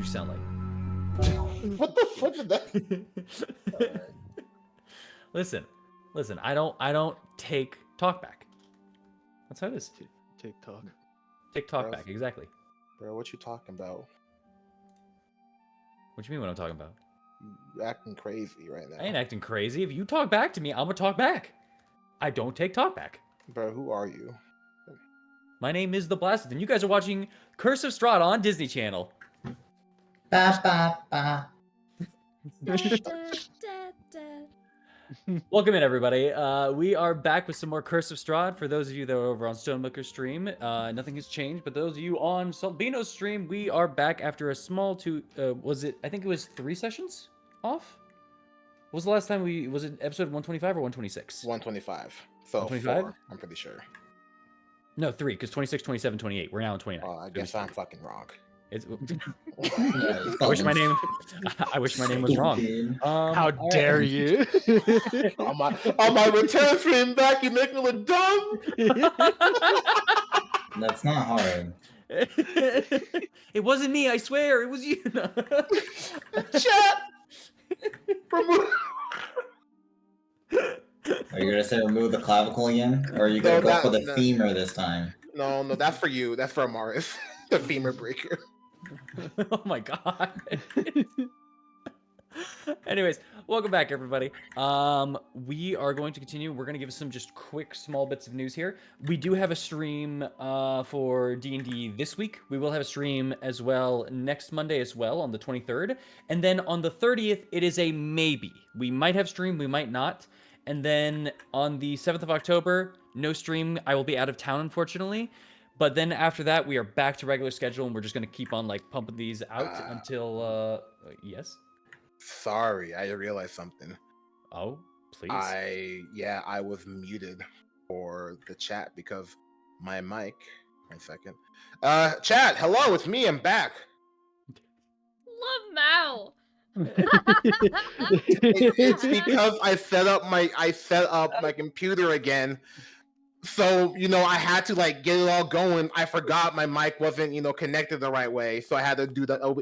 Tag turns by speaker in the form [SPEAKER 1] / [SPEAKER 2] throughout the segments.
[SPEAKER 1] you sound like.
[SPEAKER 2] What the fuck is that?
[SPEAKER 1] Listen. I don't take talkback. That's how it is.
[SPEAKER 3] TikTok.
[SPEAKER 1] Take talkback, exactly.
[SPEAKER 2] Bro, what you talking about?
[SPEAKER 1] What you mean what I'm talking about?
[SPEAKER 2] You're acting crazy right now.
[SPEAKER 1] I ain't acting crazy. If you talk back to me, I'm gonna talk back. I don't take talkback.
[SPEAKER 2] Bro, who are you?
[SPEAKER 1] My name is The Blasted, and you guys are watching Curse of Strahd on Disney Channel.
[SPEAKER 4] Ba ba ba.
[SPEAKER 1] Welcome in, everybody. We are back with some more Curse of Strahd. For those of you that are over on Stonemaker's stream, nothing has changed. But those of you on Salbino's stream, we are back after a small I think it was 3 sessions off? What was the last time was it episode 125 or 126?
[SPEAKER 2] 125. So
[SPEAKER 1] 125?
[SPEAKER 2] 4, I'm pretty sure.
[SPEAKER 1] No, 3, because 26, 27, 28. We're now on 29.
[SPEAKER 2] I guess I'm fucking wrong.
[SPEAKER 1] It's, I wish my name was wrong.
[SPEAKER 3] How dare you?
[SPEAKER 2] on my return stream back, you make me look dumb.
[SPEAKER 4] That's not hard.
[SPEAKER 1] It wasn't me, I swear. It was you.
[SPEAKER 2] Chat.
[SPEAKER 4] Are you gonna say remove the clavicle again, or are you gonna go for the femur this time?
[SPEAKER 2] No, that's for you. That's for Amaris. The femur breaker.
[SPEAKER 1] Oh my god. Anyways, welcome back, everybody. We are going to continue. We're going to give some just quick small bits of news here. We do have a stream for D&D this week. We will have a stream as well next Monday as well on the 23rd. And then on the 30th, it is a maybe. We might have stream, we might not. And then on the 7th of October, no stream. I will be out of town, unfortunately. But then after that, we are back to regular schedule, and we're just going to keep on like pumping these out until, yes?
[SPEAKER 2] Sorry, I realized something.
[SPEAKER 1] Oh, please.
[SPEAKER 2] I was muted for the chat because my mic. 1 second. Chat, hello, it's me. I'm back.
[SPEAKER 5] Love Mao.
[SPEAKER 2] It's because I set up my computer again. So, I had to like get it all going. I forgot my mic wasn't, connected the right way. So I had to do that. Leave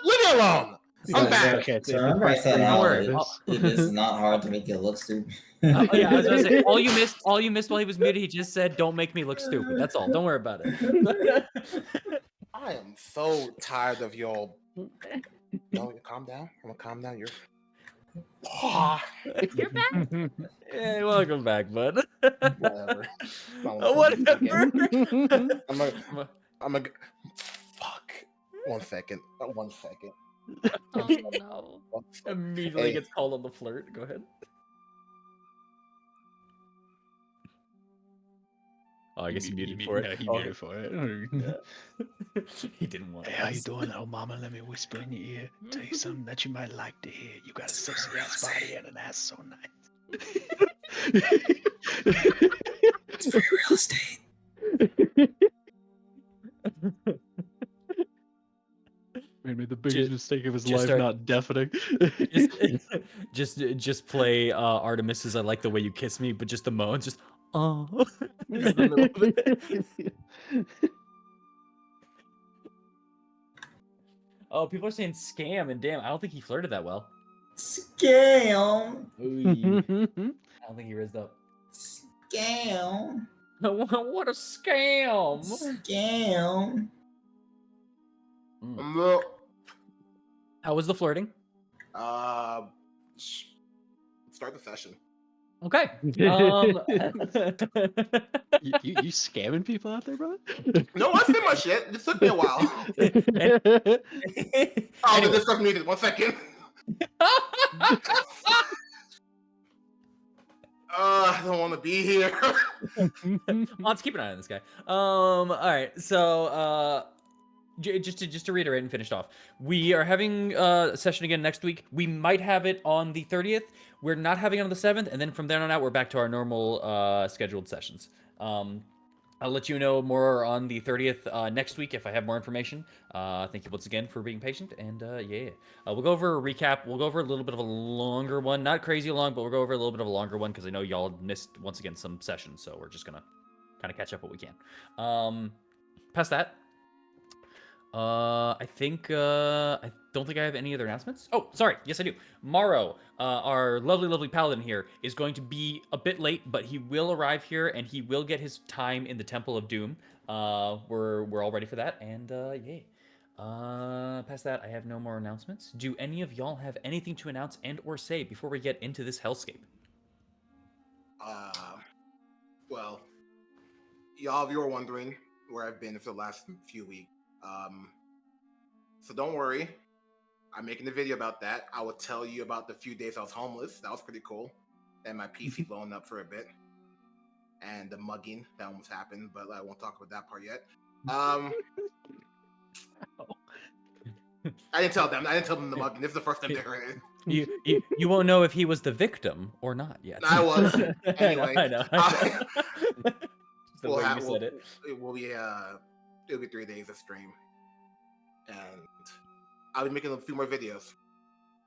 [SPEAKER 2] me alone. I'm back.
[SPEAKER 3] Okay,
[SPEAKER 4] So remember I said
[SPEAKER 1] Don't
[SPEAKER 4] how
[SPEAKER 1] worry.
[SPEAKER 4] it is not hard to make it look stupid.
[SPEAKER 1] Yeah, I was gonna say, all you missed while he was muted, he just said, "Don't make me look stupid." That's all. Don't worry about it.
[SPEAKER 2] I am so tired of y'all. No, calm down. I'm gonna calm down.
[SPEAKER 5] You're back.
[SPEAKER 1] Hey, welcome back, bud.
[SPEAKER 2] Whatever.
[SPEAKER 1] Whatever.
[SPEAKER 2] I'm a. Fuck. 1 second. 1 second.
[SPEAKER 5] Oh no.
[SPEAKER 1] Immediately gets called on the flirt. Go ahead. Oh, I guess he muted for it.
[SPEAKER 3] He muted for it.
[SPEAKER 1] Yeah. He didn't want it.
[SPEAKER 3] Hey, how you doing, little mama? Let me whisper in your ear. Tell you something that you might like to hear. You got a sexy ass body and an ass so nice.
[SPEAKER 4] It's for real estate.
[SPEAKER 3] Made the biggest mistake of his life,
[SPEAKER 1] start-
[SPEAKER 3] not deafening.
[SPEAKER 1] just play Artemis's "I Like the Way You Kiss Me," but just the moans, just oh. Oh, people are saying scam, and damn, I don't think he flirted that well.
[SPEAKER 4] Scam.
[SPEAKER 1] I don't think he rizzed up.
[SPEAKER 4] Scam.
[SPEAKER 1] What a scam!
[SPEAKER 4] Scam.
[SPEAKER 1] How was the flirting?
[SPEAKER 2] Start the session.
[SPEAKER 1] Okay.
[SPEAKER 3] you scamming people out there, brother?
[SPEAKER 2] No, I said my shit. This took me a while. Oh, this stuff needed. 1 second. I don't want to be here.
[SPEAKER 1] Let's keep an eye on this guy. All right. So, just to reiterate and finish off, we are having a session again next week. We might have it on the 30th. We're not having it on the 7th, and then from then on out, we're back to our normal scheduled sessions. I'll let you know more on the 30th next week if I have more information. Thank you once again for being patient, and we'll go over a recap. We'll go over a little bit of a longer one, not crazy long, but we'll go over a little bit of a longer one because I know y'all missed once again some sessions, so we're just gonna kind of catch up what we can. Past that, I think I don't think I have any other announcements. Oh, sorry. Yes, I do. Morrow, our lovely paladin here is going to be a bit late, but he will arrive here and he will get his time in the Temple of Doom. We're all ready for that, and yay. Past that, I have no more announcements. Do any of y'all have anything to announce and or say before we get into this hellscape?
[SPEAKER 2] Well, y'all, if you were wondering where I've been for the last few weeks, so don't worry. I'm making a video about that. I will tell you about the few days I was homeless. That was pretty cool. And my PC blowing up for a bit. And the mugging that almost happened, but I won't talk about that part yet. I didn't tell them. I didn't tell them the mugging. This is the first time they heard it.
[SPEAKER 1] You won't know if he was the victim or not yet.
[SPEAKER 2] I was. Anyway.
[SPEAKER 1] I know. Just the way you said it.
[SPEAKER 2] It'll be 3 days of stream. And I'll be making a few more videos.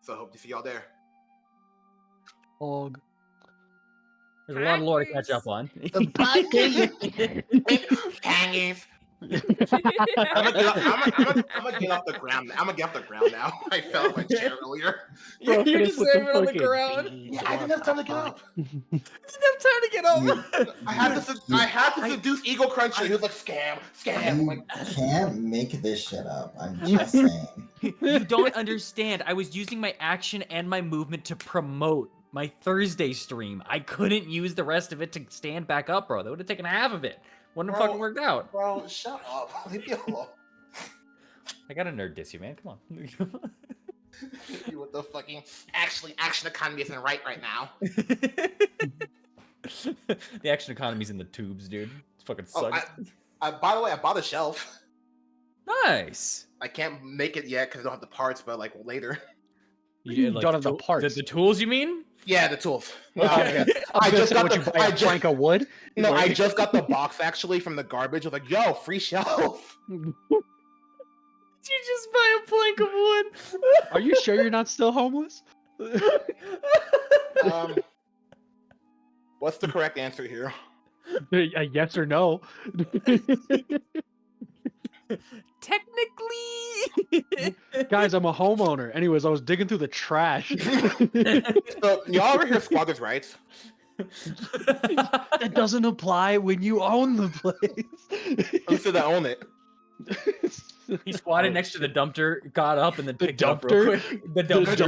[SPEAKER 2] So I hope to see y'all there.
[SPEAKER 3] Og.
[SPEAKER 1] There's a lot of lore to catch up on.
[SPEAKER 2] Hangers. I'm gonna get off the ground. I'm gonna get off the ground now. I fell on my chair earlier.
[SPEAKER 1] You're just saying it on the ground.
[SPEAKER 2] Yeah, I didn't have time to get up.
[SPEAKER 1] You didn't have time to get up.
[SPEAKER 2] I had to seduce Eagle Cruncher. He was like, scam. I'm
[SPEAKER 4] You
[SPEAKER 2] like,
[SPEAKER 4] can't make this shit up. I'm just saying.
[SPEAKER 1] You don't understand. I was using my action and my movement to promote my Thursday stream. I couldn't use the rest of it to stand back up, bro. That would have taken half of it. Wouldn't have fucking worked out.
[SPEAKER 2] bro, shut up. Leave me alone.
[SPEAKER 1] I got a nerd diss you, man. Come on.
[SPEAKER 2] You with the fucking action economy isn't right now.
[SPEAKER 1] The action economy's in the tubes, dude. It fucking
[SPEAKER 2] Oh,
[SPEAKER 1] sucks.
[SPEAKER 2] by the way, I bought a shelf.
[SPEAKER 1] Nice.
[SPEAKER 2] I can't make it yet because I don't have the parts, but like later.
[SPEAKER 1] You
[SPEAKER 3] don't have the parts.
[SPEAKER 1] The tools, you mean?
[SPEAKER 2] Yeah, the tools.
[SPEAKER 1] Okay.
[SPEAKER 2] I just got the
[SPEAKER 3] buy a plank of wood.
[SPEAKER 2] No, I just got the box actually from the garbage. I was like, yo, free shelf.
[SPEAKER 1] Did you just buy a plank of wood?
[SPEAKER 3] Are you sure you're not still homeless?
[SPEAKER 2] What's the correct answer here?
[SPEAKER 3] A yes or no?
[SPEAKER 1] Technically.
[SPEAKER 3] Guys, I'm a homeowner. Anyways, I was digging through the trash.
[SPEAKER 2] So, y'all ever hear squatters' rights?
[SPEAKER 3] That doesn't apply when you own the place.
[SPEAKER 2] Who said I own it?
[SPEAKER 1] He squatted next to the dumpster, got up, and then
[SPEAKER 3] The
[SPEAKER 1] picked it up real
[SPEAKER 3] dumpster?
[SPEAKER 1] quick. The
[SPEAKER 3] The
[SPEAKER 1] dumpster.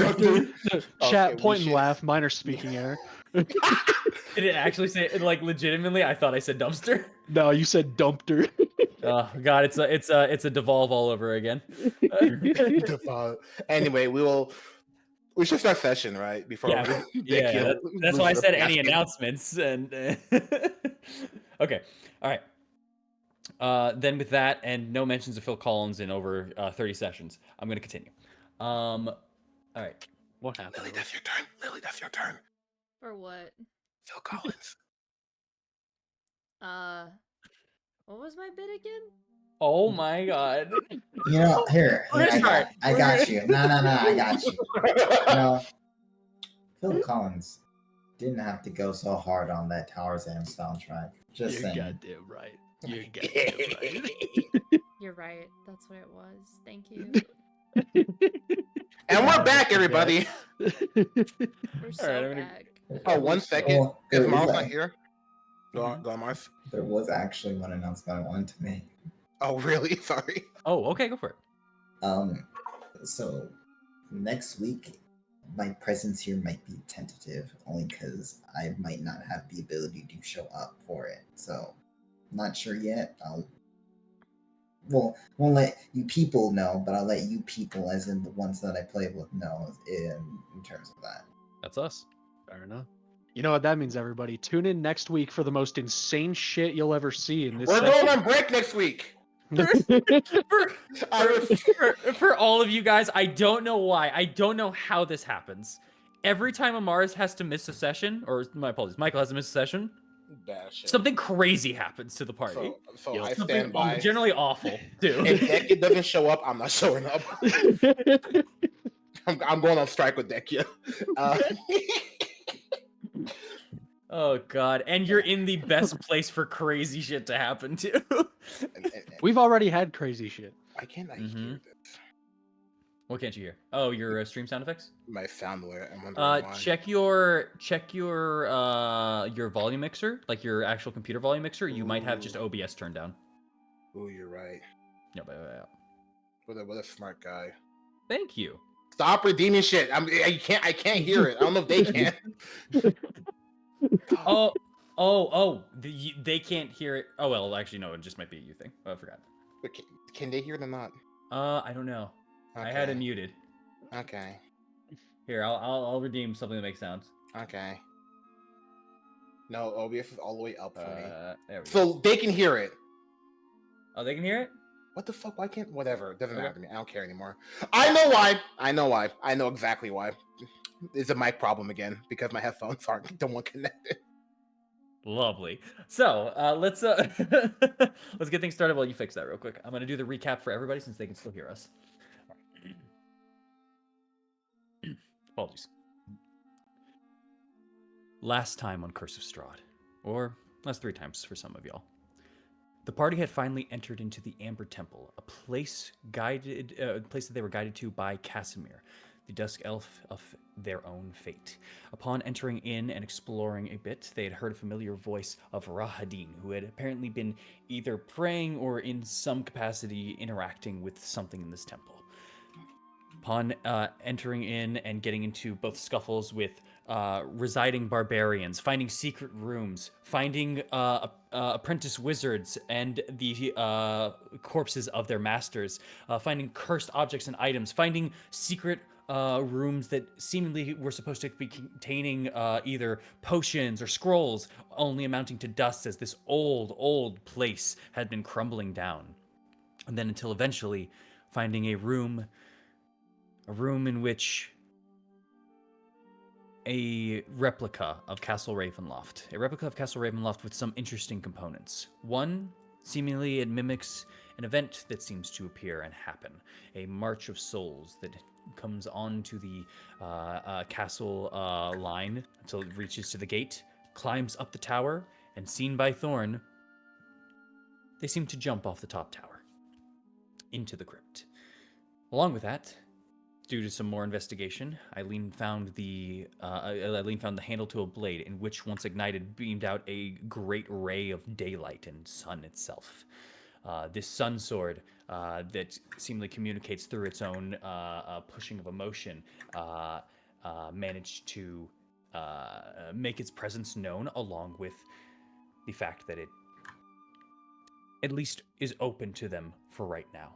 [SPEAKER 3] dumpster. Chat,
[SPEAKER 2] Okay,
[SPEAKER 3] point
[SPEAKER 2] we
[SPEAKER 3] and
[SPEAKER 2] should-
[SPEAKER 3] laugh. Minor speaking error.
[SPEAKER 1] Did it actually say it? Like legitimately? I thought I said dumpster.
[SPEAKER 3] No, you said dumpster.
[SPEAKER 1] Oh god, it's a devolve all over again.
[SPEAKER 2] Anyway, we should start session, right? Before
[SPEAKER 1] Yeah,
[SPEAKER 2] we
[SPEAKER 1] yeah. That's why I said any
[SPEAKER 2] basket.
[SPEAKER 1] announcements. And okay, all right. Then with that and no mentions of Phil Collins in over 30 sessions, I'm gonna continue. All right.
[SPEAKER 3] What happened?
[SPEAKER 2] Lily, that's your turn. Lily, that's your turn.
[SPEAKER 5] For what?
[SPEAKER 2] Phil Collins.
[SPEAKER 5] What was my bid again?
[SPEAKER 1] Oh my god.
[SPEAKER 4] You know, here,
[SPEAKER 1] We're gonna start.
[SPEAKER 4] I got you. No, I got you. You know, Phil Collins didn't have to go so hard on that Tarzan soundtrack. Just
[SPEAKER 3] You're
[SPEAKER 4] saying.
[SPEAKER 3] goddamn right. You're goddamn right.
[SPEAKER 5] You're right. That's what it was. Thank you.
[SPEAKER 2] And we're back, everybody.
[SPEAKER 5] We're so
[SPEAKER 1] I'm gonna-
[SPEAKER 5] back.
[SPEAKER 2] Oh, 1 second.
[SPEAKER 4] Well,
[SPEAKER 2] Is
[SPEAKER 4] there
[SPEAKER 2] Mars
[SPEAKER 4] is
[SPEAKER 2] not
[SPEAKER 4] a-
[SPEAKER 2] here? Go on, Mars.
[SPEAKER 4] There was actually one announcement I wanted to make.
[SPEAKER 2] Oh, really? Sorry.
[SPEAKER 1] Oh, okay, go for it.
[SPEAKER 4] So next week, my presence here might be tentative, only because I might not have the ability to show up for it. So, not sure yet. Won't let you people know, but I'll let you people, as in the ones that I play with, know in terms of that.
[SPEAKER 1] That's us.
[SPEAKER 3] Fair enough. You know what that means, everybody. Tune in next week for the most insane shit you'll ever see in this
[SPEAKER 2] We're
[SPEAKER 3] session.
[SPEAKER 2] going on break next week.
[SPEAKER 1] For all of you guys, I don't know why. I don't know how this happens. Every time Amaris has to miss a session, or my apologies, Michael has to miss a session,
[SPEAKER 2] Bad shit.
[SPEAKER 1] something crazy happens to the party.
[SPEAKER 2] So
[SPEAKER 3] Yo,
[SPEAKER 2] I
[SPEAKER 1] Something
[SPEAKER 2] stand by.
[SPEAKER 1] generally awful, too.
[SPEAKER 2] If Dekia doesn't show up, I'm not showing up. I'm going on strike with Dekia.
[SPEAKER 1] Oh god, and you're in the best place for crazy shit to happen too.
[SPEAKER 3] We've already had crazy shit.
[SPEAKER 2] Why can't I
[SPEAKER 1] Mhm.
[SPEAKER 2] hear this?
[SPEAKER 1] What can't you hear? Oh, your stream sound effects.
[SPEAKER 2] My sound alert. I'm wondering why.
[SPEAKER 1] Check your volume mixer, like your actual computer volume mixer. You might have just
[SPEAKER 2] Ooh.
[SPEAKER 1] OBS turned down.
[SPEAKER 2] Ooh, you're right.
[SPEAKER 1] No, but
[SPEAKER 2] What a smart guy.
[SPEAKER 1] thank you.
[SPEAKER 2] Stop redeeming shit. I can't hear it. I don't know if they can.
[SPEAKER 1] They can't hear it. Oh well, actually no, it just might be a you thing. Oh, I forgot.
[SPEAKER 2] But can they hear it or not?
[SPEAKER 1] I don't know. I had it
[SPEAKER 2] Okay.
[SPEAKER 1] muted.
[SPEAKER 2] Okay.
[SPEAKER 1] Here, I'll redeem something that makes sounds.
[SPEAKER 2] Okay. No, OBS is all the way up for me.
[SPEAKER 1] There we go.
[SPEAKER 2] So they can hear it.
[SPEAKER 1] Oh, they can hear it?
[SPEAKER 2] What the fuck? Why can't? Whatever. It doesn't
[SPEAKER 1] Okay.
[SPEAKER 2] matter to me. I don't care anymore. I know why. I know exactly why. It's a mic problem again because my headphones aren't the one connected.
[SPEAKER 1] Lovely. So let's let's get things started while you fix that real quick. I'm gonna do the recap for everybody since they can still hear us. Apologies. Last time on Curse of Strahd, or last 3 times for some of y'all. The party had finally entered into the Amber Temple, a place that they were guided to by Casimir, the Dusk Elf of their own fate. Upon entering in and exploring a bit, they had heard a familiar voice of Rahadin, who had apparently been either praying or in some capacity interacting with something in this temple. Upon entering in and getting into both scuffles with residing barbarians, finding secret rooms, finding apprentice wizards and the corpses of their masters, finding cursed objects and items, finding secret rooms that seemingly were supposed to be containing either potions or scrolls, only amounting to dust as this old place had been crumbling down. And then until eventually finding a room in which a replica of Castle Ravenloft with some interesting components. One, seemingly it mimics an event that seems to appear and happen, a march of souls that comes onto the castle line until it reaches to the gate, climbs up the tower, and seen by Thorn, they seem to jump off the top tower into the crypt. Along with that, due to some more investigation, Eileen found the handle to a blade, in which, once ignited, beamed out a great ray of daylight and sun itself. This sun sword that seemingly communicates through its own pushing of emotion managed to make its presence known, along with the fact that it at least is open to them for right now.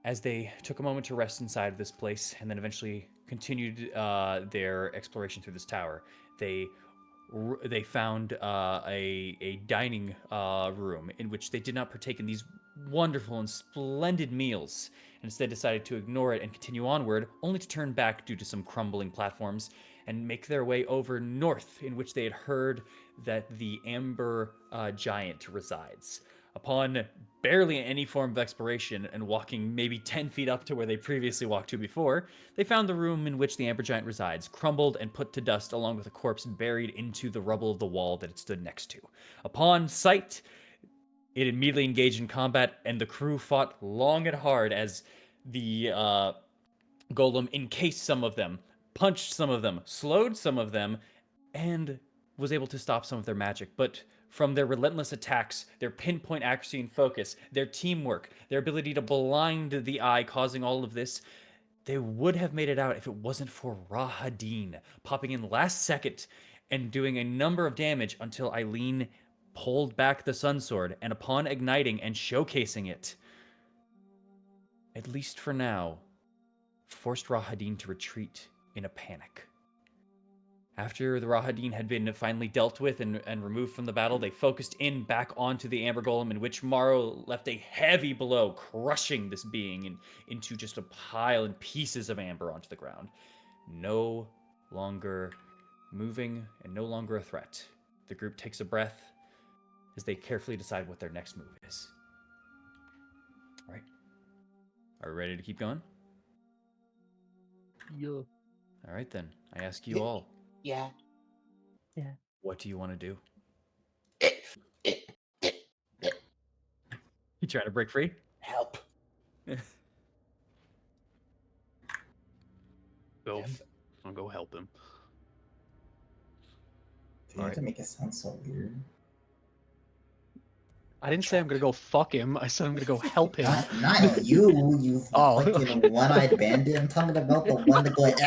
[SPEAKER 1] As they took a moment to rest inside of this place and then eventually continued their exploration through this tower, they found a dining room in which they did not partake in these wonderful and splendid meals, and instead decided to ignore it and continue onward, only to turn back due to some crumbling platforms and make their way over north, in which they had heard that the Amber Giant resides. Upon barely any form of exploration and walking maybe 10 feet up to where they previously walked to before, they found the room in which the Amber Giant resides, crumbled and put to dust, along with a corpse buried into the rubble of the wall that it stood next to. Upon sight, it immediately engaged in combat, and the crew fought long and hard as the golem encased some of them, punched some of them, slowed some of them, and was able to stop some of their magic. But from their relentless attacks, their pinpoint accuracy and focus, their teamwork, their ability to blind the eye, causing all of this, they would have made it out if it wasn't for Rahadin popping in last second and doing a number of damage until Eileen pulled back the Sun Sword, and upon igniting and showcasing it, at least for now, forced Rahadin to retreat in a panic. After the Rahadin had been finally dealt with and removed from the battle, they focused in back onto the Amber Golem, in which Morrow left a heavy blow, crushing this being into just a pile and pieces of amber onto the ground. No longer moving and no longer a threat. The group takes a breath as they carefully decide what their next move is. All right. Are we ready to keep going?
[SPEAKER 3] Yeah.
[SPEAKER 1] All right, then. I ask you all,
[SPEAKER 2] Yeah.
[SPEAKER 1] what do you want to do?
[SPEAKER 2] Eh, eh, eh, eh.
[SPEAKER 1] You trying to break free?
[SPEAKER 2] Help.
[SPEAKER 3] Go.
[SPEAKER 2] Yes.
[SPEAKER 3] I'll go help him.
[SPEAKER 4] Do you have to make it sound so weird?
[SPEAKER 3] I didn't say I'm gonna go fuck him. I said I'm gonna go help him.
[SPEAKER 4] Not you
[SPEAKER 3] Oh,
[SPEAKER 4] fucking one-eyed bandit. I'm talking about the one that go like,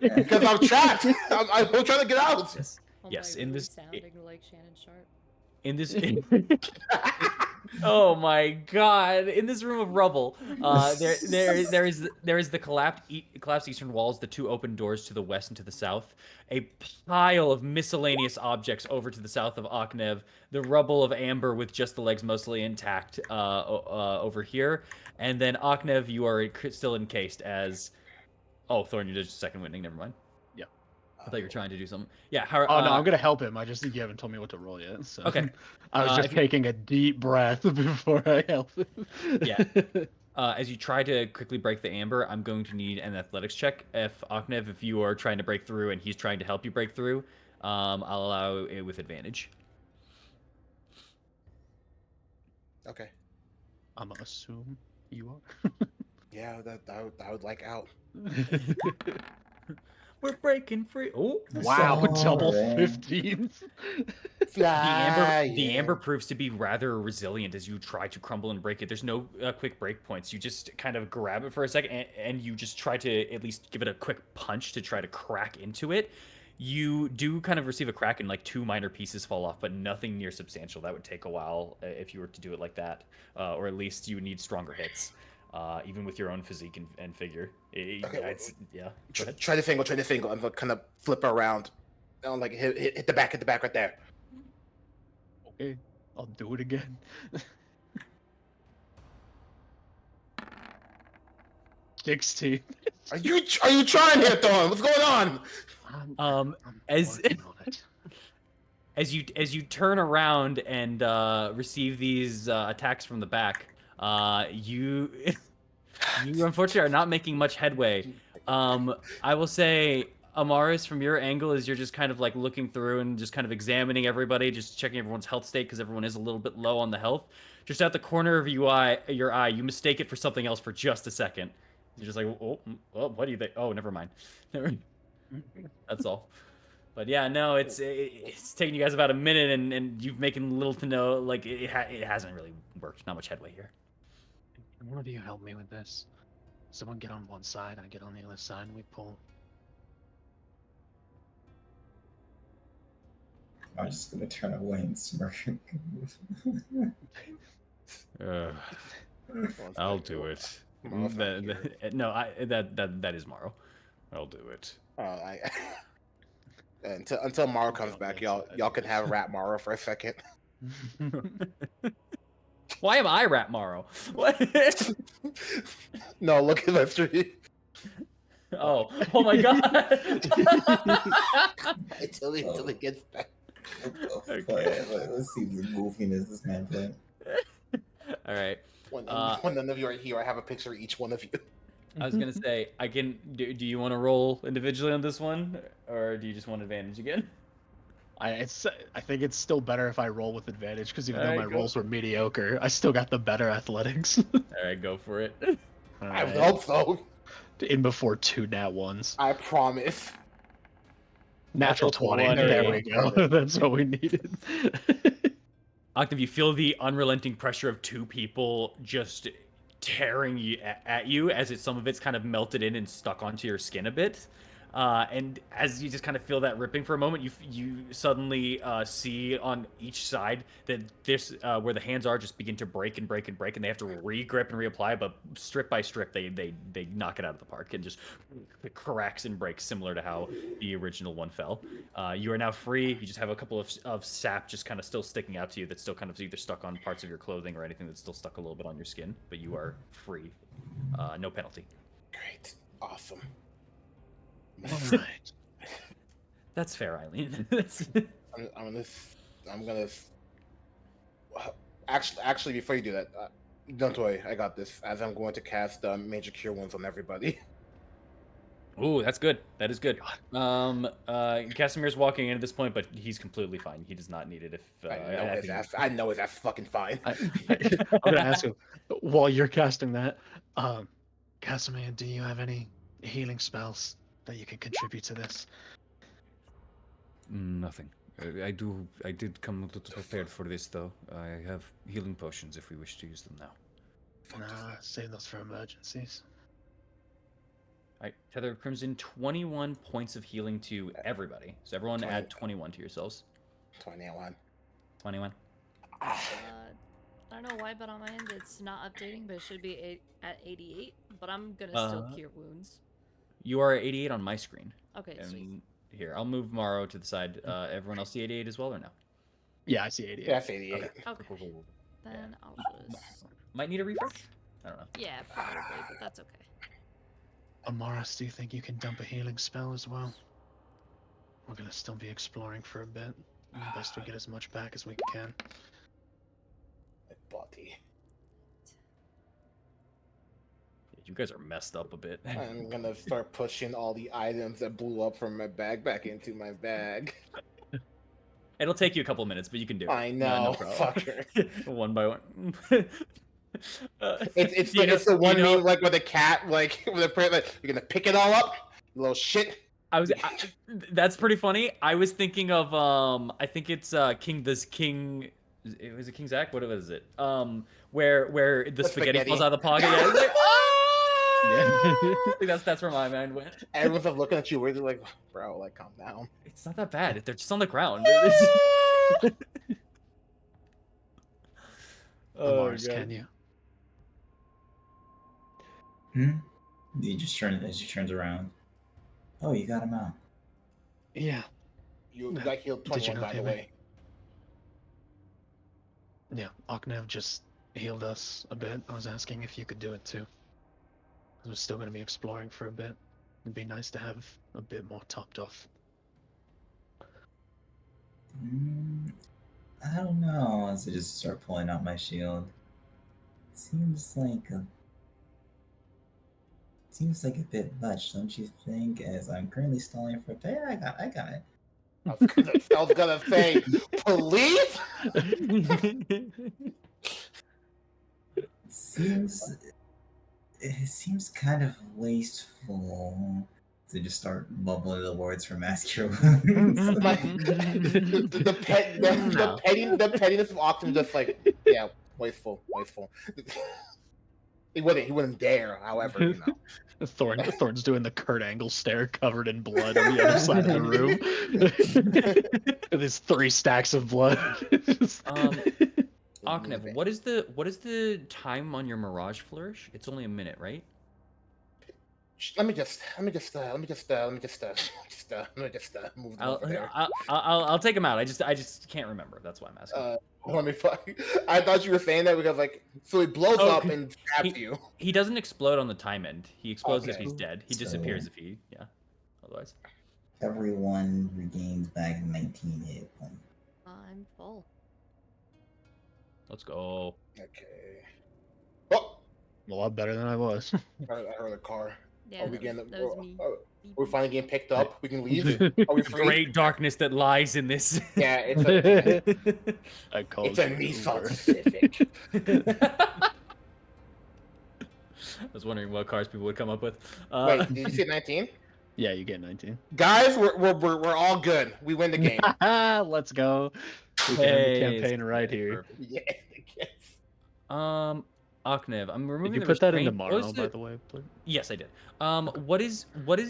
[SPEAKER 2] Because I'm trapped. I'm trying to get out.
[SPEAKER 1] Yes.
[SPEAKER 5] Oh
[SPEAKER 1] Yes,
[SPEAKER 5] my,
[SPEAKER 1] in
[SPEAKER 5] really
[SPEAKER 1] this-
[SPEAKER 5] sounding like Shannon Sharp.
[SPEAKER 1] In this. Oh my god! In this room of rubble, there is the collapsed eastern walls, the two open doors to the west and to the south, a pile of miscellaneous objects over to the south of Aknev, the rubble of Amber with just the legs mostly intact over here, and then Aknev, you are still encased as. Oh, Thorn, you did just second witness. Never mind.
[SPEAKER 3] Yeah.
[SPEAKER 1] I thought you were trying to do something. Yeah. How,
[SPEAKER 3] Oh no, I'm gonna help him. I just think you haven't told me what to roll yet. So.
[SPEAKER 1] Okay.
[SPEAKER 3] I was just
[SPEAKER 1] if you-
[SPEAKER 3] taking a deep breath before I help him.
[SPEAKER 1] Yeah. As you try to quickly break the amber, I'm going to need an athletics check. If Aknev, if you are trying to break through and he's trying to help you break through, I'll allow it with advantage.
[SPEAKER 2] Okay.
[SPEAKER 3] I'm gonna assume you are.
[SPEAKER 2] Yeah, I would like out.
[SPEAKER 1] We're breaking free. Oh,
[SPEAKER 3] Wow, double
[SPEAKER 4] Sorry.
[SPEAKER 3] 15s.
[SPEAKER 1] the
[SPEAKER 2] Yeah.
[SPEAKER 1] amber proves to be rather resilient as you try to crumble and break it. There's no quick break points. You just kind of grab it for a second and you just try to at least give it a quick punch to try to crack into it. You do kind of receive a crack and like 2 minor pieces fall off, but nothing near substantial. That would take a while if you were to do it like that, or at least you would need stronger hits, even with your own physique and figure. Yeah. Go ahead.
[SPEAKER 2] Try the angle. I'm gonna kind of flip around. And like hit the back right there.
[SPEAKER 3] Okay, I'll do it again. 16.
[SPEAKER 2] Are you trying here, Thorn? What's going on?
[SPEAKER 3] I'm
[SPEAKER 1] as-
[SPEAKER 3] working on it.
[SPEAKER 1] As you turn around and receive these attacks from the back, you you unfortunately are not making much headway. I will say, Amaris, from your angle, as you're just kind of like looking through and just kind of examining everybody, just checking everyone's health state because everyone is a little bit low on the health. Just at the corner of your eye, you mistake it for something else for just a second. You're just like, oh, what do you think? Oh, never mind. That's all. But yeah, no, it's taking you guys about a minute, and you've making little to no, like, it hasn't really worked. Not much headway here.
[SPEAKER 3] Can one of you help me with this? Someone get on one side, I get on the other side, and we pull.
[SPEAKER 4] I'm just gonna turn away and smirk.
[SPEAKER 1] I'll do it.
[SPEAKER 2] Morrow, thank you.
[SPEAKER 1] That is Morrow. I'll do it.
[SPEAKER 2] Until Morrow comes back, y'all can have Rat Morrow for a second.
[SPEAKER 1] Why am I Rat Morrow? What?
[SPEAKER 2] No, look at my street.
[SPEAKER 1] Oh my god!
[SPEAKER 2] Until it gets back.
[SPEAKER 1] Okay.
[SPEAKER 4] Let's see the goofiness this man playing.
[SPEAKER 1] All right.
[SPEAKER 2] When none of you are here, I have a picture of each one of you.
[SPEAKER 1] I was gonna say, I can. Do you want to roll individually on this one, or do you just want advantage again?
[SPEAKER 3] I think it's still better if I roll with advantage because even though
[SPEAKER 1] Alright,
[SPEAKER 3] my
[SPEAKER 1] go.
[SPEAKER 3] rolls were mediocre, I still got the better athletics.
[SPEAKER 1] All right, go for it.
[SPEAKER 2] I would hope so.
[SPEAKER 3] In before 2 nat ones.
[SPEAKER 2] I promise.
[SPEAKER 3] Natural 20.
[SPEAKER 1] 20.
[SPEAKER 3] There we go. That's what we needed.
[SPEAKER 1] Octave, you feel the unrelenting pressure of 2 people just tearing you at you as some of it's kind of melted in and stuck onto your skin a bit. And as you just kind of feel that ripping for a moment, you suddenly see on each side that this where the hands are just begin to break and break and break, and they have to re-grip and reapply. But strip by strip, they knock it out of the park and just it cracks and breaks, similar to how the original one fell. You are now free. You just have a couple of sap just kind of still sticking out to you. That's still kind of either stuck on parts of your clothing or anything that's still stuck a little bit on your skin. But you are free, no penalty.
[SPEAKER 2] Great. Awesome.
[SPEAKER 3] Alright.
[SPEAKER 1] That's fair, Eileen.
[SPEAKER 2] I'm gonna. Actually, before you do that, don't worry, I got this. As I'm going to cast Major Cure Wounds on everybody.
[SPEAKER 1] Ooh, that's good. That is good. Casimir's walking in at this point, but he's completely fine. He does not need it. If
[SPEAKER 2] I know his ass fucking fine.
[SPEAKER 3] I'm gonna ask him while you're casting that. Casimir, do you have any healing spells that you can contribute to this?
[SPEAKER 1] Nothing. I did come a little prepared for this, though. I have healing potions if we wish to use them now.
[SPEAKER 3] Nah, save those for emergencies.
[SPEAKER 1] All right, Tether of Crimson, 21 points of healing to everybody. So everyone add 21 to yourselves.
[SPEAKER 2] 21.
[SPEAKER 1] 21.
[SPEAKER 5] I don't know why, but on my end it's not updating, but it should be at 88. But I'm gonna still cure wounds.
[SPEAKER 1] You are at 88 on my screen.
[SPEAKER 5] Okay, sweet.
[SPEAKER 1] And here, I'll move Morrow to the side. Everyone else see 88 as well, or no?
[SPEAKER 3] Yeah, I see 88.
[SPEAKER 2] Yeah, that's 88.
[SPEAKER 5] Okay.
[SPEAKER 1] Cool.
[SPEAKER 5] Then I'll just.
[SPEAKER 1] Might need a refresh? I don't know.
[SPEAKER 5] Yeah, probably, but that's okay.
[SPEAKER 3] Amaris, do you think you can dump a healing spell as well? We're gonna still be exploring for a bit. Best to get as much back as we can.
[SPEAKER 2] My body.
[SPEAKER 1] You guys are messed up a bit.
[SPEAKER 2] I'm gonna start pushing all the items that blew up from my bag back into my bag.
[SPEAKER 1] It'll take you a couple minutes, but you can do it.
[SPEAKER 2] I know,
[SPEAKER 1] No problem.
[SPEAKER 2] fucker.
[SPEAKER 1] One by one.
[SPEAKER 2] It's the one meme like with a cat, like with a print, like you're gonna pick it all up, you little shit.
[SPEAKER 1] That's pretty funny. I was thinking of I think it's King. Was it King Zach? What was it? Where the spaghetti falls out of the pocket. Yeah, it's like, I think that's where my mind went.
[SPEAKER 2] Everyone's like looking at you weirdly, like, bro, like calm down.
[SPEAKER 1] It's not that bad. They're just on the ground.
[SPEAKER 3] Amaris, can you?
[SPEAKER 4] He just turns as he turns around. Oh, you got him out.
[SPEAKER 3] Yeah.
[SPEAKER 2] You got healed 21, by the way.
[SPEAKER 3] Yeah, Aknev just healed us a bit. I was asking if you could do it too. We're still going to be exploring for a bit. It'd be nice to have a bit more topped off.
[SPEAKER 4] I don't know. As I just start pulling out my shield, seems like a bit much, don't you think? As I'm currently stalling for. Yeah, I got it.
[SPEAKER 2] I was gonna say, police.
[SPEAKER 4] It seems kind of wasteful to just start bubbling the words from Ask Your Wounds.
[SPEAKER 2] the pettiness of Octum just like, yeah, wasteful. He wouldn't dare, however, you know.
[SPEAKER 3] Thorn's doing the Kurt Angle stare covered in blood on the other side of the room. With his 3 stacks of blood.
[SPEAKER 1] Aknev, what is the time on your Mirage Flourish? It's only a minute, right?
[SPEAKER 2] Let me just move them over there.
[SPEAKER 1] I'll take him out. I just can't remember. That's why I'm asking.
[SPEAKER 2] Let me I thought you were saying that because like, so he blows up and stabs you.
[SPEAKER 1] He doesn't explode on the time end. He explodes if
[SPEAKER 2] Okay.
[SPEAKER 1] he's dead. He disappears if he, yeah. Otherwise.
[SPEAKER 4] Everyone regains back 19 hit points.
[SPEAKER 5] I'm full.
[SPEAKER 1] Let's go.
[SPEAKER 2] Okay. Oh,
[SPEAKER 3] A lot better than I was.
[SPEAKER 2] I heard a car.
[SPEAKER 5] Yeah,
[SPEAKER 2] Are we
[SPEAKER 5] that was me.
[SPEAKER 2] We're finally getting picked up. We can leave. Are we free?
[SPEAKER 1] Great darkness that lies in this.
[SPEAKER 2] Yeah, it's
[SPEAKER 3] I called
[SPEAKER 2] a Nissan Pacific.
[SPEAKER 1] I was wondering what cars people would come up with.
[SPEAKER 2] Wait, did you say 19?
[SPEAKER 3] Yeah, you get 19.
[SPEAKER 2] Guys, we're all good. We win the game.
[SPEAKER 3] Let's go. We can end the campaign right here.
[SPEAKER 2] Yeah.
[SPEAKER 1] Aknev, I'm removing
[SPEAKER 3] Did you
[SPEAKER 1] the
[SPEAKER 3] put that into
[SPEAKER 1] restraint. What
[SPEAKER 3] Marno,
[SPEAKER 1] is
[SPEAKER 3] by the way? Please?
[SPEAKER 1] Yes, I did. What is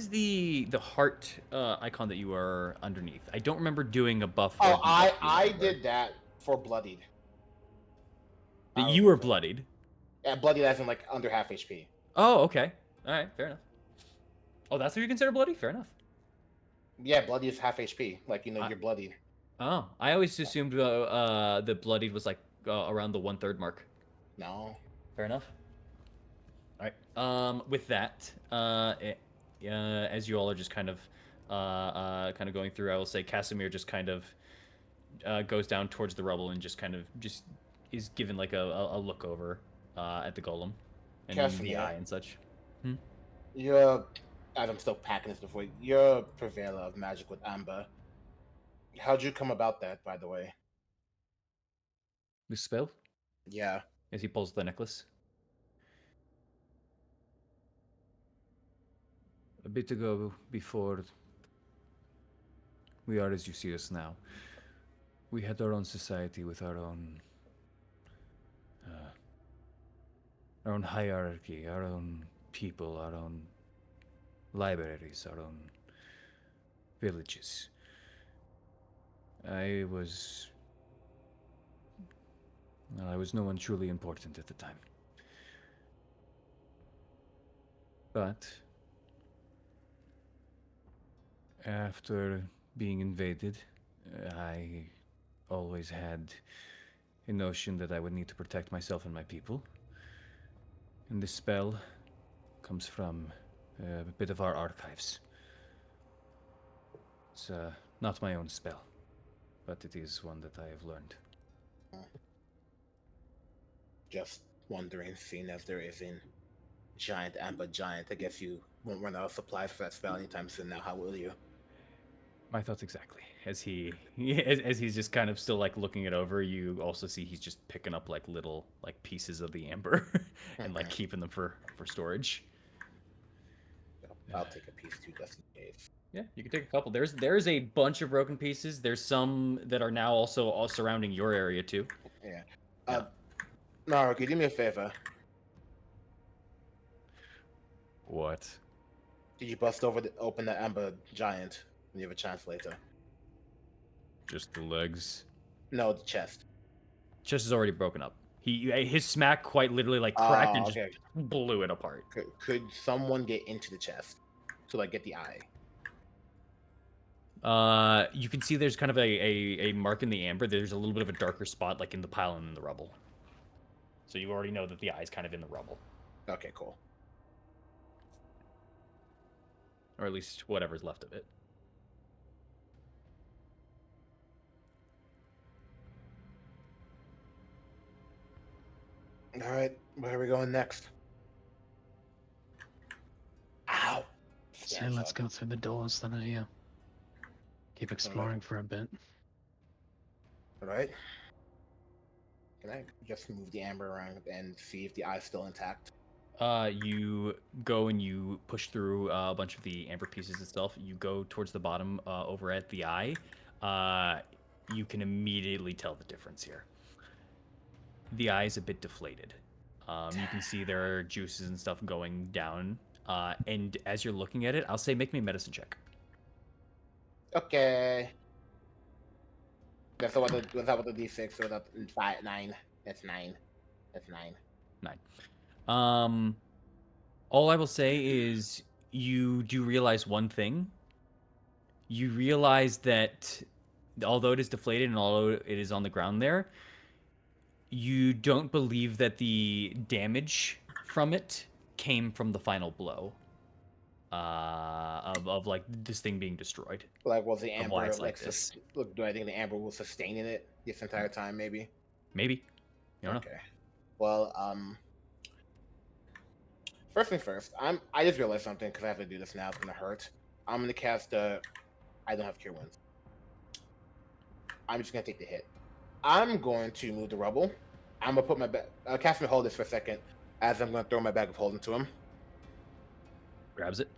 [SPEAKER 1] the heart icon that you are underneath? I don't remember doing a buff. or
[SPEAKER 2] Oh,
[SPEAKER 1] debuff
[SPEAKER 2] I
[SPEAKER 1] either.
[SPEAKER 2] did that for bloodied.
[SPEAKER 1] That you were bloodied.
[SPEAKER 2] Yeah, bloodied as in like under half HP.
[SPEAKER 1] Oh, okay. All right, fair enough. Oh, that's what you consider bloody? Fair enough.
[SPEAKER 2] Yeah, bloody is half HP. Like, you know, you're bloodied.
[SPEAKER 1] Oh, I always assumed the bloodied was like around the 1/3 mark.
[SPEAKER 2] No.
[SPEAKER 1] Fair enough. All right. With that, as you all are just kind of going through, I will say Casimir just kind of goes down towards the rubble and just is given like a look over at the golem and in the
[SPEAKER 2] Casimir.
[SPEAKER 1] eye and such.
[SPEAKER 2] You as I'm still packing this before, you're a purveyor of magic with amber. How'd you come about that, by the way?
[SPEAKER 1] The spell?
[SPEAKER 2] Yeah.
[SPEAKER 1] As he pulls the necklace. A bit ago, before we are as you see us now, we had our own society with our own hierarchy, our own people, our own libraries, our own villages. I was no one truly important at the time. But after being invaded, I always had a notion that I would need to protect myself and my people. And this spell comes from a bit of our archives. It's not my own spell, but it is one that I have learned.
[SPEAKER 2] Just wondering, seeing as there is a giant amber giant, I guess you won't run out of supplies for that spell anytime soon now, how will you?
[SPEAKER 1] My thoughts exactly. As as he's just kind of still like looking it over, you also see he's just picking up like little like pieces of the amber and like keeping them for storage.
[SPEAKER 2] I'll take a piece too, just in case.
[SPEAKER 1] Yeah, you can take a couple. There's a bunch of broken pieces. There's some that are now also all surrounding your area too.
[SPEAKER 2] Yeah.
[SPEAKER 1] Yeah.
[SPEAKER 2] Naruki, do me a favor.
[SPEAKER 1] What?
[SPEAKER 2] Did you open the amber giant when you have a chance later?
[SPEAKER 1] Just the legs.
[SPEAKER 2] No, the chest.
[SPEAKER 1] Chest is already broken up. His smack quite literally like cracked and
[SPEAKER 2] okay.
[SPEAKER 1] just blew it apart.
[SPEAKER 2] Could someone get into the chest to like get the eye?
[SPEAKER 1] You can see there's kind of a mark in the amber. There's a little bit of a darker spot like in the pile and in the rubble. So you already know that the eye's kind of in the rubble.
[SPEAKER 2] Okay, cool.
[SPEAKER 1] Or at least whatever's left of it.
[SPEAKER 2] All right, where are we going next? Ow!
[SPEAKER 3] So let's go through the doors then, yeah. Keep exploring for a bit.
[SPEAKER 2] All right. Can I just move the amber around and see if the eye's still intact?
[SPEAKER 1] You go and you push through a bunch of the amber pieces itself. You go towards the bottom over at the eye. You can immediately tell the difference here. The eye is a bit deflated. You can see there are juices and stuff going down. And as you're looking at it, I'll say make me a medicine check.
[SPEAKER 2] Okay. That's what the D6 so that 9. That's 9. That's 9.
[SPEAKER 1] 9. All I will say is you do realize one thing. You realize that although it is deflated and although it is on the ground there, you don't believe that the damage from it came from the final blow of like this thing being destroyed.
[SPEAKER 2] Like, was the amber
[SPEAKER 1] like this?
[SPEAKER 2] Look, do I think the amber was sustaining it this entire time? Maybe.
[SPEAKER 1] Maybe. You don't know.
[SPEAKER 2] Okay. Well, first thing first, I just realized something because I have to do this now. It's gonna hurt. I'm gonna cast I don't have cure wounds. I'm just gonna take the hit. I'm going to move the rubble. I'm gonna put my cast my hold this for a second, as I'm gonna throw my bag of holding to him.
[SPEAKER 1] Grabs it.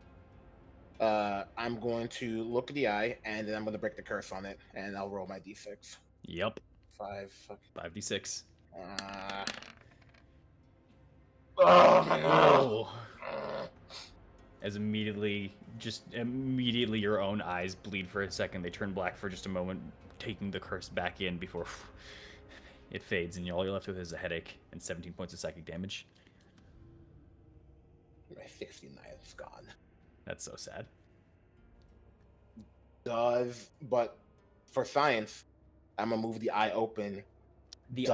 [SPEAKER 2] I'm going to look at the eye, and then I'm gonna break the curse on it, and I'll roll my d6.
[SPEAKER 1] Yep.
[SPEAKER 2] 5d6.
[SPEAKER 1] 5d6.
[SPEAKER 2] Oh my god!
[SPEAKER 1] As immediately your own eyes bleed for a second. They turn black for just a moment, taking the curse back in before it fades, and all you're left with is a headache and 17 points of psychic damage.
[SPEAKER 2] My 69 is gone.
[SPEAKER 1] That's so sad.
[SPEAKER 2] But for science, I'm gonna move the eye open. Go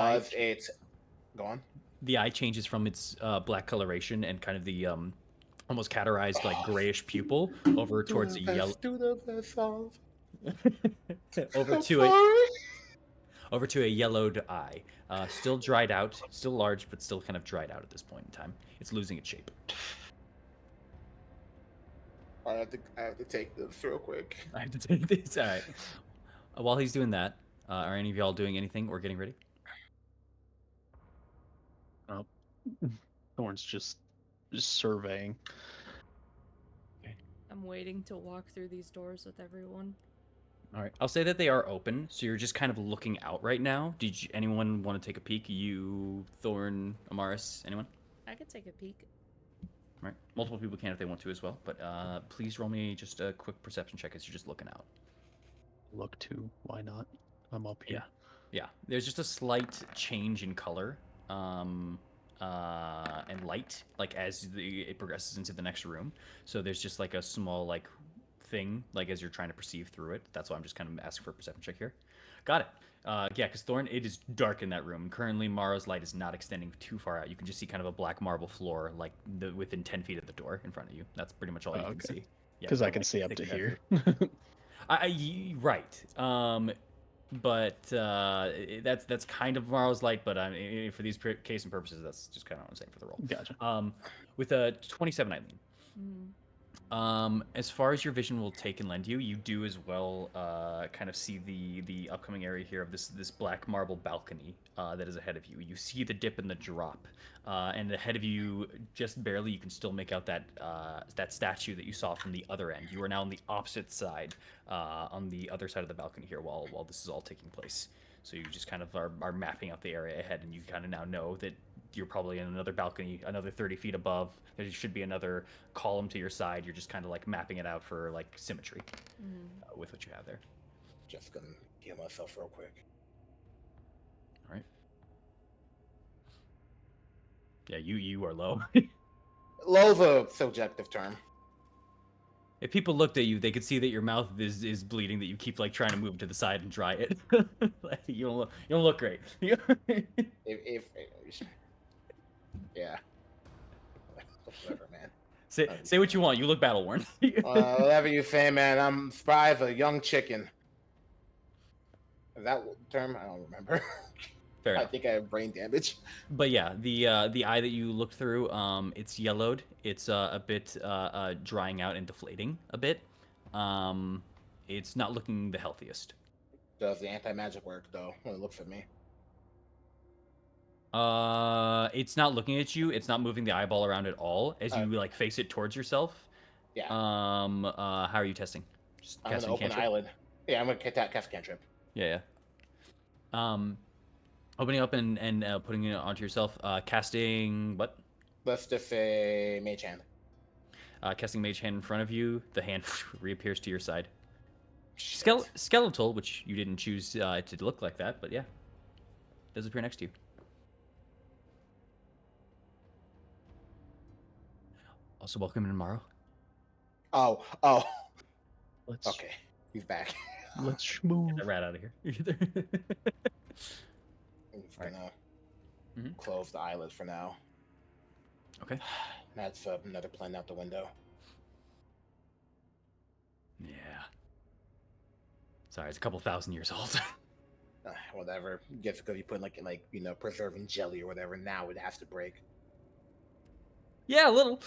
[SPEAKER 2] on?
[SPEAKER 1] The eye changes from its black coloration and kind of the almost categorized like grayish pupil over towards a yellow. Over to a yellowed eye. Still dried out, still large, but still kind of dried out at this point in time. It's losing its shape.
[SPEAKER 2] I have to take this real quick.
[SPEAKER 1] I have to take this. All right. While he's doing that, are any of y'all doing anything or getting ready?
[SPEAKER 3] Thorn's just surveying.
[SPEAKER 5] I'm waiting to walk through these doors with everyone.
[SPEAKER 1] All right. I'll say that they are open, so you're just kind of looking out right now. Anyone want to take a peek? You, Thorn, Amaris, anyone?
[SPEAKER 5] I could take a peek.
[SPEAKER 1] All right. Multiple people can if they want to as well, but please roll me just a quick perception check as you're just looking out.
[SPEAKER 3] Look too. Why not? I'm up here.
[SPEAKER 1] Yeah. There's just a slight change in color, and light, like as it progresses into the next room. So there's just like a small like thing, like as you're trying to perceive through it. That's why I'm just kind of asking for a perception check here. Got it. Yeah, because Thorn, it is dark in that room. Currently, Mara's light is not extending too far out. You can just see kind of a black marble floor, like within 10 feet of the door in front of you. That's pretty much all you can see. Yeah,
[SPEAKER 3] Because I
[SPEAKER 1] the
[SPEAKER 3] can
[SPEAKER 1] light
[SPEAKER 3] see
[SPEAKER 1] is
[SPEAKER 3] up to
[SPEAKER 1] taking
[SPEAKER 3] here.
[SPEAKER 1] right. But that's kind of Mara's light. But for these case and purposes, that's just kind of what I'm saying for the roll.
[SPEAKER 3] Gotcha.
[SPEAKER 1] With a 27, Eileen.
[SPEAKER 5] Mm.
[SPEAKER 1] As far as your vision will take and lend you, you do as well kind of see the upcoming area here of this black marble balcony that is ahead of you. You see the dip and the drop, and ahead of you, just barely, you can still make out that that statue that you saw from the other end. You are now on the opposite side, on the other side of the balcony here, while this is all taking place. So you just kind of are mapping out the area ahead, and you kind of now know that you're probably in another balcony, another 30 feet above. There should be another column to your side. You're just kind of like mapping it out for like symmetry with what you have there.
[SPEAKER 2] Just gonna heal myself real quick.
[SPEAKER 1] All right. Yeah, you are low.
[SPEAKER 2] Low's a subjective term.
[SPEAKER 1] If people looked at you, they could see that your mouth is bleeding. That you keep like trying to move to the side and dry it. Like, you don't look great.
[SPEAKER 2] if yeah. Whatever, man.
[SPEAKER 1] Say what you want. You look battle worn.
[SPEAKER 2] Whatever you say, man. I'm spry as a young chicken. Is that term? I don't remember.
[SPEAKER 1] Fair
[SPEAKER 2] I
[SPEAKER 1] enough.
[SPEAKER 2] think I have brain damage.
[SPEAKER 1] But yeah, the eye that you looked through, it's yellowed. It's a bit drying out and deflating a bit. It's not looking the healthiest.
[SPEAKER 2] Does the anti-magic work though when it looks at me?
[SPEAKER 1] It's not looking at you. It's not moving the eyeball around at all as you like face it towards yourself.
[SPEAKER 2] Yeah.
[SPEAKER 1] How are you testing? Just
[SPEAKER 2] I'm gonna open eyelid. Yeah, I'm gonna cast cantrip.
[SPEAKER 1] Yeah. Opening up and putting it onto yourself. Casting what?
[SPEAKER 2] Let's just say mage hand.
[SPEAKER 1] Casting mage hand in front of you. The hand reappears to your side.
[SPEAKER 2] Shit.
[SPEAKER 1] Skeletal, which you didn't choose to look like that, but yeah, does appear next to you. Also, welcome in tomorrow.
[SPEAKER 2] Oh.
[SPEAKER 3] Let's
[SPEAKER 2] Okay, he's back.
[SPEAKER 3] let's
[SPEAKER 1] Get
[SPEAKER 3] schmoo.
[SPEAKER 1] that rat out of here.
[SPEAKER 2] I'm just
[SPEAKER 1] Alright.
[SPEAKER 2] gonna close the eyelids for now.
[SPEAKER 1] Okay.
[SPEAKER 2] That's another plan out the window.
[SPEAKER 1] Yeah. Sorry, it's a couple thousand years old.
[SPEAKER 2] Whatever. Guess because you put like preserving jelly or whatever. Now it has to break.
[SPEAKER 1] Yeah, a little.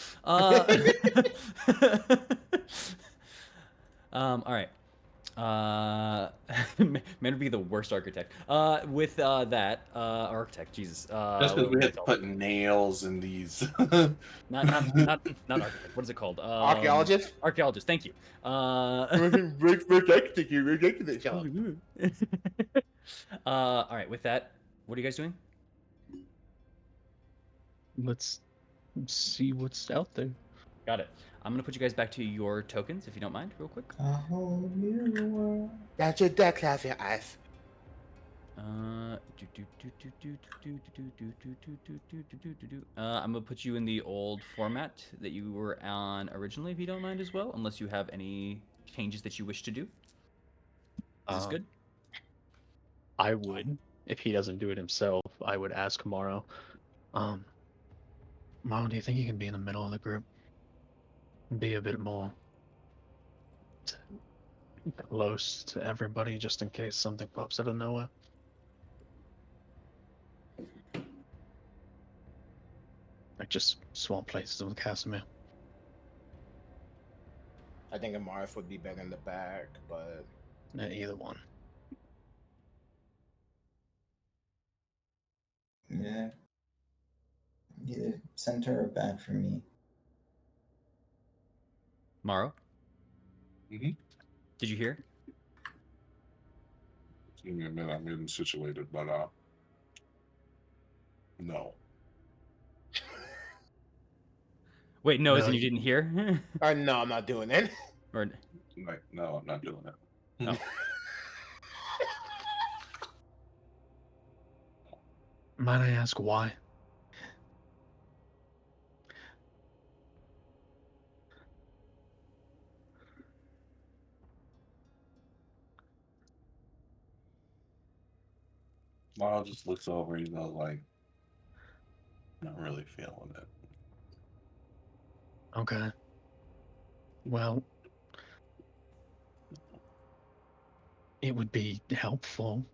[SPEAKER 1] All right. Man would be the worst architect. With that, architect, Jesus.
[SPEAKER 6] Just because we had to put nails in these.
[SPEAKER 1] Not architect. What is it called?
[SPEAKER 2] Archaeologist.
[SPEAKER 1] Archaeologist. Thank you.
[SPEAKER 2] Rejected you. Rejected it. Shut up.
[SPEAKER 1] All right. With that, what are you guys doing?
[SPEAKER 3] Let's see what's out there.
[SPEAKER 1] Got it. I'm gonna put you guys back to your tokens, if you don't mind, real quick.
[SPEAKER 4] A whole new world.
[SPEAKER 2] That's your deck, have your eyes.
[SPEAKER 1] I'm gonna put you in the old format that you were on originally, if you don't mind as well, unless you have any changes that you wish to do. Is this good?
[SPEAKER 3] I would, if he doesn't do it himself, I would ask Morrow. Morrow, do you think you can be in the middle of the group? Be a bit more close to everybody, just in case something pops out of nowhere. Like just swap places with Casimir.
[SPEAKER 2] I think a Marth would be better in the back, but
[SPEAKER 3] Either one.
[SPEAKER 4] Yeah. Either center or back for me.
[SPEAKER 1] Morrow,
[SPEAKER 6] Mm-hmm.
[SPEAKER 1] did you hear?
[SPEAKER 6] Give me a minute. I'm getting situated, but no.
[SPEAKER 1] Wait, no, as
[SPEAKER 3] No,
[SPEAKER 1] in you didn't hear?
[SPEAKER 2] no, I'm not doing it.
[SPEAKER 1] Or
[SPEAKER 6] Like, no, I'm not doing it.
[SPEAKER 1] no.
[SPEAKER 3] Might I ask why?
[SPEAKER 6] Miles just looks over, like, not really feeling it.
[SPEAKER 3] Okay. Well, it would be helpful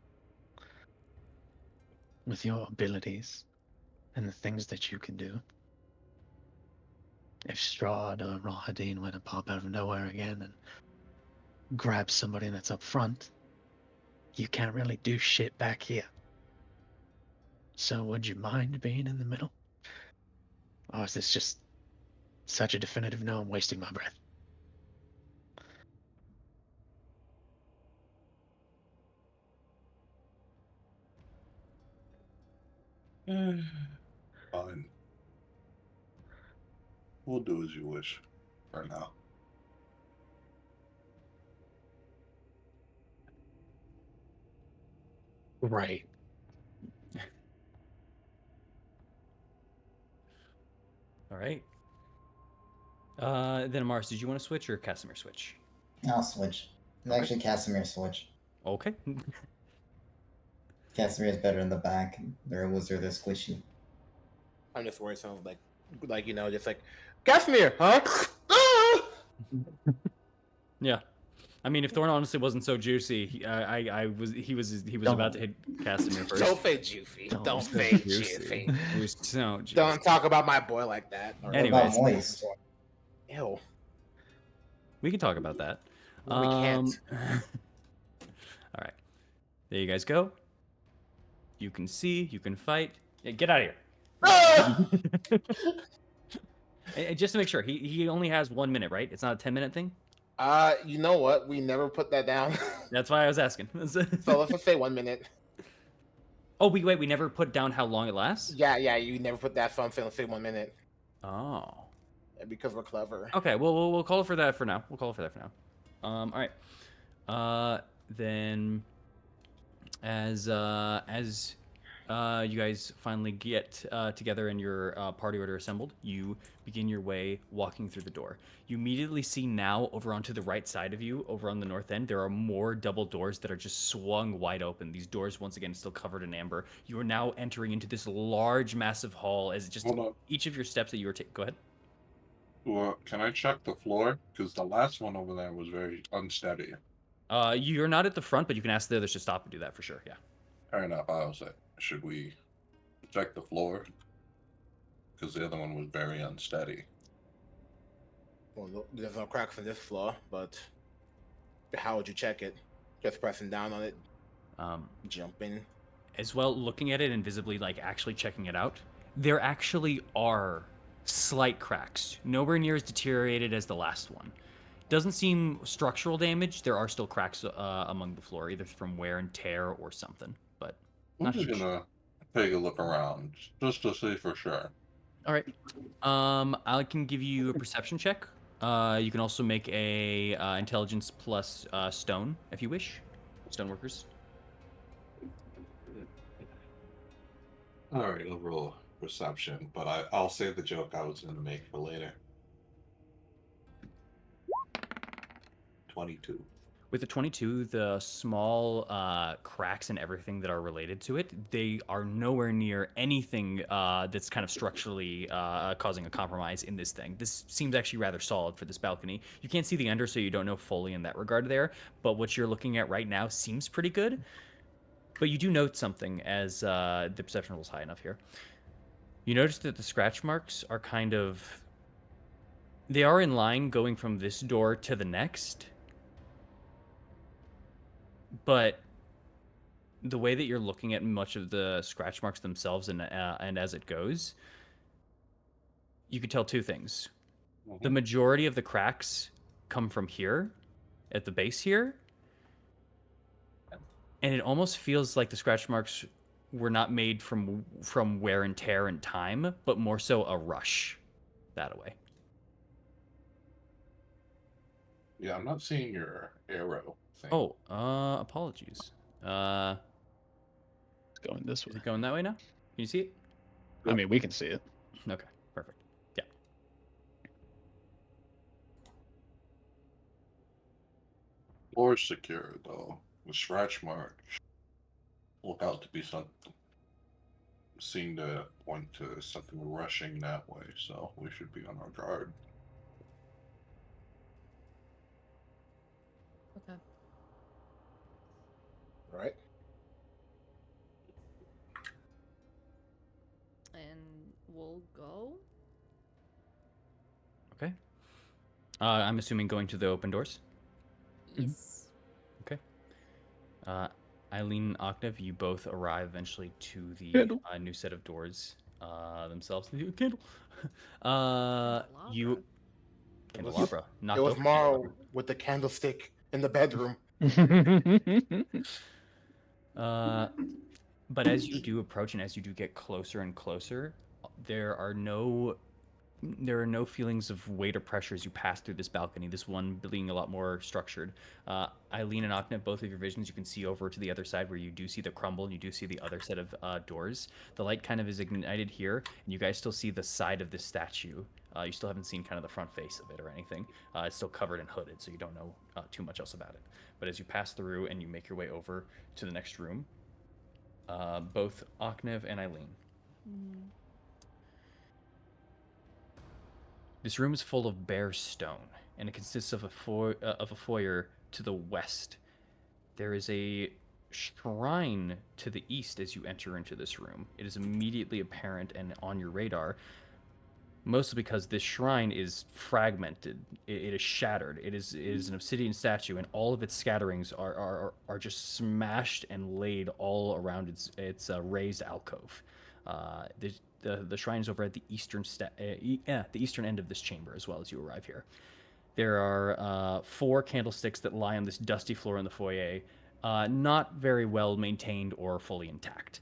[SPEAKER 3] with your abilities and the things that you can do. If Strahd or Rahadin were to pop out of nowhere again and grab somebody that's up front, you can't really do shit back here. So would you mind being in the middle? Or is this just such a definitive no, I'm wasting my breath?
[SPEAKER 6] Fine. We'll do as you wish for now.
[SPEAKER 3] Right.
[SPEAKER 1] All right. Then Mars, did you want to switch or Casimir switch?
[SPEAKER 4] I'll switch.
[SPEAKER 1] Okay.
[SPEAKER 4] Actually, Casimir switch.
[SPEAKER 1] Okay.
[SPEAKER 4] Casimir is better in the back. Their wizard is squishy.
[SPEAKER 2] I'm just worried someone like just like Casimir, huh? Ah!
[SPEAKER 1] Yeah. I mean, if Thorn honestly wasn't so juicy, he was about to hit Casimir first.
[SPEAKER 2] Don't fade Juicy.
[SPEAKER 3] Don't
[SPEAKER 2] Don't
[SPEAKER 3] say
[SPEAKER 2] fade
[SPEAKER 1] juicy.
[SPEAKER 2] Juicy.
[SPEAKER 1] He was so juicy.
[SPEAKER 2] Don't talk about my boy like that. All right.
[SPEAKER 1] Anyways.
[SPEAKER 4] What about moist?
[SPEAKER 2] Ew.
[SPEAKER 1] We can talk about that.
[SPEAKER 2] No, we can't.
[SPEAKER 1] All right. There you guys go. You can see, you can fight. Yeah, get out of here.
[SPEAKER 2] Ah!
[SPEAKER 1] And just to make sure, he only has 1 minute, right? It's not a 10-minute thing?
[SPEAKER 2] You know what? We never put that down.
[SPEAKER 1] That's why I was asking.
[SPEAKER 2] So let's just say 1 minute.
[SPEAKER 1] Oh, wait, we never put down how long it lasts?
[SPEAKER 2] Yeah, you never put that, so I'm saying let's say 1 minute.
[SPEAKER 1] Oh.
[SPEAKER 2] Because we're clever.
[SPEAKER 1] Okay, well, we'll call it for that for now. All right. Then as you guys finally get together and your party order assembled, you begin your way walking through the door. You immediately see now over onto the right side of you, over on the north end, there are more double doors that are just swung wide open. These doors, once again, still covered in amber. You are now entering into this large, massive hall as just
[SPEAKER 6] Hold on.
[SPEAKER 1] each of your steps that you were taking. Go ahead.
[SPEAKER 6] Well, can I check the floor? Because the last one over there was very unsteady.
[SPEAKER 1] You're not at the front, but you can ask the others to stop and do that for sure. Yeah.
[SPEAKER 6] Fair enough. I was like, should we check the floor? Because the other one was very unsteady.
[SPEAKER 2] Well, there's no cracks in this floor, but how would you check it? Just pressing down on it, jumping.
[SPEAKER 1] As well, looking at it and visibly, like, actually checking it out, there actually are slight cracks. Nowhere near as deteriorated as the last one. Doesn't seem structural damage. There are still cracks among the floor, either from wear and tear or something, but
[SPEAKER 6] I'm
[SPEAKER 1] not
[SPEAKER 6] just
[SPEAKER 1] huge.
[SPEAKER 6] gonna take a look around just to see for sure.
[SPEAKER 1] All right. I can give you a perception check. You can also make a intelligence plus stone if you wish. Stoneworkers.
[SPEAKER 6] All right, overall perception, but I'll save the joke I was gonna make for later. 22.
[SPEAKER 1] With the 22, the small cracks and everything that are related to it, they are nowhere near anything that's kind of structurally causing a compromise in this thing. This seems actually rather solid for this balcony. You can't see the under, so you don't know fully in that regard there, but what you're looking at right now seems pretty good. But you do note something as the perception level is high enough here. You notice that the scratch marks are kind of They are in line going from this door to the next. But the way that you're looking at much of the scratch marks themselves and as it goes, you could tell two things. The majority of the cracks come from here, at the base here. And it almost feels like the scratch marks were not made from wear and tear and time, but more so a rush that way.
[SPEAKER 6] Yeah, I'm not seeing your arrow thing.
[SPEAKER 1] Oh, apologies.
[SPEAKER 3] It's going this
[SPEAKER 1] Is
[SPEAKER 3] way.
[SPEAKER 1] it going that way now? Can you see it?
[SPEAKER 3] I mean, we can see it.
[SPEAKER 1] Okay, perfect. Yeah.
[SPEAKER 6] Floor secure though. The scratch mark look out to be something. Seem to point to something rushing that way, so we should be on our guard.
[SPEAKER 5] Okay.
[SPEAKER 2] Right.
[SPEAKER 5] And we'll go.
[SPEAKER 1] Okay. I'm assuming going to the open doors.
[SPEAKER 5] Yes.
[SPEAKER 1] Okay. Eileen and Octave, you both arrive eventually to the
[SPEAKER 3] Candle.
[SPEAKER 1] new set of doors themselves. Candle. You candelabra.
[SPEAKER 2] It was Morrow with the candlestick in the bedroom.
[SPEAKER 1] But as you do approach and as you do get closer and closer, there are no feelings of weight or pressure as you pass through this balcony, this one being a lot more structured. Eileen and Octave, both of your visions, you can see over to the other side where you do see the crumble and you do see the other set of doors. The light kind of is ignited here, and you guys still see the side of this statue. You still haven't seen kind of the front face of it or anything. It's still covered and hooded, so you don't know too much else about it. But as you pass through and you make your way over to the next room, both Octave and Eileen, this room is full of bare stone, and it consists of a foyer to the west. There is a shrine to the east as you enter into this room. It is immediately apparent and on your radar, mostly because this shrine is fragmented. It is shattered. It is an obsidian statue, and all of its scatterings are just smashed and laid all around its raised alcove. The shrine is over at the eastern the eastern end of this chamber as well as you arrive here. There are 4 candlesticks that lie on this dusty floor in the foyer, not very well maintained or fully intact.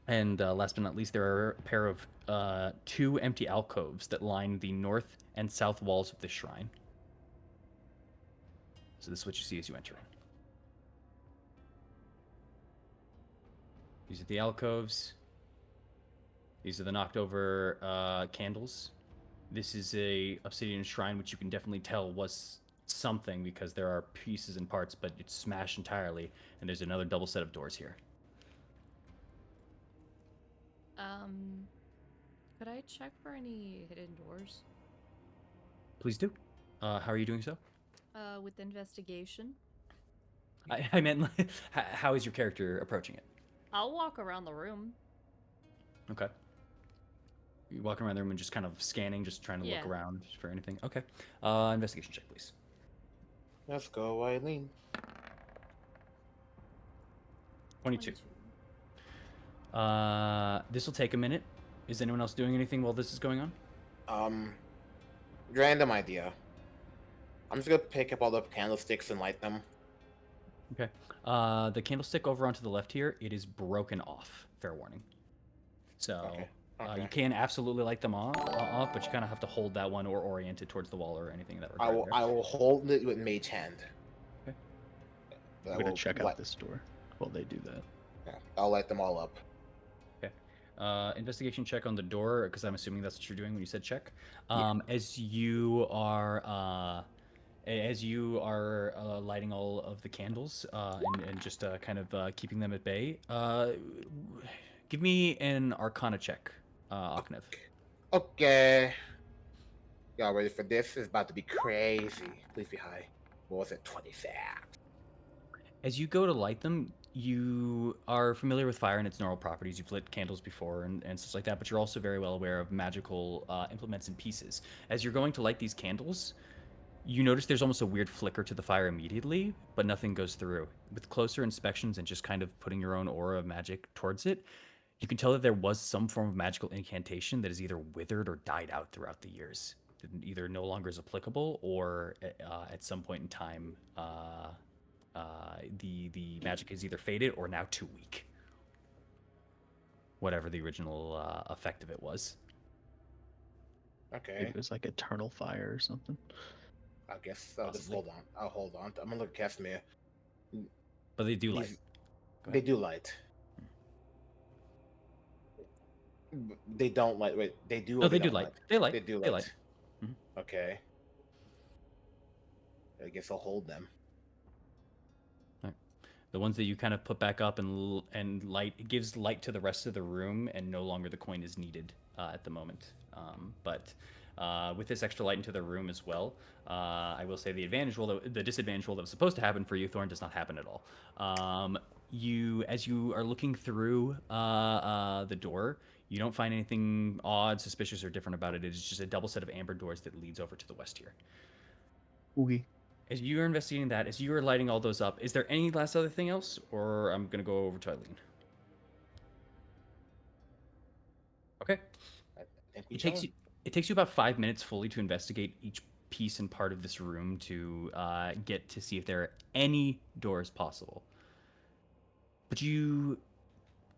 [SPEAKER 1] And last but not least, there are a pair of 2 empty alcoves that line the north and south walls of this shrine. So this is what you see as you enter in. These are the alcoves. These are the knocked over candles. This is a obsidian shrine, which you can definitely tell was something because there are pieces and parts, but it's smashed entirely. And there's another double set of doors here.
[SPEAKER 5] Could I check for any hidden doors?
[SPEAKER 1] Please do. How are you doing so?
[SPEAKER 5] With investigation.
[SPEAKER 1] I meant, how is your character approaching it?
[SPEAKER 5] I'll walk around the room.
[SPEAKER 1] Okay. You walking around the room and just kind of scanning, just trying to look
[SPEAKER 5] Yeah.
[SPEAKER 1] around for anything. Okay. Investigation check, please.
[SPEAKER 2] Let's go, Eileen.
[SPEAKER 1] 22. This will take a minute. Is anyone else doing anything while this is going on?
[SPEAKER 2] Random idea. I'm just gonna pick up all the candlesticks and light them.
[SPEAKER 1] Okay. The candlestick over onto the left here, it is broken off. Fair warning. So
[SPEAKER 2] Okay.
[SPEAKER 1] you can absolutely light them off, but you kind of have to hold that one or orient it towards the wall or anything in that regard.
[SPEAKER 2] I will hold it with mage hand.
[SPEAKER 1] Okay.
[SPEAKER 3] I'm gonna check out this door while they do that.
[SPEAKER 2] Yeah, I'll light them all up.
[SPEAKER 1] Investigation check on the door, because I'm assuming that's what you're doing when you said check. As you are lighting all of the candles and just kind of keeping them at bay, give me an Arcana check, Octave.
[SPEAKER 2] Okay. Y'all ready for this? It's about to be crazy. Please be high. What was it? 26.
[SPEAKER 1] As you go to light them, you are familiar with fire and its normal properties. You've lit candles before and such like that, but you're also very well aware of magical implements and pieces. As you're going to light these candles, you notice there's almost a weird flicker to the fire immediately, but nothing goes through. With closer inspections and just kind of putting your own aura of magic towards it, you can tell that there was some form of magical incantation that is either withered or died out throughout the years. That either no longer is applicable or at some point in time, the magic is either faded or now too weak. Whatever the original effect of it was.
[SPEAKER 2] Okay.
[SPEAKER 3] Maybe it was like eternal fire or something.
[SPEAKER 2] I guess I'll just
[SPEAKER 1] Possibly.
[SPEAKER 2] hold on. I'll hold on. I'm gonna look at Casimir.
[SPEAKER 1] But they do light.
[SPEAKER 2] These-
[SPEAKER 1] Go
[SPEAKER 2] They
[SPEAKER 1] ahead.
[SPEAKER 2] do light. They don't light. Wait, they do.
[SPEAKER 1] No,
[SPEAKER 2] Or
[SPEAKER 1] they do
[SPEAKER 2] don't
[SPEAKER 1] light. They light.
[SPEAKER 2] They do
[SPEAKER 1] They
[SPEAKER 2] light.
[SPEAKER 1] light. Mhm.
[SPEAKER 2] Okay. I guess I'll hold them.
[SPEAKER 1] The ones that you kind of put back up and light, it gives light to the rest of the room, and no longer the coin is needed at the moment. But with this extra light into the room as well, I will say the advantage roll, the disadvantage roll that was supposed to happen for you, Thorn, does not happen at all. As you are looking through the door, you don't find anything odd, suspicious, or different about it. It is just a double set of amber doors that leads over to the west here.
[SPEAKER 3] We
[SPEAKER 1] As you are investigating that, as you are lighting all those up, is there any last other thing else, or I'm gonna go over to Eileen? Okay.
[SPEAKER 2] I think we
[SPEAKER 1] It takes you about 5 minutes fully to investigate each piece and part of this room to get to see if there are any doors possible. But you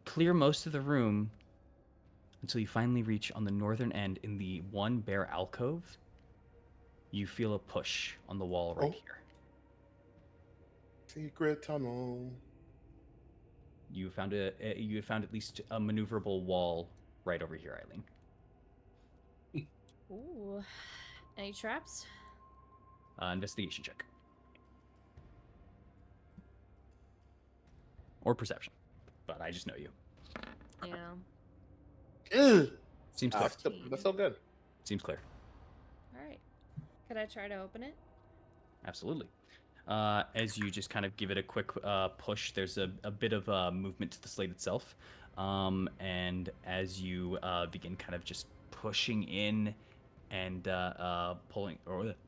[SPEAKER 1] clear most of the room until you finally reach on the northern end in the one bare alcove. You feel a push on the wall right
[SPEAKER 2] Oh.
[SPEAKER 1] here.
[SPEAKER 2] Secret tunnel.
[SPEAKER 1] You found at least a maneuverable wall right over here, Eileen.
[SPEAKER 5] Ooh. Any traps?
[SPEAKER 1] Investigation check. Or perception. But I just know you.
[SPEAKER 5] Yeah.
[SPEAKER 2] Ugh.
[SPEAKER 1] Seems clear.
[SPEAKER 2] That's still good.
[SPEAKER 1] Seems clear.
[SPEAKER 5] Alright. Could I try to open it?
[SPEAKER 1] Absolutely. As you just kind of give it a quick push, there's a bit of movement to the slate itself. And as you begin kind of just pushing in and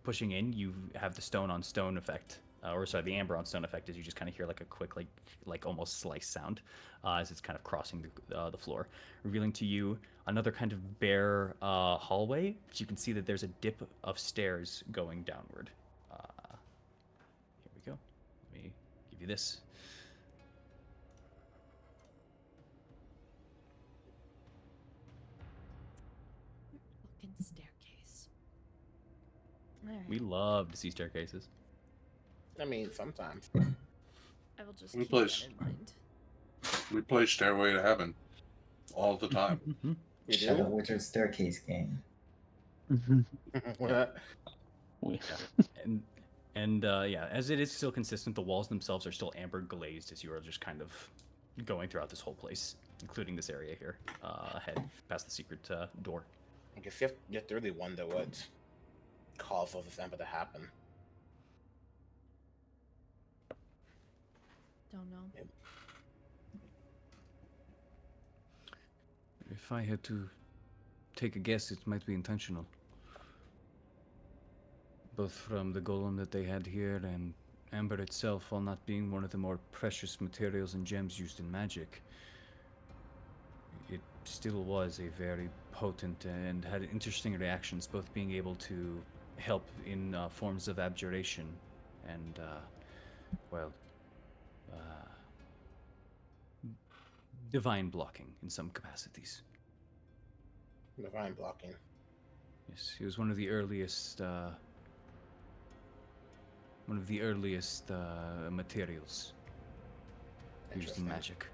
[SPEAKER 1] pushing in, you have the stone on stone effect. The amber on stone effect, as you just kind of hear like a quick, like almost slice sound as it's kind of crossing the floor, revealing to you another kind of bare hallway. But you can see that there's a dip of stairs going downward. Here we go. Let me give you this.
[SPEAKER 5] Fucking staircase. Alright.
[SPEAKER 1] We love to see staircases.
[SPEAKER 2] I mean, sometimes.
[SPEAKER 5] I will just
[SPEAKER 6] We
[SPEAKER 5] keep
[SPEAKER 6] place-
[SPEAKER 5] that in mind.
[SPEAKER 6] We play Stairway to Heaven all the time.
[SPEAKER 2] You
[SPEAKER 4] Shadow
[SPEAKER 2] do?
[SPEAKER 4] Wizard Staircase game.
[SPEAKER 3] we
[SPEAKER 1] And yeah, as it is still consistent, the walls themselves are still amber glazed as you are just kind of going throughout this whole place, including this area here, ahead past the secret door.
[SPEAKER 2] I guess you have to really wonder what caused all this amber to happen.
[SPEAKER 5] Don't know.
[SPEAKER 1] If I had to take a guess, it might be intentional. Both from the golem that they had here and amber itself, while not being one of the more precious materials and gems used in magic, it still was a very potent and had interesting reactions, both being able to help in forms of abjuration and, divine blocking in some capacities.
[SPEAKER 2] Divine blocking.
[SPEAKER 1] Yes, he was one of the earliest materials used in
[SPEAKER 2] Interesting.
[SPEAKER 1] magic.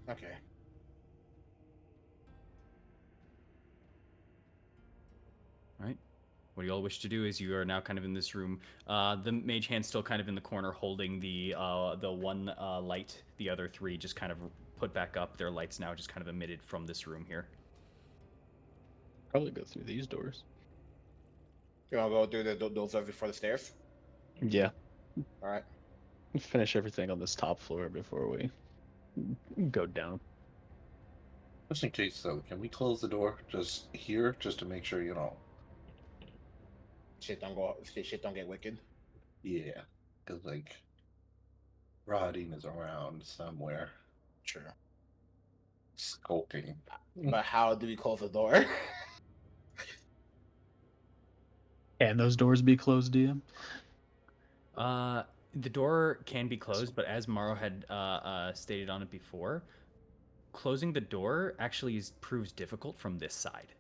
[SPEAKER 2] Okay.
[SPEAKER 1] Right? What you all wish to do is you are now kind of in this room. The mage hand's still kind of in the corner holding the one light. The other three just kind of put back up. Their lights now just kind of emitted from this room here.
[SPEAKER 3] probably go through these doors.
[SPEAKER 2] You want to go through those others before the stairs?
[SPEAKER 3] Yeah,
[SPEAKER 2] All right.
[SPEAKER 3] finish everything on this top floor before we go down.
[SPEAKER 6] Just in case, though, can we close the door just here, just to make sure,
[SPEAKER 2] Shit don't get wicked.
[SPEAKER 6] yeah, because like Rodine is around somewhere,
[SPEAKER 2] Sure.
[SPEAKER 6] skulking.
[SPEAKER 2] But how do we close the door?
[SPEAKER 3] Can those doors be closed, DM?
[SPEAKER 1] The door can be closed, but as Morrow had stated on it before, closing the door actually proves difficult from this side.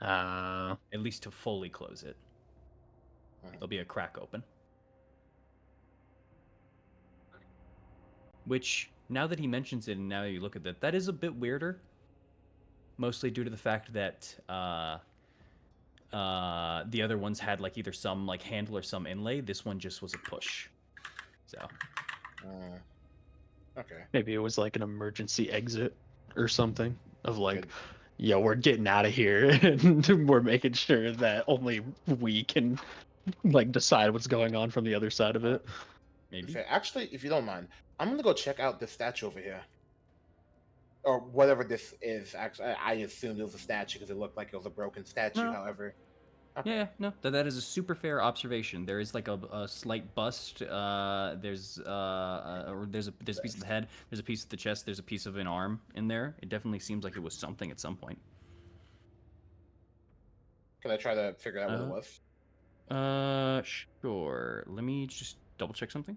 [SPEAKER 1] At least to fully close it. There'll be a crack open. Which, now that he mentions it and now you look at that, that is a bit weirder. Mostly due to the fact that the other ones had like either some like handle or some inlay. This one just was a push. So.
[SPEAKER 2] Okay.
[SPEAKER 3] Maybe it was like an emergency exit or something of like,
[SPEAKER 2] Good.
[SPEAKER 3] yo, we're getting out of here and we're making sure that only we can like decide what's going on from the other side of it.
[SPEAKER 1] Maybe.
[SPEAKER 2] Actually, if you don't mind, I'm gonna go check out this statue over here, or whatever this is. Actually, I assumed it was a statue because it looked like it was a broken statue.
[SPEAKER 1] No.
[SPEAKER 2] However, okay.
[SPEAKER 1] Yeah, no, that is a super fair observation. There is like a slight bust. There's a piece of the head. There's a piece of the chest. There's a piece of an arm in there. It definitely seems like it was something at some point.
[SPEAKER 2] Can I try to figure out what it was?
[SPEAKER 1] Sure. Let me just double check something.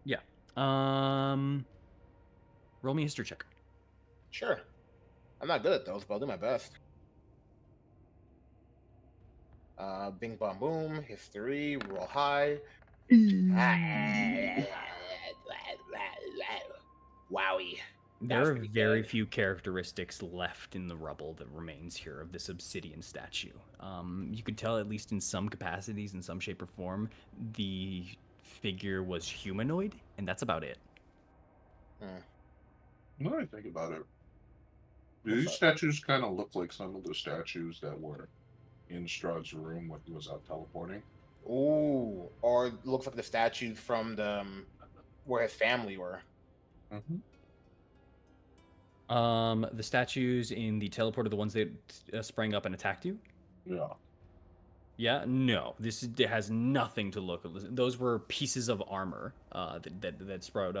[SPEAKER 1] Yeah. Roll me a history check.
[SPEAKER 2] Sure. I'm not good at those, but I'll do my best. Bing bong boom. History. Roll high. Wowie.
[SPEAKER 1] There are very few characteristics left in the rubble that remains here of this obsidian statue. You could tell, at least in some capacities, in some shape or form, the figure was humanoid, and that's about it.
[SPEAKER 6] Now that I think about it, these statues kind of look like some of the statues that were in Strahd's room when he was out teleporting.
[SPEAKER 2] Ooh, or it looks like the statues from the where his family were.
[SPEAKER 1] The statues in the teleport are the ones that sprang up and attacked you?
[SPEAKER 6] Yeah.
[SPEAKER 1] Yeah, no. It has nothing to look. Those were pieces of armor that sprayed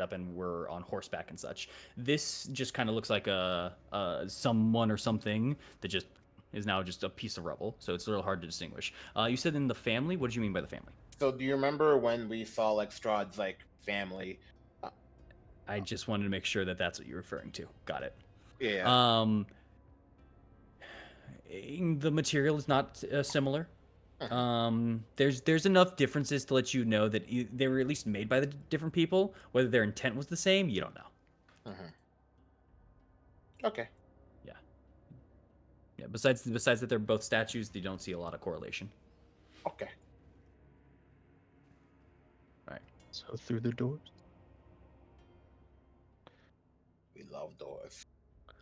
[SPEAKER 1] up and were on horseback and such. This just kind of looks like a someone or something that just is now just a piece of rubble. So it's a little hard to distinguish. You said in the family. What did you mean by the family?
[SPEAKER 2] So do you remember when we saw like Strahd's like family?
[SPEAKER 1] I just wanted to make sure that that's what you're referring to. Got it.
[SPEAKER 2] Yeah.
[SPEAKER 1] The material is not similar. There's enough differences to let you know that they were at least made by the different people. Whether their intent was the same, you don't know.
[SPEAKER 2] Okay.
[SPEAKER 1] Yeah. Besides that they're both statues, you don't see a lot of correlation.
[SPEAKER 2] Okay.
[SPEAKER 1] All right.
[SPEAKER 3] So through the doors.
[SPEAKER 2] We love doors.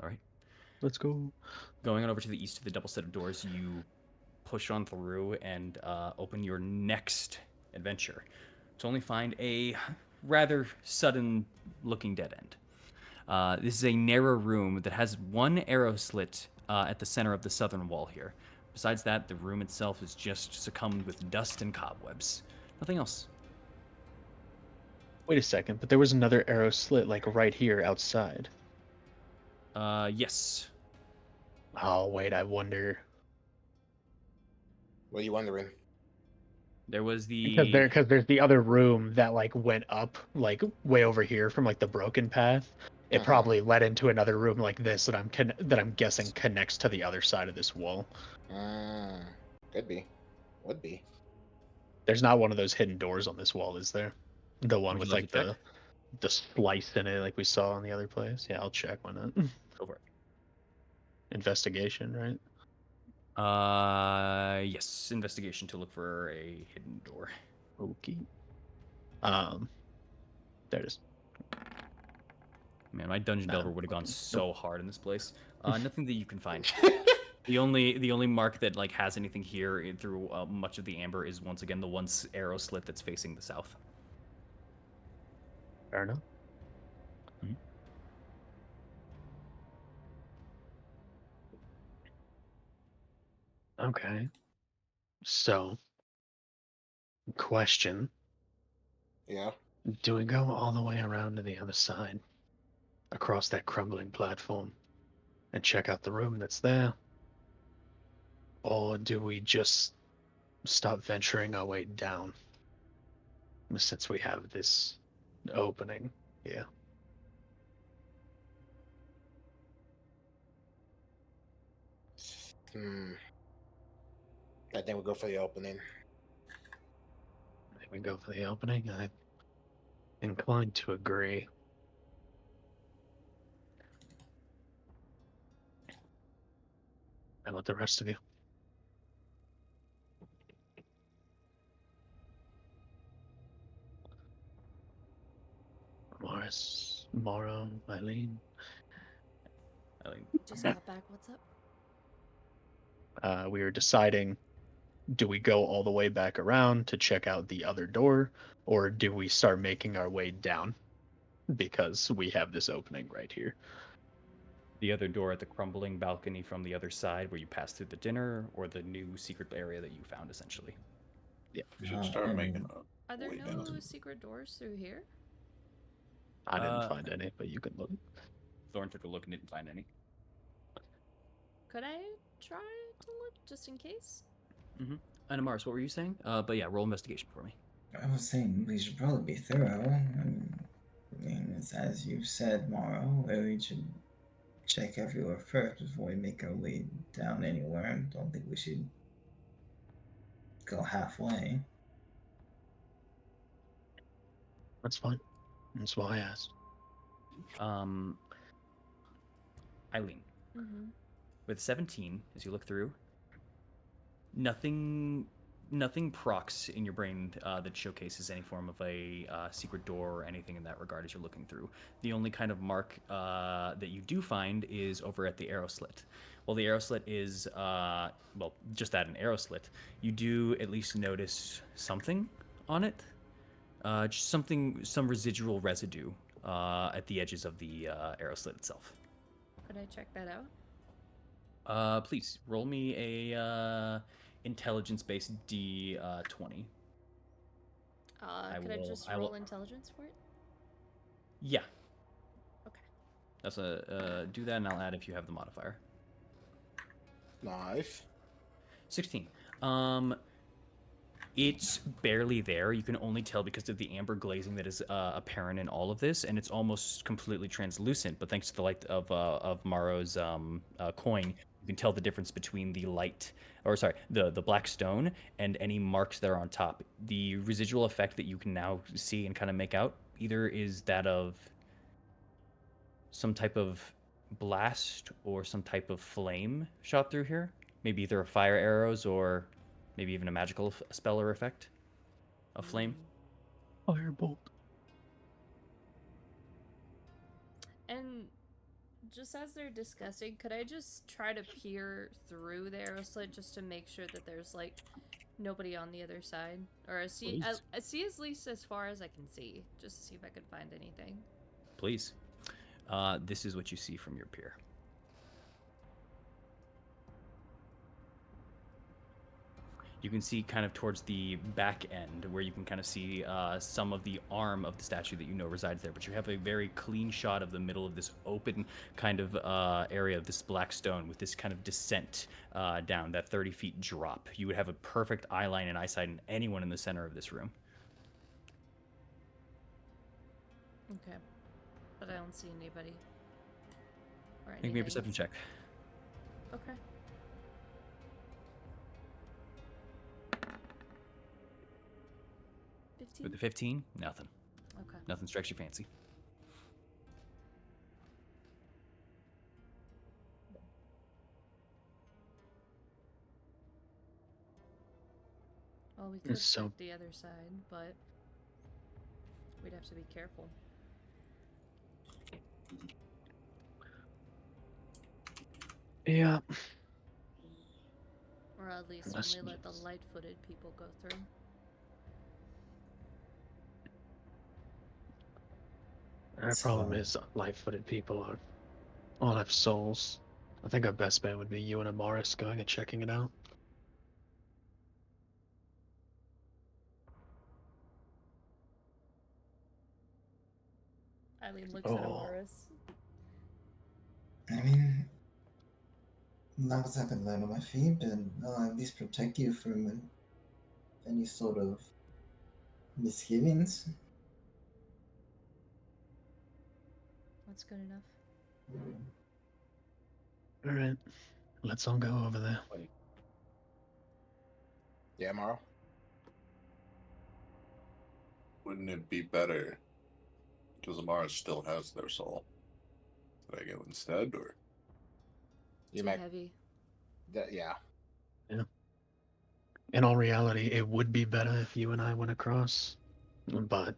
[SPEAKER 1] All right.
[SPEAKER 3] Let's go.
[SPEAKER 1] Going on over to the east of the double set of doors, you push on through and open your next adventure to only find a rather sudden-looking dead end. This is a narrow room that has one arrow slit at the center of the southern wall here. Besides that, the room itself is just succumbed with dust and cobwebs. Nothing else.
[SPEAKER 3] Wait a second, but there was another arrow slit like right here outside.
[SPEAKER 1] Yes.
[SPEAKER 3] Oh, wait, I wonder.
[SPEAKER 2] What are you wondering?
[SPEAKER 1] There was
[SPEAKER 3] Because there's the other room that like went up like way over here from like the broken path. It probably led into another room like this that I'm guessing connects to the other side of this wall.
[SPEAKER 2] Could be. Would be.
[SPEAKER 3] There's not one of those hidden doors on this wall, is there? The one
[SPEAKER 1] Would you
[SPEAKER 3] with
[SPEAKER 1] like
[SPEAKER 3] like
[SPEAKER 1] to check?
[SPEAKER 3] the slice in it like we saw in the other place. Yeah, I'll check. Why not?
[SPEAKER 1] Go for it.
[SPEAKER 3] Investigation, right?
[SPEAKER 1] Yes. Investigation to look for a hidden door.
[SPEAKER 3] Okay. There it is.
[SPEAKER 1] Man, my dungeon delver would have gone
[SPEAKER 3] fucking-
[SPEAKER 1] so hard in this place. Nothing that you can find. The only mark that like has anything here through much of the amber is once again the one arrow slit that's facing the south.
[SPEAKER 3] Fair enough.
[SPEAKER 1] Mhm.
[SPEAKER 3] Okay. So, question.
[SPEAKER 2] Yeah.
[SPEAKER 3] Do we go all the way around to the other side, across that crumbling platform, and check out the room that's there? Or do we just start venturing our way down, since we have this opening here?
[SPEAKER 2] I think we'll go for the opening.
[SPEAKER 3] I think we go for the opening. I'm inclined to agree. How about the rest of you? Morris, Morrow, Eileen.
[SPEAKER 5] Just got back. What's up?
[SPEAKER 3] We were deciding, do we go all the way back around to check out the other door, or do we start making our way down? Because we have this opening right here.
[SPEAKER 1] The other door at the crumbling balcony from the other side where you pass through the dinner, or the new secret area that you found, essentially.
[SPEAKER 3] Yeah.
[SPEAKER 6] We should start making
[SPEAKER 5] Are there
[SPEAKER 6] way
[SPEAKER 5] no
[SPEAKER 6] down.
[SPEAKER 5] secret doors through here?
[SPEAKER 3] I didn't
[SPEAKER 1] Uh,
[SPEAKER 3] find any, but you can look.
[SPEAKER 1] Thorn took a look and didn't find any.
[SPEAKER 5] Could I try to look just in case?
[SPEAKER 1] And Mars, what were you saying? But yeah, roll investigation for me.
[SPEAKER 4] I was saying we should probably be thorough. I mean, it's as you said, Morrow, where we should check everywhere first before we make our way down anywhere. I don't think we should go halfway.
[SPEAKER 3] That's fine. That's why I asked.
[SPEAKER 1] Eileen,
[SPEAKER 5] Mm-hmm.
[SPEAKER 1] with 17, as you look through, nothing procs in your brain that showcases any form of a secret door or anything in that regard as you're looking through. The only kind of mark that you do find is over at the arrow slit. Well, the arrow slit is, just that, an arrow slit. You do at least notice something on it. Just some residual residue at the edges of the arrow slit itself.
[SPEAKER 5] Could I check that out?
[SPEAKER 1] Please roll me a intelligence-based D20.
[SPEAKER 5] Could I just roll intelligence for it?
[SPEAKER 1] Yeah.
[SPEAKER 5] Okay.
[SPEAKER 1] That's do that, and I'll add if you have the modifier.
[SPEAKER 2] Nice.
[SPEAKER 1] 16. It's barely there. You can only tell because of the amber glazing that is apparent in all of this, and it's almost completely translucent. But thanks to the light of Maro's coin, you can tell the difference between the the black stone and any marks that are on top. The residual effect that you can now see and kind of make out either is that of some type of blast or some type of flame shot through here. Maybe either fire arrows or maybe even a magical spell or effect of flame.
[SPEAKER 3] Firebolt.
[SPEAKER 5] And just as they're discussing, could I just try to peer through the arrow slit just to make sure that there's like nobody on the other side, or see at least as far as I can see, just to see if I could find anything.
[SPEAKER 1] Please. This is what you see from your peer. You can see kind of towards the back end where you can kind of see some of the arm of the statue that you know resides there, but you have a very clean shot of the middle of this open kind of area of this black stone with this kind of descent down, that 30 feet drop. You would have a perfect eye line and eyesight in anyone in the center of this room.
[SPEAKER 5] Okay. But I don't see anybody. Or
[SPEAKER 1] Make me a
[SPEAKER 5] anything.
[SPEAKER 1] perception check.
[SPEAKER 5] Okay.
[SPEAKER 1] With the 15, nothing.
[SPEAKER 5] Okay.
[SPEAKER 1] Nothing strikes your fancy.
[SPEAKER 5] Well, we could
[SPEAKER 3] So-
[SPEAKER 5] check the other side, but we'd have to be careful.
[SPEAKER 3] Yeah.
[SPEAKER 5] Or at least only let the light-footed people go through.
[SPEAKER 3] Our problem is light-footed people all have souls. I think our best bet would be you and Amaris going and checking it out.
[SPEAKER 5] Eileen looks at
[SPEAKER 3] Oh.
[SPEAKER 5] Amaris.
[SPEAKER 4] I mean, not what's happened land on my feet, but I'll at least protect you from any sort of misgivings.
[SPEAKER 5] That's good enough.
[SPEAKER 3] All right, let's all go over there.
[SPEAKER 2] Yeah, Morrow.
[SPEAKER 6] Wouldn't it be better? Because Amara still has their soul. Did I go instead, or?
[SPEAKER 2] You
[SPEAKER 5] Too
[SPEAKER 2] might.
[SPEAKER 5] heavy.
[SPEAKER 2] Yeah.
[SPEAKER 3] In all reality, it would be better if you and I went across, but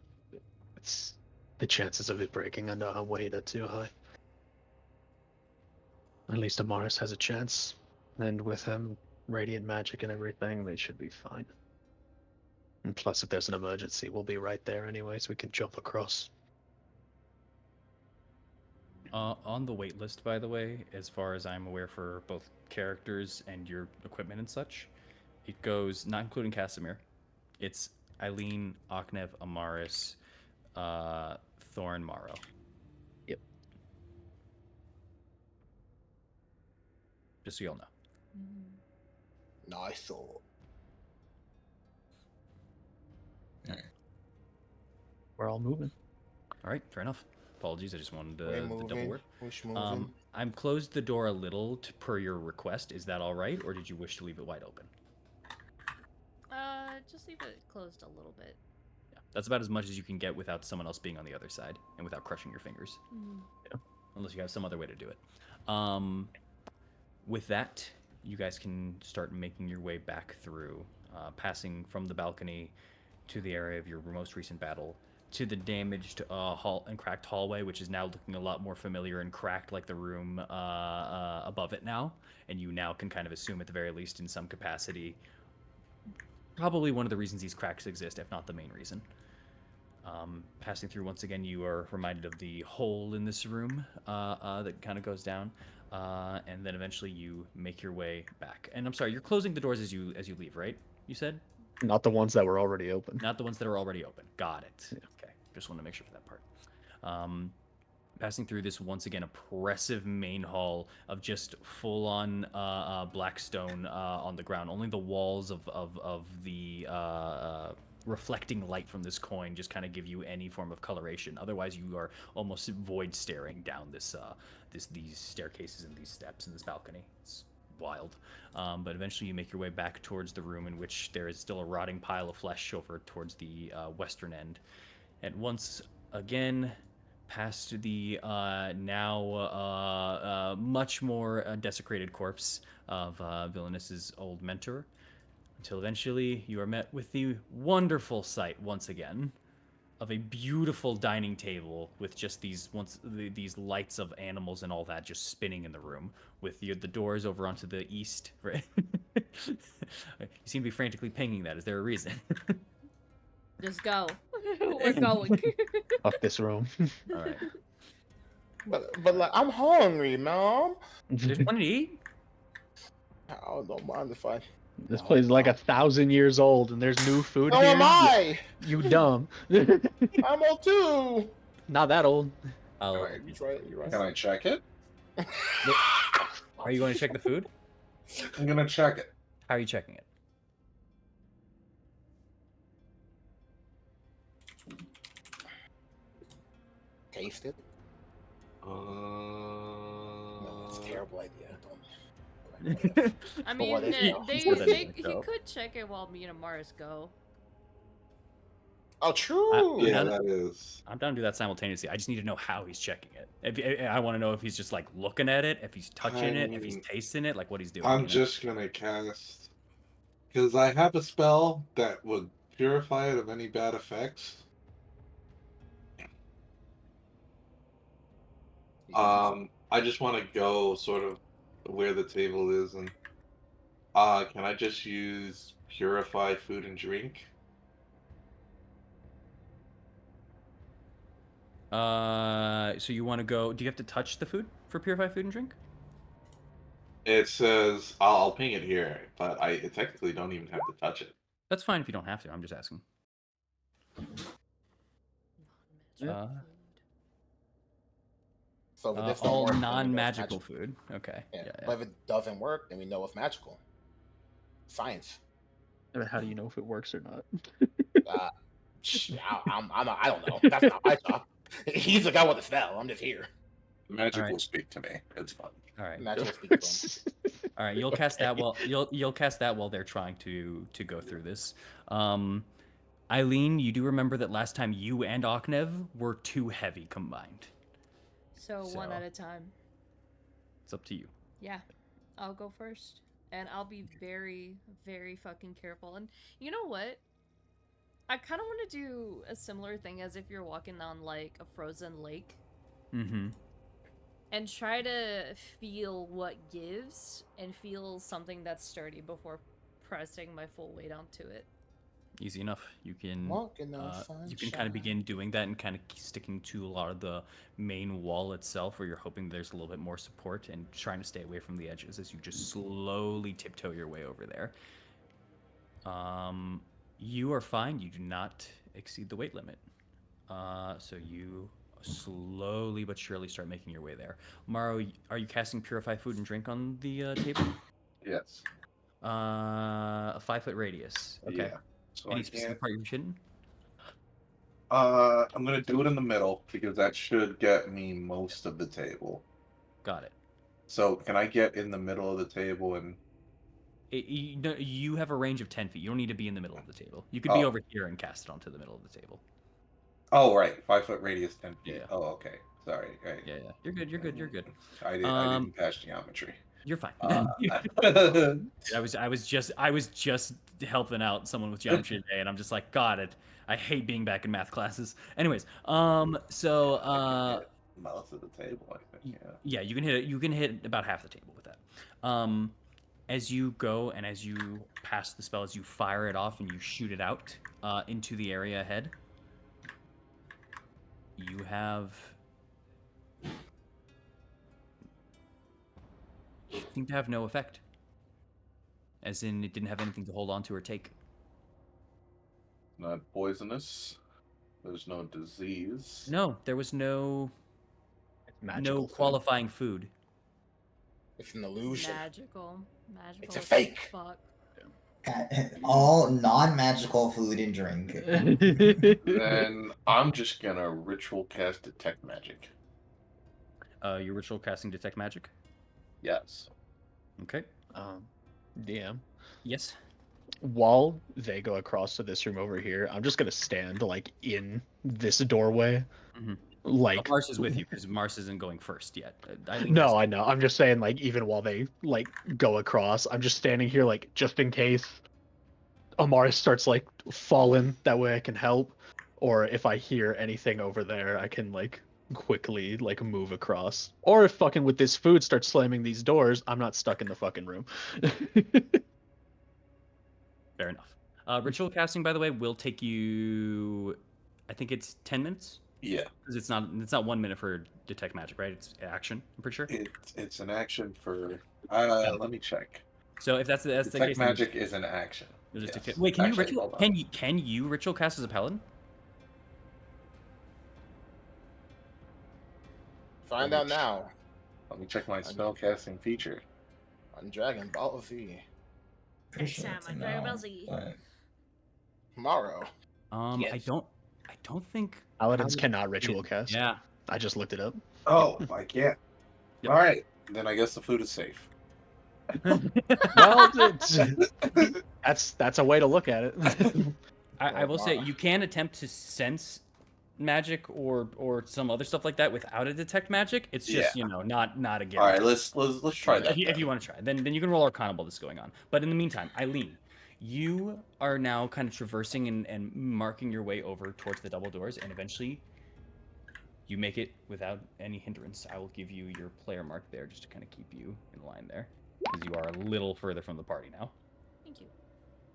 [SPEAKER 3] the chances of it breaking under our weight are too high. At least Amaris has a chance, and with him, radiant magic and everything, they should be fine. And plus, if there's an emergency, we'll be right there anyway, so we can jump across.
[SPEAKER 1] On the wait list, by the way, as far as I'm aware for both characters and your equipment and such, it goes, not including Casimir, it's Eileen, Aknev, Amaris, Thorn, Morrow.
[SPEAKER 3] Yep.
[SPEAKER 1] Just so y'all know.
[SPEAKER 2] Nice soul.
[SPEAKER 3] We're all moving.
[SPEAKER 1] All right, fair enough. Apologies, I just wanted
[SPEAKER 2] We're
[SPEAKER 1] the
[SPEAKER 2] moving.
[SPEAKER 1] double word.
[SPEAKER 2] We're moving.
[SPEAKER 1] I'm closed the door a little per your request. Is that all right, or did you wish to leave it wide open?
[SPEAKER 5] Just leave it closed a little bit.
[SPEAKER 1] Yeah, that's about as much as you can get without someone else being on the other side and without crushing your fingers. Yeah. Unless you have some other way to do it. With that, you guys can start making your way back through, passing from the balcony to the area of your most recent battle, to the damaged hall and cracked hallway, which is now looking a lot more familiar and cracked like the room above it now. And you now can kind of assume, at the very least, in some capacity, probably one of the reasons these cracks exist, if not the main reason. Passing through once again, you are reminded of the hole in this room that kind of goes down, and then eventually you make your way back. And I'm sorry, you're closing the doors as you leave, right? You said?
[SPEAKER 3] Not the ones that were already open.
[SPEAKER 1] Not the ones that are already open. Got it.
[SPEAKER 3] Yeah.
[SPEAKER 1] Okay, just want to make sure for that part. Passing through this once again oppressive main hall of just full-on black stone on the ground. Only the walls of the reflecting light from this coin just kind of give you any form of coloration. Otherwise, you are almost void staring down these staircases and these steps and this balcony. It's wild. But eventually you make your way back towards the room in which there is still a rotting pile of flesh over towards the western end. And once again, past the now much more desecrated corpse of Villainous's old mentor, until eventually you are met with the wonderful sight once again of a beautiful dining table with just these lights of animals and all that just spinning in the room, with the doors over onto the east. Right? You seem to be frantically pinging that. Is there a reason?
[SPEAKER 5] Just go. We're going.
[SPEAKER 3] Fuck this room.
[SPEAKER 1] All right.
[SPEAKER 2] But like, I'm hungry, Mom.
[SPEAKER 1] There's plenty to eat.
[SPEAKER 2] I don't mind if I.
[SPEAKER 3] This place is like 1,000 years old, and there's new food
[SPEAKER 2] So
[SPEAKER 3] here.
[SPEAKER 2] am I.
[SPEAKER 3] You dumb.
[SPEAKER 2] I'm old too.
[SPEAKER 3] Not that old.
[SPEAKER 2] You're right.
[SPEAKER 6] Can I check it?
[SPEAKER 1] Are you going to check the food?
[SPEAKER 6] I'm gonna check it.
[SPEAKER 1] How are you checking it?
[SPEAKER 2] Taste it. No, it's a terrible idea. Don't.
[SPEAKER 5] I
[SPEAKER 2] For
[SPEAKER 5] mean,
[SPEAKER 2] what it's worth.
[SPEAKER 5] he could check it while me and Amaris go.
[SPEAKER 2] Oh, true.
[SPEAKER 6] Yeah, that is.
[SPEAKER 1] I'm down to do that simultaneously. I just need to know how he's checking it. I want to know if he's just like looking at it, if he's touching it, if he's tasting it, like what he's doing.
[SPEAKER 6] I'm just gonna cast, because I have a spell that would purify it of any bad effects. I just want to go sort of where the table is, and can I just use purify food and drink?
[SPEAKER 1] So you want to go? Do you have to touch the food for purify food and drink?
[SPEAKER 6] It says I'll ping it here, but I technically don't even have to touch it.
[SPEAKER 1] That's fine if you don't have to. I'm just asking.
[SPEAKER 5] Non-magical
[SPEAKER 1] Uh,
[SPEAKER 5] food.
[SPEAKER 2] So if this don't
[SPEAKER 1] all
[SPEAKER 2] work, then we know it's
[SPEAKER 1] non-magical
[SPEAKER 2] magical.
[SPEAKER 1] food. Okay.
[SPEAKER 2] Yeah.
[SPEAKER 1] Yeah.
[SPEAKER 2] But if it doesn't work, then we know it's magical. Science.
[SPEAKER 3] How do you know if it works or not?
[SPEAKER 2] I don't know. That's not my job. He's the guy with the spell. I'm just here.
[SPEAKER 6] Magic
[SPEAKER 1] Alright.
[SPEAKER 6] will speak to me. It's fun.
[SPEAKER 1] All right.
[SPEAKER 2] Magical speak to him.
[SPEAKER 1] All right. You'll cast that
[SPEAKER 3] Okay.
[SPEAKER 1] while you'll cast that while they're trying to go through this. Eileen, you do remember that last time you and Oknev were too heavy combined.
[SPEAKER 5] So one
[SPEAKER 1] So-
[SPEAKER 5] at a time.
[SPEAKER 1] It's up to you.
[SPEAKER 5] Yeah, I'll go first, and I'll be very, very fucking careful. And you know what? I kind of want to do a similar thing as if you're walking on like a frozen lake,
[SPEAKER 1] Mm-hmm.
[SPEAKER 5] and try to feel what gives and feel something that's sturdy before pressing my full weight onto it.
[SPEAKER 1] Easy enough. You can
[SPEAKER 2] Walking on
[SPEAKER 1] you can kind of begin doing that and kind of sticking to a lot of the main wall itself, where you're hoping there's a little bit more support and trying to stay away from the edges as you just slowly tiptoe your way over there. You are fine. You do not exceed the weight limit. So you slowly but surely start making your way there. Maro, are you casting Purify Food and Drink on the table?
[SPEAKER 6] Yes.
[SPEAKER 1] A 5-foot radius. Okay.
[SPEAKER 6] Yeah. So
[SPEAKER 1] Any
[SPEAKER 6] I
[SPEAKER 1] specific
[SPEAKER 6] can't.
[SPEAKER 1] part you're hitting?
[SPEAKER 6] I'm gonna do it in the middle because that should get me most of the table.
[SPEAKER 1] Got it.
[SPEAKER 6] So can I get in the middle of the table and?
[SPEAKER 1] You have a range of 10 feet. You don't need to be in the middle of the table. You could be over here and cast it onto the middle of the table.
[SPEAKER 6] Oh right, 5-foot radius, 10 feet.
[SPEAKER 1] Yeah.
[SPEAKER 6] Oh okay. Sorry. Right.
[SPEAKER 1] Yeah. You're good. You're good. You're good.
[SPEAKER 6] I didn't pass geometry.
[SPEAKER 1] You're fine.
[SPEAKER 6] Uh,
[SPEAKER 1] I was just helping out someone with geometry today, and I'm just like, God, I hate being back in math classes. Anyways, so
[SPEAKER 6] mouth of the table, I think. Yeah.
[SPEAKER 1] yeah, you can hit about half the table with that. As you go and as you pass the spell, as you fire it off and you shoot it out into the area ahead, you have seem to have no effect. As in, it didn't have anything to hold on to or take.
[SPEAKER 6] Not poisonous. There's no disease.
[SPEAKER 1] No, there was no
[SPEAKER 3] Magical food.
[SPEAKER 1] qualifying food.
[SPEAKER 2] It's an illusion.
[SPEAKER 5] Magical
[SPEAKER 2] It's a
[SPEAKER 5] as
[SPEAKER 2] fake.
[SPEAKER 5] Fuck.
[SPEAKER 4] All non-magical food and drink.
[SPEAKER 6] Then I'm just gonna ritual cast detect magic.
[SPEAKER 1] Your ritual casting detect magic.
[SPEAKER 6] Yes.
[SPEAKER 1] Okay.
[SPEAKER 3] DM.
[SPEAKER 1] Yes.
[SPEAKER 3] While they go across to this room over here, I'm just gonna stand like in this doorway,
[SPEAKER 1] Mhm.
[SPEAKER 3] like.
[SPEAKER 1] Mars is with you because Mars isn't going first yet. Eileen
[SPEAKER 3] No,
[SPEAKER 1] has-
[SPEAKER 3] I know. I'm just saying, like, even while they like go across, I'm just standing here, like, just in case Amaris starts like falling. That way, I can help, or if I hear anything over there, I can like quickly like move across. Or if fucking with this food starts slamming these doors, I'm not stuck in the fucking room.
[SPEAKER 1] Fair enough. Ritual casting, by the way, will take you. I think it's 10 minutes.
[SPEAKER 6] Yeah.
[SPEAKER 1] Because it's not 1 minute for detect magic, right? It's action. I'm pretty sure.
[SPEAKER 6] It's an action for. Let me check.
[SPEAKER 1] So if that's the
[SPEAKER 6] Detect
[SPEAKER 1] case, then
[SPEAKER 6] magic is an action.
[SPEAKER 1] you'll just
[SPEAKER 6] Yes.
[SPEAKER 1] detect- Wait, can you
[SPEAKER 6] Actually,
[SPEAKER 1] ritual?
[SPEAKER 6] hold on.
[SPEAKER 1] Can you ritual cast as a paladin?
[SPEAKER 2] Find out now
[SPEAKER 6] Let me check my spell casting feature.
[SPEAKER 2] on Dragon Ball Z
[SPEAKER 4] Pretty sure it's a no, but
[SPEAKER 2] tomorrow.
[SPEAKER 1] I
[SPEAKER 2] Yes.
[SPEAKER 1] don't think
[SPEAKER 3] Paladins cannot ritual cast.
[SPEAKER 1] Yeah.
[SPEAKER 3] I just looked it up.
[SPEAKER 6] Oh, I can't.
[SPEAKER 1] Yep.
[SPEAKER 6] All right, then I guess the food is safe.
[SPEAKER 3] Well, that's a way to look at it.
[SPEAKER 1] I will say
[SPEAKER 2] Wow.
[SPEAKER 1] you can attempt to sense magic or some other stuff like that without a detect magic. It's just not a guarantee.
[SPEAKER 6] All right, let's try that.
[SPEAKER 1] If you want to try, then you can roll Arcana while this is going on. But in the meantime, Eileen, you are now kind of traversing and marking your way over towards the double doors, and eventually You make it without any hindrance. I will give you your player mark there just to kind of keep you in line there, because you are a little further from the party now.
[SPEAKER 5] Thank you.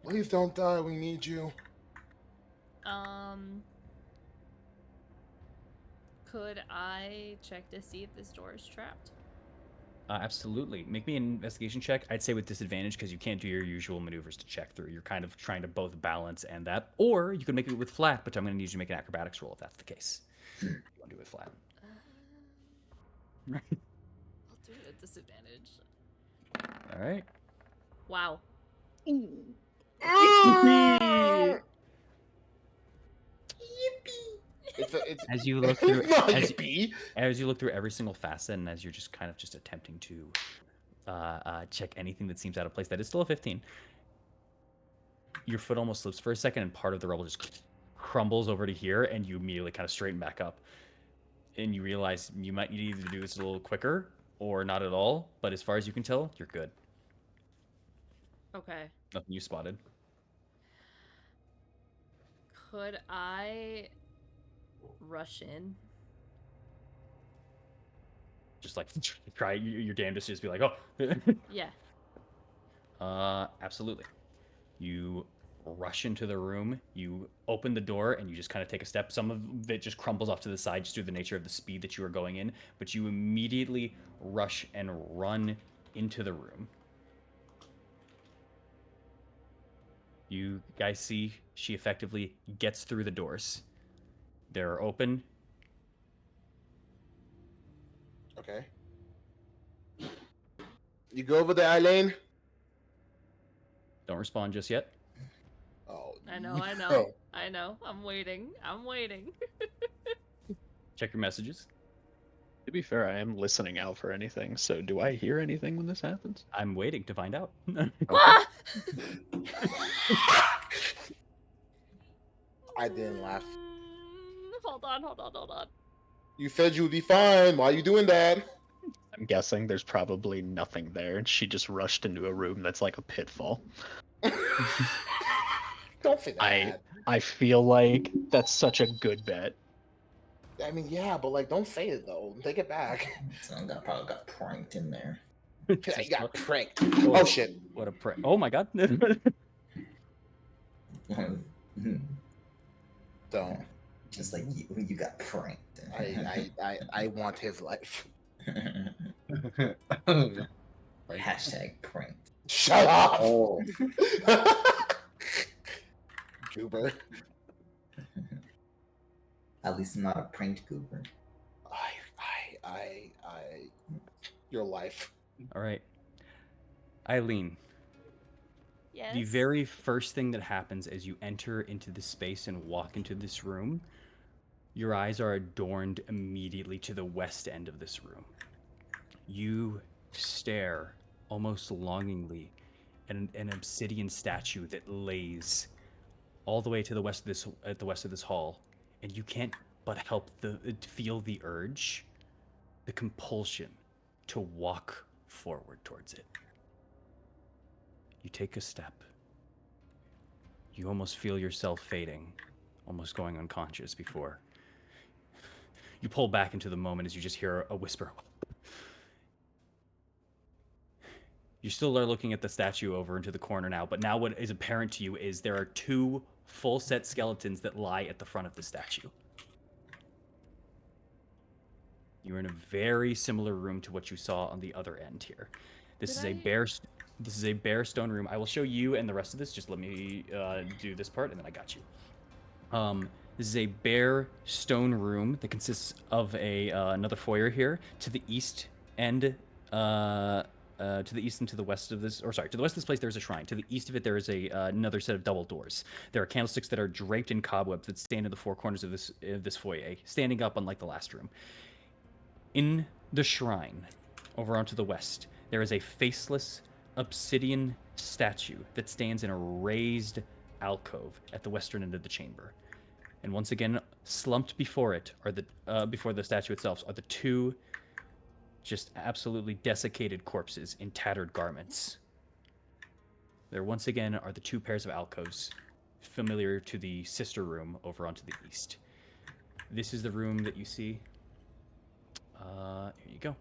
[SPEAKER 2] Please don't die. We need you.
[SPEAKER 5] Could I check to see if this door is trapped?
[SPEAKER 1] Absolutely. Make me an investigation check. I'd say with disadvantage because you can't do your usual maneuvers to check through. You're kind of trying to both balance and that. Or you could make it with flat, but I'm going to need you to make an acrobatics roll if that's the case. You want to do it with flat.
[SPEAKER 5] I'll do it at disadvantage.
[SPEAKER 1] All right.
[SPEAKER 5] Wow.
[SPEAKER 2] It's
[SPEAKER 1] As you look through,
[SPEAKER 2] not
[SPEAKER 1] as,
[SPEAKER 2] yippee.
[SPEAKER 1] as you look through every single facet, and as you're just kind of just attempting to check anything that seems out of place, that is still a 15. Your foot almost slips for a second, and part of the rubble just crumbles over to here, and you immediately kind of straighten back up. And you realize you might need either to do this a little quicker or not at all. But as far as you can tell, you're good.
[SPEAKER 5] Okay.
[SPEAKER 1] Nothing you spotted.
[SPEAKER 5] Could I rush in?
[SPEAKER 1] Just like try your damnedest to just be like, oh.
[SPEAKER 5] Yeah.
[SPEAKER 1] Absolutely. You rush into the room, you open the door, and you just kind of take a step. Some of it just crumbles off to the side just due to the nature of the speed that you are going in, but you immediately rush and run into the room. You guys see she effectively gets through the doors. They're open.
[SPEAKER 2] Okay. You go over there, Eileen.
[SPEAKER 1] Don't respond just yet.
[SPEAKER 2] Oh,
[SPEAKER 5] I know.
[SPEAKER 2] no.
[SPEAKER 5] I know. I'm waiting.
[SPEAKER 1] Check your messages.
[SPEAKER 3] To be fair, I am listening out for anything, so do I hear anything when this happens?
[SPEAKER 1] I'm waiting to find out.
[SPEAKER 5] Ah!
[SPEAKER 2] I didn't laugh.
[SPEAKER 5] Hold on.
[SPEAKER 2] You said you'd be fine. Why are you doing that?
[SPEAKER 3] I'm guessing there's probably nothing there, and she just rushed into a room that's like a pitfall.
[SPEAKER 2] Don't say that.
[SPEAKER 3] I feel like that's such a good bet.
[SPEAKER 2] I mean, yeah, but like, don't say it though. Take it back.
[SPEAKER 4] Someone probably got pranked in there.
[SPEAKER 2] I got pranked. Oh shit!
[SPEAKER 1] What a prick. Oh my god.
[SPEAKER 2] Don't.
[SPEAKER 4] Just like you got pranked.
[SPEAKER 2] I want his life.
[SPEAKER 4] Hashtag pranked.
[SPEAKER 2] Shut up.
[SPEAKER 4] Oh.
[SPEAKER 2] Goober.
[SPEAKER 4] At least I'm not a pranked goober.
[SPEAKER 2] Your life.
[SPEAKER 1] All right. Eileen,
[SPEAKER 5] Yes.
[SPEAKER 1] the very first thing that happens as you enter into this space and walk into this room, your eyes are adorned immediately to the west end of this room. You stare almost longingly at an obsidian statue that lays all the way to the west of this hall, and you can't but help feel the urge, the compulsion to walk forward towards it. You take a step. You almost feel yourself fading, almost going unconscious before you pull back into the moment as you just hear a whisper. You still are looking at the statue over into the corner now, but now what is apparent to you is there are two full-set skeletons that lie at the front of the statue. You're in a very similar room to what you saw on the other end here. This is a bare stone room. I will show you and the rest of this. Just let me do this part, and then I got you. This is a bare stone room that consists of another foyer here. To the east and to the east and to the west of this, to the west of this place, there's a shrine. To the east of it, there is another set of double doors. There are candlesticks that are draped in cobwebs that stand in the four corners of this foyer, standing up unlike the last room. In the shrine, over onto the west, there is a faceless obsidian statue that stands in a raised alcove at the western end of the chamber. And once again, slumped before it before the statue itself are the two just absolutely desiccated corpses in tattered garments. There once again are the two pairs of alcoves, familiar to the sister room over onto the east. This is the room that you see Here you go.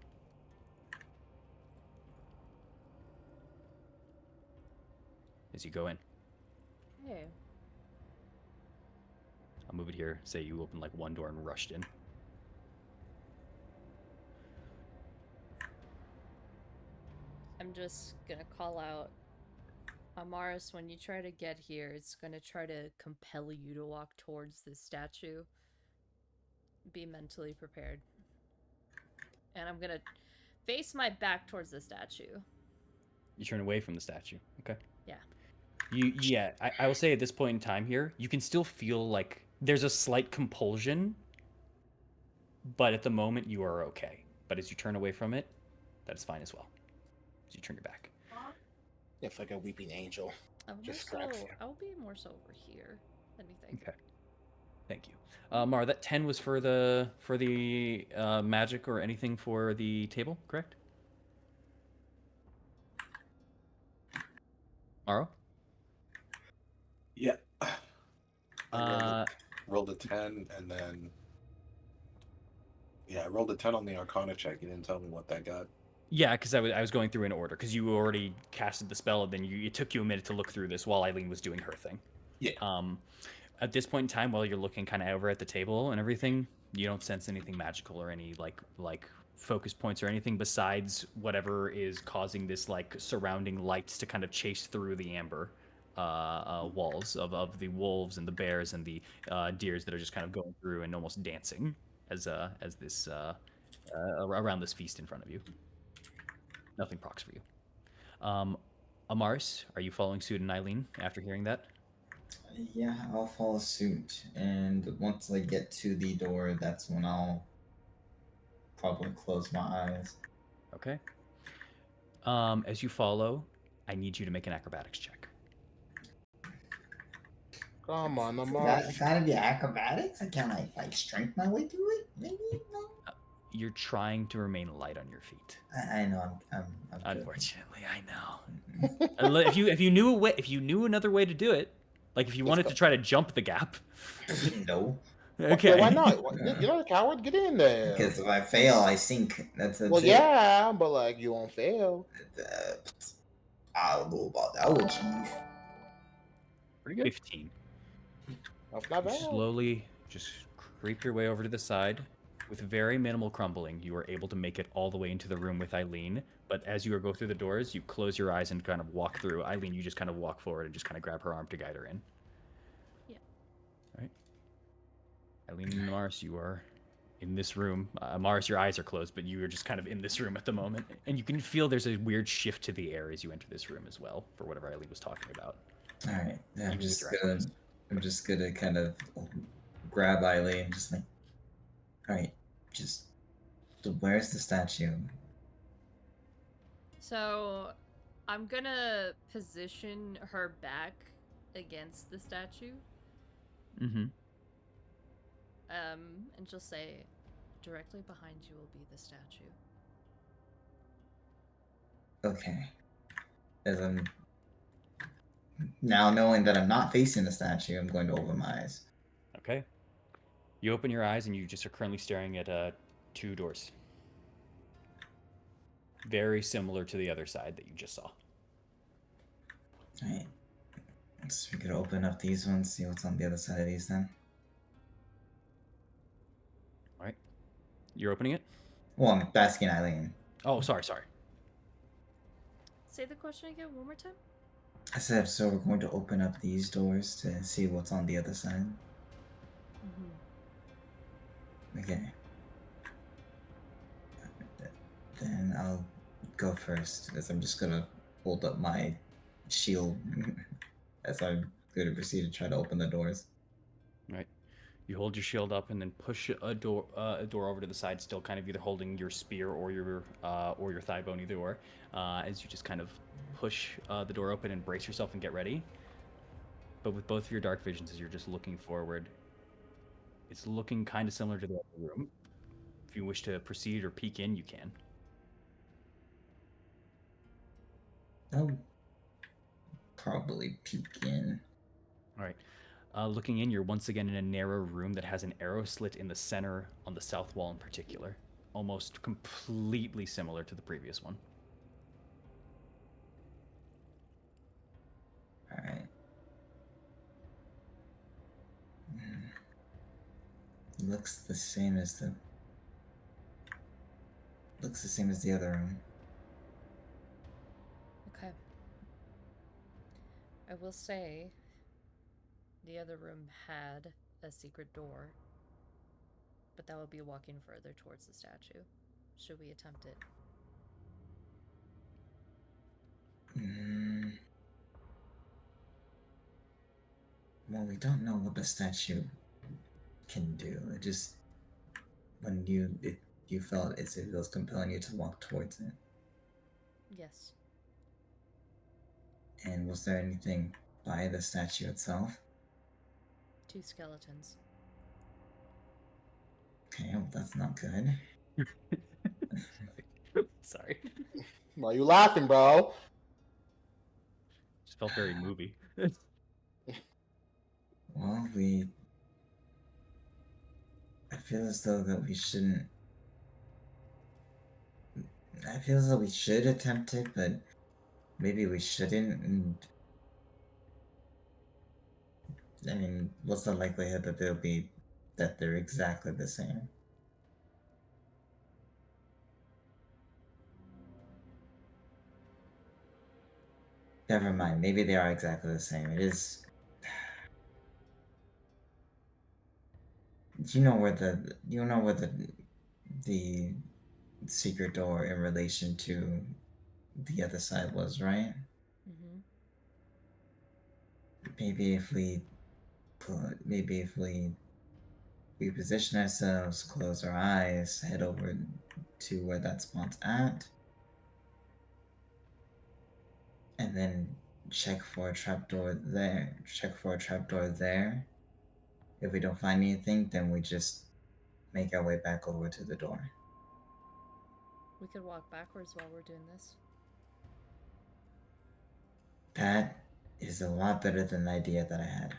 [SPEAKER 1] As you go in,
[SPEAKER 5] Hey.
[SPEAKER 1] I'll move it here. Say you opened like one door and rushed in.
[SPEAKER 5] I'm just gonna call out Amaris, when you try to get here, it's gonna try to compel you to walk towards this statue. Be mentally prepared. And I'm gonna face my back towards the statue.
[SPEAKER 1] You turn away from the statue. Okay.
[SPEAKER 5] Yeah.
[SPEAKER 1] I will say at this point in time here, you can still feel like there's a slight compulsion, but at the moment you are okay. But as you turn away from it, that's fine as well. As you turn your back.
[SPEAKER 2] It's like a weeping angel. Just grabs you.
[SPEAKER 5] I'll be more so over here. Anything.
[SPEAKER 1] Okay. Thank you. Mara, that 10 was for the magic or anything for the table, correct? Maro?
[SPEAKER 6] Yeah.
[SPEAKER 1] Uh,
[SPEAKER 6] Rolled a 10 and then. Yeah, I rolled a 10 on the Arcana check. You didn't tell me what that got.
[SPEAKER 1] yeah, because I was going through in order, because you already casted the spell, and then it took you a minute to look through this while Eileen was doing her thing.
[SPEAKER 6] Yeah.
[SPEAKER 1] At this point in time, while you're looking kind of over at the table and everything, you don't sense anything magical or any like focus points or anything besides whatever is causing this like surrounding lights to kind of chase through the amber walls of the wolves and the bears and the deers that are just kind of going through and almost dancing as this around this feast in front of you. Nothing procs for you. Amaris, are you following suit in Eileen after hearing that?
[SPEAKER 4] Yeah, I'll follow suit. And once I get to the door, that's when I'll probably close my eyes.
[SPEAKER 1] Okay. As you follow, I need you to make an acrobatics check.
[SPEAKER 2] Come on,
[SPEAKER 4] That
[SPEAKER 2] Amar.
[SPEAKER 4] gotta be acrobatics? I can't like strength my way through it? Maybe? No?
[SPEAKER 1] You're trying to remain light on your feet.
[SPEAKER 4] I know I'm good.
[SPEAKER 1] Unfortunately, I know. If you knew another way to do it, like if you wanted to try to jump the gap.
[SPEAKER 4] No.
[SPEAKER 1] Okay.
[SPEAKER 2] Why not? You're not a coward. Get in there.
[SPEAKER 4] Because if I fail, I sink. That's
[SPEAKER 2] Well,
[SPEAKER 4] it.
[SPEAKER 2] yeah, but like you won't fail.
[SPEAKER 4] I don't know about that one, Chief.
[SPEAKER 1] Pretty good. 15.
[SPEAKER 2] That's not
[SPEAKER 1] You
[SPEAKER 2] bad.
[SPEAKER 1] slowly just creep your way over to the side. With very minimal crumbling, you are able to make it all the way into the room with Eileen. But as you go through the doors, you close your eyes and kind of walk through. Eileen, you just kind of walk forward and just kind of grab her arm to guide her in.
[SPEAKER 5] Yeah.
[SPEAKER 1] All right. Eileen and Mars, you are in this room. Mars, your eyes are closed, but you are just kind of in this room at the moment. And you can feel there's a weird shift to the air as you enter this room as well, for whatever Eileen was talking about.
[SPEAKER 4] All right. Yeah,
[SPEAKER 1] Even with your eyes
[SPEAKER 4] I'm just gonna kind of grab Eileen, just like, all right, just where's the statue?
[SPEAKER 5] So, I'm gonna position her back against the statue.
[SPEAKER 1] Mm-hmm.
[SPEAKER 5] And just say, directly behind you will be the statue.
[SPEAKER 4] Okay. As I'm now knowing that I'm not facing the statue, I'm going to open my eyes.
[SPEAKER 1] Okay. You open your eyes and you just are currently staring at 2 doors. Very similar to the other side that you just saw.
[SPEAKER 4] All right. So we could open up these ones, see what's on the other side of these then.
[SPEAKER 1] All right. You're opening it?
[SPEAKER 4] Well, I'm asking Eileen.
[SPEAKER 1] Oh, sorry.
[SPEAKER 5] Say the question again one more time.
[SPEAKER 4] I said, so we're going to open up these doors to see what's on the other side.
[SPEAKER 5] Mm-hmm.
[SPEAKER 4] Okay. Then I'll go first, as I'm just gonna hold up my shield as I'm going to proceed to try to open the doors.
[SPEAKER 1] Right. You hold your shield up and then push a door over to the side, still kind of either holding your spear or your thigh bone, either or, as you just kind of push the door open and brace yourself and get ready. But with both of your dark visions, as you're just looking forward, it's looking kind of similar to the other room. If you wish to proceed or peek in, you can.
[SPEAKER 4] I'll probably peek in.
[SPEAKER 1] All right. Looking in, you're once again in a narrow room that has an arrow slit in the center on the south wall in particular. almost completely similar to the previous one.
[SPEAKER 4] All right. Looks the same as the. Looks the same as the other room.
[SPEAKER 5] Okay. I will say the other room had a secret door, but that would be walking further towards the statue. Should we attempt it?
[SPEAKER 4] Well, we don't know what the statue can do. It just when you felt as if it was compelling you to walk towards it.
[SPEAKER 5] Yes.
[SPEAKER 4] And was there anything by the statue itself?
[SPEAKER 5] 2 skeletons.
[SPEAKER 4] Okay, well that's not good.
[SPEAKER 1] Sorry.
[SPEAKER 2] Why you laughing, bro?
[SPEAKER 1] Just felt very movie.
[SPEAKER 4] Well, I feel as though that we shouldn't. I feel as though we should attempt it, but maybe we shouldn't. And I mean, what's the likelihood that they're exactly the same? Never mind. Maybe they are exactly the same. It is. You know where the secret door in relation to the other side was, right?
[SPEAKER 5] Mm-hmm.
[SPEAKER 4] Maybe if we position ourselves, close our eyes, head over to where that spot's at, and then check for a trapdoor there. Check for a trapdoor there. If we don't find anything, then we just make our way back over to the door.
[SPEAKER 5] We could walk backwards while we're doing this.
[SPEAKER 4] That is a lot better than the idea that I had.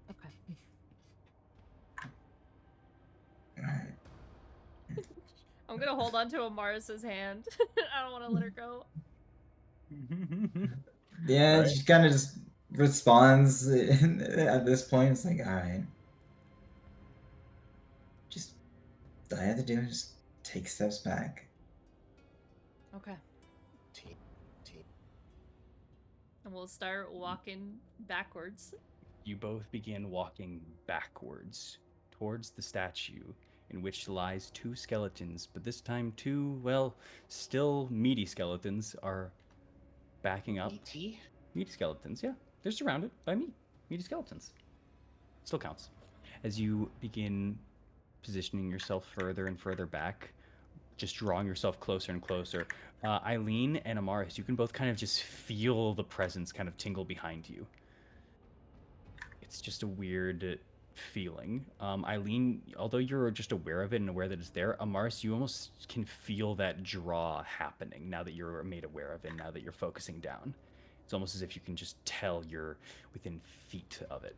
[SPEAKER 5] Okay.
[SPEAKER 4] Alright.
[SPEAKER 5] I'm gonna hold on to Amaris's hand. I don't want to let her go.
[SPEAKER 4] Yeah,
[SPEAKER 1] Alright.
[SPEAKER 4] she kind of just responds at this point. It's like, alright. Just, all I have to do is just take steps back.
[SPEAKER 5] Okay.
[SPEAKER 2] Team.
[SPEAKER 5] And we'll start walking backwards.
[SPEAKER 1] You both begin walking backwards towards the statue, in which lies 2 skeletons, but this time 2, well, still meaty skeletons are backing up.
[SPEAKER 2] E.T.?
[SPEAKER 1] Meaty skeletons, yeah. They're surrounded by meaty skeletons. Still counts. As you begin positioning yourself further and further back, just drawing yourself closer and closer, Eileen and Amaris, you can both kind of just feel the presence kind of tingle behind you. It's just a weird feeling. Eileen, although you're just aware of it and aware that it's there, Amaris, you almost can feel that draw happening now that you're made aware of it, now that you're focusing down. It's almost as if you can just tell you're within feet of it.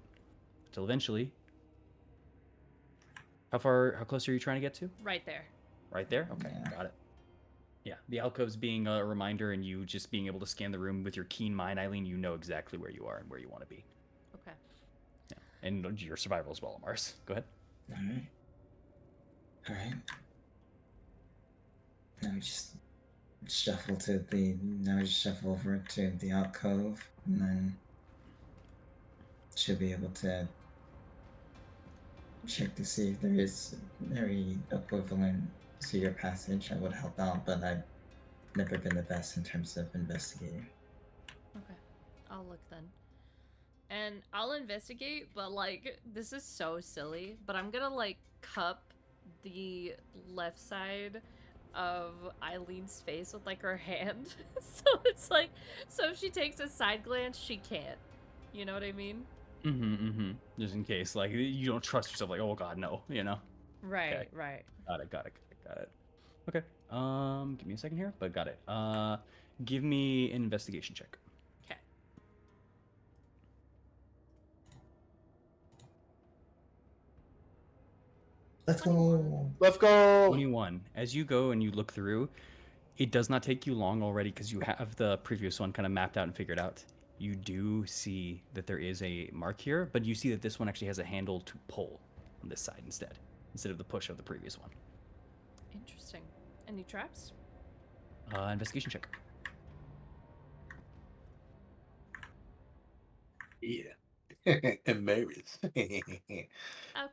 [SPEAKER 1] Till eventually, how close are you trying to get to?
[SPEAKER 5] Right there.
[SPEAKER 1] Right there? Okay,
[SPEAKER 4] Yeah.
[SPEAKER 1] got it. Yeah, the alcoves being a reminder and you just being able to scan the room with your keen mind, Eileen, you know exactly where you are and where you want to be.
[SPEAKER 5] Okay.
[SPEAKER 1] Yeah. And your survival as well, Mars. Go ahead.
[SPEAKER 4] Alright. Now we just shuffle over to the alcove, and then should be able to check to see if there is very equivalent secret passage that would help out, but I've never been the best in terms of investigating.
[SPEAKER 5] Okay. I'll look then. And I'll investigate, but like, this is so silly, but I'm gonna like cup the left side of Eileen's face with like her hand. So it's like, so if she takes a side glance, she can't. You know what I mean?
[SPEAKER 1] Just in case, like, you don't trust yourself, like, oh god, no, you know?
[SPEAKER 5] Right,
[SPEAKER 1] Okay.
[SPEAKER 5] right.
[SPEAKER 1] Got it. Okay. Give me a second here, but got it. Give me an investigation check.
[SPEAKER 5] Okay.
[SPEAKER 4] Let's go.
[SPEAKER 2] Let's go.
[SPEAKER 1] 21. As you go and you look through, it does not take you long already because you have the previous one kind of mapped out and figured out. You do see that there is a mark here, but you see that this one actually has a handle to pull on this side instead of the push of the previous one.
[SPEAKER 5] Interesting. Any traps?
[SPEAKER 1] Investigation check.
[SPEAKER 6] Yeah. Embarrassed.
[SPEAKER 5] Okay.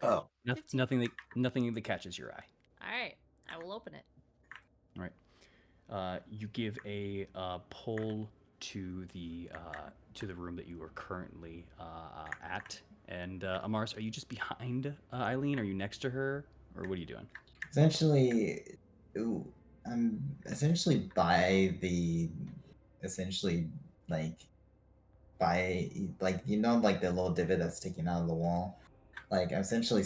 [SPEAKER 6] Oh,
[SPEAKER 5] 15.
[SPEAKER 1] Nothing that catches your eye.
[SPEAKER 5] All right. I will open it.
[SPEAKER 1] All right. You give a pull to the room that you are currently at. And Amaris, are you just behind Eileen? Are you next to her, or what are you doing?
[SPEAKER 4] Essentially, ooh, I'm essentially by the, essentially like by like like the little divot that's sticking out of the wall. Like I'm essentially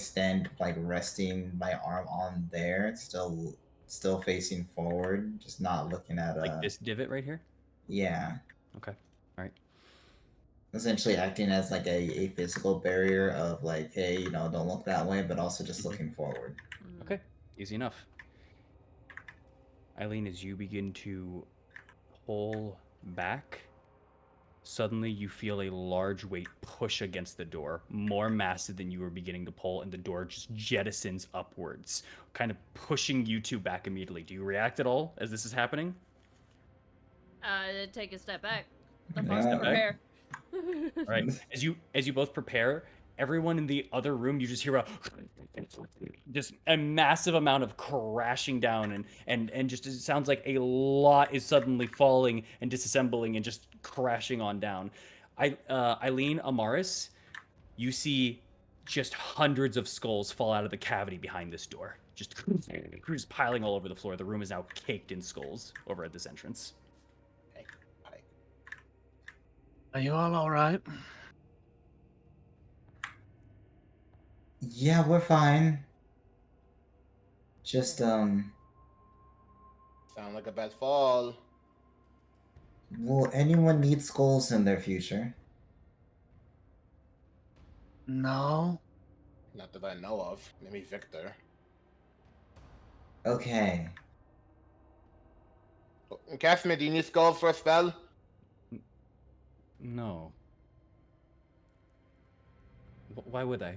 [SPEAKER 4] resting my arm on there, still facing forward, just not looking at
[SPEAKER 1] Like this divot right here?
[SPEAKER 4] yeah.
[SPEAKER 1] Okay. All right.
[SPEAKER 4] Essentially acting as like a physical barrier of like, hey, don't look that way, but also just
[SPEAKER 1] Mhm.
[SPEAKER 4] looking forward.
[SPEAKER 1] Okay. Easy enough. Eileen, as you begin to pull back, suddenly you feel a large weight push against the door, more massive than you were beginning to pull, and the door just jettisons upwards, kind of pushing you two back immediately. Do you react at all as this is happening?
[SPEAKER 5] Take a step back. The
[SPEAKER 4] Yeah.
[SPEAKER 5] fuck's to prepare.
[SPEAKER 1] All right. As you both prepare, everyone in the other room, you just hear just a massive amount of crashing down and just it sounds like a lot is suddenly falling and disassembling and just crashing on down. Eileen, Amaris, you see just hundreds of skulls fall out of the cavity behind this door. Just piling all over the floor. The room is now caked in skulls over at this entrance.
[SPEAKER 3] Are you all right?
[SPEAKER 4] Yeah, we're fine. Just
[SPEAKER 2] Sound like a bad fall.
[SPEAKER 4] will anyone need skulls in their future?
[SPEAKER 3] No.
[SPEAKER 2] Not that I know of. Maybe Victor.
[SPEAKER 4] Okay.
[SPEAKER 2] Casimir, do you need skulls for a spell?
[SPEAKER 1] No. Why would I?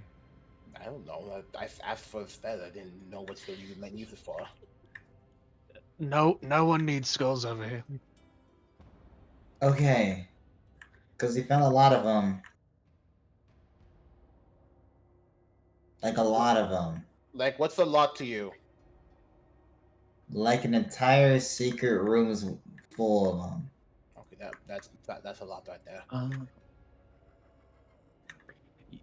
[SPEAKER 2] I don't know. I asked for a spell. I didn't know what spell you might use it for.
[SPEAKER 3] No one needs skulls over here.
[SPEAKER 4] Okay. Because we found a lot of them. Like a lot of them.
[SPEAKER 2] Like, what's a lot to you?
[SPEAKER 4] Like an entire secret room's full of them.
[SPEAKER 2] Okay, that's a lot right there.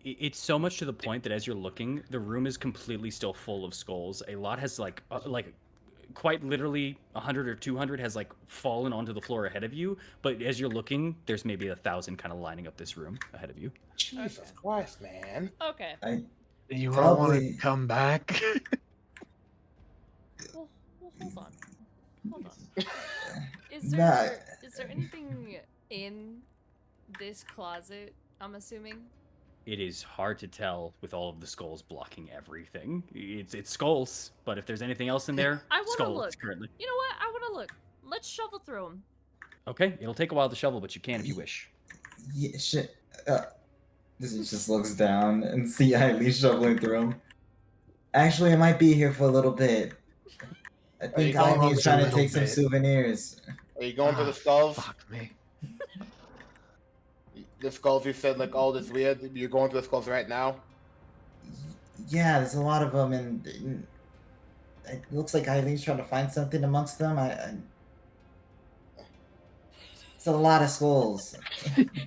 [SPEAKER 1] It's so much to the point that as you're looking, the room is completely still full of skulls. A lot has like quite literally 100 or 200 has like fallen onto the floor ahead of you. But as you're looking, there's maybe 1,000 kind of lining up this room ahead of you.
[SPEAKER 2] Jesus Christ, man.
[SPEAKER 5] Okay.
[SPEAKER 3] Do you all want
[SPEAKER 4] Probably-
[SPEAKER 3] to come back?
[SPEAKER 5] Well, hold on. Hold on.
[SPEAKER 4] Nah.
[SPEAKER 5] Is there anything in this closet? I'm assuming.
[SPEAKER 1] It is hard to tell with all of the skulls blocking everything. It's skulls, but if there's anything else in there,
[SPEAKER 5] I wanna
[SPEAKER 1] skulls
[SPEAKER 5] look.
[SPEAKER 1] currently.
[SPEAKER 5] You know what? I want to look. Let's shovel through them.
[SPEAKER 1] Okay, it'll take a while to shovel, but you can if you wish.
[SPEAKER 4] Yeah, shit. This just looks down and see Eileen shoveling through them. Actually, I might be here for a little bit. I
[SPEAKER 2] you
[SPEAKER 4] think
[SPEAKER 2] going on
[SPEAKER 4] Eileen's
[SPEAKER 3] with
[SPEAKER 4] trying
[SPEAKER 3] a
[SPEAKER 4] to
[SPEAKER 3] little
[SPEAKER 4] take some
[SPEAKER 3] bit?
[SPEAKER 4] souvenirs.
[SPEAKER 2] Are you going to the
[SPEAKER 3] Ah,
[SPEAKER 2] skulls?
[SPEAKER 3] Fuck me.
[SPEAKER 2] The skulls you said, like, all this weird. You're going to the skulls right now?
[SPEAKER 4] Yeah, there's a lot of them, and it looks like Eileen's trying to find something amongst them. It's a lot of skulls.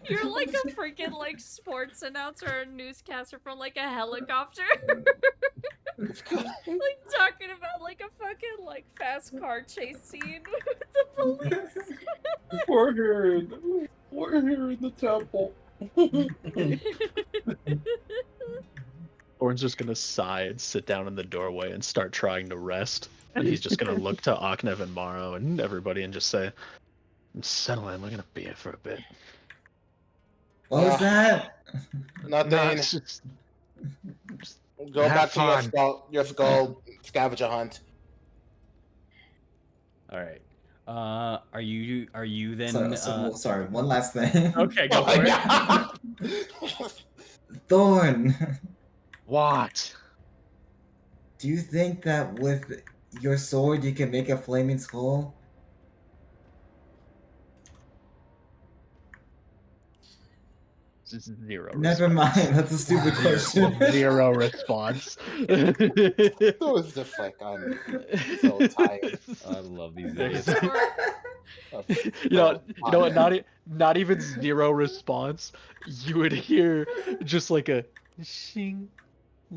[SPEAKER 5] You're like a freaking like sports announcer or newscaster from like a helicopter. Like talking about like a fucking like fast car chase scene with the police.
[SPEAKER 6] we're here in the temple.
[SPEAKER 3] Orn's just gonna sigh and sit down in the doorway and start trying to rest. And he's just gonna look to Aknev and Morrow and everybody and just say, settle in, we're gonna be here for a bit.
[SPEAKER 4] What was that?
[SPEAKER 2] Nothing.
[SPEAKER 3] No, it's just
[SPEAKER 2] Go
[SPEAKER 3] Have
[SPEAKER 2] back to
[SPEAKER 3] fun.
[SPEAKER 2] your skull scavenger hunt.
[SPEAKER 1] All right. Are you then?
[SPEAKER 4] Sorry, one last thing.
[SPEAKER 1] Okay, go for it.
[SPEAKER 2] Yeah.
[SPEAKER 4] Thorn,
[SPEAKER 3] What?
[SPEAKER 4] do you think that with your sword you can make a flaming skull?
[SPEAKER 3] Just zero
[SPEAKER 4] Never
[SPEAKER 3] response.
[SPEAKER 4] mind, that's a stupid question.
[SPEAKER 3] Zero response.
[SPEAKER 2] It was just like I'm so tired.
[SPEAKER 1] I love these
[SPEAKER 5] There's
[SPEAKER 1] idiots.
[SPEAKER 5] more.
[SPEAKER 2] I'm
[SPEAKER 3] You know,
[SPEAKER 2] so
[SPEAKER 3] you know what?
[SPEAKER 2] tired.
[SPEAKER 3] Not even zero response. You would hear just like a shing,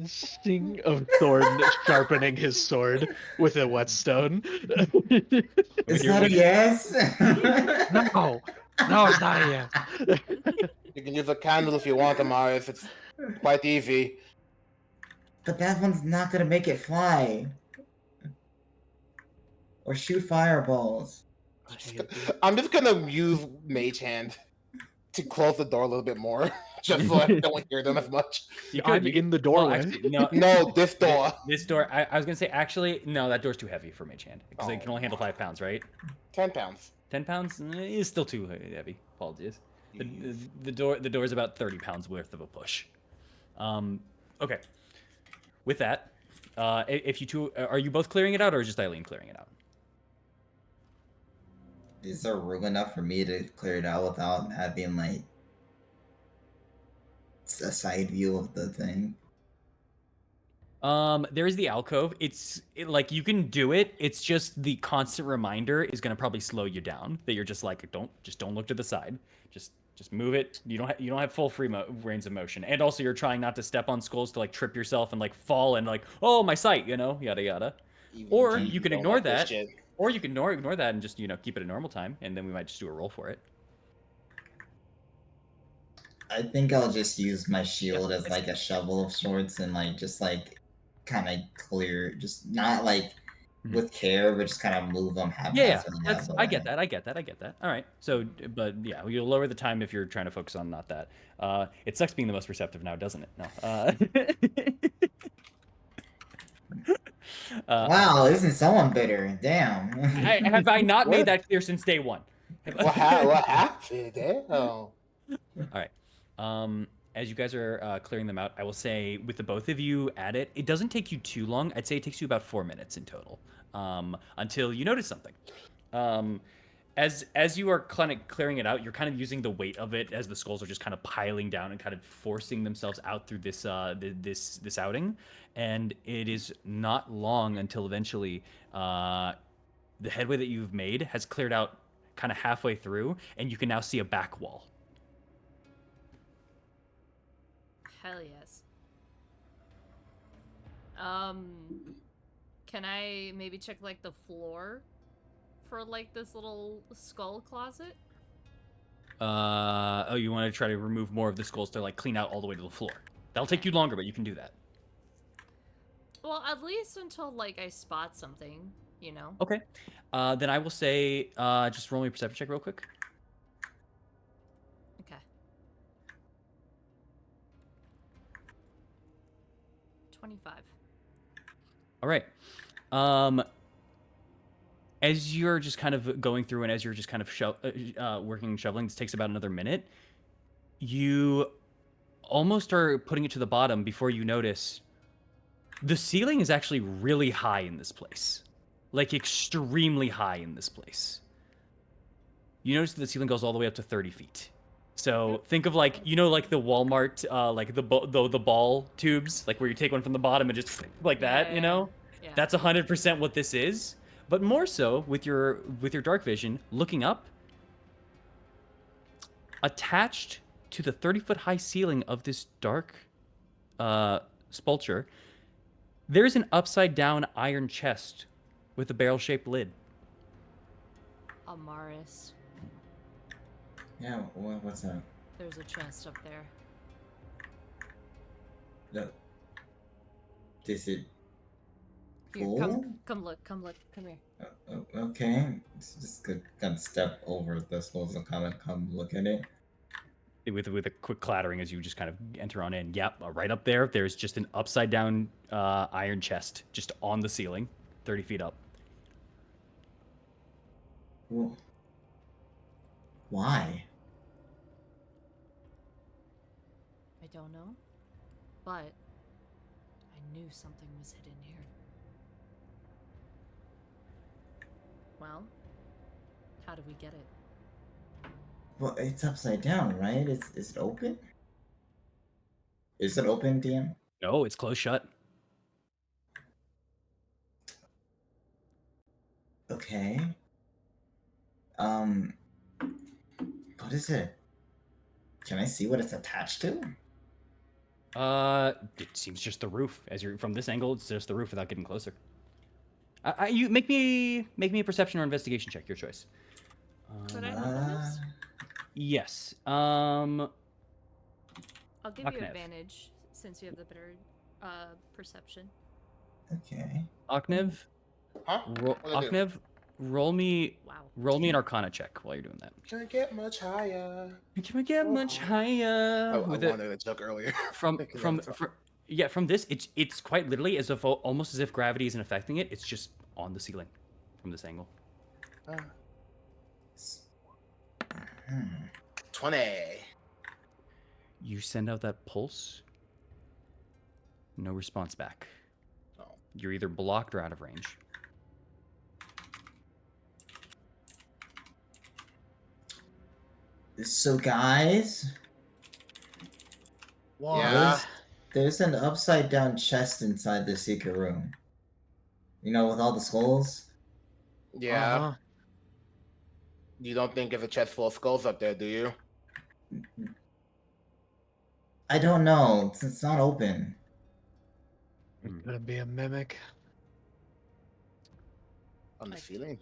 [SPEAKER 3] shing of Thorn sharpening his sword with a whetstone.
[SPEAKER 4] Is that a yes?
[SPEAKER 3] No, no, it's not a yes.
[SPEAKER 2] You can use a candle if you want, Amaris. It's quite easy.
[SPEAKER 4] But that one's not gonna make it fly. Or shoot fireballs.
[SPEAKER 2] I'm just gonna use Mage Hand to close the door a little bit more, just so I don't hear them as much.
[SPEAKER 3] I'm in the doorway.
[SPEAKER 1] actually, no.
[SPEAKER 2] No, this door.
[SPEAKER 1] This door. I was gonna say actually no. That door's too heavy for Mage Hand because it can only handle 5 pounds, right?
[SPEAKER 2] 10 pounds.
[SPEAKER 1] 10 pounds is still too heavy. Apologies. The door's about 30 pounds worth of a push. Okay. With that, if you two are you both clearing it out, or is just Eileen clearing it out?
[SPEAKER 4] Is there room enough for me to clear it out without having like a side view of the thing?
[SPEAKER 1] There is the alcove. Like you can do it. It's just the constant reminder is gonna probably slow you down. That you're just like don't look to the side. Just move it. You don't have full range of motion. And also you're trying not to step on skulls to like trip yourself and like fall and like oh my sight, yada yada. Or you can ignore that. Or you can ignore that and just keep it at normal time, and then we might just do a roll for it.
[SPEAKER 4] I think I'll just use my shield as like a shovel of sorts and like just like kind of clear, just not like with care, but just kind of move them haphazardly.
[SPEAKER 1] I get that. All right. So, but yeah, you'll lower the time if you're trying to focus on not that. It sucks being the most receptive now, doesn't it? No.
[SPEAKER 4] Wow, isn't someone bitter? Damn.
[SPEAKER 1] Have I not made that clear since day one?
[SPEAKER 2] What happened? Damn.
[SPEAKER 1] All right. As you guys are clearing them out, I will say with the both of you at it, it doesn't take you too long. I'd say it takes you about 4 minutes in total until you notice something. As you are kind of clearing it out, you're kind of using the weight of it as the skulls are just kind of piling down and kind of forcing themselves out through this this outing. And it is not long until eventually the headway that you've made has cleared out kind of halfway through, and you can now see a back wall.
[SPEAKER 5] Hell yes. Can I maybe check like the floor for like this little skull closet?
[SPEAKER 1] Oh, you want to try to remove more of the skulls to like clean out all the way to the floor. That'll take you longer, but you can do that.
[SPEAKER 5] Well, at least until like I spot something,
[SPEAKER 1] Okay. Then I will say just roll me a perception check real quick.
[SPEAKER 5] Okay. 25.
[SPEAKER 1] All right. As you're just kind of going through and as you're just kind of working and shoveling, this takes about another minute. You almost are putting it to the bottom before you notice the ceiling is actually really high in this place. Like extremely high in this place. You notice that the ceiling goes all the way up to 30 feet. So think of like, like the Walmart, like the ball tubes, like where you take one from the bottom and just like that,
[SPEAKER 5] Yeah.
[SPEAKER 1] That's 100% what this is. But more so with your dark vision, looking up, attached to the 30-foot high ceiling of this dark spulture, there's an upside down iron chest with a barrel-shaped lid.
[SPEAKER 5] Amaris.
[SPEAKER 4] Yeah, what's that?
[SPEAKER 5] There's a chest up there.
[SPEAKER 4] No. Is it
[SPEAKER 5] Here,
[SPEAKER 4] full?
[SPEAKER 5] come look, come here.
[SPEAKER 4] Okay. Just gonna step over the skulls and kind of come look at it.
[SPEAKER 1] with a quick clattering as you just kind of enter on in. Yep, right up there. There's just an upside down iron chest just on the ceiling, 30 feet up.
[SPEAKER 4] Well, why?
[SPEAKER 5] I don't know, but I knew something was hidden here. Well, how do we get it?
[SPEAKER 4] Well, it's upside down, right? Is it open? Is it open, DM?
[SPEAKER 1] No, it's closed shut.
[SPEAKER 4] Okay. What is it? Can I see what it's attached to?
[SPEAKER 1] It seems just the roof. As you're from this angle, it's just the roof without getting closer. You make me a perception or investigation check. Your choice.
[SPEAKER 5] Could I roll this?
[SPEAKER 1] Yes.
[SPEAKER 5] I'll give you
[SPEAKER 1] Aknev.
[SPEAKER 5] advantage since you have the better perception.
[SPEAKER 4] Okay.
[SPEAKER 1] Aknev,
[SPEAKER 2] Huh? What'd I do?
[SPEAKER 1] Aknev, roll me
[SPEAKER 5] Wow.
[SPEAKER 1] an Arcana check while you're doing that.
[SPEAKER 2] Can I get much higher?
[SPEAKER 1] Can we get much higher?
[SPEAKER 2] I
[SPEAKER 1] with
[SPEAKER 2] wanted a joke earlier.
[SPEAKER 1] from this, it's quite literally as if almost as if gravity isn't affecting it. It's just on the ceiling from this angle.
[SPEAKER 2] 20.
[SPEAKER 1] You send out that pulse. No response back.
[SPEAKER 2] Oh.
[SPEAKER 1] You're either blocked or out of range.
[SPEAKER 4] So, guys,
[SPEAKER 2] Yeah.
[SPEAKER 4] there's an upside down chest inside the secret room. You know, with all the skulls.
[SPEAKER 2] Yeah.
[SPEAKER 3] Uh-huh.
[SPEAKER 2] You don't think there's a chest full of skulls up there, do you?
[SPEAKER 4] I don't know. It's not open.
[SPEAKER 3] Could it be a mimic?
[SPEAKER 2] On the ceiling.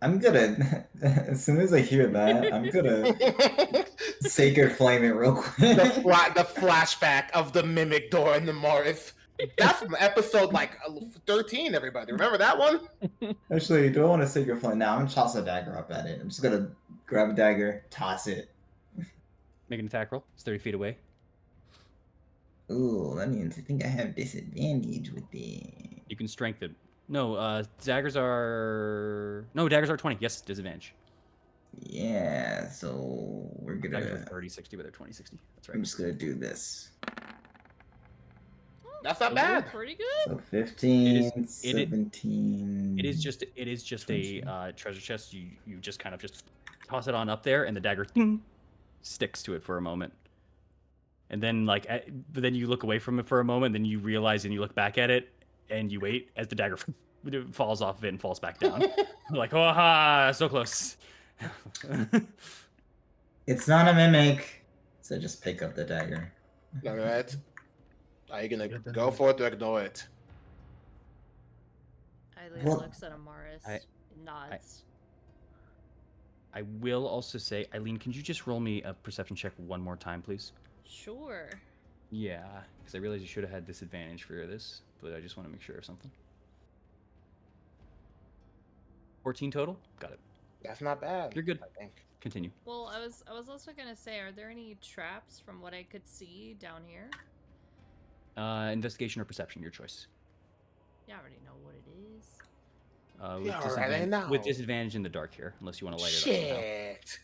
[SPEAKER 4] I'm gonna. As soon as I hear that, I'm gonna sacred flame it real quick.
[SPEAKER 2] the flashback of the mimic door in the Morris. That's from episode like 13. Everybody remember that one?
[SPEAKER 4] Actually, do I want to sacred flame? Now I'm gonna toss a dagger up at it. I'm just gonna grab a dagger, toss it.
[SPEAKER 1] Make an attack roll. It's 30 feet away.
[SPEAKER 4] Ooh, that means I think I have disadvantage with it.
[SPEAKER 1] You can strength it. No, daggers are 20. Yes, disadvantage.
[SPEAKER 4] Yeah, so we're
[SPEAKER 1] Daggers are
[SPEAKER 4] gonna.
[SPEAKER 1] 30, 60, but they're 20, 60. That's
[SPEAKER 4] I'm
[SPEAKER 1] right.
[SPEAKER 4] just gonna do this.
[SPEAKER 2] That's not bad.
[SPEAKER 5] Pretty good.
[SPEAKER 4] So 15,
[SPEAKER 1] It is-
[SPEAKER 4] 17.
[SPEAKER 1] It is just a treasure chest. You just kind of just toss it on up there, and the dagger sticks to it for a moment. And then but then you look away from it for a moment, then you realize and you look back at it, and you wait as the dagger falls off of it and falls back down. Like, oh ha, so close.
[SPEAKER 4] It's not a mimic. So just pick up the dagger.
[SPEAKER 2] All right. Are you gonna
[SPEAKER 3] Good to
[SPEAKER 2] go
[SPEAKER 3] know.
[SPEAKER 2] for it or ignore it?
[SPEAKER 5] Eileen
[SPEAKER 4] What?
[SPEAKER 5] looks at Amaris, nods.
[SPEAKER 1] I will also say, Eileen, can you just roll me a perception check one more time, please?
[SPEAKER 5] Sure.
[SPEAKER 1] Yeah, because I realize you should have had disadvantage for this, but I just want to make sure of something. 14 total? Got it.
[SPEAKER 2] That's not bad.
[SPEAKER 1] You're good.
[SPEAKER 2] I think.
[SPEAKER 1] Continue.
[SPEAKER 5] Well, I was also gonna say, are there any traps from what I could see down here?
[SPEAKER 1] Investigation or perception, your choice.
[SPEAKER 5] Yeah, I already know what it is.
[SPEAKER 2] Yeah, alright, I know.
[SPEAKER 1] With disadvantage in the dark here, unless you want to light it up somehow.
[SPEAKER 2] Shit.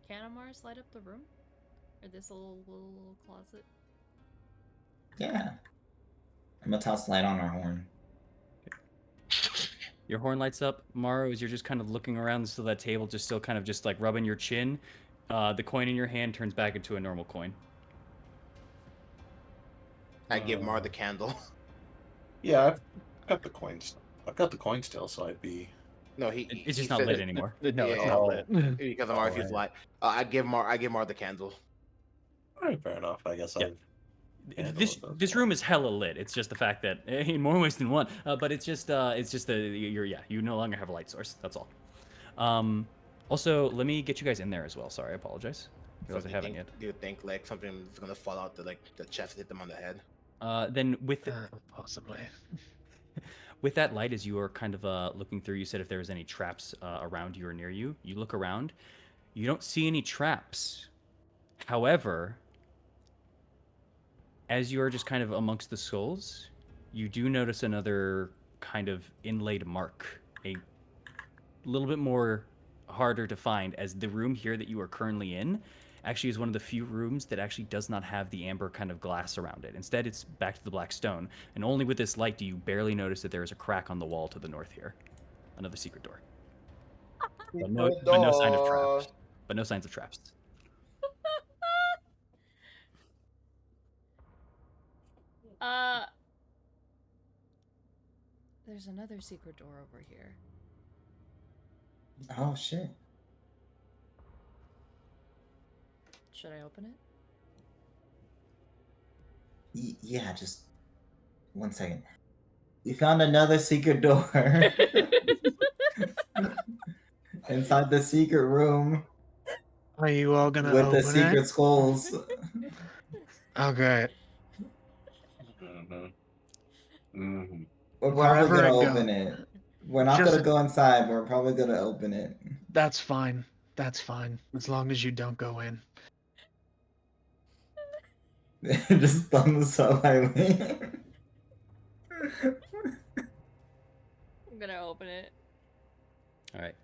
[SPEAKER 5] Can Amaris light up the room? Or this little closet?
[SPEAKER 4] Yeah. I'm gonna toss light on our horn.
[SPEAKER 1] Your horn lights up, Maru, as you're just kind of looking around so that table, just still kind of just like rubbing your chin. The coin in your hand turns back into a normal coin.
[SPEAKER 2] I give Mar the candle.
[SPEAKER 6] Yeah, I've got the coins. I've got the coin still, so I'd be.
[SPEAKER 2] No,
[SPEAKER 1] It's just not lit anymore.
[SPEAKER 3] No, it's
[SPEAKER 2] Yeah.
[SPEAKER 3] not lit.
[SPEAKER 2] Because of Mar refused light. I give Mar the candle.
[SPEAKER 6] Alright, fair enough. I guess
[SPEAKER 1] Yeah.
[SPEAKER 6] I've.
[SPEAKER 1] This room is hella lit. It's just the fact that in more ways than one. But it's just you no longer have a light source. That's all. Also, let me get you guys in there as well. Sorry, I apologize. Because I haven't yet.
[SPEAKER 2] Do you think like something is gonna fall out the chest hit them on the head?
[SPEAKER 1] Then with
[SPEAKER 3] Possibly.
[SPEAKER 1] With that light, as you are kind of looking through, you said if there was any traps around you or near you. You look around. You don't see any traps. However, as you are just kind of amongst the skulls, you do notice another kind of inlaid mark, a little bit more harder to find, as the room here that you are currently in actually is one of the few rooms that actually does not have the amber kind of glass around it. Instead, it's back to the black stone, and only with this light do you barely notice that there is a crack on the wall to the north here. Another secret door. But no sign of traps. But no signs of traps.
[SPEAKER 5] There's another secret door over here.
[SPEAKER 4] Oh shit.
[SPEAKER 5] Should I open it?
[SPEAKER 4] Yeah, just 1 second. We found another secret door inside the secret room
[SPEAKER 3] Are you all gonna
[SPEAKER 4] with the
[SPEAKER 3] open
[SPEAKER 4] secret
[SPEAKER 3] it?
[SPEAKER 4] skulls.
[SPEAKER 3] Okay.
[SPEAKER 6] Mm-hmm.
[SPEAKER 4] We're
[SPEAKER 3] Wherever
[SPEAKER 4] probably gonna
[SPEAKER 3] it
[SPEAKER 4] open
[SPEAKER 3] go-
[SPEAKER 4] it. We're not
[SPEAKER 3] Just-
[SPEAKER 4] gonna go inside, but we're probably gonna open it.
[SPEAKER 3] That's fine. That's fine. As long as you don't go in.
[SPEAKER 4] Just thumbs up, Eileen.
[SPEAKER 5] I'm gonna open it.
[SPEAKER 1] All right.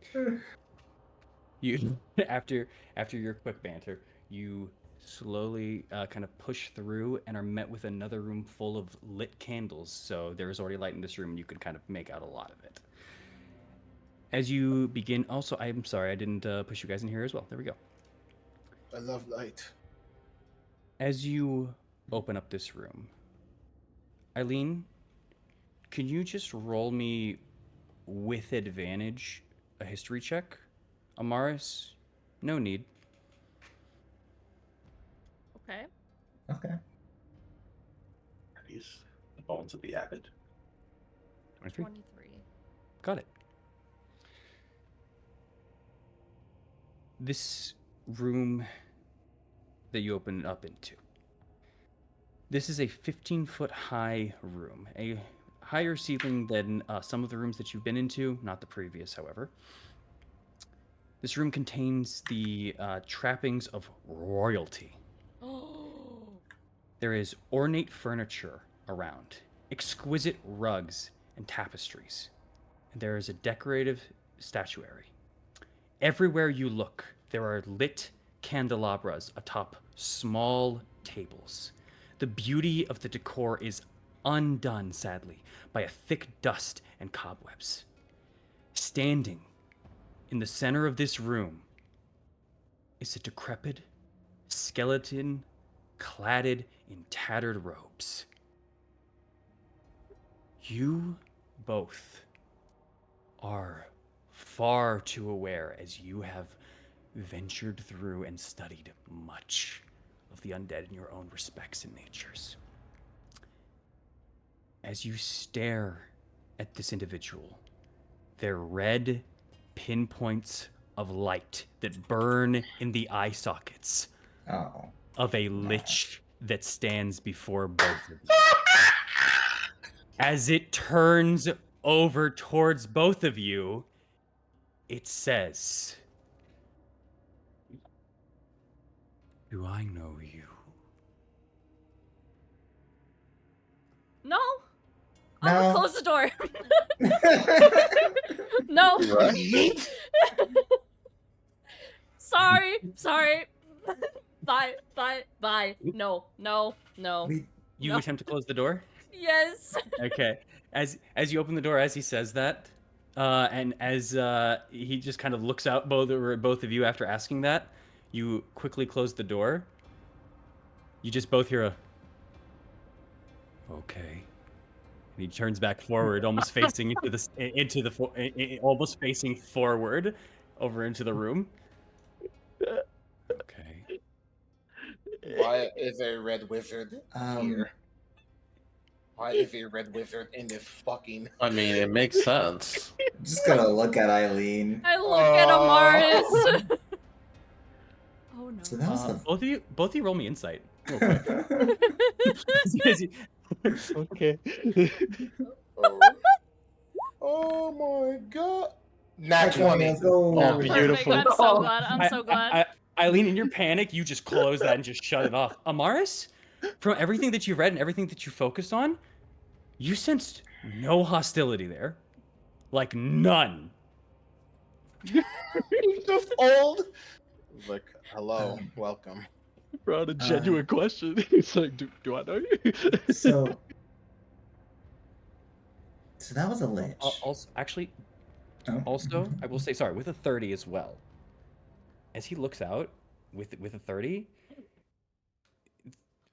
[SPEAKER 1] You after your quick banter, you slowly kind of push through and are met with another room full of lit candles. So there's already light in this room, and you can kind of make out a lot of it. As you begin, also, I'm sorry, I didn't push you guys in here as well. There we go.
[SPEAKER 2] I love light.
[SPEAKER 1] As you open up this room, Eileen, can you just roll me with advantage a history check? Amaris, no need.
[SPEAKER 5] Okay.
[SPEAKER 4] Okay.
[SPEAKER 6] These the bones of the abbot.
[SPEAKER 1] 23.
[SPEAKER 5] 23.
[SPEAKER 1] Got it. This room that you open it up into. This is a 15-foot high room, a higher ceiling than some of the rooms that you've been into, not the previous, however. This room contains the trappings of royalty.
[SPEAKER 5] Oh.
[SPEAKER 1] There is ornate furniture around, exquisite rugs and tapestries, and there is a decorative statuary. Everywhere you look, there are lit candelabras atop small tables. The beauty of the decor is undone, sadly, by a thick dust and cobwebs. Standing in the center of this room is a decrepit skeleton cladded in tattered robes. You both are far too aware, as you have ventured through and studied much of the undead in your own respects and natures. As you stare at this individual, their red pinpoints of light that burn in the eye sockets
[SPEAKER 4] Oh.
[SPEAKER 1] of a lich that stands before both of you. As it turns over towards both of you, it says, "Do I know you?"
[SPEAKER 5] No. I'm gonna
[SPEAKER 4] No.
[SPEAKER 5] close the door. No. Sorry. Bye. No.
[SPEAKER 4] We
[SPEAKER 1] You
[SPEAKER 5] No.
[SPEAKER 1] attempt to close the door?
[SPEAKER 5] Yes.
[SPEAKER 1] Okay. As you open the door, as he says that, and as he just kind of looks out both of you after asking that, you quickly close the door. You just both hear a, "Okay." And he turns back forward, almost facing almost facing forward, over into the room. Okay.
[SPEAKER 2] Why is a red wizard here? Why is a red wizard in this fucking?
[SPEAKER 6] I mean, it makes sense.
[SPEAKER 4] just gotta look at Eileen.
[SPEAKER 5] I look at Amaris. Oh no.
[SPEAKER 4] So that was
[SPEAKER 1] Both of you roll me insight real quick.
[SPEAKER 3] Okay.
[SPEAKER 2] Oh. Oh my god. Nat
[SPEAKER 4] Heck yeah,
[SPEAKER 2] 20.
[SPEAKER 4] let's go.
[SPEAKER 3] Oh,
[SPEAKER 5] Perfect.
[SPEAKER 3] beautiful.
[SPEAKER 5] I'm so glad. I'm so glad.
[SPEAKER 1] Eileen, in your panic, you just close that and just shut it off. Amaris, from everything that you read and everything that you focused on, you sensed no hostility there. Like none.
[SPEAKER 2] He's just old. Like, hello,
[SPEAKER 4] Um,
[SPEAKER 2] welcome.
[SPEAKER 3] Bro, a genuine question. It's like, do I know you?
[SPEAKER 4] So that was a lich.
[SPEAKER 1] Also, actually,
[SPEAKER 4] Oh.
[SPEAKER 1] also, I will say, sorry, with a 30 as well. As he looks out with a 30,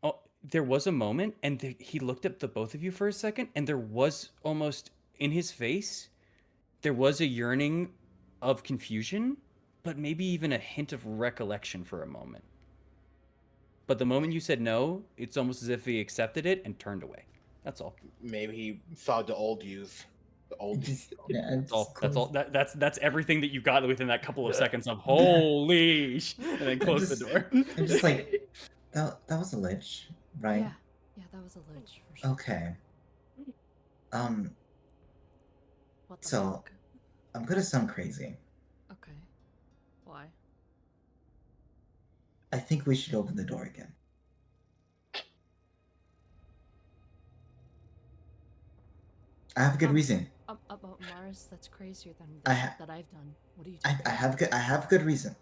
[SPEAKER 1] oh, there was a moment, and he looked at the both of you for a second, and there was almost in his face, there was a yearning of confusion, but maybe even a hint of recollection for a moment. But the moment you said no, it's almost as if he accepted it and turned away. That's all.
[SPEAKER 2] Maybe he saw the old youth. The old.
[SPEAKER 1] That's all. That's all. That's everything that you got within that couple of seconds of holy and then close the door.
[SPEAKER 4] I'm just like, that was a lich, right?
[SPEAKER 5] Yeah, that was a lich for sure.
[SPEAKER 4] Okay.
[SPEAKER 5] What the
[SPEAKER 4] So
[SPEAKER 5] fuck?
[SPEAKER 4] I'm gonna sound crazy.
[SPEAKER 5] Okay. Why?
[SPEAKER 4] I think we should open the door again. I have a good reason.
[SPEAKER 5] About Mars, that's crazier than
[SPEAKER 4] I
[SPEAKER 5] the
[SPEAKER 4] ha-
[SPEAKER 5] shit that I've done. What are you
[SPEAKER 4] I
[SPEAKER 5] talking about?
[SPEAKER 4] have good reason.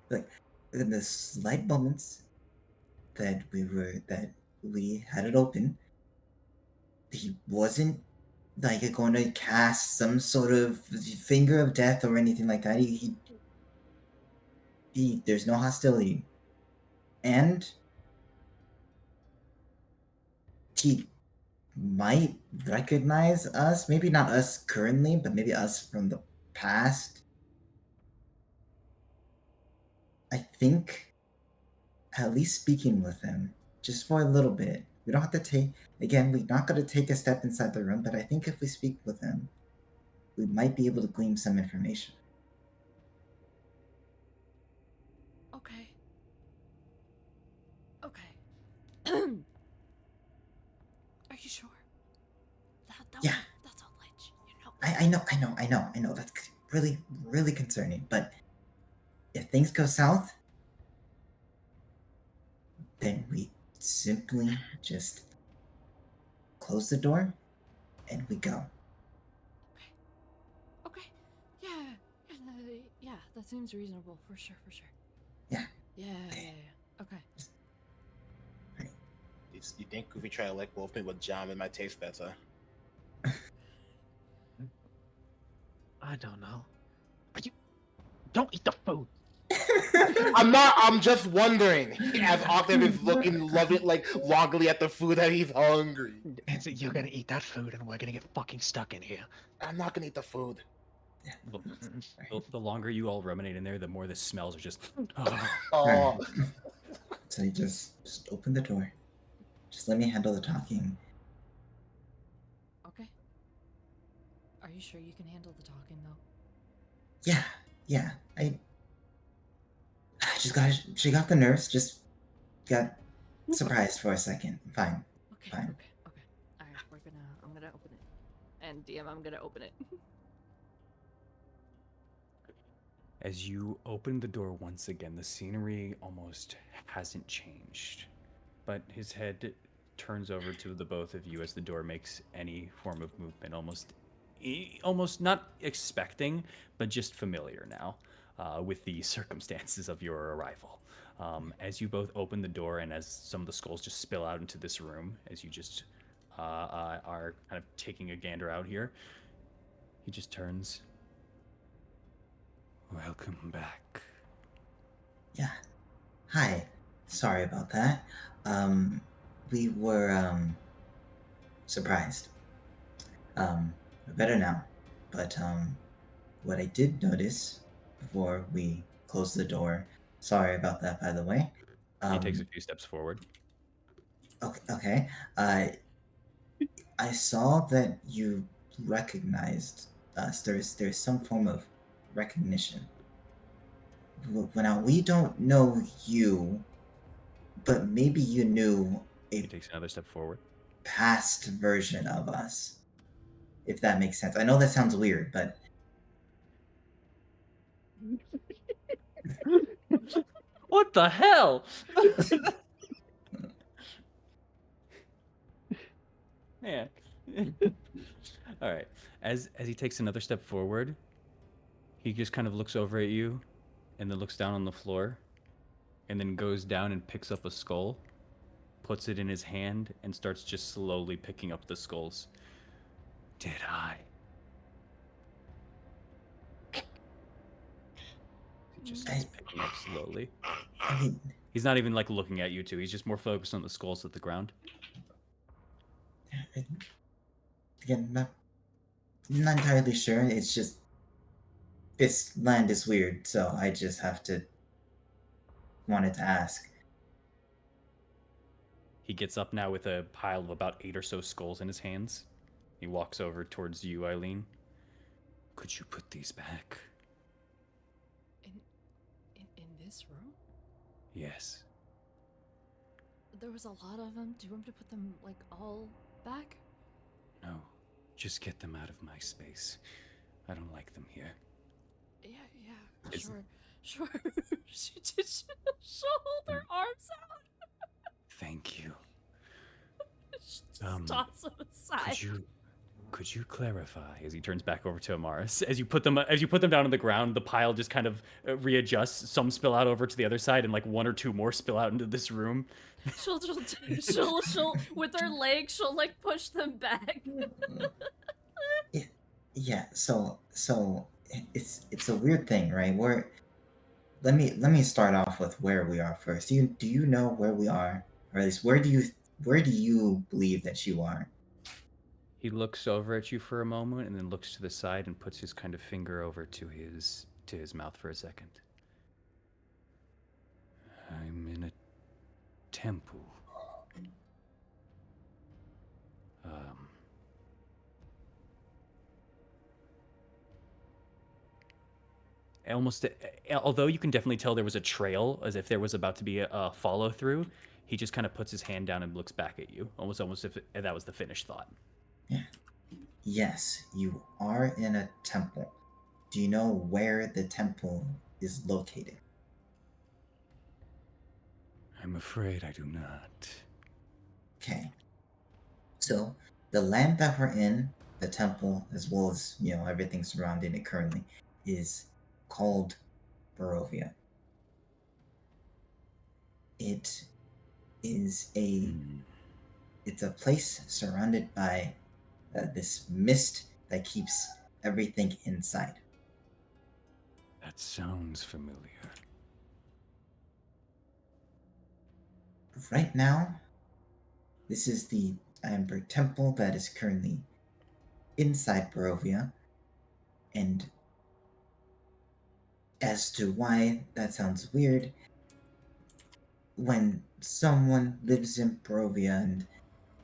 [SPEAKER 4] Like in the slight moments that we had it open, he wasn't like going to cast some sort of finger of death or anything like that. He there's no hostility, and he might recognize us. Maybe not us currently, but maybe us from the past. I think at least speaking with him just for a little bit. We don't have to take, again, we're not going to take a step inside the room, but I think if we speak with him, we might be able to glean some information.
[SPEAKER 5] Okay. Okay. Are you sure?
[SPEAKER 4] Yeah.
[SPEAKER 5] That's a lich, you know.
[SPEAKER 4] I know. That's really, really concerning. But if things go south, then we simply just close the door and we go.
[SPEAKER 5] Okay. Yeah, that seems reasonable for sure.
[SPEAKER 4] Yeah.
[SPEAKER 5] Yeah. Okay.
[SPEAKER 2] You think if we try to like wolf me with jam, it might taste better?
[SPEAKER 3] I don't know. Don't eat the food.
[SPEAKER 2] I'm just wondering. As Octave is looking longingly at the food that he's hungry.
[SPEAKER 3] You're gonna eat that food and we're gonna get fucking stuck in here.
[SPEAKER 2] I'm not gonna eat the food.
[SPEAKER 1] The longer you all ruminate in there, the more the smells are just.
[SPEAKER 2] Oh,
[SPEAKER 4] So you just open the door. Just let me handle the talking.
[SPEAKER 5] Okay. Are you sure you can handle the talking though?
[SPEAKER 4] Yeah. I she got the nerves, just got surprised for a second. Fine.
[SPEAKER 5] Okay.
[SPEAKER 4] Fine.
[SPEAKER 5] Okay. Alright, I'm gonna open it. And DM, I'm gonna open it.
[SPEAKER 1] As you open the door once again, the scenery almost hasn't changed. But his head turns over to the both of you as the door makes any form of movement, almost not expecting, but just familiar now with the circumstances of your arrival. As you both open the door and as some of the skulls just spill out into this room, as you just are kind of taking a gander out here, he just turns. Welcome back.
[SPEAKER 4] Yeah. Hi. Sorry about that. We were surprised. We're better now. But what I did notice before we closed the door, sorry about that by the way.
[SPEAKER 1] He takes a few steps forward.
[SPEAKER 4] Okay. I saw that you recognized us. There's some form of recognition. Now we don't know you, but maybe you knew
[SPEAKER 1] He
[SPEAKER 4] a
[SPEAKER 1] takes another step forward.
[SPEAKER 4] past version of us. if that makes sense. I know that sounds weird, but
[SPEAKER 1] What the hell? Man. All right. As he takes another step forward, he just kind of looks over at you and then looks down on the floor and then goes down and picks up a skull, puts it in his hand and starts just slowly picking up the skulls. Did I? He just starts picking up slowly.
[SPEAKER 4] I mean,
[SPEAKER 1] He's not even like looking at you two. He's just more focused on the skulls at the ground.
[SPEAKER 4] again, not entirely sure. It's just this land is weird, so I just have to wanted to ask.
[SPEAKER 1] He gets up now with a pile of about 8 or so skulls in his hands. He walks over towards you, Eileen. Could you put these back?
[SPEAKER 5] In this room?
[SPEAKER 1] Yes.
[SPEAKER 5] There was a lot of them. Do you want me to put them like all back?
[SPEAKER 1] No. Just get them out of my space. I don't like them here.
[SPEAKER 5] Yeah,
[SPEAKER 1] Is-
[SPEAKER 5] sure. She'll hold her arms out.
[SPEAKER 1] Thank you.
[SPEAKER 5] Just toss them aside.
[SPEAKER 1] Could you clarify as he turns back over to Amaris? As you put them down on the ground, the pile just kind of readjusts. Some spill out over to the other side, and like 1 or 2 more spill out into this room.
[SPEAKER 5] She'll with her legs, she'll like push them back.
[SPEAKER 4] Yeah, so it's a weird thing, right? Let me start off with where we are first. Do you know where we are? Or at least where do you believe that you are?
[SPEAKER 1] He looks over at you for a moment, and then looks to the side and puts his kind of finger over to his mouth for a second. I'm in a temple. Almost, although you can definitely tell there was a trail, as if there was about to be a follow through. He just kind of puts his hand down and looks back at you, almost if that was the finished thought.
[SPEAKER 4] Yeah. Yes, you are in a temple. Do you know where the temple is located?
[SPEAKER 1] I'm afraid I do not.
[SPEAKER 4] Okay. So the land that we're in, the temple, as well as everything surrounding it currently, is called Barovia. It is it's a place surrounded by this mist that keeps everything inside.
[SPEAKER 1] That sounds familiar.
[SPEAKER 4] Right now, this is the Amber Temple that is currently inside Barovia, and as to why that sounds weird, when someone lives in Barovia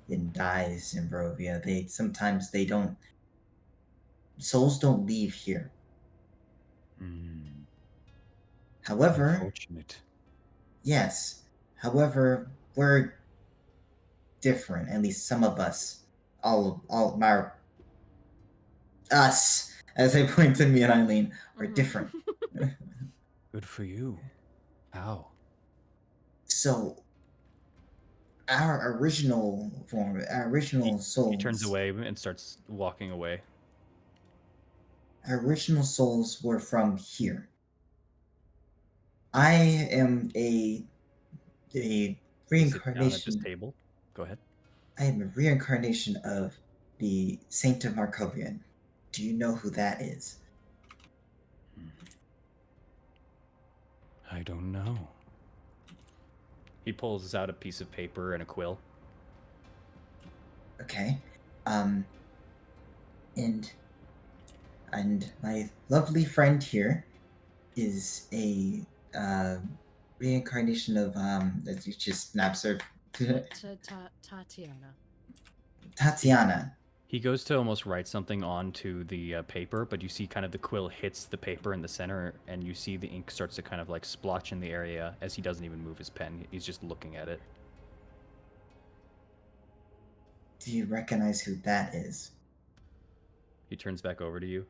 [SPEAKER 4] and dies in Barovia, souls don't leave here. However,
[SPEAKER 1] Unfortunate.
[SPEAKER 4] yes, however, we're different, at least some of us, all my us, as I point to me and Eileen, are different.
[SPEAKER 1] Good for you. How?
[SPEAKER 4] So our original form, our original souls.
[SPEAKER 1] He turns away and starts walking away.
[SPEAKER 4] Our original souls were from here. I am a
[SPEAKER 1] Sit down at this
[SPEAKER 4] reincarnation.
[SPEAKER 1] table. Go ahead.
[SPEAKER 4] I am a reincarnation of the Saint of Markovian. Do you know who that is?
[SPEAKER 1] I don't know. He pulls out a piece of paper and a quill.
[SPEAKER 4] Okay. And my lovely friend here is a reincarnation of as you just snaps her
[SPEAKER 5] Tatiana.
[SPEAKER 4] Tatiana.
[SPEAKER 1] He goes to almost write something onto the paper, but you see kind of the quill hits the paper in the center, and you see the ink starts to kind of like splotch in the area as he doesn't even move his pen. He's just looking at it.
[SPEAKER 4] Do you recognize who that is?
[SPEAKER 1] He turns back over to you.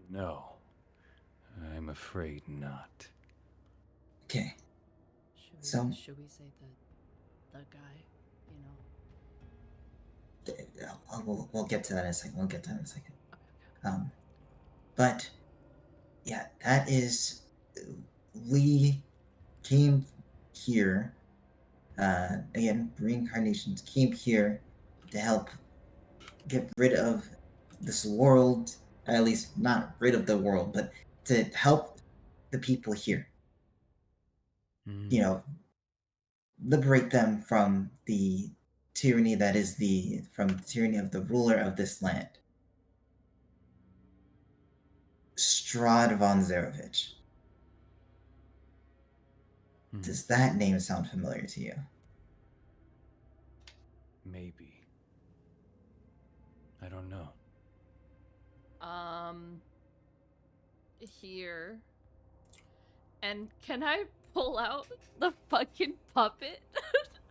[SPEAKER 1] No, I'm afraid not.
[SPEAKER 4] Okay.
[SPEAKER 5] Should we say the guy?
[SPEAKER 4] We'll get to that in a second.
[SPEAKER 5] Okay.
[SPEAKER 4] But yeah, that is. We came here. Again, reincarnations came here to help get rid of this world. At least, not rid of the world, but to help the people here. Liberate them from the tyranny that is from the tyranny of the ruler of this land. Strahd von Zarovich. Does that name sound familiar to you?
[SPEAKER 1] Maybe. I don't know.
[SPEAKER 5] Here. And can I pull out the fucking puppet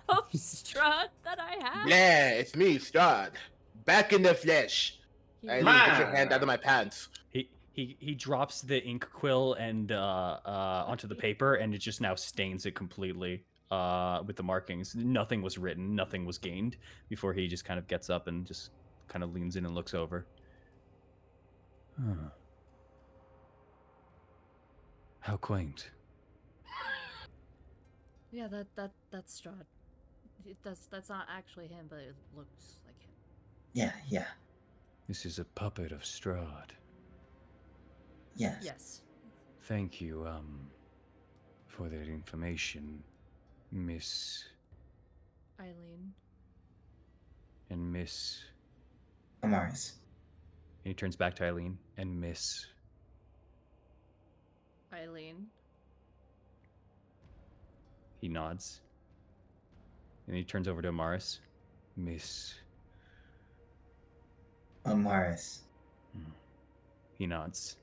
[SPEAKER 5] of Strahd that I have?
[SPEAKER 2] Yeah, it's me, Strahd. Back in the flesh. Eileen, get your hand out of my pants.
[SPEAKER 1] He drops the ink quill and onto the paper, and it just now stains it completely with the markings. Nothing was written, nothing was gained before he just kind of gets up and just kind of leans in and looks over. Huh. How quaint.
[SPEAKER 5] Yeah, that's Strahd. That's not actually him, but it looks like him.
[SPEAKER 4] Yeah.
[SPEAKER 1] This is a puppet of Strahd.
[SPEAKER 5] Yes.
[SPEAKER 1] Thank you, for that information, Miss...
[SPEAKER 5] Eileen.
[SPEAKER 1] And Miss...
[SPEAKER 4] Amaris.
[SPEAKER 1] And he turns back to Eileen. And Miss...
[SPEAKER 5] Eileen.
[SPEAKER 1] He nods. And he turns over to Amaris. Miss...
[SPEAKER 4] Amaris.
[SPEAKER 1] He nods.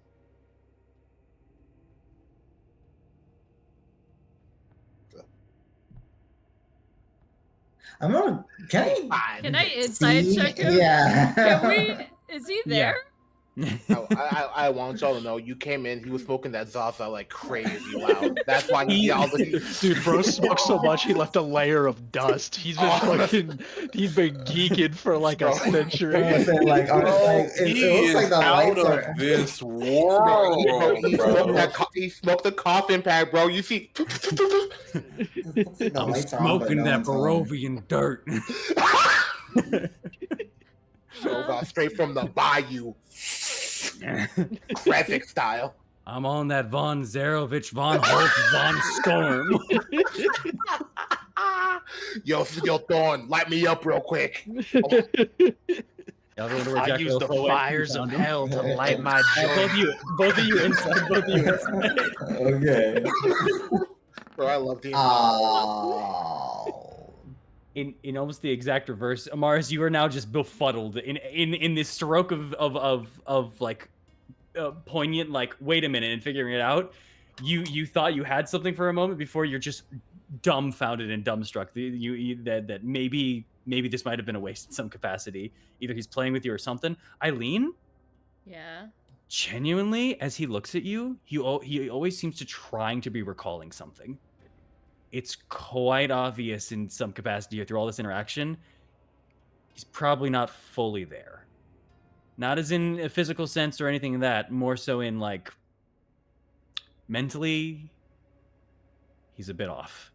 [SPEAKER 4] I'm gonna. Can
[SPEAKER 5] I inside check him?
[SPEAKER 4] Yeah.
[SPEAKER 5] Can we? Is he there?
[SPEAKER 2] I want y'all to know you came in. He was smoking that Zaza like crazy loud. That's why he yelled.
[SPEAKER 3] Dude, bro smoked so much he left a layer of dust. He's been he's been geeking for like a century.
[SPEAKER 4] It looks like the
[SPEAKER 6] out
[SPEAKER 4] lights
[SPEAKER 6] of
[SPEAKER 4] are.
[SPEAKER 6] this world,
[SPEAKER 2] He smoked the coffin pack, bro. You see.
[SPEAKER 1] I'm smoking that Barovian dirt.
[SPEAKER 2] So got straight from the bayou. Graphic style.
[SPEAKER 1] I'm on that Von Zarovich, Von Hulk, Von Storm.
[SPEAKER 2] Yo, Thorn, light me up real quick.
[SPEAKER 3] I use the fires of hell to light my joy.
[SPEAKER 1] Both of you inside.
[SPEAKER 4] Okay.
[SPEAKER 2] Bro, I love the.
[SPEAKER 1] In almost the exact reverse, Amaris, you are now just befuddled in this stroke of like poignant, like, wait a minute, and figuring it out. You thought you had something for a moment before you're just dumbfounded and dumbstruck. That maybe this might have been a waste in some capacity. Either he's playing with you or something. Eileen?
[SPEAKER 5] Yeah.
[SPEAKER 1] Genuinely, as he looks at you, he always seems to trying to be recalling something. It's quite obvious in some capacity through all this interaction. He's probably not fully there. Not as in a physical sense or anything like that, more so in like mentally, he's a bit off.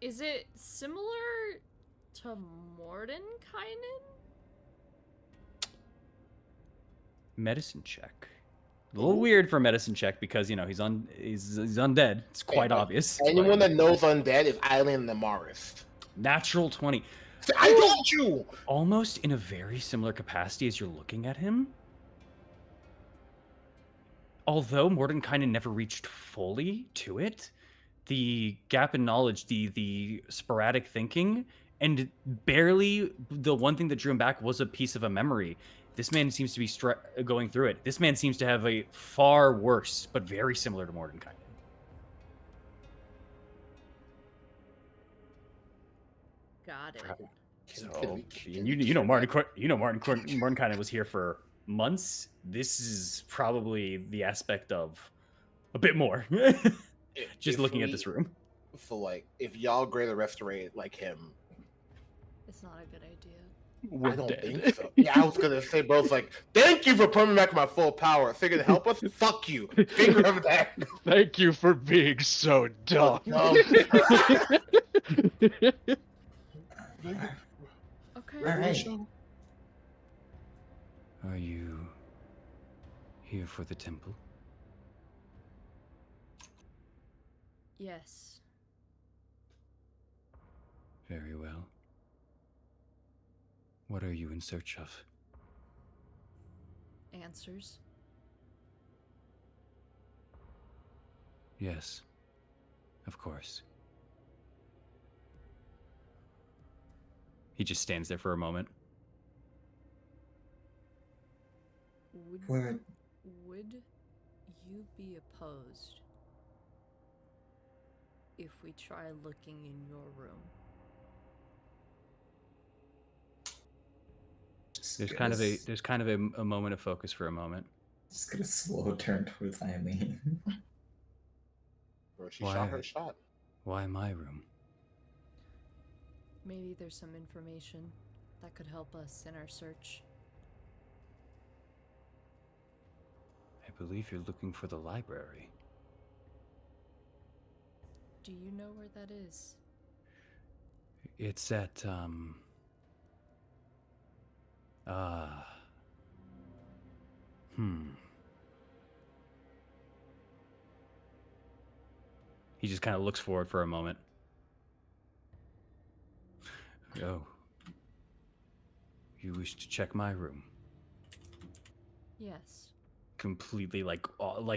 [SPEAKER 5] Is it similar to Mordenkainen?
[SPEAKER 1] Medicine check. A little weird for a medicine check because, you know, he's undead. It's quite obvious.
[SPEAKER 2] Anyone that knows undead is Eileen and Amaris.
[SPEAKER 1] Natural 20.
[SPEAKER 2] I told you!
[SPEAKER 1] Almost in a very similar capacity as you're looking at him. Although Mordenkainen never reached fully to it, the gap in knowledge, the sporadic thinking, and barely the one thing that drew him back was a piece of a memory. This man seems to be going through it. This man seems to have a far worse, but very similar to Mordenkainen.
[SPEAKER 5] Got it.
[SPEAKER 1] So you know Martin was here for months. This is probably the aspect of a bit more. Just looking at this room.
[SPEAKER 2] So like, if y'all greater restaurate like him,
[SPEAKER 5] It's not a good idea.
[SPEAKER 3] We're
[SPEAKER 2] I don't
[SPEAKER 3] dead.
[SPEAKER 2] think so. Yeah, I was gonna say, bro, it's like, thank you for putting back my full power. Figure to help us? Fuck you. Finger of that.
[SPEAKER 3] Thank you for being so dumb.
[SPEAKER 5] Okay.
[SPEAKER 4] All right.
[SPEAKER 1] Are you here for the temple?
[SPEAKER 5] Yes.
[SPEAKER 1] Very well. What are you in search of?
[SPEAKER 5] Answers.
[SPEAKER 1] Yes, of course. He just stands there for a moment.
[SPEAKER 4] Where
[SPEAKER 5] Would you be opposed if we try looking in your room?
[SPEAKER 4] just
[SPEAKER 1] There's kind of a moment of focus for a moment.
[SPEAKER 4] just gonna slow turn towards Eileen.
[SPEAKER 2] Bro, she
[SPEAKER 1] Why?
[SPEAKER 2] shot her shot.
[SPEAKER 1] Why my room?
[SPEAKER 5] Maybe there's some information that could help us in our search.
[SPEAKER 1] I believe you're looking for the library.
[SPEAKER 5] Do you know where that is?
[SPEAKER 1] It's at He just kind of looks forward for a moment. Oh. You wish to check my room?
[SPEAKER 5] Yes.
[SPEAKER 1] Completely like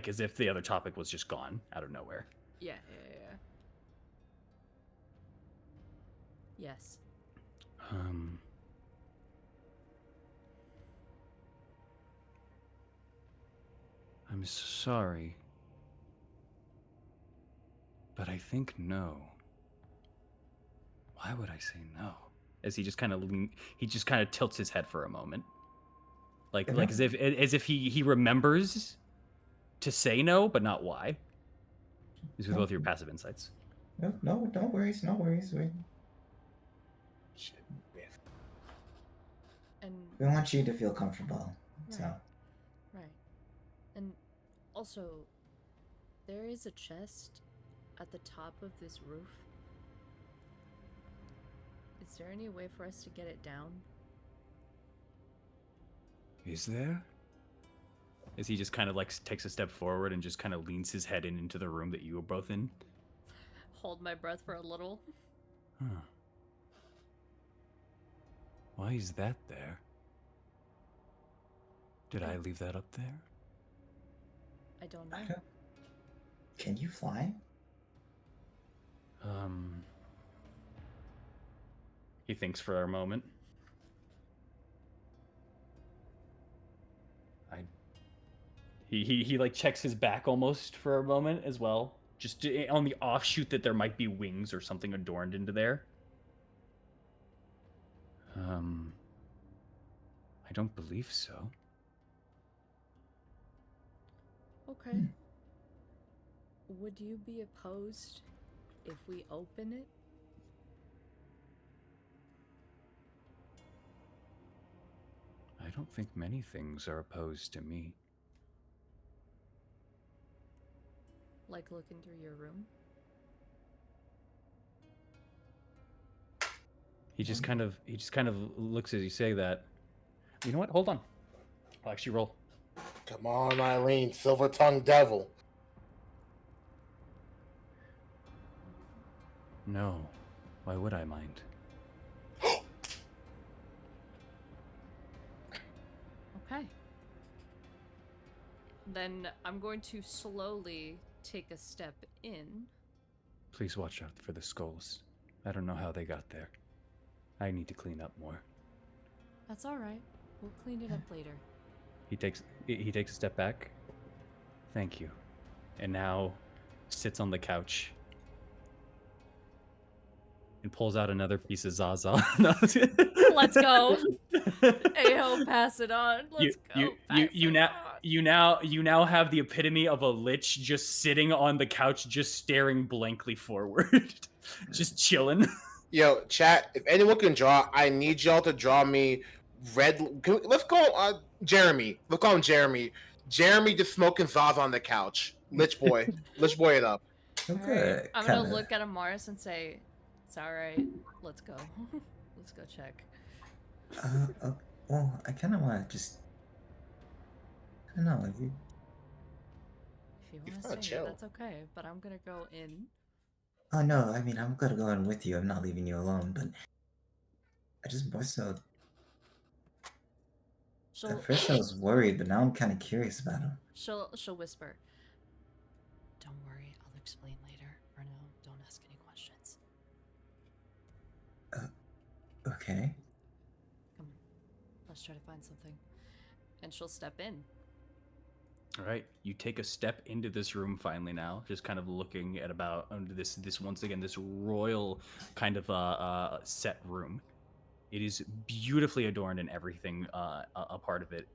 [SPEAKER 1] as if the other topic was just gone out of nowhere.
[SPEAKER 5] Yeah. Yes.
[SPEAKER 1] I'm sorry, but I think no. Why would I say no? As he just kind of tilts his head for a moment, like as if he remembers to say no, but not why. These are both your passive insights.
[SPEAKER 4] No worries.
[SPEAKER 2] Shit. Yeah.
[SPEAKER 5] And
[SPEAKER 4] We want you to feel comfortable. So
[SPEAKER 5] right. And also, there is a chest at the top of this roof. Is there any way for us to get it down?
[SPEAKER 1] Is there? As he just kind of like takes a step forward and just kind of leans his head into the room that you were both in.
[SPEAKER 5] Hold my breath for a little.
[SPEAKER 1] Huh. Why is that there? Did I leave that up there?
[SPEAKER 5] I don't know.
[SPEAKER 4] can you fly?
[SPEAKER 1] He thinks for a moment. He like checks his back almost for a moment as well, just on the offshoot that there might be wings or something adorned into there. I don't believe so.
[SPEAKER 5] Okay. Would you be opposed if we open it?
[SPEAKER 1] I don't think many things are opposed to me.
[SPEAKER 5] Like looking through your room?
[SPEAKER 1] He just kind of looks as you say that. You know what? Hold on. I'll actually roll.
[SPEAKER 2] Come on, Eileen, silver tongued devil.
[SPEAKER 1] No. Why would I mind?
[SPEAKER 5] Okay. Then I'm going to slowly take a step in.
[SPEAKER 1] Please watch out for the skulls. I don't know how they got there. I need to clean up more.
[SPEAKER 5] That's all right. We'll clean it up later.
[SPEAKER 1] He takes a step back. Thank you. And now sits on the couch and pulls out another piece of Zaza. No.
[SPEAKER 5] Let's go. Ayo, pass it on. Let's go. Pass it on.
[SPEAKER 1] You now have the epitome of a lich just sitting on the couch, just staring blankly forward, just chilling.
[SPEAKER 2] Yo, chat. If anyone can draw, I need y'all to draw me red. Let's call Jeremy. Let's call him Jeremy. Jeremy just smoking Zaza on the couch. Lich boy. Lich boy it up.
[SPEAKER 5] Alright, I'm gonna look at Amaris and say, "It's all right. Let's go. Let's go check."
[SPEAKER 4] Well, I kind of want to just. I don't know.
[SPEAKER 5] If you want to
[SPEAKER 2] kinda
[SPEAKER 5] stay,
[SPEAKER 2] chill.
[SPEAKER 5] that's okay. But I'm gonna go in.
[SPEAKER 4] Oh no, I mean I'm gonna go in with you. I'm not leaving you alone. But I just more so. At first I was worried, but now I'm kind of curious about him.
[SPEAKER 5] She'll whisper. Don't worry, I'll explain later. For now, don't ask any questions.
[SPEAKER 4] Okay.
[SPEAKER 5] Come on, let's try to find something. And she'll step in.
[SPEAKER 1] All right, you take a step into this room finally now, just kind of looking at about this once again, this royal kind of set room. It is beautifully adorned, and everything a part of it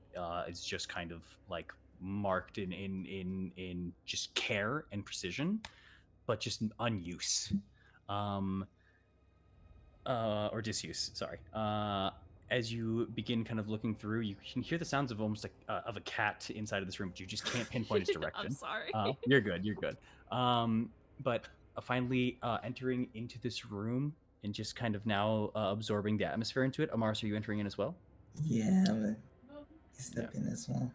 [SPEAKER 1] is just kind of like marked in just care and precision, but just unuse, or disuse. Sorry. As you begin kind of looking through, you can hear the sounds of almost like of a cat inside of this room, but you just can't pinpoint its direction.
[SPEAKER 5] I'm sorry.
[SPEAKER 1] You're good. You're good. But finally entering into this room and just kind of now absorbing the atmosphere into it. Amaris, are you entering in as well?
[SPEAKER 4] Yeah, I'm gonna step in as well.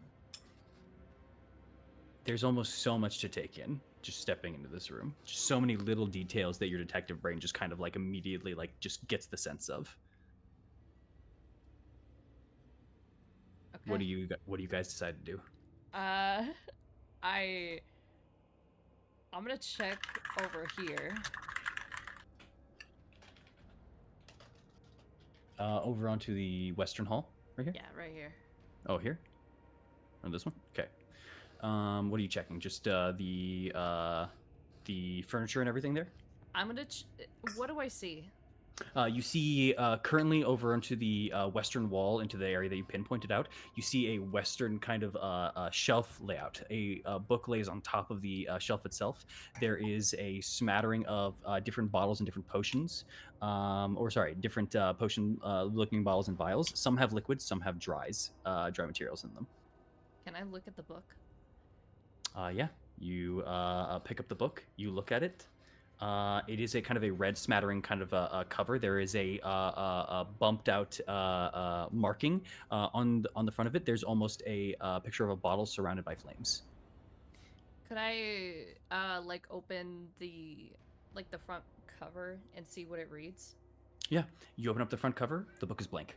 [SPEAKER 1] There's almost so much to take in just stepping into this room. Just so many little details that your detective brain just kind of like immediately like just gets the sense of.
[SPEAKER 5] Okay.
[SPEAKER 1] What do you guys decide to do?
[SPEAKER 5] I'm gonna check over here.
[SPEAKER 1] Over onto the western hall, right here.
[SPEAKER 5] Yeah, right here.
[SPEAKER 1] Oh, here. Or this one. Okay. What are you checking? Just the furniture and everything there.
[SPEAKER 5] I'm gonna. What do I see?
[SPEAKER 1] You see currently over onto the western wall, into the area that you pinpointed out, you see a western kind of shelf layout. A book lays on top of the shelf itself. There is a smattering of different bottles and different potions, different potion-looking bottles and vials. Some have liquids, some have dry materials in them.
[SPEAKER 5] Can I look at the book?
[SPEAKER 1] Yeah, you pick up the book, you look at it. It is a kind of a red smattering kind of a cover. There is a bumped out marking on the front of it. There's almost a picture of a bottle surrounded by flames.
[SPEAKER 5] Could I like open the front cover and see what it reads?
[SPEAKER 1] Yeah, you open up the front cover. The book is blank.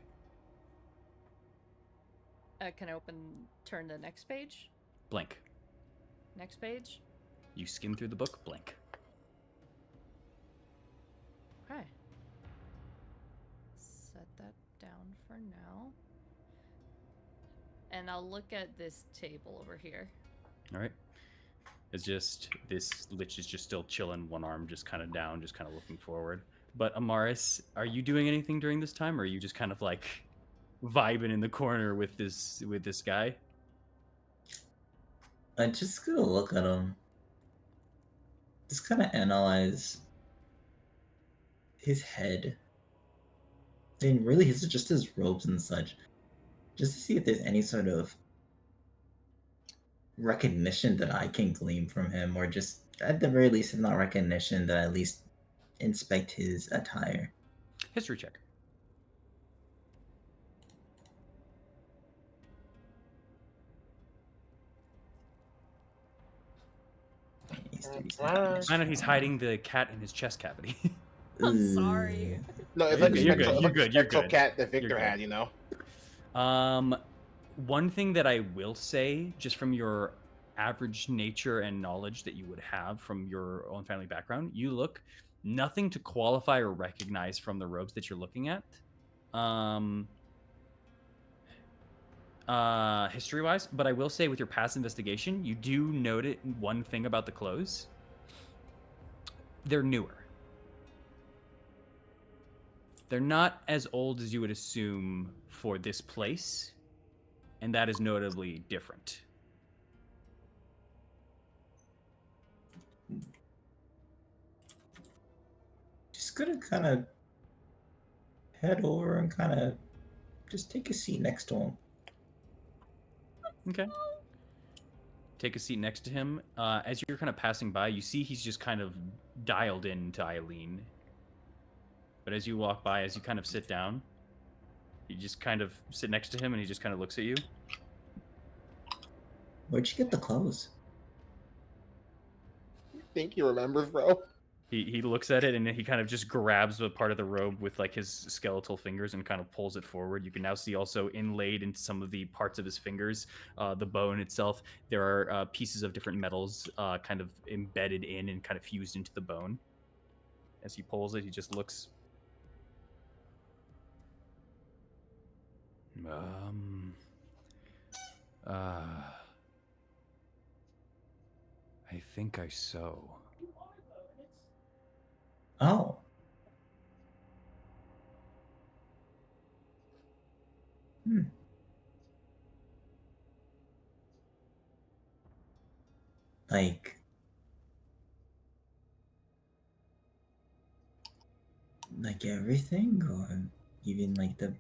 [SPEAKER 5] Can I turn the next page?
[SPEAKER 1] Blank.
[SPEAKER 5] Next page?
[SPEAKER 1] You skim through the book. Blank.
[SPEAKER 5] Okay. Set that down for now. And I'll look at this table over here.
[SPEAKER 1] All right. It's just this lich is just still chilling, one arm just kind of down, just kind of looking forward. But Amaris, are you doing anything during this time, or are you just kind of like vibing in the corner with this guy?
[SPEAKER 4] I'm just gonna look at him. Just kind of analyze his head. And really, just his robes and such. Just to see if there's any sort of recognition that I can glean from him, or just at the very least, if not recognition, that I at least inspect his attire.
[SPEAKER 1] History check. I know he's hiding the cat in his chest cavity.
[SPEAKER 5] I'm sorry.
[SPEAKER 2] No, it's
[SPEAKER 1] You're
[SPEAKER 2] like
[SPEAKER 1] good,
[SPEAKER 2] the
[SPEAKER 1] you're
[SPEAKER 2] spectral,
[SPEAKER 1] good, you're good, you're
[SPEAKER 2] spectral
[SPEAKER 1] good.
[SPEAKER 2] cat that
[SPEAKER 1] You're
[SPEAKER 2] Victor
[SPEAKER 1] good.
[SPEAKER 2] had, you know?
[SPEAKER 1] One thing that I will say, just from your average nature and knowledge that you would have from your own family background, you look nothing to qualify or recognize from the robes that you're looking at. History-wise, but I will say with your past investigation, you do note one thing about the clothes. They're newer. They're not as old as you would assume for this place, and that is notably different.
[SPEAKER 4] Just gonna kind of head over and kind of just take a seat next to him.
[SPEAKER 1] Okay. Take a seat next to him. As you're kind of passing by, you see he's just kind of dialed in to Eileen. But as you walk by, as you kind of sit down, you just kind of sit next to him and he just kind of looks at you.
[SPEAKER 4] Where'd you get the clothes?
[SPEAKER 2] Think he remembers, bro?
[SPEAKER 1] He looks at it and he kind of just grabs a part of the robe with like his skeletal fingers and kind of pulls it forward. You can now see also inlaid into some of the parts of his fingers, the bone itself. There are pieces of different metals kind of embedded in and kind of fused into the bone. As he pulls it, he just looks. I think I sew.
[SPEAKER 4] Oh. Like everything, or even like the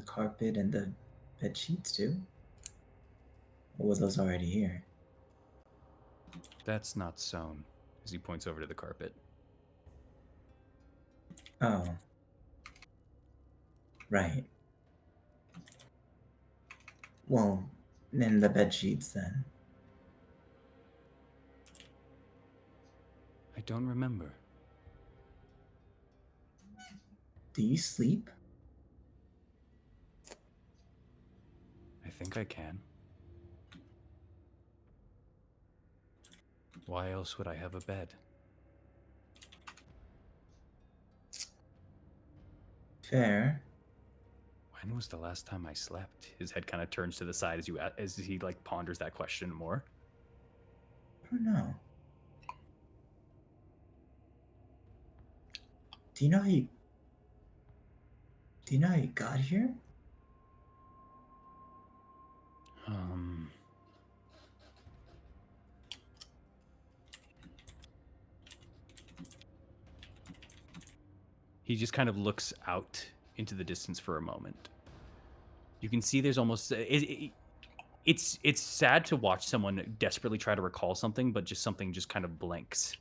[SPEAKER 4] carpet and the bed sheets too? Or were those already here?
[SPEAKER 1] That's not sewn. As he points over to the carpet.
[SPEAKER 4] Oh. Right. Well, then the bed sheets then.
[SPEAKER 1] I don't remember.
[SPEAKER 4] Do you sleep?
[SPEAKER 1] I think I can. Why else would I have a bed?
[SPEAKER 4] Fair.
[SPEAKER 1] When was the last time I slept? His head kind of turns to the side as he like ponders that question more.
[SPEAKER 4] I don't know. Do you know how you got here?
[SPEAKER 1] He just kind of looks out into the distance for a moment. You can see there's almost it's sad to watch someone desperately try to recall something, but just something just kind of blanks.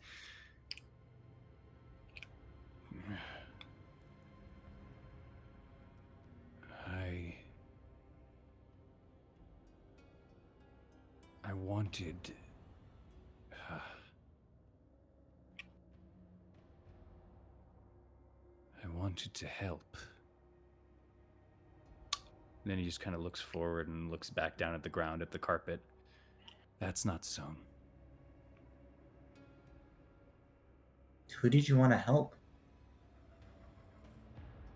[SPEAKER 1] I wanted. I wanted to help. And then he just kind of looks forward and looks back down at the ground, at the carpet. That's not sewn.
[SPEAKER 4] Who did you want to help?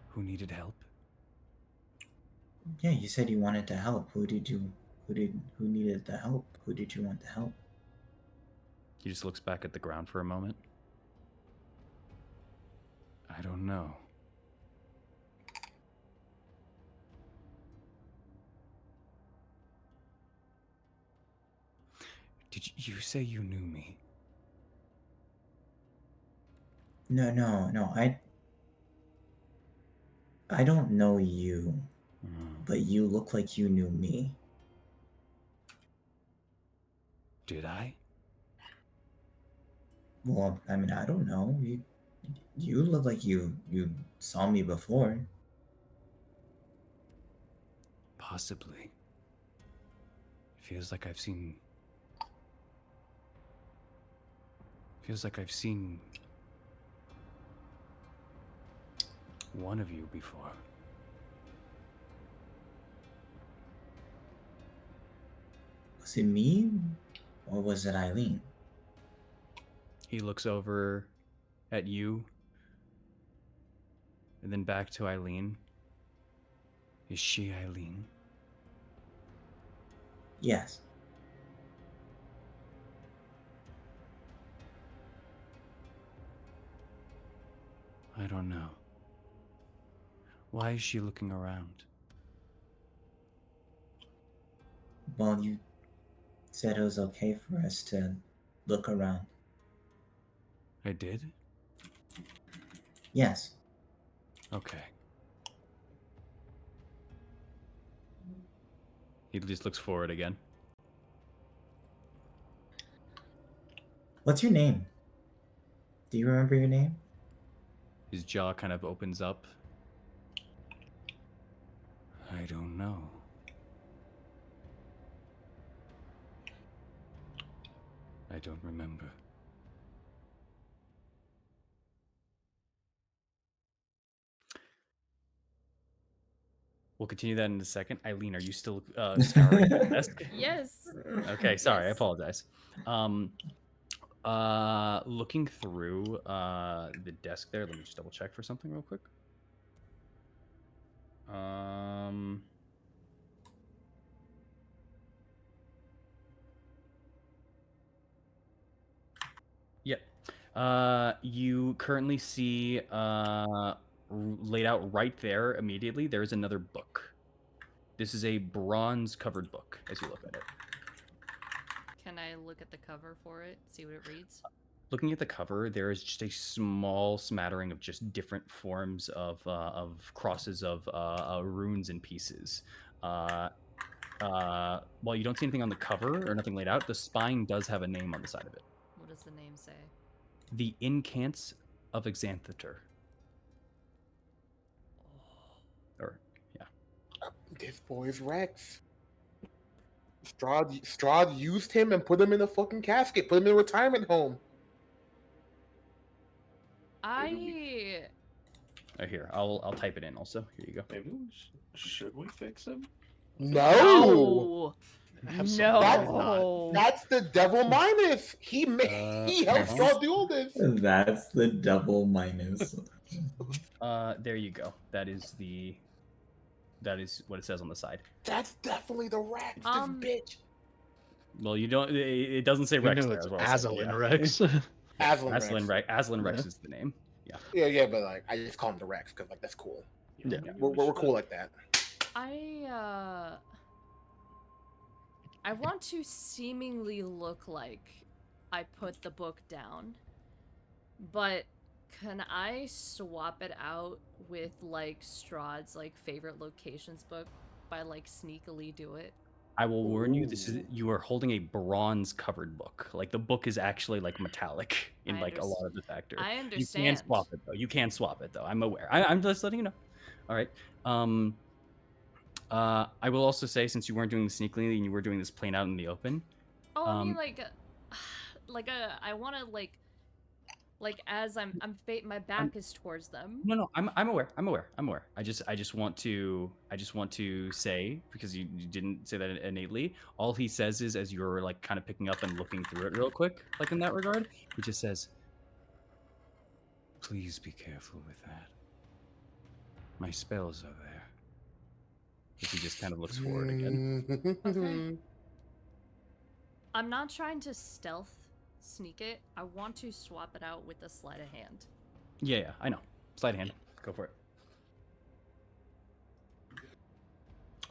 [SPEAKER 1] Who needed help?
[SPEAKER 4] Yeah, you said you wanted to help. Who needed the help? Who did you want to help?
[SPEAKER 1] He just looks back at the ground for a moment. I don't know. Did you say you knew me?
[SPEAKER 4] No. I don't know you, but you look like you knew me.
[SPEAKER 1] Did I?
[SPEAKER 4] Well, I mean, I don't know. You look like you saw me before.
[SPEAKER 1] Possibly. Feels like I've seen one of you before.
[SPEAKER 4] Was it me, or was it Eileen?
[SPEAKER 1] He looks over at you and then back to Eileen. Is she Eileen?
[SPEAKER 4] Yes.
[SPEAKER 1] I don't know. Why is she looking around?
[SPEAKER 7] Well, you said it was okay for us to look around.
[SPEAKER 1] I did?
[SPEAKER 7] Yes.
[SPEAKER 1] Okay. He just looks forward again.
[SPEAKER 7] What's your name? Do you remember your name?
[SPEAKER 1] His jaw kind of opens up. I don't know. I don't remember. We'll continue that in a second. Eileen, are you still scouring the desk?
[SPEAKER 5] Yes.
[SPEAKER 1] Okay, sorry, I
[SPEAKER 5] Yes.
[SPEAKER 1] apologize. Looking through the desk there, let me just double check for something real quick. Yep. You currently see laid out right there immediately, there is another book. This is a bronze covered book as you look at it.
[SPEAKER 5] Can I look at the cover for it, see what it reads?
[SPEAKER 1] Looking at the cover, there is just a small smattering of just different forms of crosses of runes and pieces. While you don't see anything on the cover or nothing laid out, the spine does have a name on the side of it.
[SPEAKER 5] What does the name say?
[SPEAKER 1] The Incants of Exantheter. Or, yeah.
[SPEAKER 2] This boy's Rex. Strahd used him and put him in a fucking casket, put him in a retirement home.
[SPEAKER 5] I
[SPEAKER 1] Here, I'll type it in also. Here you go.
[SPEAKER 6] Maybe should we fix him?
[SPEAKER 2] No.
[SPEAKER 5] No.
[SPEAKER 2] That's the devil minus. He helped Strahd do all this.
[SPEAKER 7] That's the double minus.
[SPEAKER 1] There you go. That is what it says on the side.
[SPEAKER 2] That's definitely the Rex, this bitch.
[SPEAKER 1] Well, you don't. It doesn't say
[SPEAKER 3] We
[SPEAKER 1] Rex
[SPEAKER 3] know
[SPEAKER 1] there
[SPEAKER 3] it's
[SPEAKER 1] as well.
[SPEAKER 3] Aslan
[SPEAKER 1] yeah.
[SPEAKER 3] Rex.
[SPEAKER 2] Aslan Rex.
[SPEAKER 1] Aslan Rex is the name. Yeah.
[SPEAKER 2] Yeah, but like I just call him the Rex because like that's cool.
[SPEAKER 3] Yeah.
[SPEAKER 2] We're cool like that.
[SPEAKER 5] I want to seemingly look like I put the book down, but can I swap it out with like Strahd's like favorite locations book by like sneakily do it?
[SPEAKER 1] I will warn you. You are holding a bronze covered book. Like the book is actually like metallic in like a lot of the factor.
[SPEAKER 5] I
[SPEAKER 1] You
[SPEAKER 5] understand.
[SPEAKER 1] can swap it though. You can swap it though. I'm aware. I'm just letting you know. All right. I will also say, since you weren't doing this sneakily and you were doing this plain out in the open.
[SPEAKER 5] Oh, I mean I want to like as my back is towards them.
[SPEAKER 1] No, I'm aware. I just want to say, because you didn't say that innately. All he says is, as you're like kind of picking up and looking through it real quick, like in that regard, he just says, "Please be careful with that. My spells are there." As he just kind of looks forward again.
[SPEAKER 5] Okay. I'm not trying to stealth sneak it. I want to swap it out with a sleight of hand.
[SPEAKER 1] Yeah, I know. Sleight of hand. Go for it.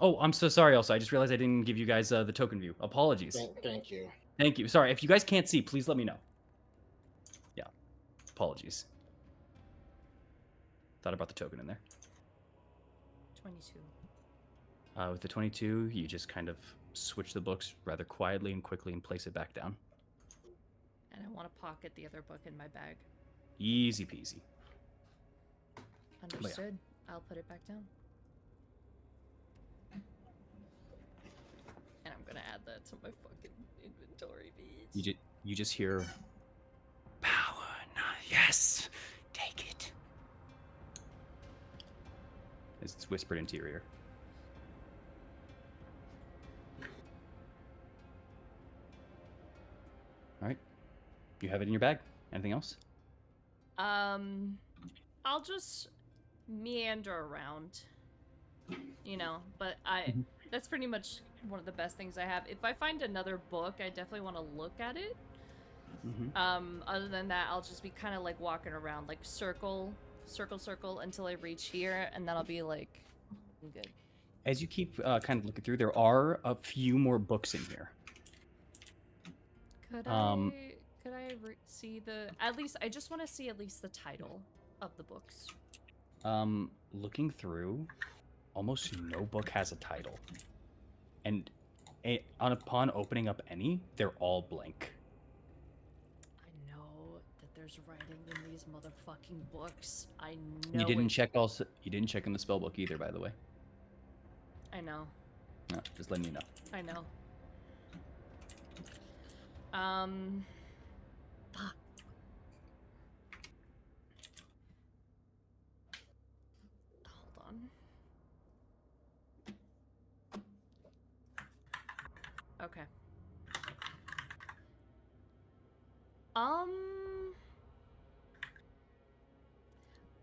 [SPEAKER 1] Oh, I'm so sorry. Also, I just realized I didn't give you guys the token view. Apologies.
[SPEAKER 2] Thank you.
[SPEAKER 1] Thank you. Sorry. If you guys can't see, please let me know. Yeah. Apologies. Thought about the token in there.
[SPEAKER 5] 22.
[SPEAKER 1] With the 22, you just kind of switch the books rather quietly and quickly and place it back down.
[SPEAKER 5] And I want to pocket the other book in my bag.
[SPEAKER 1] Easy peasy.
[SPEAKER 5] Understood. I'll put it back down. And I'm gonna add that to my fucking inventory, bitch.
[SPEAKER 1] You just hear power. Yes, take it. It's whispered into your ear. All right, you have it in your bag. Anything else?
[SPEAKER 5] I'll just meander around, but that's pretty much one of the best things I have. If I find another book, I definitely want to look at it. Other than that, I'll just be kind of like walking around, like circle circle until I reach here, and then I'll be like, I'm good.
[SPEAKER 8] As you keep kind of looking through, there are a few more books in here.
[SPEAKER 5] Could
[SPEAKER 8] Um,
[SPEAKER 5] I see the, at least, I just want to see at least the title of the books.
[SPEAKER 8] Looking through, almost no book has a title. And upon opening up any, they're all blank.
[SPEAKER 5] I know that there's writing in these motherfucking books. I know
[SPEAKER 8] You didn't
[SPEAKER 5] it.
[SPEAKER 8] check also. You didn't check in the spell book either, by the way.
[SPEAKER 5] I know.
[SPEAKER 8] No, just letting you know.
[SPEAKER 5] I know. Fuck. Hold on. Okay.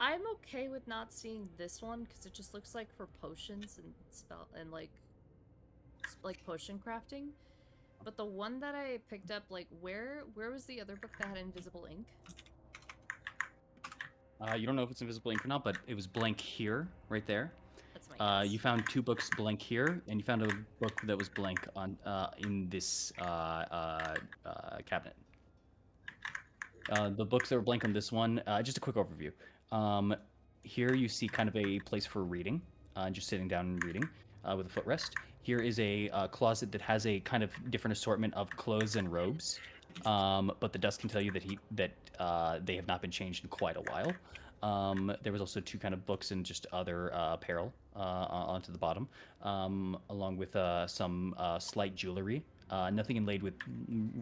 [SPEAKER 5] I'm okay with not seeing this one because it just looks like for potions and spell and like potion crafting. But the one that I picked up, like, where was the other book that had invisible ink?
[SPEAKER 8] You don't know if it's invisible ink or not, but it was blank here, right there.
[SPEAKER 5] That's my guess.
[SPEAKER 8] You found 2 books blank here, and you found a book that was blank on in this cabinet. The books that were blank on this one, just a quick overview. Here you see kind of a place for reading, just sitting down and reading with a footrest. Here is a closet that has a kind of different assortment of clothes and robes, but the dust can tell you that they have not been changed in quite a while. There was also 2 kind of books and just other apparel onto the bottom, along with some slight jewelry. Nothing inlaid with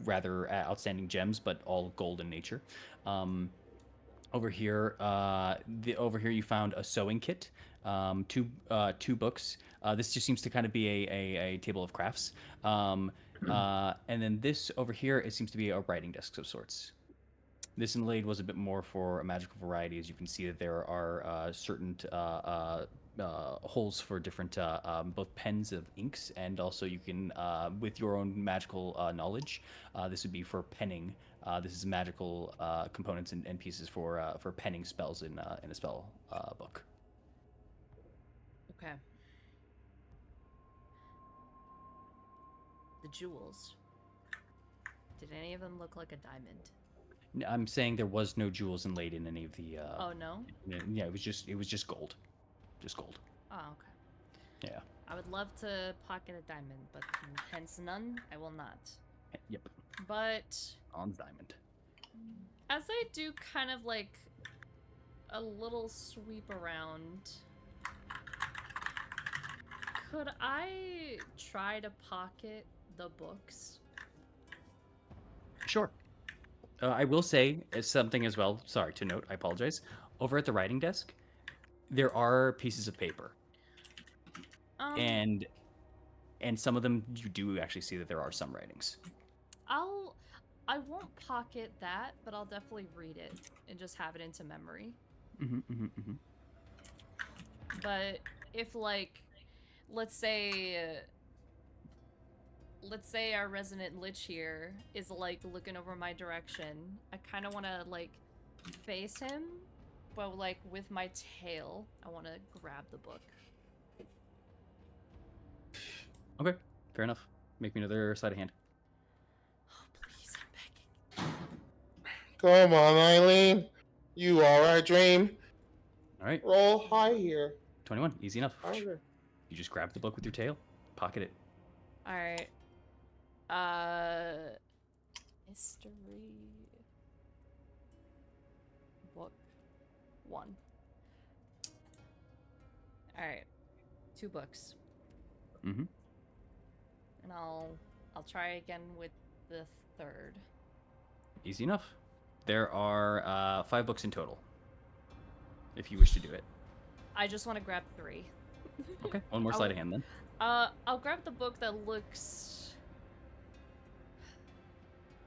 [SPEAKER 8] rather outstanding gems, but all gold in nature. Over here, you found a sewing kit, 2 books. This just seems to kind of be a table of crafts. And then this over here, it seems to be a writing desk of sorts. This inlaid was a bit more for a magical variety, as you can see that there are certain holes for different both pens of inks, and also you can, with your own magical knowledge, this would be for penning. This is magical components and pieces for penning spells in a spell book.
[SPEAKER 5] Okay. The jewels. Did any of them look like a diamond?
[SPEAKER 8] I'm saying there was no jewels inlaid in any of the.
[SPEAKER 5] Oh no.
[SPEAKER 8] Yeah, it was just gold, just gold.
[SPEAKER 5] Oh, okay.
[SPEAKER 8] Yeah.
[SPEAKER 5] I would love to pocket a diamond, but hence none, I will not.
[SPEAKER 8] Yep.
[SPEAKER 5] But
[SPEAKER 8] On diamond.
[SPEAKER 5] as I do kind of like a little sweep around, could I try to pocket the books?
[SPEAKER 8] Sure. I will say something as well. Sorry to note. I apologize. Over at the writing desk, there are pieces of paper, and some of them you do actually see that there are some writings.
[SPEAKER 5] I won't pocket that, but I'll definitely read it and just have it into memory. But if, like, let's say our resident lich here is, like, looking over my direction, I kind of want to, like, face him, but, like, with my tail, I want to grab the book.
[SPEAKER 8] Okay, fair enough. Make me another sleight of hand.
[SPEAKER 5] Oh, please, I'm begging.
[SPEAKER 2] Come on, Eileen. You are our dream.
[SPEAKER 8] All right.
[SPEAKER 2] Roll high here.
[SPEAKER 8] 21. Easy enough.
[SPEAKER 2] Okay.
[SPEAKER 8] You just grab the book with your tail, pocket it.
[SPEAKER 5] All right. Mystery book 1. All right, 2 books.
[SPEAKER 8] Mm-hmm.
[SPEAKER 5] And I'll try again with the 3rd.
[SPEAKER 8] Easy enough. There are 5 books in total, if you wish to do it.
[SPEAKER 5] I just want to grab 3.
[SPEAKER 8] Okay, one more sleight of hand then.
[SPEAKER 5] I'll grab the book that looks,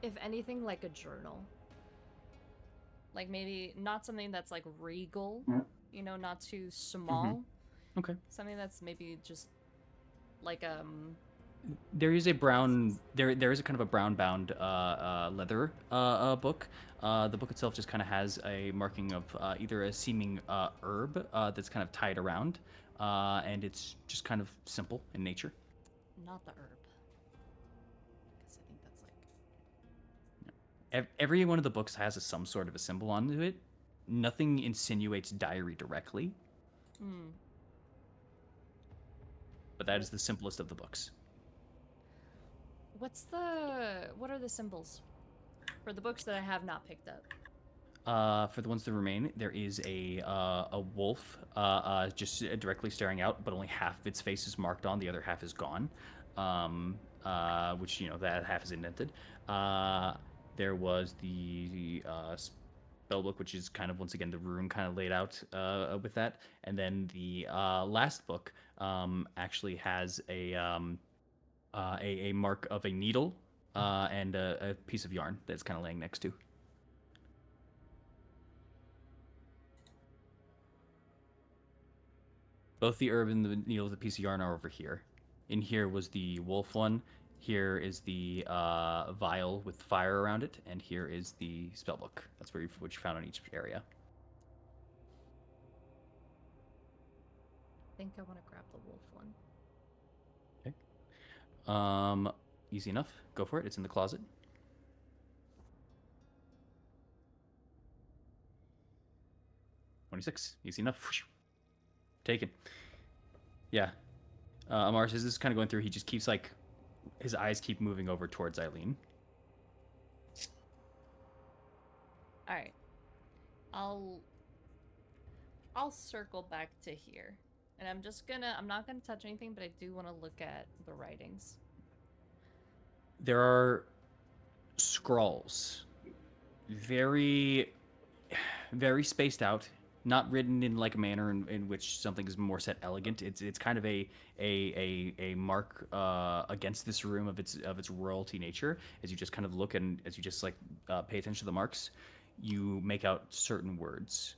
[SPEAKER 5] if anything, like a journal. Like maybe not something that's like regal, you know, not too small.
[SPEAKER 8] Okay.
[SPEAKER 5] Something that's maybe just like
[SPEAKER 8] There is a brown. There is a kind of a brown bound leather book. The book itself just kind of has a marking of either a seeming herb that's kind of tied around, and it's just kind of simple in nature.
[SPEAKER 5] Not the herb. Because I think that's like.
[SPEAKER 8] Every one of the books has some sort of a symbol onto it. Nothing insinuates diary directly,
[SPEAKER 5] Hmm.
[SPEAKER 8] but that is the simplest of the books.
[SPEAKER 5] What are the symbols for the books that I have not picked up?
[SPEAKER 8] For the ones that remain, there is a wolf just directly staring out, but only half of its face is marked on. The other half is gone, which that half is indented. There was the spell book, which is kind of once again the rune kind of laid out with that, and then the last book actually has a mark of a needle and a piece of yarn that's kind of laying next to. Both the herb and the needle with a piece of yarn are over here. In here was the wolf one. Here is the vial with fire around it, and here is the spellbook. That's what you found on each area.
[SPEAKER 5] I think I want to grab the wolf one.
[SPEAKER 8] Okay. Easy enough. Go for it. It's in the closet. $26. Easy enough. Taken. Yeah. Amars, as this is kind of going through, he just keeps his eyes keep moving over towards Eileen.
[SPEAKER 5] All right. I'll circle back to here. And I'm not gonna touch anything, but I do want to look at the writings.
[SPEAKER 8] There are scrawls. Very, very spaced out. Not written in like a manner in which something is more set elegant. It's kind of a mark against this room of its royalty nature. As you just kind of look and as you just pay attention to the marks, you make out certain words,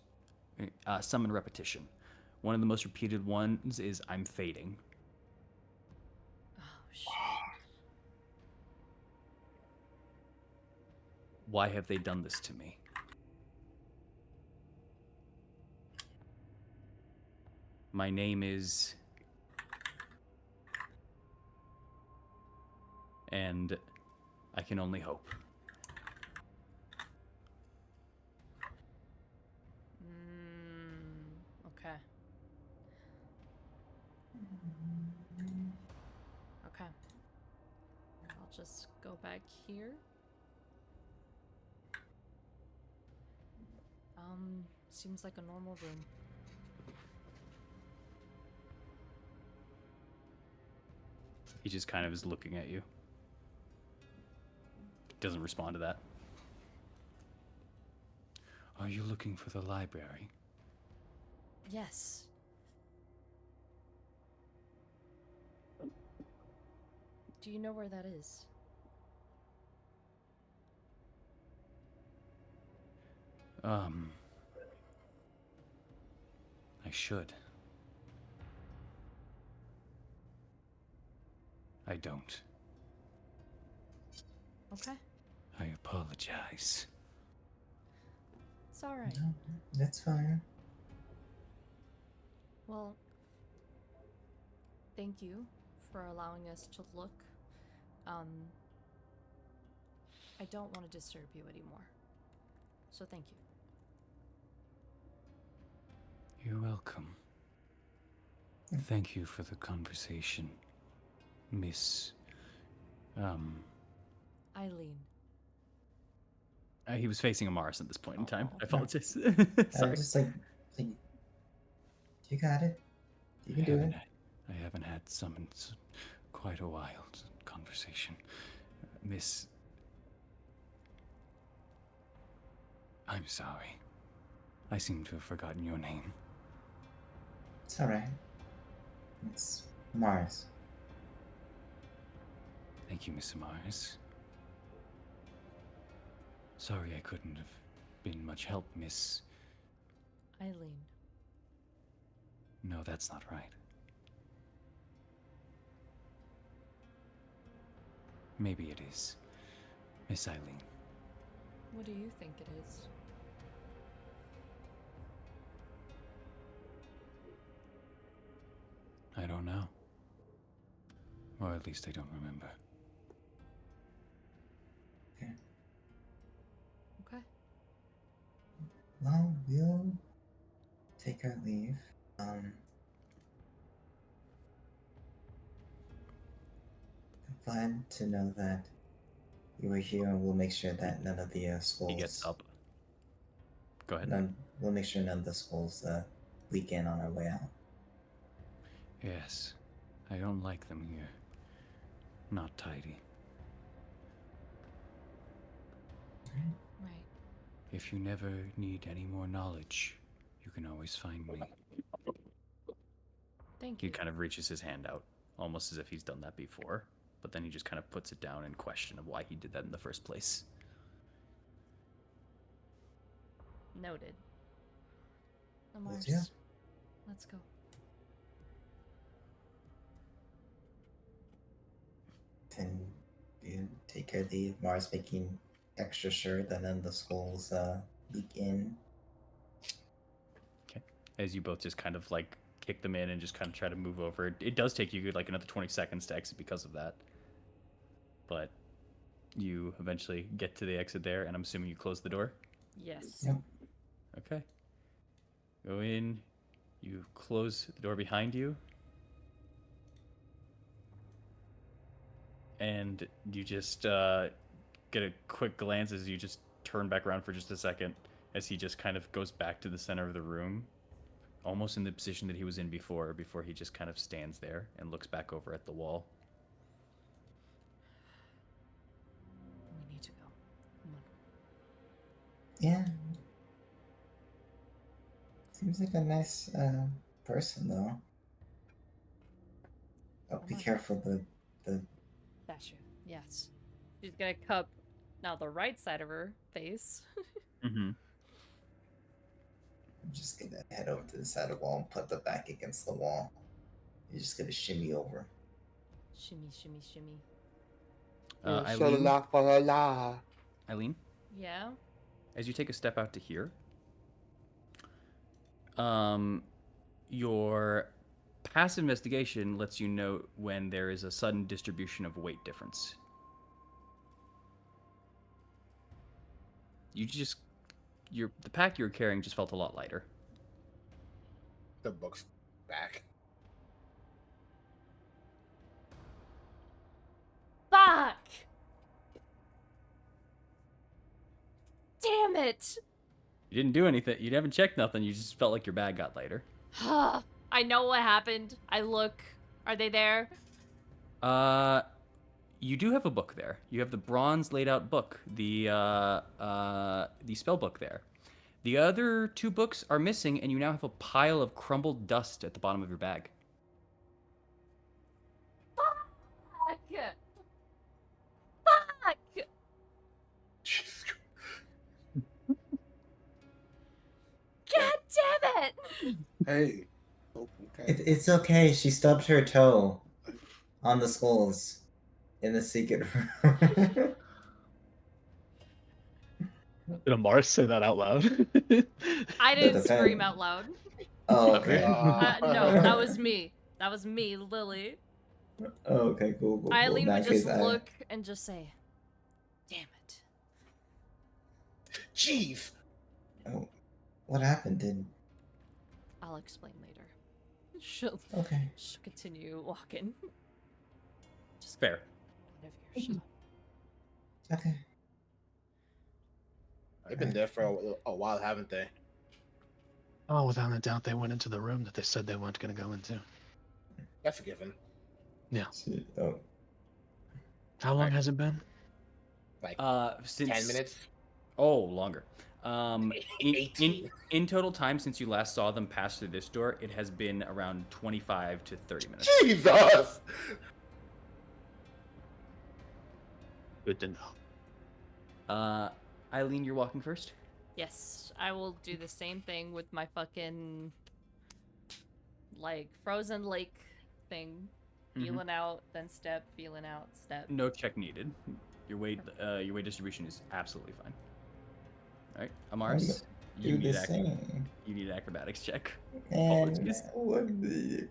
[SPEAKER 8] some in repetition. One of the most repeated ones is "I'm fading."
[SPEAKER 5] Oh shit.
[SPEAKER 8] Why have they done this to me? My name is... And I can only hope.
[SPEAKER 5] Okay. Okay. I'll just go back here. Seems like a normal room.
[SPEAKER 8] He just kind of is looking at you. Doesn't respond to that. Are you looking for the library?
[SPEAKER 5] Yes. Do you know where that is?
[SPEAKER 8] I should. I don't.
[SPEAKER 5] Okay.
[SPEAKER 8] I apologize.
[SPEAKER 5] It's alright.
[SPEAKER 7] No, that's fine.
[SPEAKER 5] Well, thank you for allowing us to look. I don't want to disturb you anymore. So thank you.
[SPEAKER 8] You're welcome. Thank you for the conversation, Miss...
[SPEAKER 5] Eileen.
[SPEAKER 8] He was facing Amaris at this point in time.
[SPEAKER 5] Oh.
[SPEAKER 8] I apologize.
[SPEAKER 7] I
[SPEAKER 8] Sorry.
[SPEAKER 7] was just like, you got it. You can do it.
[SPEAKER 8] I haven't had some in quite a while. Conversation. Miss... I'm sorry. I seem to have forgotten your name.
[SPEAKER 7] It's alright. It's Mars.
[SPEAKER 8] Thank you, Miss Amaris. Sorry I couldn't have been much help, Miss...
[SPEAKER 5] Eileen.
[SPEAKER 8] No, that's not right. Maybe it is. Miss Eileen.
[SPEAKER 5] What do you think it is?
[SPEAKER 8] I don't know. Or at least I don't remember.
[SPEAKER 5] Okay.
[SPEAKER 7] Well, we'll take our leave. I'm glad to know that you were here, and we'll make sure that none of the schools.
[SPEAKER 8] He gets up. Go ahead.
[SPEAKER 7] We'll make sure none of the schools leak in on our way out.
[SPEAKER 8] Yes. I don't like them here. Not tidy.
[SPEAKER 5] Right.
[SPEAKER 8] If you never need any more knowledge, you can always find me.
[SPEAKER 5] Thank
[SPEAKER 8] He
[SPEAKER 5] you.
[SPEAKER 8] kind of reaches his hand out, almost as if he's done that before, but then he just kind of puts it down in question of why he did that in the first place.
[SPEAKER 5] Noted.
[SPEAKER 7] Let's
[SPEAKER 5] Amars, let's go.
[SPEAKER 7] Then you take care of the Mars, making extra sure that none of the schools leak in.
[SPEAKER 8] Okay. As you both just kind of like kick them in and just kind of try to move over. It does take you like another 20 seconds to exit because of that. But you eventually get to the exit there, and I'm assuming you close the door?
[SPEAKER 5] Yes.
[SPEAKER 7] Yep.
[SPEAKER 8] Okay. Go in. You close the door behind you. And you just get a quick glance as you just turn back around for just a second as he just kind of goes back to the center of the room, almost in the position that he was in before he just kind of stands there and looks back over at the wall.
[SPEAKER 5] We need to go. Come on.
[SPEAKER 7] Yeah. Seems like a nice person, though. Oh, be
[SPEAKER 5] Come on.
[SPEAKER 7] careful. The
[SPEAKER 5] That's true. Yes. She's gonna cup now the right side of her face.
[SPEAKER 8] Mm-hmm.
[SPEAKER 7] I'm just gonna head over to the side of the wall and put the back against the wall. You're just gonna shimmy over.
[SPEAKER 5] Shimmy, shimmy, shimmy.
[SPEAKER 8] Eileen,
[SPEAKER 5] Yeah.
[SPEAKER 8] as you take a step out to here, your passive investigation lets you know when there is a sudden distribution of weight difference. The pack you were carrying just felt a lot lighter.
[SPEAKER 2] The book's back.
[SPEAKER 5] Fuck! Damn it!
[SPEAKER 8] You didn't do anything. You haven't checked nothing. You just felt like your bag got lighter.
[SPEAKER 5] I know what happened. I look. Are they there?
[SPEAKER 8] You do have a book there. You have the bronze laid out book, the spell book there. The other two books are missing, and you now have a pile of crumbled dust at the bottom of your bag.
[SPEAKER 5] Fuck! Fuck! God damn it!
[SPEAKER 6] Hey. Oh, okay.
[SPEAKER 7] It's okay. She stubbed her toe on the skulls in the secret room.
[SPEAKER 3] Did Amar say that out loud?
[SPEAKER 5] I didn't
[SPEAKER 7] defense.
[SPEAKER 5] scream out loud.
[SPEAKER 7] Oh, okay.
[SPEAKER 5] No, that was me. That was me, Lily.
[SPEAKER 7] Oh, okay, cool.
[SPEAKER 5] Eileen
[SPEAKER 7] In
[SPEAKER 5] would
[SPEAKER 7] that
[SPEAKER 5] just
[SPEAKER 7] case,
[SPEAKER 5] look and just say, "Damn it."
[SPEAKER 2] Jeez.
[SPEAKER 7] Oh, what happened?
[SPEAKER 5] I'll explain later. She'll
[SPEAKER 7] Okay.
[SPEAKER 5] continue walking. Just
[SPEAKER 8] Fair.
[SPEAKER 5] whatever your shot.
[SPEAKER 7] Okay.
[SPEAKER 2] They've been there for a while, haven't they?
[SPEAKER 3] Oh, without a doubt, they went into the room that they said they weren't going to go into.
[SPEAKER 2] That's a given.
[SPEAKER 7] Shit. Oh,
[SPEAKER 3] How long has it been?
[SPEAKER 2] Like
[SPEAKER 8] Since
[SPEAKER 2] 10 minutes.
[SPEAKER 8] Oh, longer. In
[SPEAKER 2] 18.
[SPEAKER 8] total time since you last saw them pass through this door, it has been around 25 to 30 minutes.
[SPEAKER 2] Jesus.
[SPEAKER 3] Good to know.
[SPEAKER 8] Eileen, you're walking first.
[SPEAKER 5] Yes, I will do the same thing with my fucking like frozen lake thing. feeling out, then step, feeling out, step.
[SPEAKER 8] No check needed. Your weight distribution is absolutely fine. All right, Amaris,
[SPEAKER 7] Do the same.
[SPEAKER 8] you need an acrobatics check.
[SPEAKER 7] And
[SPEAKER 8] Apologies.
[SPEAKER 7] what the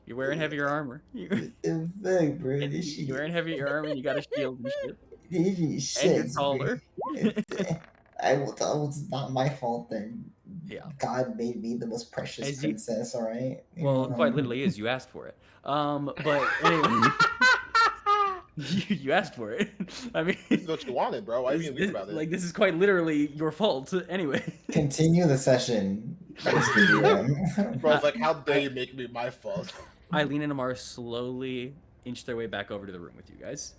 [SPEAKER 8] You're wearing heavier armor. You're
[SPEAKER 7] fuck, bro? This shit.
[SPEAKER 8] wearing heavier armor. And you got a shield and shit.
[SPEAKER 7] This shit
[SPEAKER 8] And you're
[SPEAKER 7] sucks,
[SPEAKER 8] taller.
[SPEAKER 7] bro. That was not my fault then.
[SPEAKER 8] Yeah.
[SPEAKER 7] God made me the most precious
[SPEAKER 8] As you-
[SPEAKER 7] princess, alright?
[SPEAKER 8] Well, quite literally is. You asked for it. But anyway, you asked for it. I mean,
[SPEAKER 2] This is what you wanted, bro. Why are you even thinking about it?
[SPEAKER 8] like this is quite literally your fault. Anyway.
[SPEAKER 7] Continue the session. Mr. DM.
[SPEAKER 2] Bro, it's like, how dare you make me my fault?
[SPEAKER 8] Eileen and Amara slowly inch their way back over to the room with you guys.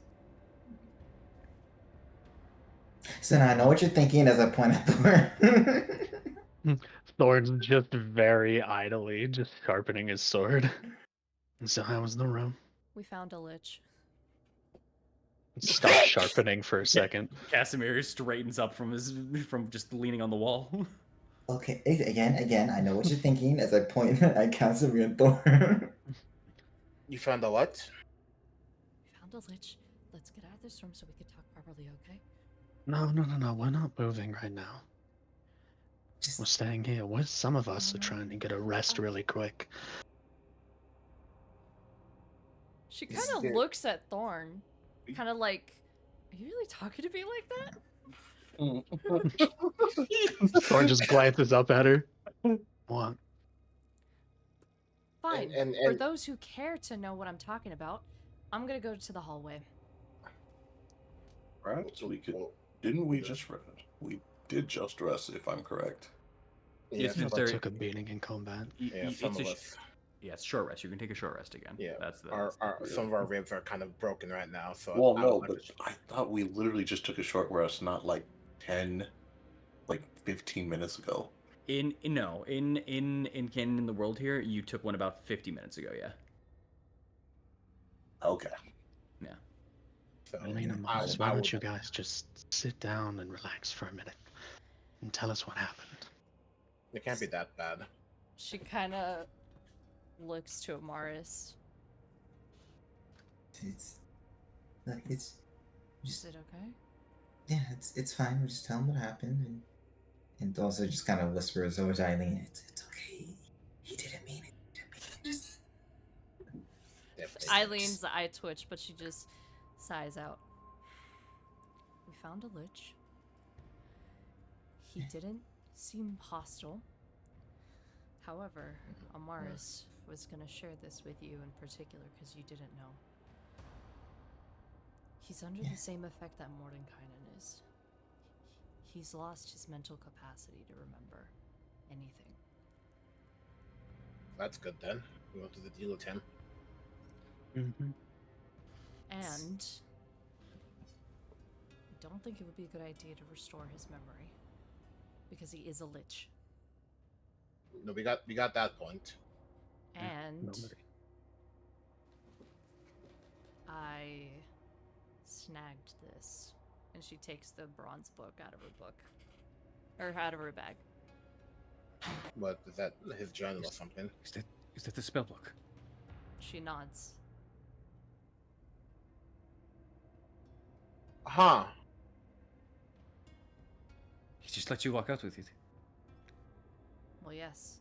[SPEAKER 7] So now I know what you're thinking as I point at the door.
[SPEAKER 3] Thor's just very idly just sharpening his sword. And so how was the room?
[SPEAKER 5] We found a lich.
[SPEAKER 3] Stop sharpening for a second.
[SPEAKER 8] Casimir straightens up from just leaning on the wall.
[SPEAKER 7] Okay, again, I know what you're thinking as I point at Casimir and Thor.
[SPEAKER 2] You found a what?
[SPEAKER 5] We found a lich. Let's get out of this room so we can talk properly, okay?
[SPEAKER 3] No. We're not moving right now. We're staying here. Some of us are trying to get a rest really quick.
[SPEAKER 5] She
[SPEAKER 7] Is
[SPEAKER 5] kind of
[SPEAKER 7] there-
[SPEAKER 5] looks at Thorn, kind of like, "Are you really talking to me like that?"
[SPEAKER 3] Thor just glances up at her. What?
[SPEAKER 5] Fine.
[SPEAKER 2] And-
[SPEAKER 5] For
[SPEAKER 2] and-
[SPEAKER 5] those who care to know what I'm talking about, I'm gonna go to the hallway.
[SPEAKER 6] Right? So didn't we just rest? We did just rest, if I'm correct.
[SPEAKER 2] Yeah,
[SPEAKER 8] Yes,
[SPEAKER 2] some,
[SPEAKER 8] Mr.
[SPEAKER 3] Took a beating in combat.
[SPEAKER 2] yeah, some of us.
[SPEAKER 8] Yeah, it's short rest. You can take a short rest again.
[SPEAKER 2] Yeah,
[SPEAKER 8] That's the.
[SPEAKER 2] some of our ribs are kind of broken right now. So
[SPEAKER 6] Well,
[SPEAKER 2] I
[SPEAKER 6] no,
[SPEAKER 2] would like
[SPEAKER 6] but I thought we literally just took a short rest, not like 15 minutes ago.
[SPEAKER 8] In canon in the world here, you took one about 50 minutes ago. Yeah.
[SPEAKER 6] Okay.
[SPEAKER 2] So,
[SPEAKER 3] I mean,
[SPEAKER 2] I
[SPEAKER 3] why don't
[SPEAKER 2] would-
[SPEAKER 3] you guys just sit down and relax for a minute and tell us what happened?
[SPEAKER 2] It can't be that bad.
[SPEAKER 5] She kind of looks to Amaris.
[SPEAKER 7] Look, it's
[SPEAKER 5] Is
[SPEAKER 7] just
[SPEAKER 5] it okay?
[SPEAKER 7] yeah, it's fine. We just tell him what happened, and also just kind of whispers over to Eileen. It's okay. He didn't mean it. He didn't mean it. Just
[SPEAKER 2] Definitely.
[SPEAKER 5] Eileen's eye twitch, but she just sighs out. We found a lich. He didn't seem hostile. However, Amaris was going to share this with you in particular because you didn't know. He's under the same effect that Mordenkainen is. He's lost his mental capacity to remember anything.
[SPEAKER 2] That's good then. We went to the deal with him.
[SPEAKER 3] Mm-hmm.
[SPEAKER 5] And I don't think it would be a good idea to restore his memory because he is a lich.
[SPEAKER 2] No, we got that point.
[SPEAKER 5] And I snagged this. And she takes the bronze book out of her book. Or out of her bag.
[SPEAKER 2] But is that his journal or something?
[SPEAKER 8] Is that the spell book?
[SPEAKER 5] She nods.
[SPEAKER 2] Huh.
[SPEAKER 8] He just let you walk out with it.
[SPEAKER 5] Well, yes.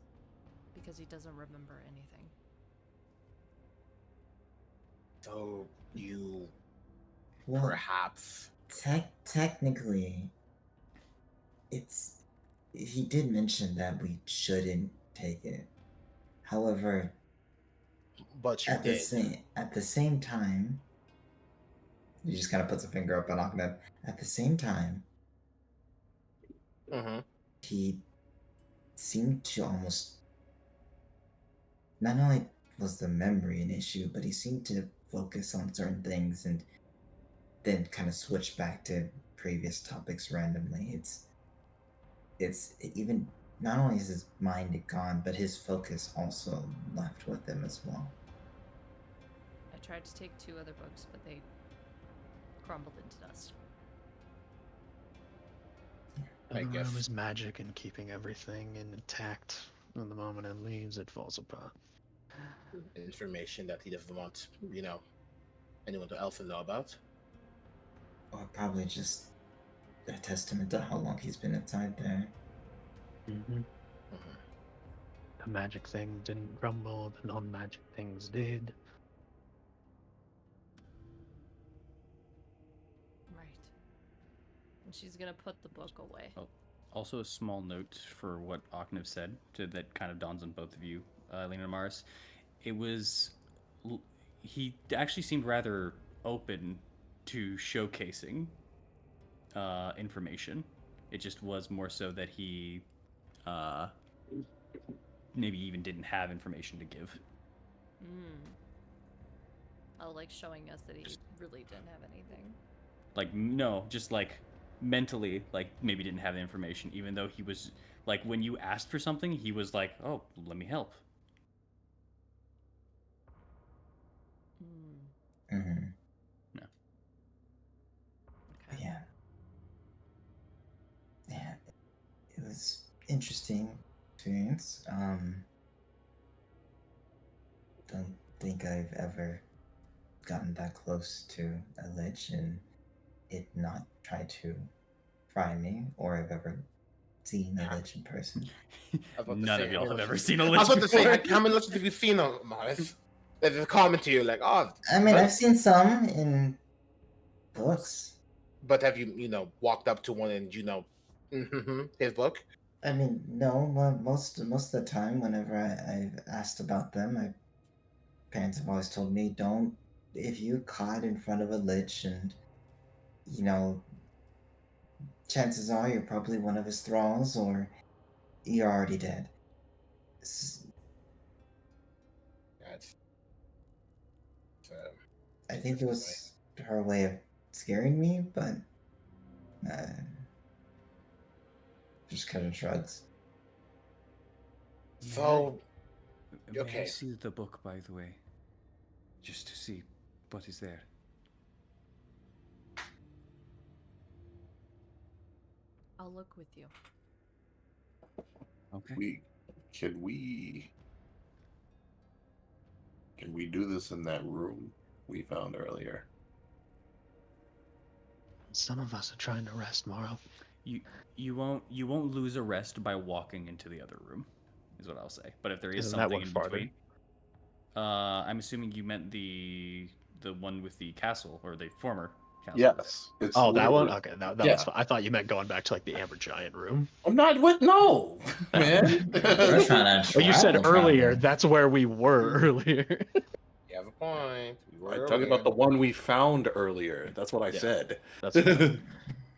[SPEAKER 5] Because he doesn't remember anything.
[SPEAKER 2] So you
[SPEAKER 7] well,
[SPEAKER 2] perhaps
[SPEAKER 7] technically, he did mention that we shouldn't take it. However,
[SPEAKER 2] but you
[SPEAKER 7] at
[SPEAKER 2] did.
[SPEAKER 7] the same time, he just kind of puts a finger up on Ahmed. At the same time,
[SPEAKER 2] Mm-hmm.
[SPEAKER 7] he seemed to almost not only was the memory an issue, but he seemed to focus on certain things and then kind of switch back to previous topics randomly. It's even not only is his mind gone, but his focus also left with him as well.
[SPEAKER 5] I tried to take 2 other books, but they crumbled into dust.
[SPEAKER 2] I
[SPEAKER 3] There
[SPEAKER 2] guess.
[SPEAKER 3] was magic in keeping everything intact. And the moment it leaves, it falls apart.
[SPEAKER 2] information that he doesn't want, anyone else to know about.
[SPEAKER 7] Or probably just a testament to how long he's been inside there.
[SPEAKER 3] Mm-hmm.
[SPEAKER 2] Mhm.
[SPEAKER 3] The magic thing didn't crumble, the non-magic things did.
[SPEAKER 5] Right. And she's gonna put the book away.
[SPEAKER 8] Oh, also, a small note for what Aknev said that kind of dawns on both of you, Lena and Mars. It was. He actually seemed rather open to showcasing information. It just was more so that he maybe even didn't have information to give.
[SPEAKER 5] Oh, like showing us that he really didn't have anything.
[SPEAKER 8] Like, no, just like mentally, like maybe didn't have the information, even though he was like, when you asked for something, he was like, oh, let me help.
[SPEAKER 7] Mm-hmm.
[SPEAKER 8] No.
[SPEAKER 5] Okay.
[SPEAKER 7] Yeah. Yeah. It was interesting experience. Don't think I've ever gotten that close to a lich and it not try to fry me, or I've ever seen a lich in person.
[SPEAKER 2] I was about to
[SPEAKER 8] None
[SPEAKER 2] say,
[SPEAKER 8] of
[SPEAKER 2] how
[SPEAKER 8] y'all
[SPEAKER 2] many
[SPEAKER 8] have ever
[SPEAKER 2] liches-
[SPEAKER 8] seen a
[SPEAKER 2] I
[SPEAKER 8] lich
[SPEAKER 2] was about to say,
[SPEAKER 8] before.
[SPEAKER 2] how many liches have you seen, Morris? There's a comment to you, like, oh.
[SPEAKER 7] I mean,
[SPEAKER 2] but-
[SPEAKER 7] I've seen some in books.
[SPEAKER 2] But have you, walked up to one and, his book?
[SPEAKER 7] I mean, no. Most of the time, whenever I've asked about them, my parents have always told me, don't. If you caught in front of a lich, and chances are you're probably one of his thralls, or you're already dead.
[SPEAKER 2] Yeah, it's,
[SPEAKER 7] I think it was her way of scaring me, but just kind of shrugs.
[SPEAKER 2] So,
[SPEAKER 8] May I
[SPEAKER 2] okay.
[SPEAKER 8] see the book, by the way? Just to see what is there.
[SPEAKER 5] I'll look with you.
[SPEAKER 8] Okay.
[SPEAKER 6] Can we do this in that room we found earlier?
[SPEAKER 3] Some of us are trying to rest, Morrow.
[SPEAKER 8] You won't lose a rest by walking into the other room, is what I'll say. But if there is
[SPEAKER 3] Isn't that
[SPEAKER 8] something
[SPEAKER 3] one
[SPEAKER 8] in
[SPEAKER 3] farther?
[SPEAKER 8] between, I'm assuming you meant the one with the castle or the former castle.
[SPEAKER 6] Yes. It's
[SPEAKER 3] Oh, that one?
[SPEAKER 6] literally-
[SPEAKER 3] Okay, that
[SPEAKER 6] Yeah.
[SPEAKER 3] was fine. I thought you meant going back to like the Amber Giant room.
[SPEAKER 6] I'm not with no, man.
[SPEAKER 7] We're trying to
[SPEAKER 3] Well, you said
[SPEAKER 7] travel,
[SPEAKER 3] earlier,
[SPEAKER 7] travel.
[SPEAKER 3] that's where we were earlier.
[SPEAKER 2] You have a point. We were
[SPEAKER 6] I'm talking about the one we found earlier. That's what I
[SPEAKER 3] Yeah.
[SPEAKER 6] said.
[SPEAKER 3] That's fine.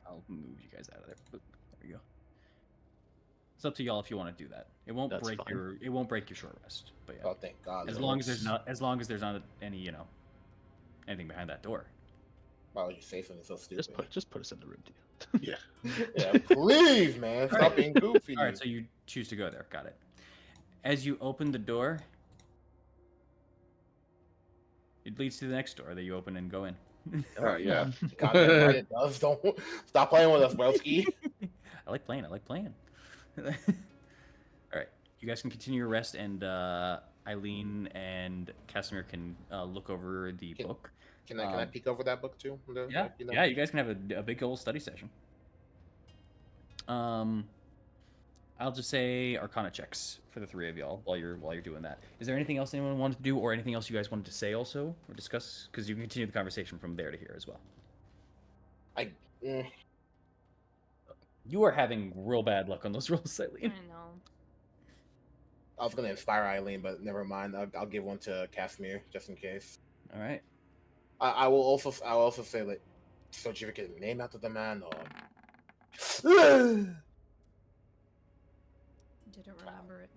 [SPEAKER 8] I'll move you guys out of there. But there we go. It's up to y'all if you want to do that. It won't
[SPEAKER 3] That's
[SPEAKER 8] break
[SPEAKER 3] fine.
[SPEAKER 8] your short rest. But yeah,
[SPEAKER 2] Oh, thank God.
[SPEAKER 8] as long as there's not any anything behind that door.
[SPEAKER 2] Wow, you say something so stupid.
[SPEAKER 3] just put us in the room, dude.
[SPEAKER 6] Yeah.
[SPEAKER 2] Yeah, please, man. Stop being goofy.
[SPEAKER 8] All right, so you choose to go there. Got it. As you open the door, it leads to the next door that you open and go in.
[SPEAKER 6] All right. Yeah.
[SPEAKER 2] Goddamn right it does. Don't stop playing with us, Welski.
[SPEAKER 8] I like playing. All right, you guys can continue your rest, and Eileen and Casimir can look over the book.
[SPEAKER 2] Can I peek over that book too?
[SPEAKER 8] Yeah, yeah, you guys can have a big old study session. I'll just say Arcana checks for the three of y'all while you're doing that. Is there anything else anyone wanted to do, or anything else you guys wanted to say also or discuss? Because you can continue the conversation from there to here as well. You are having real bad luck on those rolls,
[SPEAKER 5] I
[SPEAKER 8] Eileen.
[SPEAKER 5] know.
[SPEAKER 2] I was gonna inspire Eileen, but never mind. I'll give one to Casimir just in case.
[SPEAKER 8] All right.
[SPEAKER 2] I'll also say like, so did you ever get a name out of the man or?
[SPEAKER 5] Didn't remember it.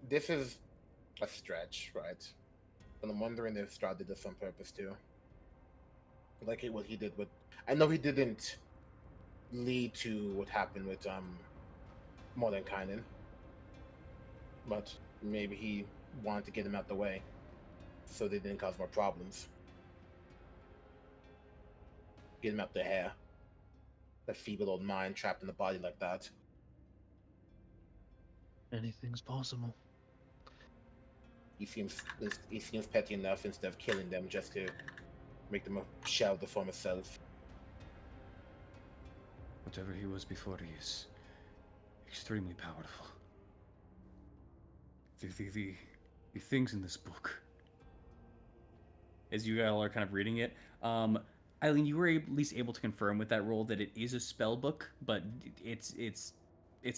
[SPEAKER 2] This is a stretch, right? But I'm wondering if Strahd did this on purpose too. Like what he did with. I know he didn't lead to what happened with Mordenkainen, but maybe he wanted to get him out the way, so they didn't cause more problems. Get him out the hair. That feeble old mind trapped in the body like that.
[SPEAKER 3] Anything's possible.
[SPEAKER 2] He seems petty enough instead of killing them just to make them a shell of the former self.
[SPEAKER 8] Whatever he was before, he is extremely powerful. The things in this book. As you all are kind of reading it, Eileen, you were at least able to confirm with that roll that it is a spell book, but it's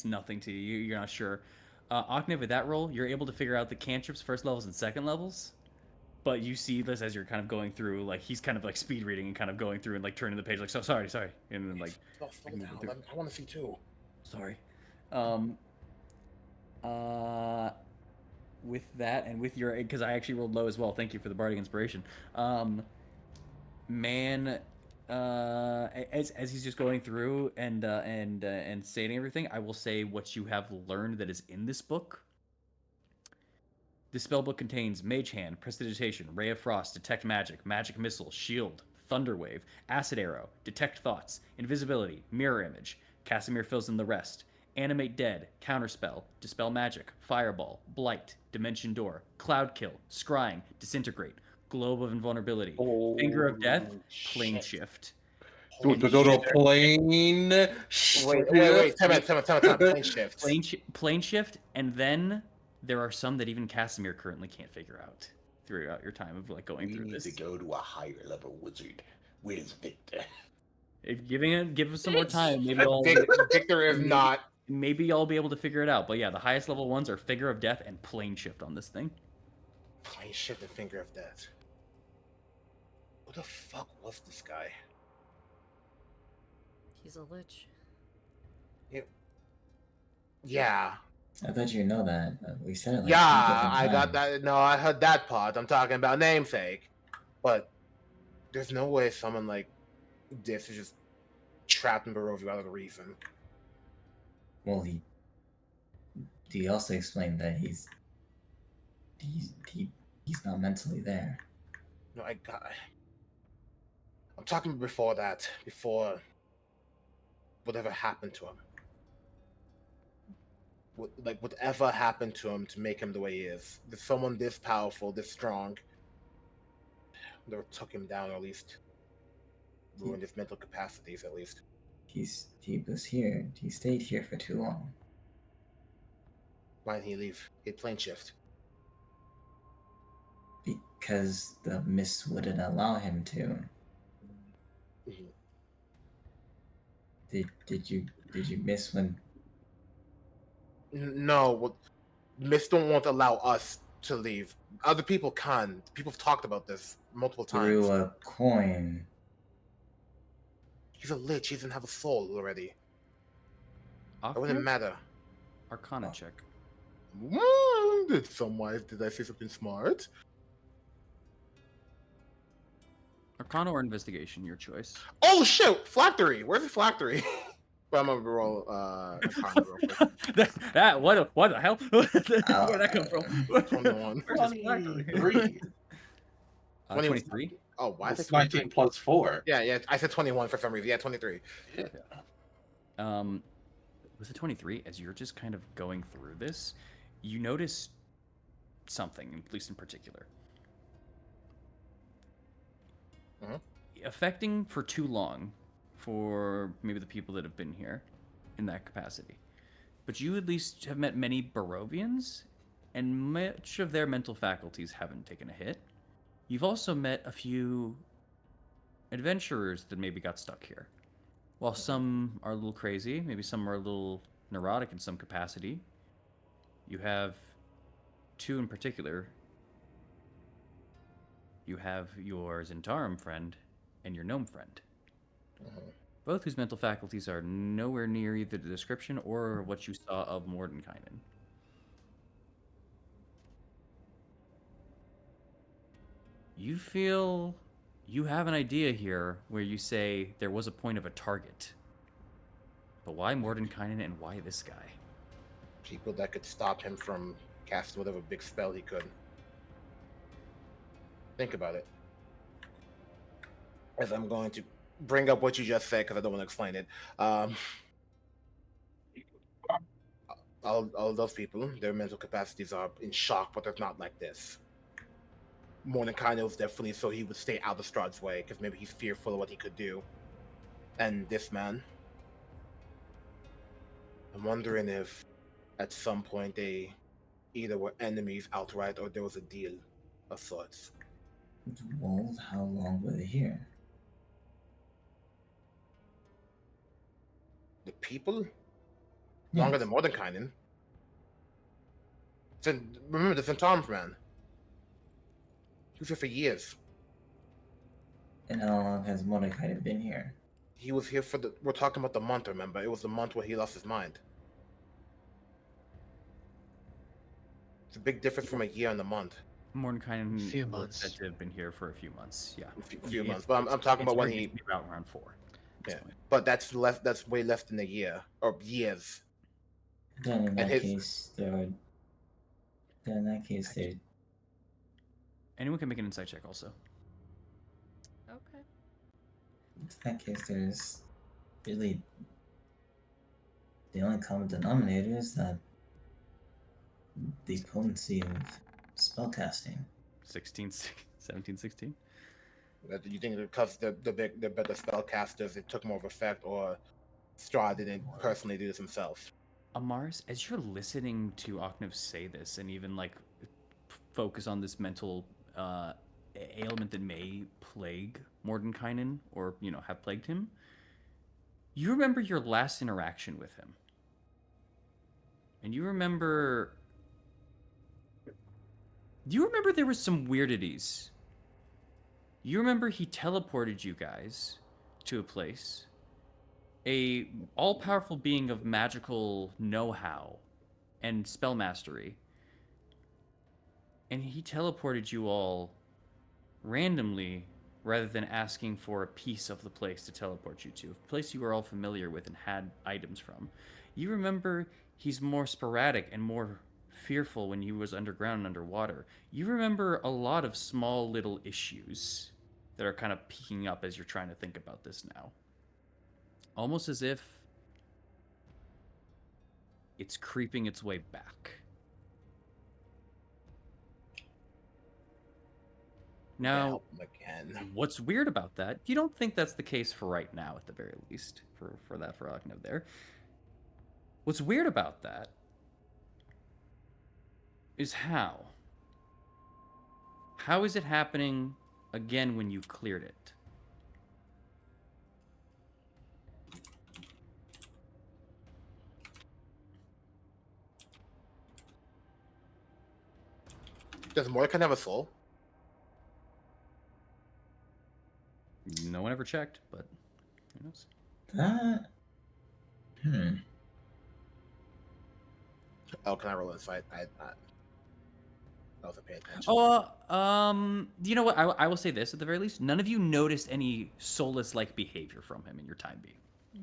[SPEAKER 8] nothing to you. You're not sure. Octave, with that roll, you're able to figure out the cantrips, first levels and second levels. But you see this as you're kind of going through, like he's kind of like speed reading and kind of going through and like turning the page, like sorry, and then like
[SPEAKER 2] Oh, slow down. I want to see too.
[SPEAKER 8] sorry. With that and with your, because I actually rolled low as well. Thank you for the bardic inspiration. Man, as he's just going through and stating everything, I will say what you have learned that is in this book. This spellbook contains Mage Hand, Prestidigitation, Ray of Frost, Detect Magic, Magic Missile, Shield, Thunder Wave, Acid Arrow, Detect Thoughts, Invisibility, Mirror Image. Casimir fills in the rest. Animate Dead, Counterspell, Dispel Magic, Fireball, Blight, Dimension Door, Cloud Kill, Scrying, Disintegrate, Globe of Invulnerability, Finger of Death, Plane Shift.
[SPEAKER 6] To go to a plane.
[SPEAKER 2] Wait. Time out. Plane shift.
[SPEAKER 8] Plane Shift, and then there are some that even Casimir currently can't figure out throughout your time of like going through this.
[SPEAKER 6] We need to go to a higher level wizard. Where's Victor?
[SPEAKER 8] If give us some more time, maybe I'll
[SPEAKER 2] Victor is not.
[SPEAKER 8] Maybe I'll be able to figure it out. But yeah, the highest level ones are Figure of Death and Plane Shift on this thing.
[SPEAKER 2] Plane shift and Finger of Death. Who the fuck was this guy?
[SPEAKER 5] He's a lich.
[SPEAKER 2] Yeah.
[SPEAKER 7] I thought you know that. We said it like
[SPEAKER 2] Yeah,
[SPEAKER 7] 3 different
[SPEAKER 2] I got
[SPEAKER 7] times.
[SPEAKER 2] that. No, I heard that part. I'm talking about namesake. But there's no way someone like this is just trapped in Barovia without a reason.
[SPEAKER 7] Well, he also explained that he's not mentally there.
[SPEAKER 2] No, I'm talking before that. Before whatever happened to him. Whatever happened to him to make him the way he is. There's someone this powerful, this strong, that took him down, or at least ruined his mental capacities, at least.
[SPEAKER 7] He was here. He stayed here for too long.
[SPEAKER 2] Why didn't he leave? He had plane shift.
[SPEAKER 7] Because the mist wouldn't allow him to.
[SPEAKER 2] Mhm.
[SPEAKER 7] Did you miss when?
[SPEAKER 2] No, Mist don't want to allow us to leave. Other people can. People have talked about this multiple times.
[SPEAKER 7] Threw a coin.
[SPEAKER 2] He's a lich. He doesn't have a soul already. It wouldn't
[SPEAKER 8] Octave?
[SPEAKER 2] matter.
[SPEAKER 8] Arcana check.
[SPEAKER 2] Did I say something smart?
[SPEAKER 8] Arcana or investigation, your choice.
[SPEAKER 2] Oh shit! Phylactery. Where's the phylactery? But I'm gonna roll Arcana real quick.
[SPEAKER 8] What the hell? Where'd that come from?
[SPEAKER 2] 21.
[SPEAKER 8] Where's this phylactery?
[SPEAKER 6] 23.
[SPEAKER 8] 23?
[SPEAKER 2] Oh, why is it
[SPEAKER 6] It's 19
[SPEAKER 2] 23?
[SPEAKER 6] plus 4.
[SPEAKER 2] Yeah. I said 21 for some reason. Yeah, 23.
[SPEAKER 8] With the 23, as you're just kind of going through this, you notice something, at least in particular.
[SPEAKER 2] Mhm.
[SPEAKER 8] Affecting for too long for maybe the people that have been here in that capacity. But you at least have met many Barovians, and much of their mental faculties haven't taken a hit. You've also met a few adventurers that maybe got stuck here. While some are a little crazy, maybe some are a little neurotic in some capacity, you have two in particular. You have your Zentarum friend and your gnome friend. Both whose mental faculties are nowhere near either the description or what you saw of Mordenkainen. You feel you have an idea here where you say there was a point of a target. But why Mordenkainen and why this guy?
[SPEAKER 2] People that could stop him from casting whatever big spell he could. Think about it. As I'm going to bring up what you just said, because I don't want to explain it. all those people, their mental capacities are in shock, but they're not like this. Mordecai was definitely so he would stay out of Strahd's way because maybe he's fearful of what he could do. And this man, I'm wondering if at some point they either were enemies outright or there was a deal of sorts.
[SPEAKER 7] Well, how long were they here?
[SPEAKER 2] The people? Longer
[SPEAKER 7] Yes.
[SPEAKER 2] than Mordenkainen. Remember the Centaur's man. He was here for years.
[SPEAKER 7] And how long has Mordecai been here?
[SPEAKER 2] He was here for the. We're talking about the month, remember? It was the month where he lost his mind. It's a big difference from a year and a month.
[SPEAKER 8] Mordecai
[SPEAKER 3] Few
[SPEAKER 8] was
[SPEAKER 3] months.
[SPEAKER 8] said to have been here for a few months. Yeah,
[SPEAKER 2] A few months. But I'm talking about when
[SPEAKER 8] it's
[SPEAKER 2] he.
[SPEAKER 8] maybe about around 4. at this
[SPEAKER 2] Yeah.
[SPEAKER 8] point.
[SPEAKER 2] But that's less. That's way less than a year or years.
[SPEAKER 7] Then in
[SPEAKER 2] And
[SPEAKER 7] that
[SPEAKER 2] his-
[SPEAKER 7] case, there. Then in that case, there.
[SPEAKER 8] Anyone can make an insight check also.
[SPEAKER 5] Okay.
[SPEAKER 7] In that case, there's really the only common denominator is that the potency of spellcasting.
[SPEAKER 8] 16, 17, 16.
[SPEAKER 2] That you think because they're better spellcasters, it took more of effect, or Strahd didn't personally do this himself.
[SPEAKER 8] Amaris, as you're listening to Octave say this and even like focus on this mental ailment that may plague Mordenkainen or, have plagued him, you remember your last interaction with him. And you remember there was some weirdities. You remember he teleported you guys to a place. A all-powerful being of magical know-how and spell mastery. And he teleported you all randomly rather than asking for a piece of the place to teleport you to. A place you were all familiar with and had items from. You remember he's more sporadic and more fearful when he was underground and underwater. You remember a lot of small little issues that are kind of peeking up as you're trying to think about this now. Almost as if it's creeping its way back. Now,
[SPEAKER 2] Help him again.
[SPEAKER 8] what's weird about that, you don't think that's the case for right now, at the very least, for Agnew there. What's weird about that is how. How is it happening again when you cleared it?
[SPEAKER 2] Does Mordecai have a soul?
[SPEAKER 8] No one ever checked, but who knows?
[SPEAKER 7] That.
[SPEAKER 2] Oh, can I roll insight? I wasn't paying attention.
[SPEAKER 8] You know what? I will say this at the very least. None of you noticed any soulless-like behavior from him in your time being.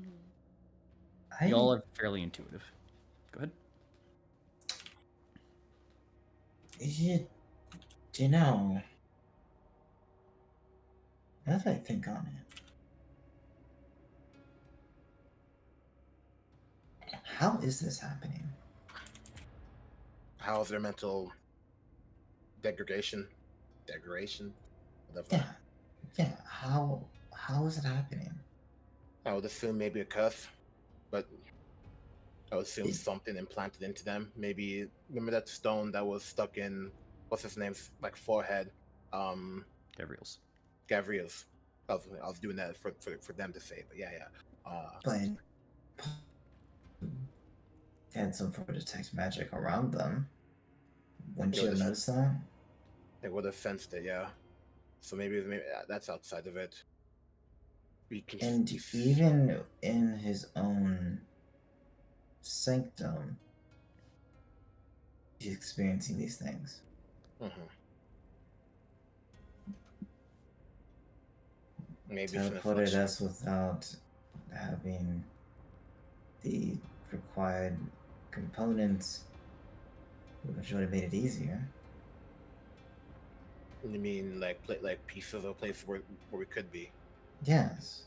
[SPEAKER 5] Mm-hmm.
[SPEAKER 8] You all are fairly intuitive. Go ahead.
[SPEAKER 7] Do you know? Now that I think on it, how is this happening?
[SPEAKER 2] How is their mental degradation? Whatever.
[SPEAKER 7] Yeah. How is it happening?
[SPEAKER 2] I would assume maybe a curse, but I would assume
[SPEAKER 7] It-
[SPEAKER 2] something implanted into them. Maybe remember that stone that was stuck in what's his name's like forehead?
[SPEAKER 8] Gabriel's.
[SPEAKER 2] Gavriel's. I was doing that for them to say, but yeah.
[SPEAKER 7] But they had some sort of detect magic around them. Wouldn't
[SPEAKER 2] Yeah,
[SPEAKER 7] you have
[SPEAKER 2] this-
[SPEAKER 7] noticed that?
[SPEAKER 2] They would have sensed it, yeah. So maybe that's outside of it. We can
[SPEAKER 7] And even in his own sanctum, he's experiencing these things.
[SPEAKER 2] Maybe it's an
[SPEAKER 7] Teleported
[SPEAKER 2] affliction.
[SPEAKER 7] us without having the required components, which would have made it easier.
[SPEAKER 2] You mean like pieces of a place where we could be?
[SPEAKER 7] Yes.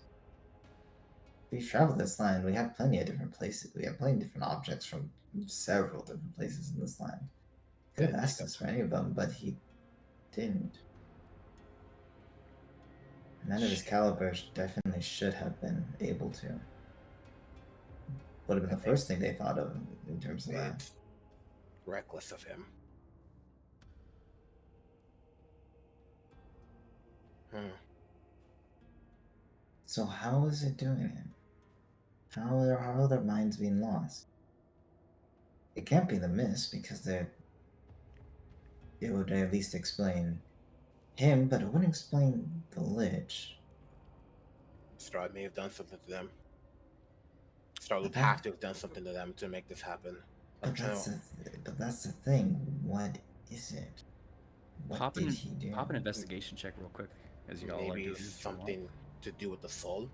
[SPEAKER 7] we've traveled this land. We have plenty of different places. We have plenty of different objects from several different places in this land. Could have asked us for any of them, but he didn't. A man of his caliber definitely should have been able to. Would have been the first thing they thought of in terms of that.
[SPEAKER 2] It's reckless of him.
[SPEAKER 7] So how is it doing it? How are their minds being lost? It can't be the mist because it would at least explain him, but it wouldn't explain the Lich.
[SPEAKER 2] Strahd may have done something to them. Strahd would
[SPEAKER 7] But
[SPEAKER 2] have to have done something to them to make this happen.
[SPEAKER 7] But that's the thing. What is it? What
[SPEAKER 8] Pop
[SPEAKER 7] did
[SPEAKER 8] an,
[SPEAKER 7] he do?
[SPEAKER 8] pop an investigation check real quick, as you all are
[SPEAKER 2] Maybe
[SPEAKER 8] doing. if you want.
[SPEAKER 2] something to do with the soul.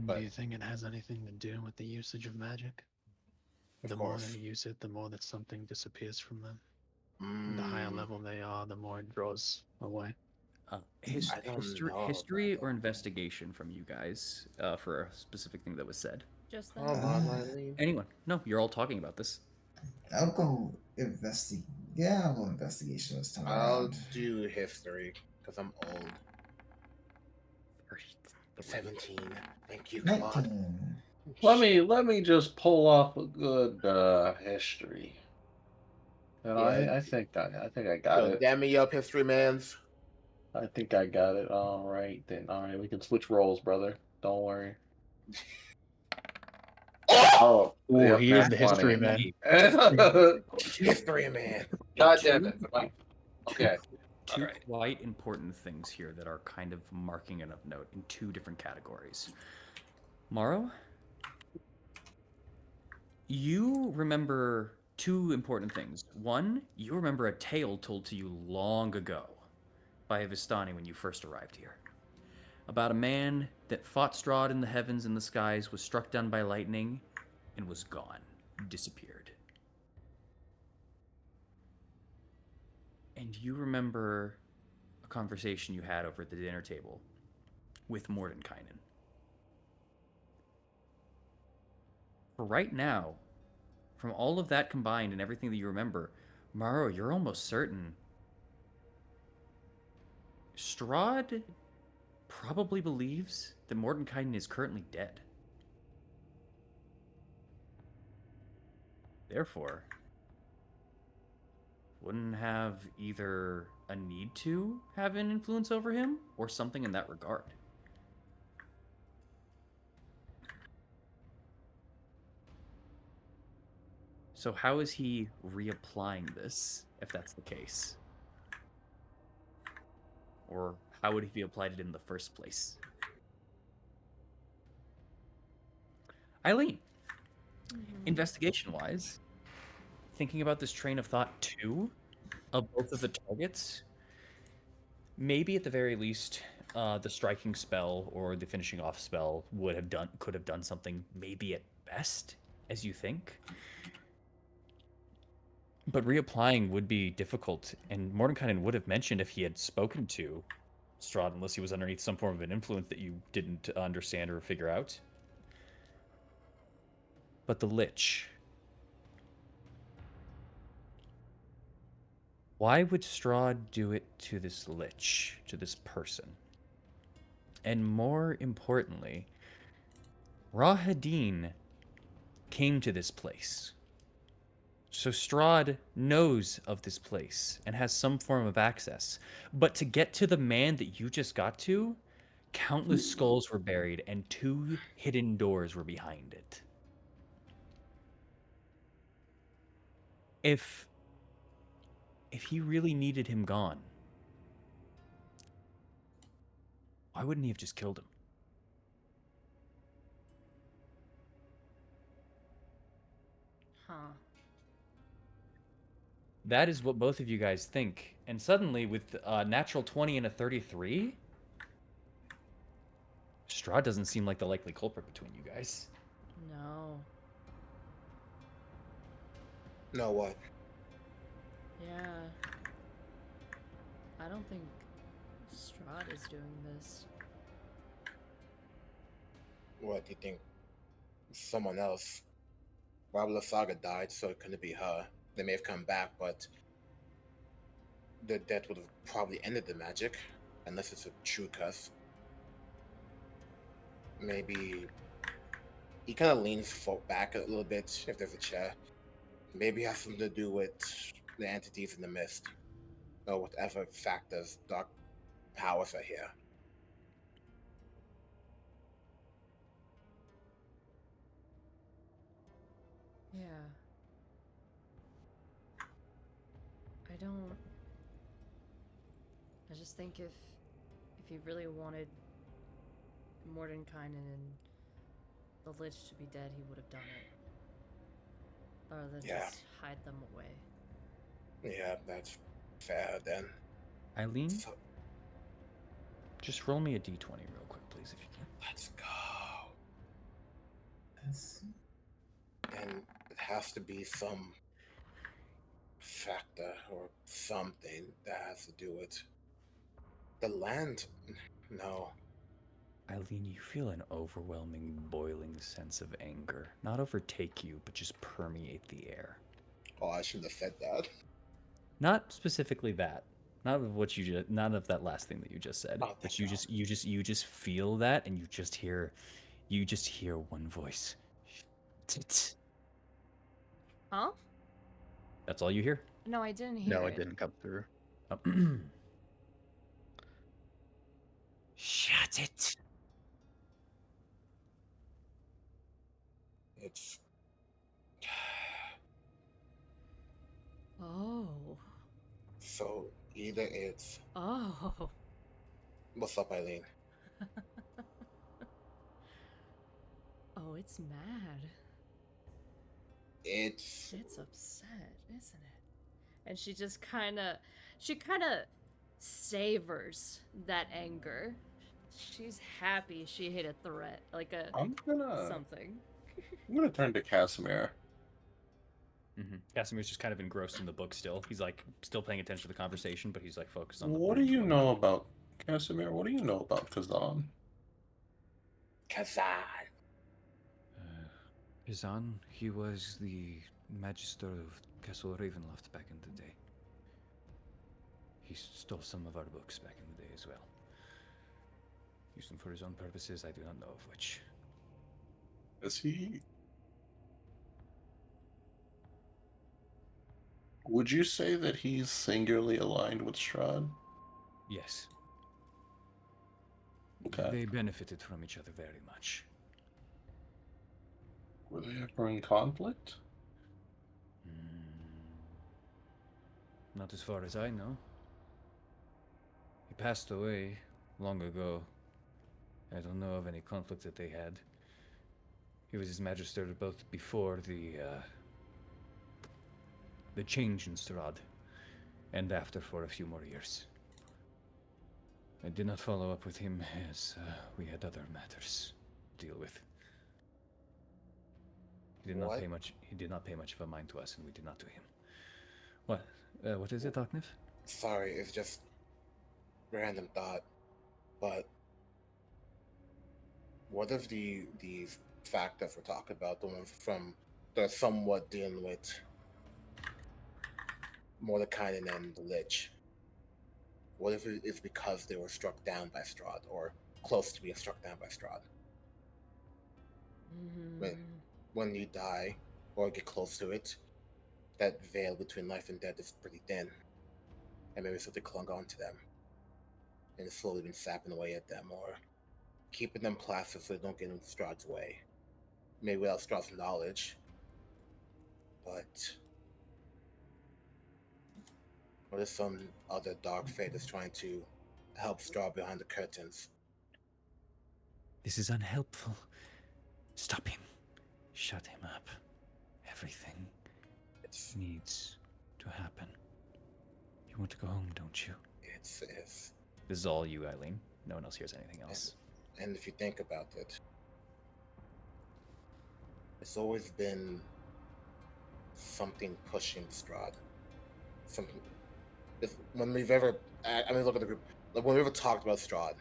[SPEAKER 3] Do you think it has anything to do with the usage of magic?
[SPEAKER 2] Of
[SPEAKER 3] The more
[SPEAKER 2] course.
[SPEAKER 3] they use it, the more that something disappears from them.
[SPEAKER 2] Mm,
[SPEAKER 3] The higher level they are, the more it draws away.
[SPEAKER 2] I don't know
[SPEAKER 8] History
[SPEAKER 2] about
[SPEAKER 8] or
[SPEAKER 2] that.
[SPEAKER 8] investigation from you guys for a specific thing that was said?
[SPEAKER 5] Just
[SPEAKER 2] Come
[SPEAKER 5] then.
[SPEAKER 2] on, Eileen.
[SPEAKER 8] Anyone? No, you're all talking about this.
[SPEAKER 7] I'll go investigate. Yeah, I'll go investigation this time
[SPEAKER 2] I'll
[SPEAKER 7] around.
[SPEAKER 2] do history because I'm old. 17. Thank you, Claude.
[SPEAKER 7] 19.
[SPEAKER 6] Let me just pull off a good history. And
[SPEAKER 2] Yeah.
[SPEAKER 6] I think I got it.
[SPEAKER 2] Damn me up, history mans.
[SPEAKER 6] I think I got it. All right then. All right, we can switch roles, brother. Don't worry. Oh,
[SPEAKER 3] Oh,
[SPEAKER 6] yep,
[SPEAKER 3] he is
[SPEAKER 6] nat
[SPEAKER 3] the history
[SPEAKER 6] 20.
[SPEAKER 3] man.
[SPEAKER 2] History man.
[SPEAKER 6] God damn it. Okay.
[SPEAKER 8] Two
[SPEAKER 6] Alright.
[SPEAKER 8] quite important things here that are kind of marking it of note in two different categories. Morrow, you remember two important things. One, you remember a tale told to you long ago by Vistani when you first arrived here. About a man that fought Strahd in the heavens and the skies, was struck down by lightning, and was gone, disappeared. And you remember a conversation you had over at the dinner table with Mordenkainen. For right now, from all of that combined and everything that you remember, Maro, you're almost certain Strahd probably believes that Mordenkainen is currently dead. Therefore, wouldn't have either a need to have an influence over him or something in that regard. So how is he reapplying this, if that's the case? Or how would he have applied it in the first place? Eileen, investigation-wise, thinking about this train of thought too, of both of the targets, maybe at the very least, the striking spell or the finishing off spell could have done something maybe at best, as you think. But reapplying would be difficult, and Mordenkainen would have mentioned if he had spoken to Strahd, unless he was underneath some form of an influence that you didn't understand or figure out. But the Lich. Why would Strahd do it to this Lich, to this person? And more importantly, Rahadin came to this place. So Strahd knows of this place and has some form of access. But to get to the man that you just got to, countless skulls were buried and 2 hidden doors were behind it. If he really needed him gone, why wouldn't he have just killed him?
[SPEAKER 5] Huh.
[SPEAKER 8] That is what both of you guys think. And suddenly, with a natural 20 and a 33, Strahd doesn't seem like the likely culprit between you guys.
[SPEAKER 5] No.
[SPEAKER 2] No, what?
[SPEAKER 5] Yeah. I don't think Strahd is doing this.
[SPEAKER 2] What do you think? Someone else. Robert Saga died, so it couldn't be her. They may have come back, but the death would have probably ended the magic, unless it's a true curse. Maybe he kind of leans back a little bit if there's a chair. Maybe it has something to do with the entities in the mist, or whatever factors dark powers are here.
[SPEAKER 5] Yeah. I don't. I just think if he really wanted Mordenkainen and the Lich to be dead, he would have done it. Rather than
[SPEAKER 2] Yeah.
[SPEAKER 5] just hide them away.
[SPEAKER 2] Yeah, that's fair then.
[SPEAKER 8] Eileen,
[SPEAKER 2] So,
[SPEAKER 8] just roll me a d20 real quick, please, if you can.
[SPEAKER 2] let's go.
[SPEAKER 7] That's
[SPEAKER 2] And it has to be some factor or something that has to do with the land. No.
[SPEAKER 8] Eileen, you feel an overwhelming, boiling sense of anger. Not overtake you, but just permeate the air.
[SPEAKER 2] Oh, I shouldn't have said that.
[SPEAKER 8] Not specifically that. Not of what you just. Not of that last thing that you just said.
[SPEAKER 2] Oh,
[SPEAKER 8] but
[SPEAKER 2] thank
[SPEAKER 8] you
[SPEAKER 2] God.
[SPEAKER 8] just feel that, and you just hear one voice. Shit.
[SPEAKER 5] Huh?
[SPEAKER 8] That's all you hear.
[SPEAKER 5] No, I didn't hear
[SPEAKER 3] No,
[SPEAKER 5] it.
[SPEAKER 3] it didn't come through.
[SPEAKER 8] Oh. Shut it.
[SPEAKER 2] It's
[SPEAKER 5] Oh.
[SPEAKER 2] so either it's
[SPEAKER 5] Oh.
[SPEAKER 2] what's up, Eileen?
[SPEAKER 5] Oh, it's mad.
[SPEAKER 2] It's
[SPEAKER 5] It's upset, isn't it? And she kind of savors that anger. She's happy she hit a threat, like a
[SPEAKER 6] I'm gonna
[SPEAKER 5] something.
[SPEAKER 6] turn to Casimir.
[SPEAKER 8] Casimir's just kind of engrossed in the book still. He's like still paying attention to the conversation, but he's like focused on the
[SPEAKER 6] What do you know about Casimir? What do you know about Kazan?
[SPEAKER 2] Kazan.
[SPEAKER 9] Kazan, he was the magister of Castle Ravenloft back in the day. He stole some of our books back in the day as well. Used them for his own purposes, I do not know of which.
[SPEAKER 6] Is he? Would you say that he's singularly aligned with Strahd?
[SPEAKER 9] Yes.
[SPEAKER 6] Okay.
[SPEAKER 9] They benefited from each other very much.
[SPEAKER 6] Were they ever in conflict?
[SPEAKER 9] Not as far as I know. He passed away long ago. I don't know of any conflict that they had. He was his magister both before the change in Strahd, and after for a few more years. I did not follow up with him as we had other matters to deal with. He did not
[SPEAKER 2] What?
[SPEAKER 9] pay much. He did not pay much of a mind to us, and we did not to him. What? What is it, Arkniv?
[SPEAKER 2] Sorry, it's just random thought. But what if the factors we're talking about, the ones from they're somewhat dealing with Mordekainen and the Lich? What if it's because they were struck down by Strahd, or close to being struck down by Strahd? When you die, or get close to it, that veil between life and death is pretty thin. And maybe something clung on to them. And it's slowly been sapping away at them, or keeping them placid so they don't get in Strahd's way. Maybe without Strahd's knowledge. But what if some other dark fate is trying to help Strahd behind the curtains?
[SPEAKER 9] This is unhelpful. Stop him. Shut him up. Everything
[SPEAKER 2] It's
[SPEAKER 9] needs to happen. You want to go home, don't you?
[SPEAKER 2] it's
[SPEAKER 8] This is all you, Eileen. No one else hears anything else.
[SPEAKER 2] and if you think about it, it's always been something pushing Strahd. Something. When we've ever, I mean, look at the group. Like when we ever talked about Strahd,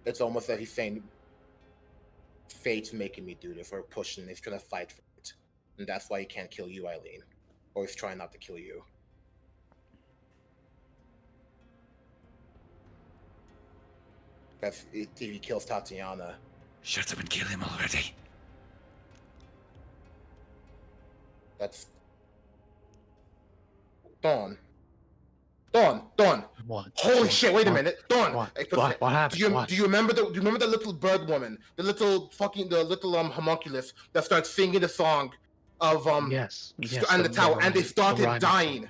[SPEAKER 2] it's almost that he's saying, fate's making me do this, or pushing. He's trying to fight for it, and that's why he can't kill you, Eileen, or he's trying not to kill you. If he kills Tatiana,
[SPEAKER 9] Shut up and kill him already.
[SPEAKER 2] that's Dawn. Dawn.
[SPEAKER 3] What?
[SPEAKER 2] Holy
[SPEAKER 3] What?
[SPEAKER 2] shit! Wait a
[SPEAKER 3] What?
[SPEAKER 2] minute, Dawn.
[SPEAKER 3] What happened?
[SPEAKER 2] Do you remember the little bird woman, the little homunculus that starts singing the song of
[SPEAKER 3] Yes.
[SPEAKER 2] and the tower, and they started dying.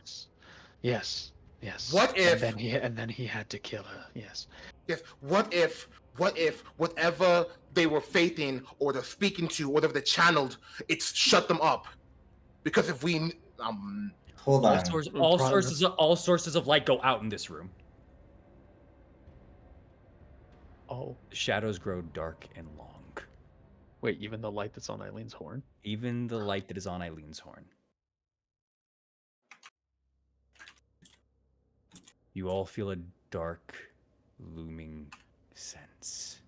[SPEAKER 3] Yes.
[SPEAKER 2] What if?
[SPEAKER 3] And then he had to kill her. Yes.
[SPEAKER 2] Yes. What if whatever they were fating or they're speaking to, whatever they channeled, it's shut them up? Because if we
[SPEAKER 7] Hold on.
[SPEAKER 1] All sources of light go out in this room.
[SPEAKER 3] Oh,
[SPEAKER 1] The shadows grow dark and long.
[SPEAKER 3] wait, even the light that's on Eileen's horn?
[SPEAKER 1] Even the light that is on Eileen's horn. You all feel a dark, looming sense.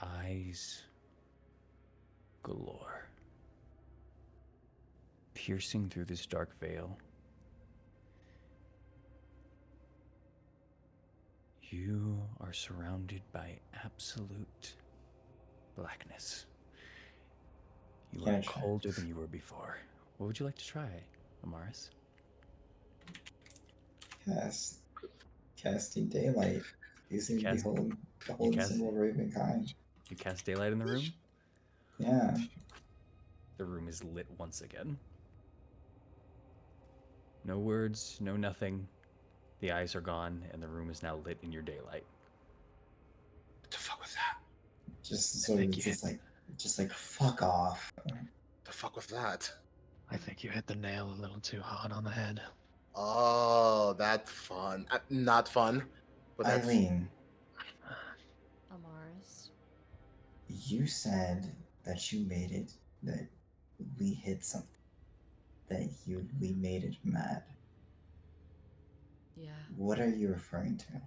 [SPEAKER 1] Eyes galore. Piercing through this dark veil. You are surrounded by absolute blackness. You
[SPEAKER 7] Can I
[SPEAKER 1] are
[SPEAKER 7] try?
[SPEAKER 1] colder than you were before. What would you like to try, Amaris?
[SPEAKER 7] Casting daylight using
[SPEAKER 1] Cast-
[SPEAKER 7] behold
[SPEAKER 1] cast-
[SPEAKER 7] symbol of Ravenkind.
[SPEAKER 1] You cast daylight in the room?
[SPEAKER 7] Yeah.
[SPEAKER 1] The room is lit once again. No words, no nothing. The eyes are gone, and the room is now lit in your daylight.
[SPEAKER 2] what the fuck was that?
[SPEAKER 7] Just sort of just like fuck off.
[SPEAKER 2] The fuck was that?
[SPEAKER 3] I think you hit the nail a little too hard on the head.
[SPEAKER 2] Oh, that's fun. Not fun, but that's
[SPEAKER 7] Eileen,
[SPEAKER 5] Amaris.
[SPEAKER 7] you said that you made it, that we hit something, that we made it mad.
[SPEAKER 5] Yeah.
[SPEAKER 7] What are you referring to?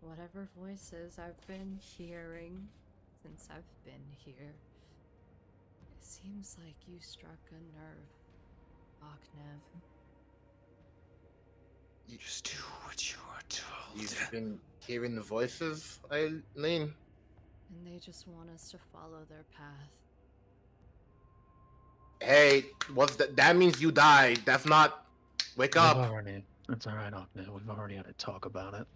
[SPEAKER 5] Whatever voices I've been hearing since I've been here. It seems like you struck a nerve, Aknev.
[SPEAKER 9] Just do what you are told.
[SPEAKER 2] you've been hearing the voices, Eileen.
[SPEAKER 5] And they just want us to follow their path.
[SPEAKER 2] Hey, what's that? That means you died. That's not. Wake up.
[SPEAKER 3] It's alright, Ahmed. We've already had a talk about it.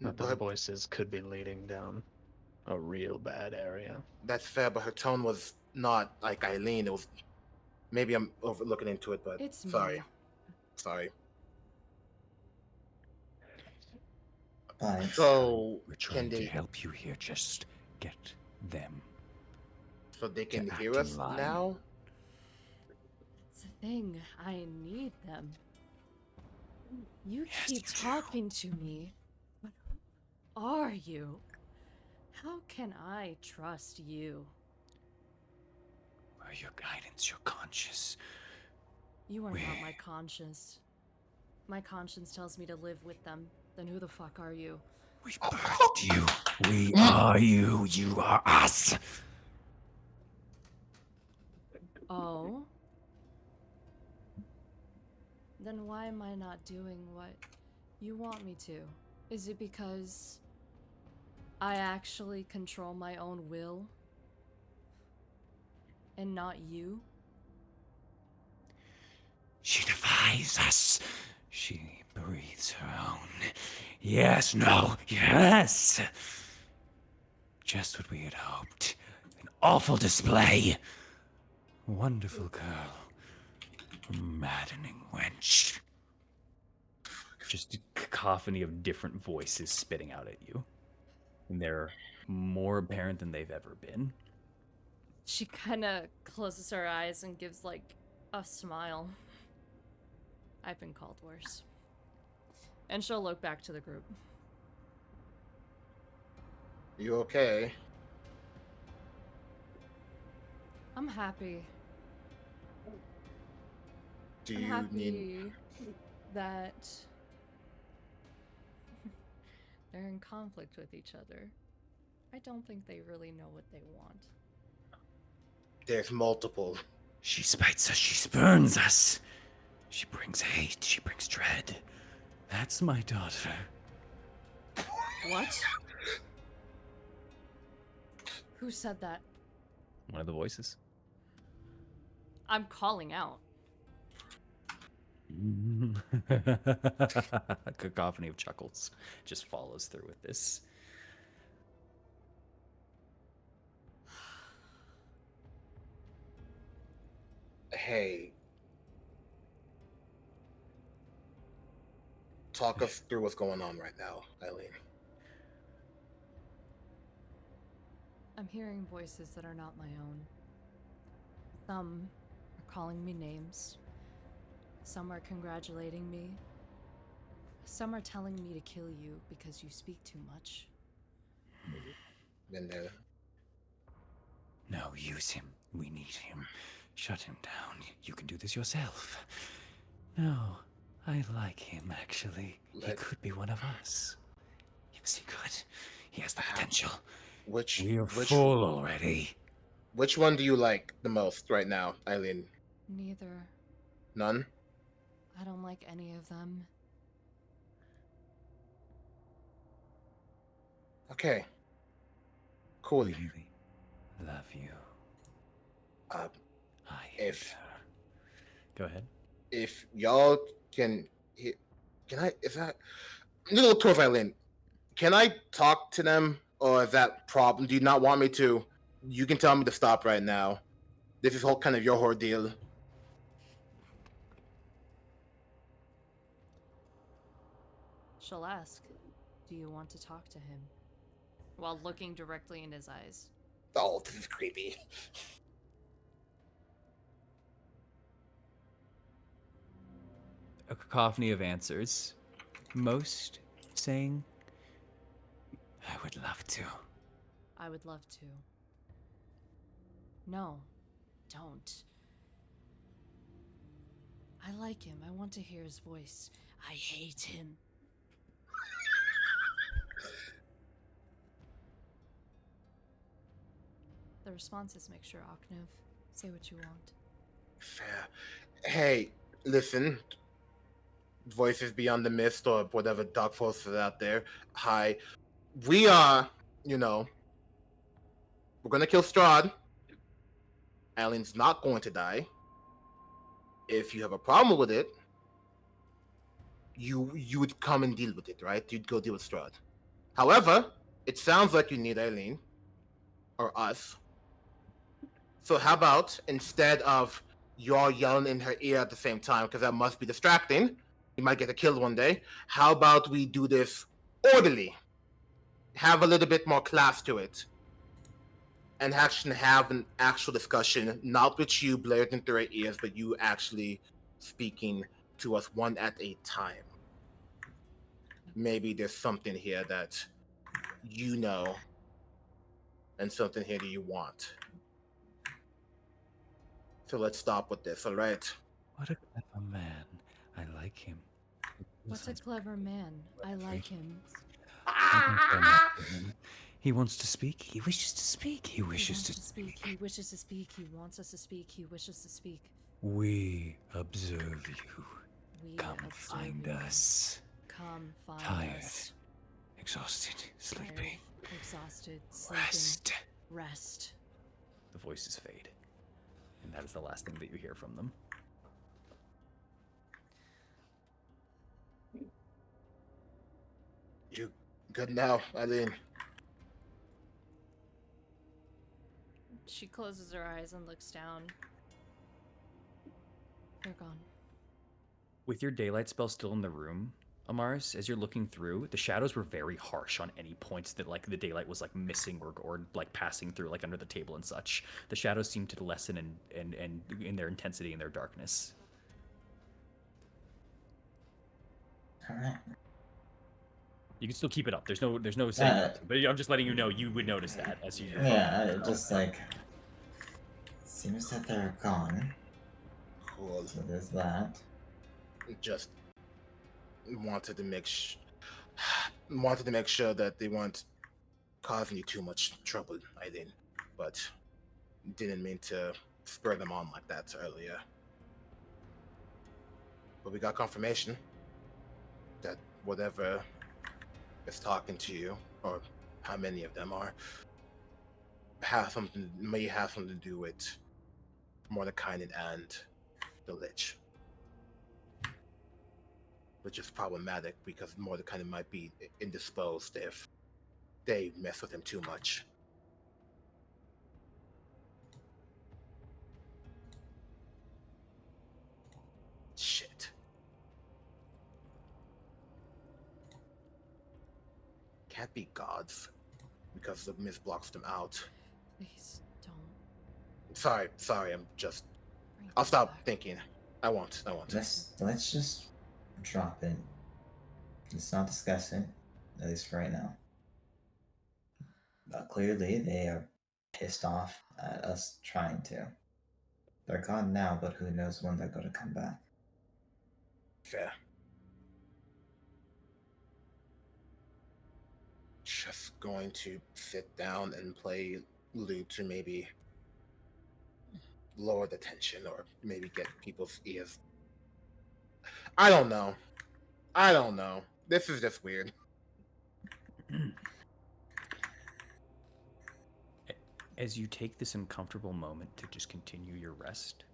[SPEAKER 3] That the
[SPEAKER 2] But
[SPEAKER 3] voices could be leading down a real bad area.
[SPEAKER 2] that's fair, but her tone was not like Eileen. It was. Maybe I'm overlooking into it, but
[SPEAKER 5] It's
[SPEAKER 2] sorry.
[SPEAKER 5] me.
[SPEAKER 2] Sorry.
[SPEAKER 7] But
[SPEAKER 2] So
[SPEAKER 9] We're
[SPEAKER 2] can
[SPEAKER 9] trying to
[SPEAKER 2] they?
[SPEAKER 9] help you here. Just get them.
[SPEAKER 2] So they can
[SPEAKER 9] act
[SPEAKER 2] hear
[SPEAKER 9] in
[SPEAKER 2] us
[SPEAKER 9] line.
[SPEAKER 2] now.
[SPEAKER 5] It's the thing. I need them. You
[SPEAKER 9] Yes,
[SPEAKER 5] keep
[SPEAKER 9] you do.
[SPEAKER 5] talking to me, but who are you? How can I trust you?
[SPEAKER 9] We're your guidance, your conscience.
[SPEAKER 5] You are not
[SPEAKER 9] We-
[SPEAKER 5] my conscience. My conscience tells me to live with them. Then who the fuck are you?
[SPEAKER 9] We birthed you. We are you. You are us.
[SPEAKER 5] Oh? Then why am I not doing what you want me to? Is it because I actually control my own will? And not you?
[SPEAKER 9] She defies us. She breathes her own. Yes, no, yes. Just what we had hoped. An awful display. Wonderful girl. A maddening wench.
[SPEAKER 1] Just a cacophony of different voices spitting out at you. And they're more apparent than they've ever been.
[SPEAKER 5] She kind of closes her eyes and gives like a smile. I've been called worse. And she'll look back to the group.
[SPEAKER 2] You okay?
[SPEAKER 5] I'm happy.
[SPEAKER 2] Do
[SPEAKER 5] I'm
[SPEAKER 2] you
[SPEAKER 5] happy
[SPEAKER 2] need?
[SPEAKER 5] that They're in conflict with each other. I don't think they really know what they want.
[SPEAKER 2] There's multiple.
[SPEAKER 9] She spites us, she spurns us. She brings hate, she brings dread. That's my daughter.
[SPEAKER 5] What? Who said that?
[SPEAKER 8] One of the voices.
[SPEAKER 5] I'm calling out.
[SPEAKER 8] A cacophony of chuckles just follows through with this.
[SPEAKER 2] Hey. Talk us through what's going on right now, Eileen.
[SPEAKER 5] I'm hearing voices that are not my own. Some are calling me names. Some are congratulating me. Some are telling me to kill you because you speak too much.
[SPEAKER 2] Been there.
[SPEAKER 9] No, use him. We need him. Shut him down. You can do this yourself. No, I like him, actually. He could be one of us. Yes, he could. He has the potential. We're full already.
[SPEAKER 2] Which one do you like the most right now, Eileen?
[SPEAKER 5] Neither.
[SPEAKER 2] None?
[SPEAKER 5] I don't like any of them.
[SPEAKER 2] Okay. Cool.
[SPEAKER 9] Really love you.
[SPEAKER 2] Uh,
[SPEAKER 9] I hate
[SPEAKER 2] if
[SPEAKER 9] her.
[SPEAKER 8] Go ahead.
[SPEAKER 2] if y'all can I is that little tour Eileen, can I talk to them or is that problem? Do you not want me to? You can tell me to stop right now. This is whole kind of your ordeal.
[SPEAKER 5] She'll ask, do you want to talk to him? While looking directly in his eyes.
[SPEAKER 2] Oh, this is creepy.
[SPEAKER 8] A cacophony of answers. Most saying,
[SPEAKER 9] I would love to.
[SPEAKER 5] I would love to. No, don't. I like him. I want to hear his voice. I hate him. The response is make sure, Aknev. Say what you want.
[SPEAKER 2] Fair. Hey, listen. Voices beyond the mist or whatever dark forces out there. Hi. We are, we're gonna kill Strahd. Eileen's not going to die. If you have a problem with it, you would come and deal with it, right? You'd go deal with Strahd. However, it sounds like you need Eileen. Or us. So how about, instead of y'all yelling in her ear at the same time, because that must be distracting, you might get killed one day, how about we do this orderly? Have a little bit more class to it. And actually have an actual discussion, not with you blaring into her ears, but you actually speaking to us one at a time. Maybe there's something here that you know, and something here that you want. So let's stop with this, all right?
[SPEAKER 9] What a clever man. I like him.
[SPEAKER 5] What's a clever man? I like him.
[SPEAKER 9] He wants to speak. He wishes to speak. He
[SPEAKER 5] He
[SPEAKER 9] wishes
[SPEAKER 5] wants
[SPEAKER 9] to
[SPEAKER 5] to speak. He wishes to speak. He wants us to speak. He wishes to speak.
[SPEAKER 9] We observe you.
[SPEAKER 5] We
[SPEAKER 9] Come
[SPEAKER 5] observe
[SPEAKER 9] find
[SPEAKER 5] you.
[SPEAKER 9] us.
[SPEAKER 5] Come find
[SPEAKER 9] Tired.
[SPEAKER 5] us.
[SPEAKER 9] Exhausted. Sleeping.
[SPEAKER 5] Tired, exhausted, sleeping.
[SPEAKER 9] Rest.
[SPEAKER 5] Rest.
[SPEAKER 8] the voices fade. And that is the last thing that you hear from them.
[SPEAKER 2] You good now, Eileen?
[SPEAKER 5] She closes her eyes and looks down. They're gone.
[SPEAKER 8] With your daylight spell still in the room, Amaris, as you're looking through, the shadows were very harsh on any points that like the daylight was like missing or like passing through like under the table and such. The shadows seem to lessen and in their intensity and their darkness.
[SPEAKER 7] Alright.
[SPEAKER 8] You can still keep it up. There's no saying nothing, but I'm just letting you know you would notice that as you.
[SPEAKER 7] Yeah, it just like seems that they're gone.
[SPEAKER 2] Cool.
[SPEAKER 7] So there's that.
[SPEAKER 2] Just wanted to make wanted to make sure that they weren't causing you too much trouble, Eileen, but didn't mean to spur them on like that earlier. But we got confirmation that whatever is talking to you, or how many of them are, may have something to do with Mordecai and the Lich. Which is problematic because Mordecai might be indisposed if they mess with him too much. Shit. Can't be gods because the mist blocks them out.
[SPEAKER 5] Please don't.
[SPEAKER 2] Sorry, I'm just.
[SPEAKER 5] bring
[SPEAKER 2] I'll
[SPEAKER 5] them
[SPEAKER 2] stop
[SPEAKER 5] back.
[SPEAKER 2] thinking. I won't.
[SPEAKER 7] Let's just drop it. Let's not discuss it, at least for right now. But clearly, they are pissed off at us trying to. They're gone now, but who knows when they're going to come back.
[SPEAKER 2] Fair. Just going to sit down and play lute to maybe lower the tension or maybe get people's ears. I don't know. This is just weird.
[SPEAKER 8] As you take this uncomfortable moment to just continue your rest,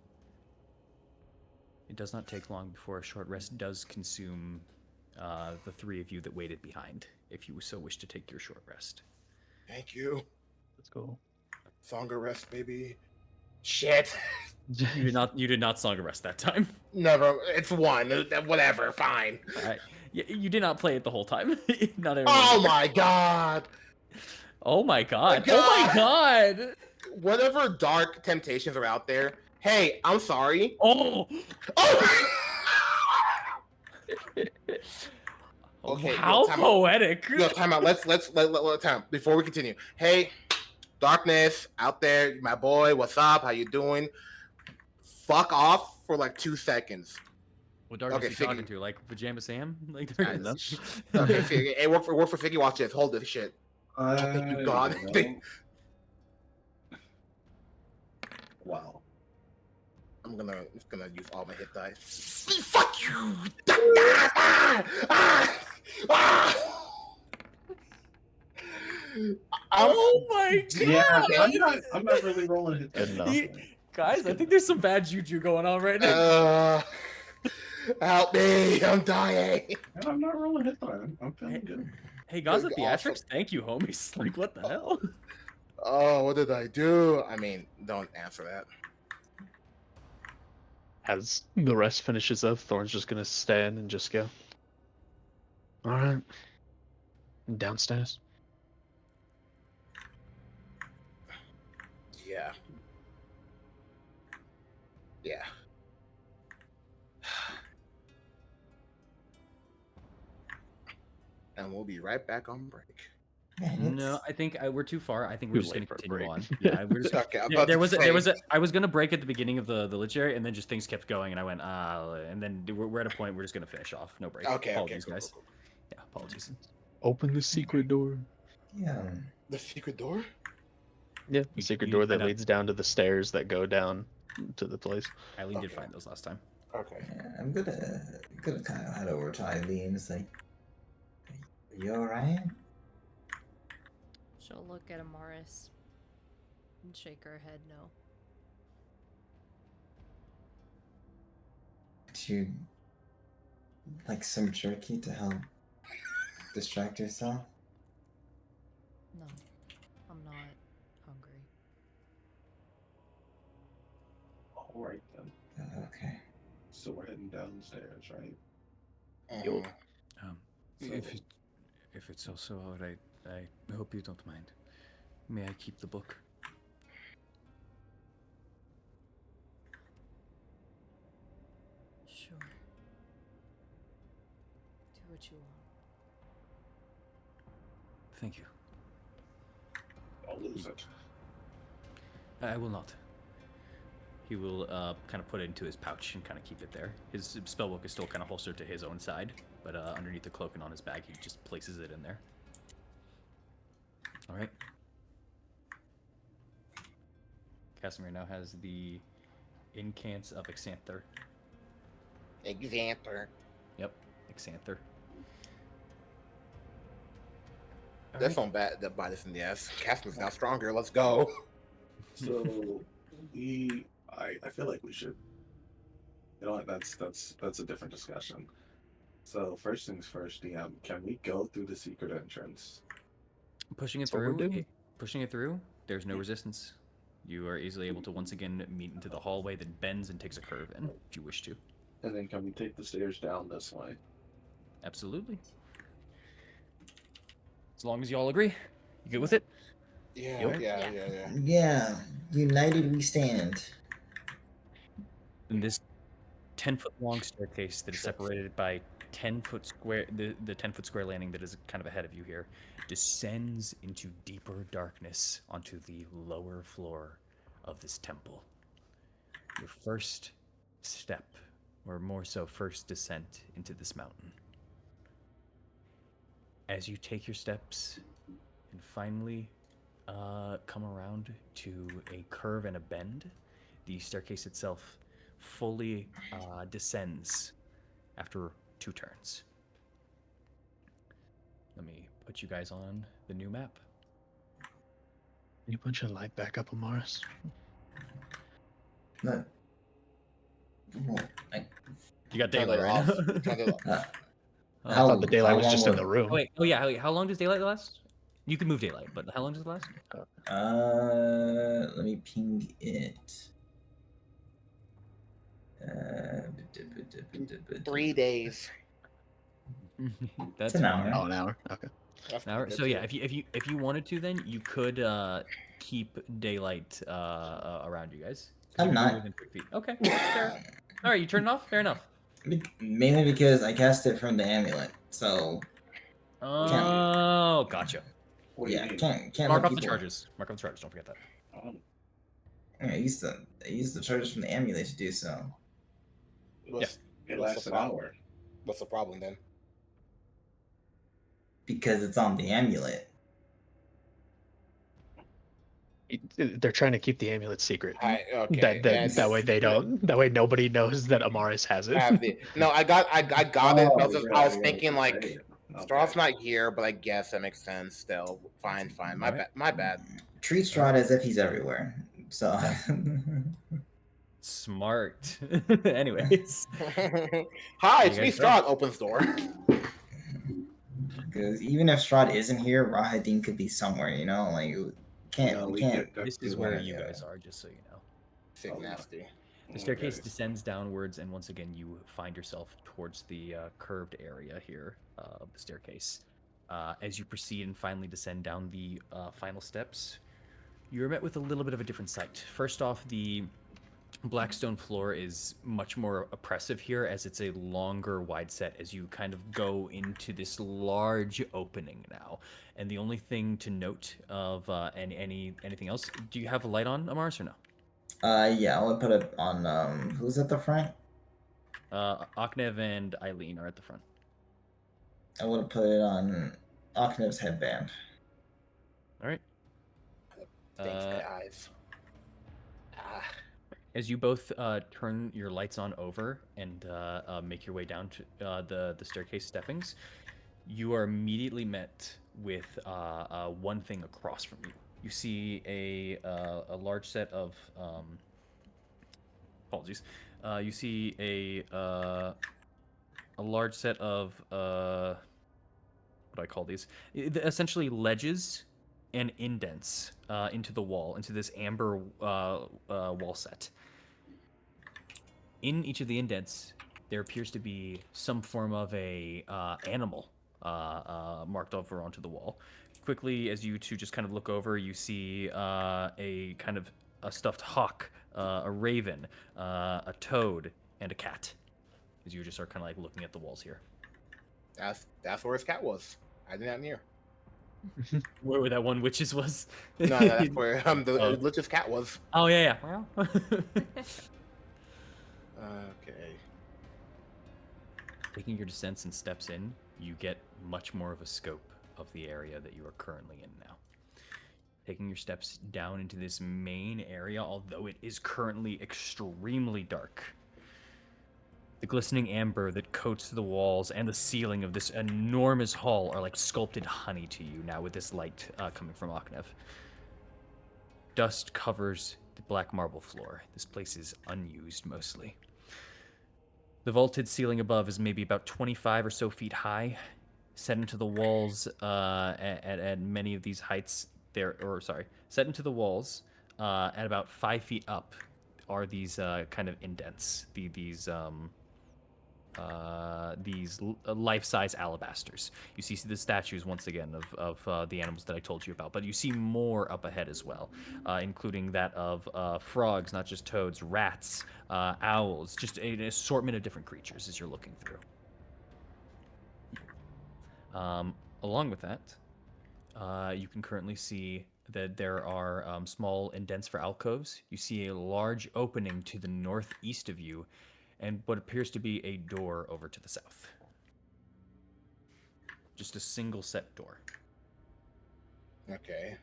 [SPEAKER 8] it does not take long before a short rest does consume the three of you that waited behind, if you so wish to take your short rest.
[SPEAKER 2] Thank you.
[SPEAKER 3] Let's go.
[SPEAKER 2] Song of rest, baby. Shit.
[SPEAKER 8] You did not song a rest that time.
[SPEAKER 2] Never. It's one. Whatever. Fine.
[SPEAKER 8] All right. You did not play it the whole time. Not everyone.
[SPEAKER 2] Oh my god.
[SPEAKER 8] Oh my god.
[SPEAKER 2] My
[SPEAKER 8] Oh my god.
[SPEAKER 2] Whatever dark temptations are out there. Hey, I'm sorry.
[SPEAKER 8] Oh.
[SPEAKER 2] Oh. Okay,
[SPEAKER 8] How
[SPEAKER 2] time out.
[SPEAKER 8] poetic.
[SPEAKER 2] No, time out. Let time before we continue. Hey, darkness out there, my boy. What's up? How you doing? Fuck off for like 2 seconds.
[SPEAKER 8] What darkness
[SPEAKER 2] Okay,
[SPEAKER 8] are you
[SPEAKER 2] Figgy.
[SPEAKER 8] talking to? Like Pajama Sam? Like
[SPEAKER 2] Guys, okay, Figgy. Hey, work for Figgy. Watch this. Hold this shit. Thank you, God.
[SPEAKER 6] Wow.
[SPEAKER 2] I'm gonna use all my hit dice. Fuck you!
[SPEAKER 8] Oh my god!
[SPEAKER 6] Yeah, I'm not really rolling hit
[SPEAKER 3] Good
[SPEAKER 6] dice.
[SPEAKER 3] enough.
[SPEAKER 8] Guys, I think there's some bad juju going on right now.
[SPEAKER 2] Help me! I'm dying.
[SPEAKER 6] And I'm not rolling hit dice. I'm feeling good.
[SPEAKER 8] Hey, Gaza
[SPEAKER 2] Awesome.
[SPEAKER 8] Theatrics, thank you, homies. Like, what the hell?
[SPEAKER 2] Oh, what did I do? I mean, don't answer that.
[SPEAKER 3] As the rest finishes up, Thorn's just gonna stand and just go. Alright. Downstairs.
[SPEAKER 2] Yeah. Yeah. And we'll be right back on break.
[SPEAKER 7] Man,
[SPEAKER 8] No,
[SPEAKER 7] it's-
[SPEAKER 8] I think we're too far. I think we're
[SPEAKER 3] Too
[SPEAKER 8] just gonna
[SPEAKER 3] late for a
[SPEAKER 8] continue
[SPEAKER 3] break.
[SPEAKER 8] on. Yeah, we're just.
[SPEAKER 2] Okay, I'm
[SPEAKER 8] Yeah,
[SPEAKER 2] about
[SPEAKER 8] there
[SPEAKER 2] to
[SPEAKER 8] was
[SPEAKER 2] say-
[SPEAKER 8] I was gonna break at the beginning of the Lich area, and then just things kept going, and I went and then we're at a point we're just gonna finish off. No break.
[SPEAKER 2] Okay,
[SPEAKER 8] Apologies,
[SPEAKER 2] cool,
[SPEAKER 8] guys.
[SPEAKER 2] cool, cool.
[SPEAKER 8] Yeah, apologies.
[SPEAKER 3] Open the secret door.
[SPEAKER 7] yeah.
[SPEAKER 2] The secret door?
[SPEAKER 3] Yeah, the
[SPEAKER 8] We-
[SPEAKER 3] secret
[SPEAKER 8] we
[SPEAKER 3] door that
[SPEAKER 8] find out-
[SPEAKER 3] leads down to the stars that go down to the place.
[SPEAKER 8] Eileen did
[SPEAKER 2] Okay.
[SPEAKER 8] find those last time.
[SPEAKER 2] Okay.
[SPEAKER 7] Yeah, I'm gonna kind of head over to Eileen. It's like, are you alright?
[SPEAKER 5] She'll look at Amaris and shake her head no.
[SPEAKER 7] Would you like some jerky to help distract yourself?
[SPEAKER 5] No, I'm not hungry.
[SPEAKER 6] All right then.
[SPEAKER 7] Okay.
[SPEAKER 6] So we're heading downstairs, right?
[SPEAKER 2] Mhm.
[SPEAKER 9] If it's also alright, I hope you don't mind. May I keep the book?
[SPEAKER 5] Sure. Do what you want.
[SPEAKER 9] Thank you.
[SPEAKER 6] I'll lose it.
[SPEAKER 9] I will not.
[SPEAKER 8] He will kind of put it into his pouch and kind of keep it there. His spellbook is still kind of holstered to his own side, but underneath the cloak and on his bag, he just places it in there. All right. Casimir now has the incants of Exanther.
[SPEAKER 2] Exanther.
[SPEAKER 8] Yep, Exanther.
[SPEAKER 2] That's on bad. That bite us in the ass. Casper's now stronger. Let's go.
[SPEAKER 6] So I feel like we should. You know what? That's a different discussion. So first things first, DM. Can we go through the secret entrance?
[SPEAKER 8] Pushing it
[SPEAKER 3] That's what we're
[SPEAKER 8] through.
[SPEAKER 3] doing.
[SPEAKER 8] Pushing it through. There's no resistance. You are easily able to once again meet into the hallway that bends and takes a curve in, if you wish to.
[SPEAKER 6] And then can we take the stairs down this way?
[SPEAKER 8] Absolutely. As long as you all agree. You good with it?
[SPEAKER 2] Yeah,
[SPEAKER 8] Yep.
[SPEAKER 2] yeah.
[SPEAKER 7] Yeah, united we stand.
[SPEAKER 8] In this 10-foot long staircase that is separated by 10-foot square, the 10-foot square landing that is kind of ahead of you here, descends into deeper darkness onto the lower floor of this temple. Your first step, or more so, first descent into this mountain. As you take your steps and finally come around to a curve and a bend, the staircase itself fully descends after 2 turns. Let me put you guys on the new map.
[SPEAKER 3] Can you put your light back up, Amaris?
[SPEAKER 7] But well,
[SPEAKER 8] You got
[SPEAKER 2] Turn
[SPEAKER 8] daylight
[SPEAKER 2] it
[SPEAKER 8] right
[SPEAKER 2] off.
[SPEAKER 8] now.
[SPEAKER 2] Turn it off.
[SPEAKER 3] I thought the daylight was
[SPEAKER 7] long
[SPEAKER 3] just in
[SPEAKER 7] will-
[SPEAKER 3] the room.
[SPEAKER 8] Oh, wait, how long does daylight last? You can move daylight, but how long does it last?
[SPEAKER 7] Let me ping it.
[SPEAKER 2] 3 days.
[SPEAKER 8] That's
[SPEAKER 7] an
[SPEAKER 8] fine.
[SPEAKER 7] hour.
[SPEAKER 3] Oh, an hour. Okay.
[SPEAKER 2] That's
[SPEAKER 8] An hour.
[SPEAKER 2] pretty
[SPEAKER 8] So
[SPEAKER 2] good,
[SPEAKER 8] yeah,
[SPEAKER 2] too.
[SPEAKER 8] if you wanted to, then you could keep daylight around you guys. 'Cause
[SPEAKER 7] I'm
[SPEAKER 8] you can
[SPEAKER 7] not.
[SPEAKER 8] be within 3 feet. Okay, that's fair. All right, you turn it off. Fair enough.
[SPEAKER 7] Mainly because I cast it from the amulet, so
[SPEAKER 8] Oh, gotcha.
[SPEAKER 6] What do
[SPEAKER 7] yeah,
[SPEAKER 6] you mean?
[SPEAKER 7] can't
[SPEAKER 8] Mark
[SPEAKER 7] let
[SPEAKER 8] off the
[SPEAKER 7] people.
[SPEAKER 8] charges. Mark off the charges. Don't forget that.
[SPEAKER 7] Yeah, I used the charges from the amulet to do so.
[SPEAKER 2] What's,
[SPEAKER 6] It
[SPEAKER 2] what's
[SPEAKER 6] lasts
[SPEAKER 2] the
[SPEAKER 6] an
[SPEAKER 2] problem?
[SPEAKER 6] hour.
[SPEAKER 2] What's the problem then?
[SPEAKER 7] Because it's on the amulet.
[SPEAKER 3] They're trying to keep the amulet secret.
[SPEAKER 2] Okay.
[SPEAKER 3] That way they don't. That way nobody knows that Amaris has it.
[SPEAKER 2] Have the no. I got it. I was
[SPEAKER 6] Yeah,
[SPEAKER 2] thinking like
[SPEAKER 6] okay.
[SPEAKER 2] Strahd's not here, but I guess that makes sense. Still, fine. My
[SPEAKER 8] Alright.
[SPEAKER 2] bad. My bad.
[SPEAKER 7] Treat Strahd as if he's everywhere. So
[SPEAKER 8] Smart. Anyways,
[SPEAKER 2] Hi,
[SPEAKER 8] You
[SPEAKER 2] it's me,
[SPEAKER 8] guys go.
[SPEAKER 2] Strahd. Opens door.
[SPEAKER 7] because even if Strahd isn't here, Rahadin could be somewhere. You know, like we can't.
[SPEAKER 8] this is where you guys are, just so you know.
[SPEAKER 2] Sick
[SPEAKER 6] Oh,
[SPEAKER 2] nasty.
[SPEAKER 8] The staircase descends downwards, and once again, you find yourself towards the curved area here of the staircase. As you proceed and finally descend down the final steps, you're met with a little bit of a different sight. First off, the Blackstone floor is much more oppressive here, as it's a longer wide set as you kind of go into this large opening now. And the only thing to note of anything else, do you have a light on, Amaris, or no?
[SPEAKER 7] Yeah, I would put it on. Who's at the front?
[SPEAKER 8] Aknev and Eileen are at the front.
[SPEAKER 7] I would put it on Aknev's headband.
[SPEAKER 8] All right.
[SPEAKER 2] Thanks, guys.
[SPEAKER 8] As you both turn your lights on over and make your way down to the staircase steppings, you are immediately met with one thing across from you. You see a large set of apologies. You see a large set of what do I call these? Essentially ledges and indents into the wall, into this amber wall set. In each of the indents, there appears to be some form of a animal marked over onto the wall. Quickly, as you two just kind of look over, you see a kind of a stuffed hawk, a raven, a toad, and a cat. As you just are kind of like looking at the walls here.
[SPEAKER 2] That's where his cat was. I did not near.
[SPEAKER 8] Where that one witches was?
[SPEAKER 2] No, that's where the
[SPEAKER 8] Oh.
[SPEAKER 2] Lich's cat was.
[SPEAKER 8] Oh yeah, yeah.
[SPEAKER 2] Okay.
[SPEAKER 8] Taking your descents and steps in, you get much more of a scope of the area that you are currently in now. Taking your steps down into this main area, although it is currently extremely dark. The glistening amber that coats the walls and the ceiling of this enormous hall are like sculpted honey to you now with this light coming from Aknev. Dust covers the black marble floor. This place is unused mostly. The vaulted ceiling above is maybe about 25 or so feet high, set into the walls at many of these heights. Set into the walls at about 5 feet up are these kind of indents. These life-size alabasters. You see the statues once again of the animals that I told you about, but you see more up ahead as well, including that of frogs, not just toads, rats, owls, just an assortment of different creatures as you're looking through. Along with that, you can currently see that there are small indents for alcoves. You see a large opening to the northeast of you, and what appears to be a door over to the south. Just a single set door.
[SPEAKER 2] Okay.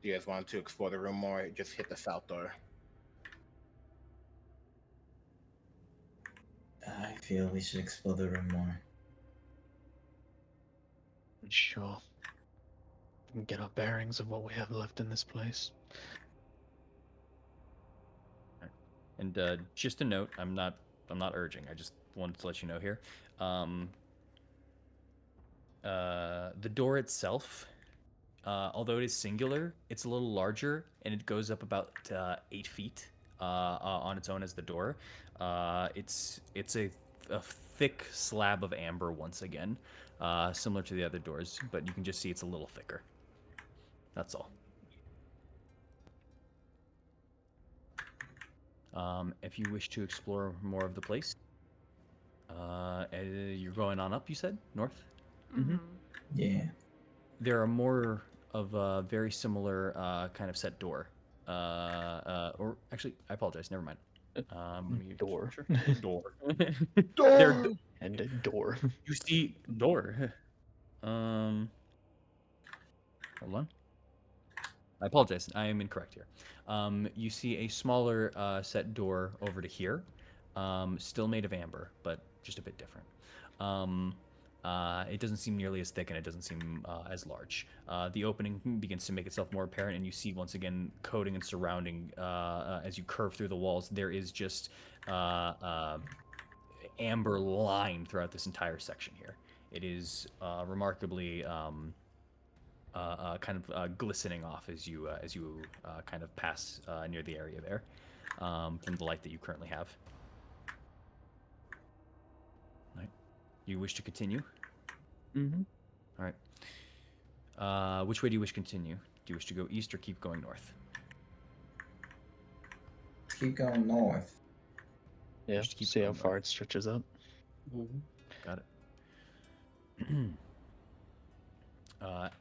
[SPEAKER 2] Do you guys want to explore the room more? Just hit the south door.
[SPEAKER 7] I feel we should explore the room more.
[SPEAKER 3] Sure. Get our bearings of what we have left in this place.
[SPEAKER 8] And just a note, I'm not urging. I just wanted to let you know here. The door itself, although it is singular, it's a little larger, and it goes up about 8 feet on its own as the door. It's a thick slab of amber once again, similar to the other doors, but you can just see it's a little thicker. That's all. If you wish to explore more of the place, you're going on up, you said? North?
[SPEAKER 5] Mm-hmm.
[SPEAKER 7] Yeah.
[SPEAKER 8] There are more of a very similar kind of set door. Or actually, I apologize. Never mind.
[SPEAKER 3] Door.
[SPEAKER 8] Door.
[SPEAKER 2] Door!
[SPEAKER 3] And a door.
[SPEAKER 8] You see door. Hold on. I apologize. I am incorrect here. You see a smaller set door over to here, still made of amber, but just a bit different. It doesn't seem nearly as thick, and it doesn't seem as large. The opening begins to make itself more apparent, and you see once again coating and surrounding as you curve through the walls. There is just amber line throughout this entire section here. It is remarkably kind of glistening off as you kind of pass near the area there from the light that you currently have. Right. You wish to continue?
[SPEAKER 3] Mm-hmm.
[SPEAKER 8] All right. Which way do you wish to continue? Do you wish to go east or keep going north?
[SPEAKER 7] Let's keep going north.
[SPEAKER 3] Yeah,
[SPEAKER 8] Just keep
[SPEAKER 3] see how
[SPEAKER 8] going
[SPEAKER 3] far
[SPEAKER 8] north.
[SPEAKER 3] it stretches up.
[SPEAKER 8] Got it.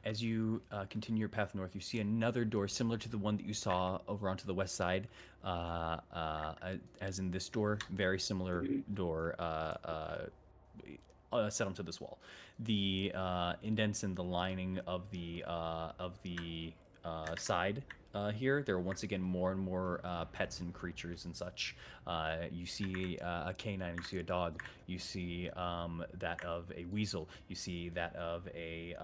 [SPEAKER 8] As you continue your path north, you see another door similar to the one that you saw over onto the west side. As in this door, very similar door set onto this wall. The indents in the lining of the side here, there are once again more and more pets and creatures and such. You see a canine, you see a dog, you see that of a weasel, you see that of a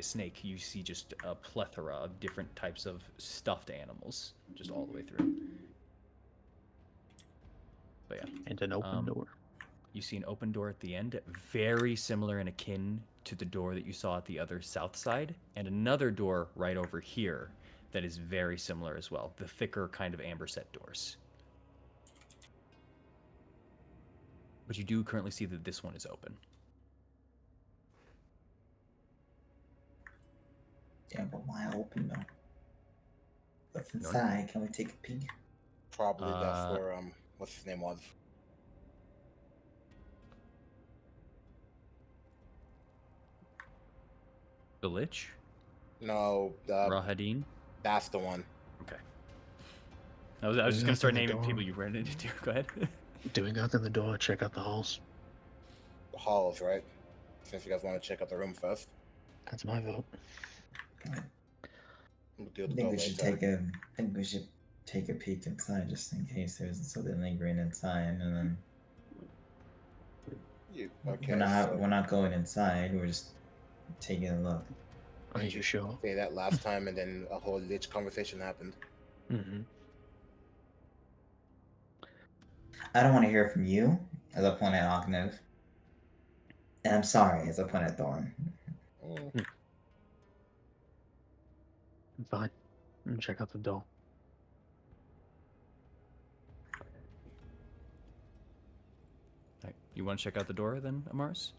[SPEAKER 8] snake. You see just a plethora of different types of stuffed animals, just all the way through. But yeah,
[SPEAKER 3] And an open door.
[SPEAKER 8] you see an open door at the end, very similar and akin to the door that you saw at the other south side, and another door right over here that is very similar as well. The thicker kind of amber set doors. But you do currently see that this one is open.
[SPEAKER 7] Yeah, but why open though? What's inside? Can we take a peek?
[SPEAKER 2] Probably that's where what's his name was.
[SPEAKER 8] The Lich?
[SPEAKER 2] No,
[SPEAKER 8] Rahadin?
[SPEAKER 2] that's the one.
[SPEAKER 8] Okay. I was
[SPEAKER 3] Do
[SPEAKER 8] just
[SPEAKER 3] we
[SPEAKER 8] gonna
[SPEAKER 3] go
[SPEAKER 8] start
[SPEAKER 3] through the
[SPEAKER 8] naming
[SPEAKER 3] door?
[SPEAKER 8] people you've ran into too. Go ahead.
[SPEAKER 3] Do we go through the door, check out the halls?
[SPEAKER 2] The halls, right? Since you guys want to check out the room first,
[SPEAKER 3] That's my vote.
[SPEAKER 2] we'll deal
[SPEAKER 7] I
[SPEAKER 2] with the
[SPEAKER 7] think
[SPEAKER 2] door
[SPEAKER 7] we should
[SPEAKER 2] later.
[SPEAKER 7] take a peek inside just in case there's something lingering inside, and then
[SPEAKER 2] Okay,
[SPEAKER 7] we're not going inside. We're just taking a look.
[SPEAKER 3] Are
[SPEAKER 2] Didn't
[SPEAKER 3] you sure?
[SPEAKER 2] say that last time, and then a whole lich conversation happened.
[SPEAKER 3] Mm-hmm.
[SPEAKER 7] I don't want to hear from you, as I point at Ognev. And I'm sorry, as I point at Thorn.
[SPEAKER 2] Mm.
[SPEAKER 3] Fine. Check out the door.
[SPEAKER 8] Right. You want to check out the door then, Amaris?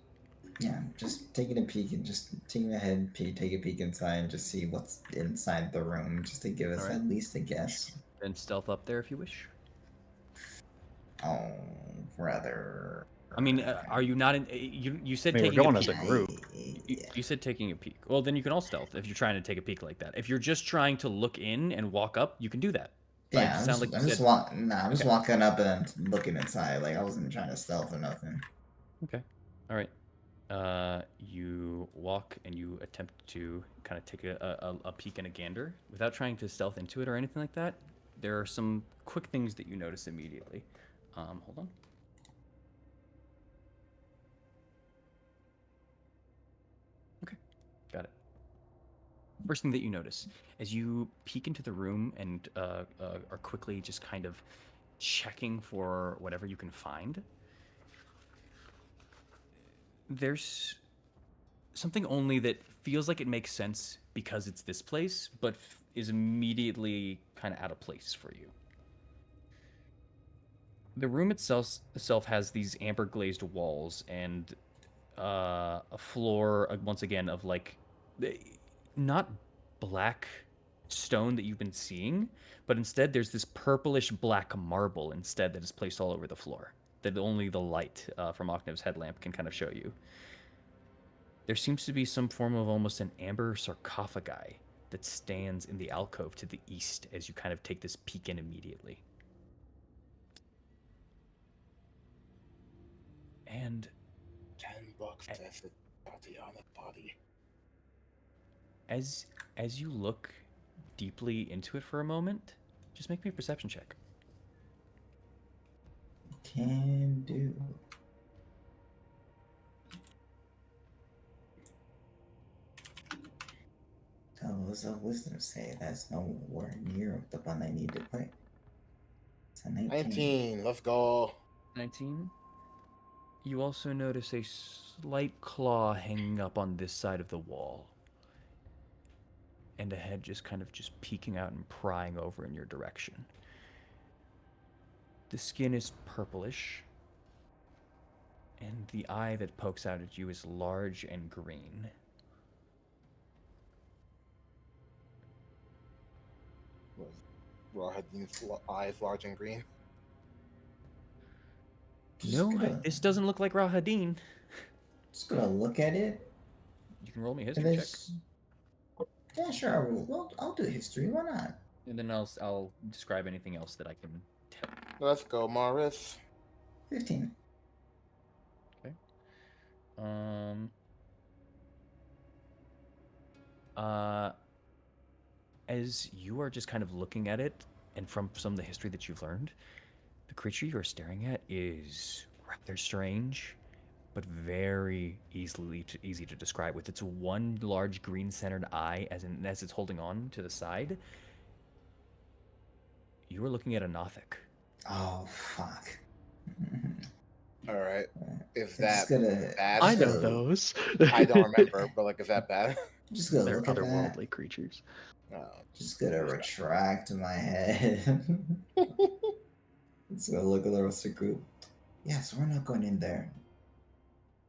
[SPEAKER 7] Yeah, just taking a peek and just taking a head peek, take a peek inside and just see what's inside the room, just to give us
[SPEAKER 8] Alright.
[SPEAKER 7] at least a guess.
[SPEAKER 8] Then stealth up there if you wish.
[SPEAKER 7] Oh, rather.
[SPEAKER 8] I mean, are you not in? You said
[SPEAKER 3] I mean, we're
[SPEAKER 8] taking a
[SPEAKER 3] going
[SPEAKER 8] peek.
[SPEAKER 3] as a group.
[SPEAKER 8] You said taking a peek. Well, then you can all stealth if you're trying to take a peek like that. If you're just trying to look in and walk up, you can do that. But it
[SPEAKER 7] Yeah,
[SPEAKER 8] sounded like you
[SPEAKER 7] I'm just
[SPEAKER 8] said-
[SPEAKER 7] I'm just
[SPEAKER 8] Okay.
[SPEAKER 7] walking up and then looking inside. Like I wasn't trying to stealth or nothing.
[SPEAKER 8] Okay. All right. You walk and you attempt to kind of take a peek and a gander without trying to stealth into it or anything like that. There are some quick things that you notice immediately. Hold on. Okay, got it. First thing that you notice as you peek into the room and are quickly just kind of checking for whatever you can find, there's something only that feels like it makes sense because it's this place, but is immediately kind of out of place for you. The room itself has these amber glazed walls and a floor once again of like not black stone that you've been seeing, but instead there's this purplish black marble instead that is placed all over the floor that only the light from Ocnev's headlamp can kind of show you. There seems to be some form of almost an amber sarcophagi that stands in the alcove to the east as you kind of take this peek in immediately. And
[SPEAKER 2] $10 that's a Tatiana body.
[SPEAKER 8] as you look deeply into it for a moment, just make me a perception check.
[SPEAKER 7] Can do. Those of wisdom say that's nowhere near the one I need to put. It's a 19.
[SPEAKER 2] 19. Let's go.
[SPEAKER 8] 19. You also notice a slight claw hanging up on this side of the wall. And a head just kind of just peeking out and prying over in your direction. The skin is purplish. And the eye that pokes out at you is large and green.
[SPEAKER 2] Rahadin's eyes large and green.
[SPEAKER 8] No, this doesn't look like Rahadin.
[SPEAKER 7] Just gonna look at it.
[SPEAKER 8] You can roll me a
[SPEAKER 7] And
[SPEAKER 8] history check.
[SPEAKER 7] it's... Yeah, sure. I will. Well, I'll do history. Why not?
[SPEAKER 8] And then I'll describe anything else that I can tell.
[SPEAKER 2] Let's go, Morris.
[SPEAKER 7] 15.
[SPEAKER 8] Okay. As you are just kind of looking at it, and from some of the history that you've learned, the creature you're staring at is rather strange, but very easy to describe. With its one large green-centered eye, as it's holding on to the side, you are looking at a Nothic.
[SPEAKER 7] Oh fuck.
[SPEAKER 2] All right. Is
[SPEAKER 7] I'm just
[SPEAKER 2] that
[SPEAKER 7] gonna-
[SPEAKER 2] bad?
[SPEAKER 3] I know those.
[SPEAKER 2] I don't remember, but like, is that bad?
[SPEAKER 7] I'm just gonna
[SPEAKER 3] They're
[SPEAKER 7] look at that.
[SPEAKER 3] otherworldly creatures.
[SPEAKER 7] Just gonna retract my head. Just gonna look at the rest of the group. Yes, we're not going in there.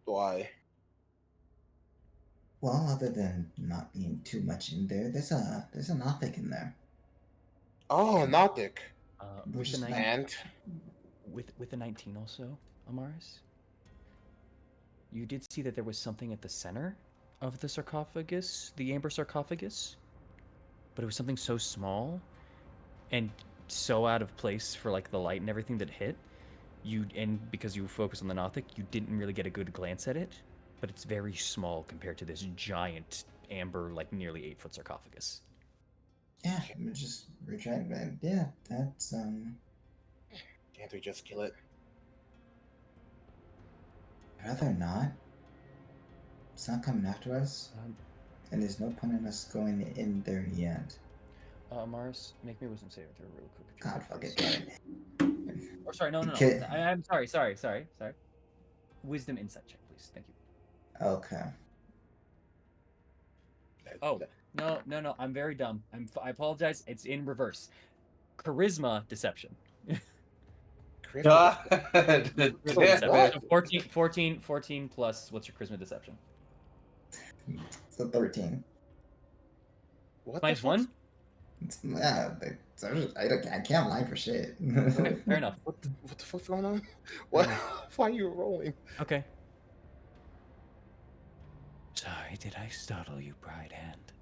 [SPEAKER 2] Why?
[SPEAKER 7] Well, other than not being too much in there, there's a Nothic in there.
[SPEAKER 2] Oh, Nothic.
[SPEAKER 8] With the
[SPEAKER 2] And
[SPEAKER 8] with the 19 also, Amaris, you did see that there was something at the center of the sarcophagus, the amber sarcophagus, but it was something so small and so out of place for like the light and everything that hit. And because you focus on the Nothic, you didn't really get a good glance at it, but it's very small compared to this giant amber, like nearly 8-foot sarcophagus.
[SPEAKER 7] Yeah, I'm just retrying, man. Yeah, that's
[SPEAKER 2] Can't we just kill it?
[SPEAKER 7] I'd rather not. It's not coming after us, and there's no point in us going in there yet.
[SPEAKER 8] Mars, make me a wisdom saving throw real quick.
[SPEAKER 7] God, fuck it, damn it.
[SPEAKER 8] Or sorry, no.
[SPEAKER 7] Okay.
[SPEAKER 8] I'm sorry. Wisdom insight check, please. Thank you.
[SPEAKER 7] Okay.
[SPEAKER 8] Oh, no. I'm very dumb. I apologize. It's in reverse. Charisma deception.
[SPEAKER 6] God
[SPEAKER 8] Charisma
[SPEAKER 6] damn
[SPEAKER 8] deception.
[SPEAKER 6] it.
[SPEAKER 8] So 14 plus what's your charisma deception?
[SPEAKER 7] So 13.
[SPEAKER 2] What
[SPEAKER 8] Minus
[SPEAKER 2] the fuck?
[SPEAKER 8] 1?
[SPEAKER 7] Yeah, I can't lie for shit.
[SPEAKER 8] Fair enough.
[SPEAKER 2] What the fuck's going on? What? Why are you rolling?
[SPEAKER 8] Okay.
[SPEAKER 9] Sorry, did I startle you, Bride Hand?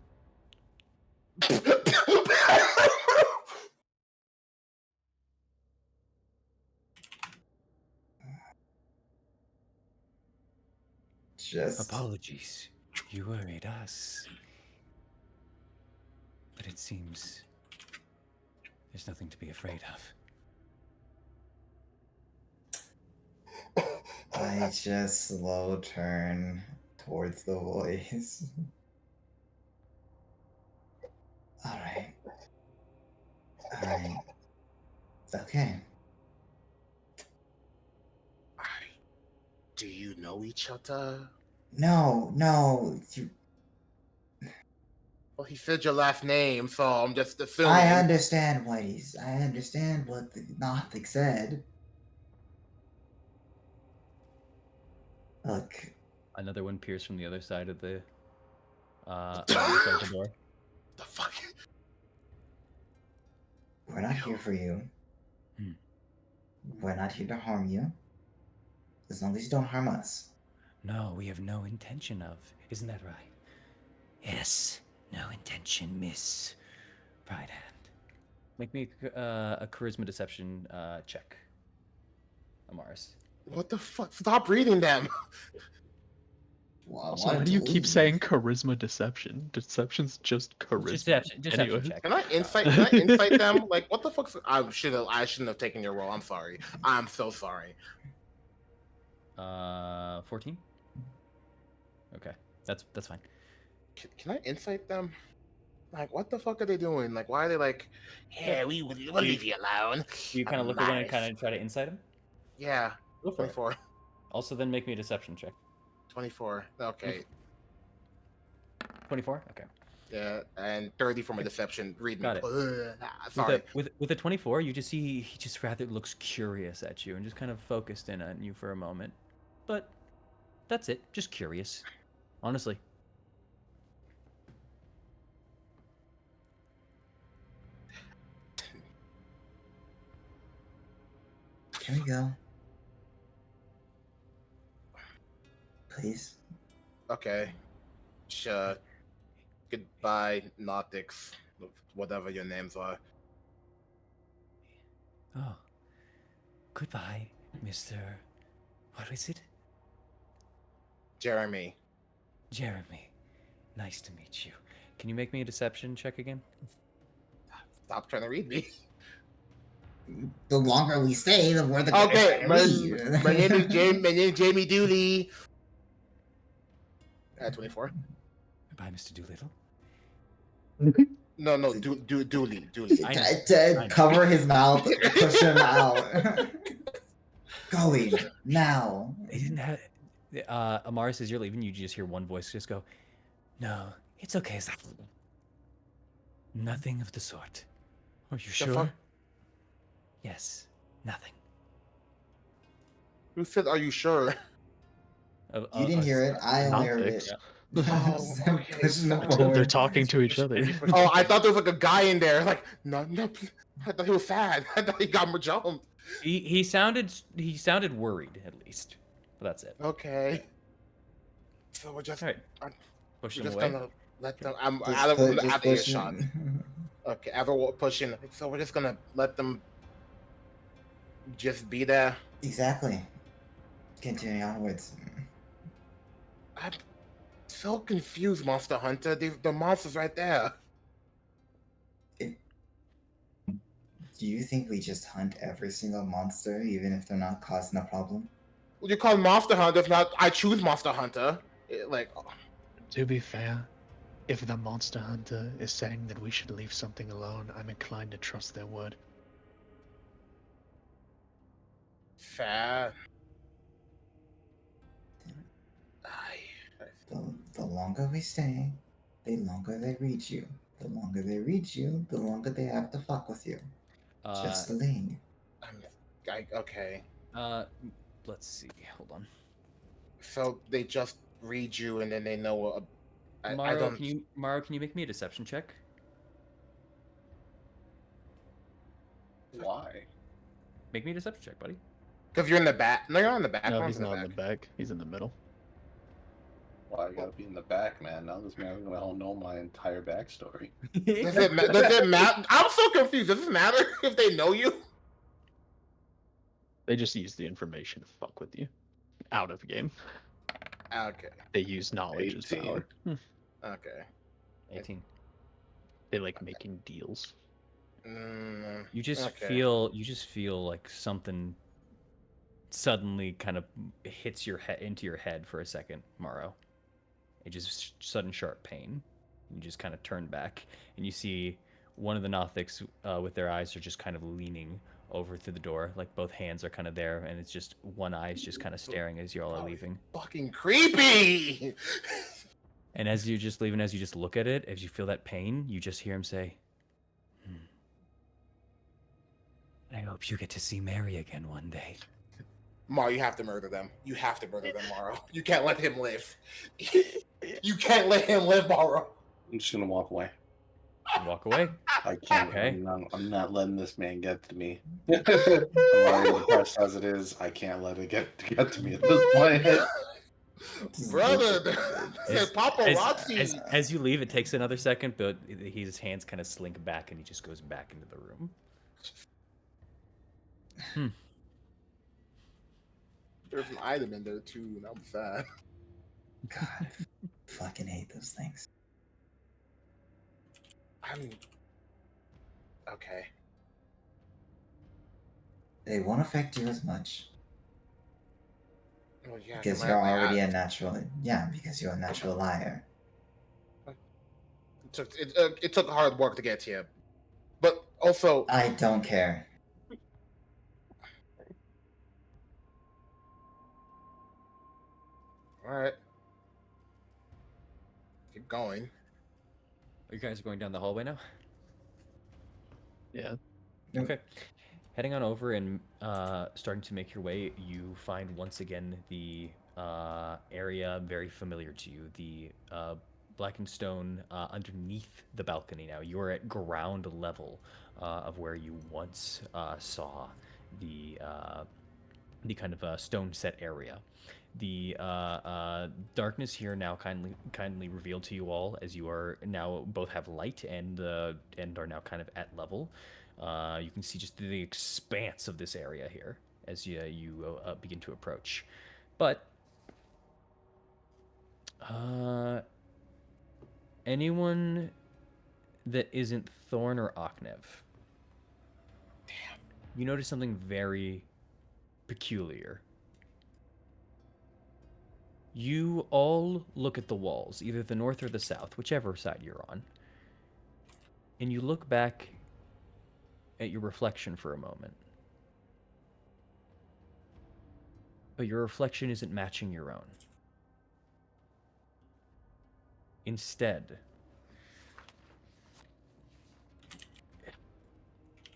[SPEAKER 7] Just
[SPEAKER 9] Apologies. You worried us. But it seems there's nothing to be afraid of.
[SPEAKER 7] I just slow turn towards the voice. Alright. Okay.
[SPEAKER 2] Do you know each other?
[SPEAKER 7] No, you,
[SPEAKER 2] Well, he said your last name, so I'm just assuming.
[SPEAKER 7] I understand what the Nothic said. Look,
[SPEAKER 8] Another one pierced from the other side of the door.
[SPEAKER 2] The fuck?
[SPEAKER 7] we're not here for you.
[SPEAKER 9] Hmm.
[SPEAKER 7] We're not here to harm you. As long as you don't harm us.
[SPEAKER 9] No, we have no intention of. Isn't that right? Yes, no intention, Miss Bride Hand.
[SPEAKER 8] Make me a charisma deception check. Amaris.
[SPEAKER 2] What the fuck? Stop reading them.
[SPEAKER 7] Well,
[SPEAKER 3] Also, why do you keep saying charisma deception? Deception's just charisma.
[SPEAKER 8] Deception
[SPEAKER 3] Anyway.
[SPEAKER 8] check.
[SPEAKER 2] Can I insight them? Like, what the fuck? I shouldn't have taken your role. I'm sorry. I'm so sorry.
[SPEAKER 8] 14. Okay, that's fine.
[SPEAKER 2] Can I insight them? Like, what the fuck are they doing? Like, why are they like, yeah, we'll leave you alone.
[SPEAKER 8] Do you kind of look at one and kind of try to insight him?
[SPEAKER 2] Yeah.
[SPEAKER 8] Go for it.
[SPEAKER 2] 24.
[SPEAKER 8] Also, then make me a deception check.
[SPEAKER 2] 24. Okay.
[SPEAKER 8] 24. Okay.
[SPEAKER 2] Yeah, and 30 for my deception. Read me.
[SPEAKER 8] Got it.
[SPEAKER 2] Sorry.
[SPEAKER 8] With a 24, you just see he just rather looks curious at you and just kind of focused in on you for a moment. But that's it. Just curious. Honestly.
[SPEAKER 7] Can we go? Please.
[SPEAKER 2] Okay. Sure. Goodbye, Nautics. Whatever your names are.
[SPEAKER 9] Oh. Goodbye, Mr. What is it?
[SPEAKER 2] Jeremy.
[SPEAKER 9] Jeremy. Nice to meet you.
[SPEAKER 8] Can you make me a deception check again?
[SPEAKER 2] Stop trying to read me.
[SPEAKER 7] The longer we stay, the more the
[SPEAKER 2] Okay, my name is Jamie. My name is Jamie Dooley. 24.
[SPEAKER 9] Goodbye, Mr. Doolittle.
[SPEAKER 2] No, Dooley.
[SPEAKER 7] To cover his mouth, push him out. Going now.
[SPEAKER 8] They didn't have. Amaris, as you're leaving, you just hear one voice just go,
[SPEAKER 9] No, it's okay. Nothing of the sort. Are you
[SPEAKER 2] The
[SPEAKER 9] sure?
[SPEAKER 2] fuck?
[SPEAKER 9] Yes, nothing.
[SPEAKER 2] Who said, are you sure?
[SPEAKER 7] You didn't hear it. I only heard it. Pushing them forward.
[SPEAKER 3] They're talking to each other.
[SPEAKER 2] Oh, I thought there was like a guy in there. Like, no, please. I thought he was sad. I thought he got jumped.
[SPEAKER 8] He sounded worried at least, but that's it.
[SPEAKER 2] Okay. So we're just.
[SPEAKER 8] All right. Push
[SPEAKER 2] We're
[SPEAKER 8] them
[SPEAKER 2] just
[SPEAKER 8] away.
[SPEAKER 2] gonna let them. I'm
[SPEAKER 7] Just
[SPEAKER 2] out of
[SPEAKER 7] put, just
[SPEAKER 2] out of
[SPEAKER 7] push
[SPEAKER 2] earshot.
[SPEAKER 7] him.
[SPEAKER 2] Okay, ever pushing. So we're just gonna let them just be there.
[SPEAKER 7] Exactly. Continue onwards.
[SPEAKER 2] I'm so confused, Monster Hunter. The monster's right there.
[SPEAKER 7] Do you think we just hunt every single monster, even if they're not causing a problem?
[SPEAKER 2] What do you call Monster Hunter? If not, I choose Monster Hunter. Like,
[SPEAKER 3] To be fair, if the monster hunter is saying that we should leave something alone, I'm inclined to trust their word.
[SPEAKER 2] fair.
[SPEAKER 7] The longer we stay, the longer they read you. The longer they read you, the longer they have to fuck with you. Just saying.
[SPEAKER 2] Okay.
[SPEAKER 8] Let's see. Hold on.
[SPEAKER 2] So they just read you, and then they know. I
[SPEAKER 8] Maro,
[SPEAKER 2] don't.
[SPEAKER 8] can you make me a deception check?
[SPEAKER 6] Why?
[SPEAKER 8] Make me a deception check, buddy.
[SPEAKER 2] Because you're in the back. No, you're on the back.
[SPEAKER 3] No,
[SPEAKER 2] Ron's
[SPEAKER 3] he's
[SPEAKER 2] in the
[SPEAKER 3] not in the
[SPEAKER 2] back.
[SPEAKER 3] back. He's in the middle.
[SPEAKER 6] Why I gotta be in the back, man? Now this man will know my entire backstory.
[SPEAKER 2] Does it matter? I'm so confused. Does it matter if they know you?
[SPEAKER 3] They just use the information to fuck with you. Out of game.
[SPEAKER 2] Okay.
[SPEAKER 3] They use knowledge as
[SPEAKER 6] 18.
[SPEAKER 3] power.
[SPEAKER 2] Okay.
[SPEAKER 8] 18.
[SPEAKER 3] They like making deals.
[SPEAKER 8] You just
[SPEAKER 2] okay.
[SPEAKER 8] feel like something suddenly kind of hits your head into your head for a second, Maro. It just sudden sharp pain. You just kind of turn back and you see one of the Nothics with their eyes are just kind of leaning over to the door, like both hands are kind of there, and it's just one eye is just kind of staring as you all are leaving.
[SPEAKER 2] Fucking creepy.
[SPEAKER 8] And as you just leave, and as you just look at it, as you feel that pain, you just hear him say, I hope you get to see Mary again one day.
[SPEAKER 2] Maro, you have to murder them. You have to murder them, Maro. You can't let him live. You can't let him live, Maro.
[SPEAKER 6] I'm just gonna walk away.
[SPEAKER 8] Walk away.
[SPEAKER 6] I can't.
[SPEAKER 8] Okay.
[SPEAKER 6] I'm not letting this man get to me. I'm already depressed as it is. I can't let it get to me at this point.
[SPEAKER 2] Brother, paparazzi.
[SPEAKER 8] As you leave, it takes another second, but his hands kind of slink back and he just goes back into the room.
[SPEAKER 2] There's an item in there too, and I'm sad.
[SPEAKER 7] God, I fucking hate those things.
[SPEAKER 2] I'm okay.
[SPEAKER 7] They won't affect you as much.
[SPEAKER 2] Well, yeah,
[SPEAKER 7] Because you're already a natural. Yeah, because you're a natural liar.
[SPEAKER 2] It took hard work to get here, but also
[SPEAKER 7] I don't care.
[SPEAKER 2] all right. Keep going.
[SPEAKER 8] You guys are going down the hallway now?
[SPEAKER 3] Yeah.
[SPEAKER 8] Okay. Heading on over and starting to make your way, you find once again the area very familiar to you. The blackened stone underneath the balcony now. You are at ground level of where you once saw the kind of stone set area. The darkness here now kindly revealed to you all as you are now both have light and are now kind of at level. You can see just the expanse of this area here as you begin to approach. But anyone that isn't Thorn or Aknev, you notice something very peculiar. You all look at the walls, either the north or the south, whichever side you're on, and you look back at your reflection for a moment. But your reflection isn't matching your own. Instead,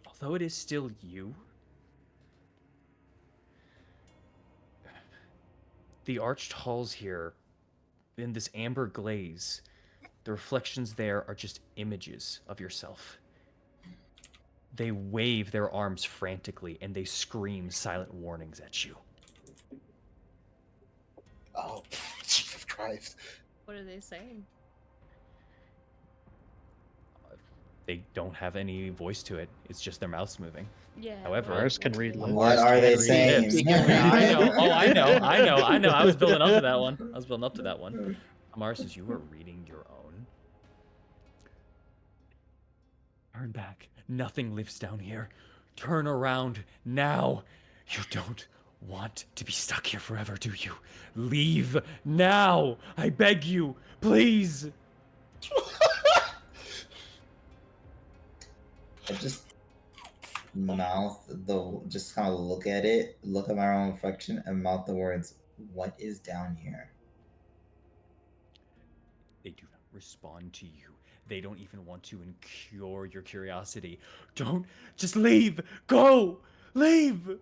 [SPEAKER 8] although it is still you, the arched halls here, in this amber glaze, the reflections there are just images of yourself. They wave their arms frantically and they scream silent warnings at you.
[SPEAKER 2] Oh, Jesus Christ.
[SPEAKER 5] What are they saying?
[SPEAKER 8] They don't have any voice to it. It's just their mouths moving.
[SPEAKER 5] Yeah.
[SPEAKER 8] However,
[SPEAKER 3] Mars can read lips.
[SPEAKER 7] What are they saying?
[SPEAKER 8] Lips. I know. Oh, I know. I was building up to that one. Amar says, you are reading your own. Turn back. Nothing lives down here. Turn around now. You don't want to be stuck here forever, do you? Leave now. I beg you. Please.
[SPEAKER 7] I just just kind of look at it, look at my own reflection, and mouth the words, "What is down here?"
[SPEAKER 8] They do not respond to you. They don't even want to incur your curiosity. Don't. Just leave. Go. Leave.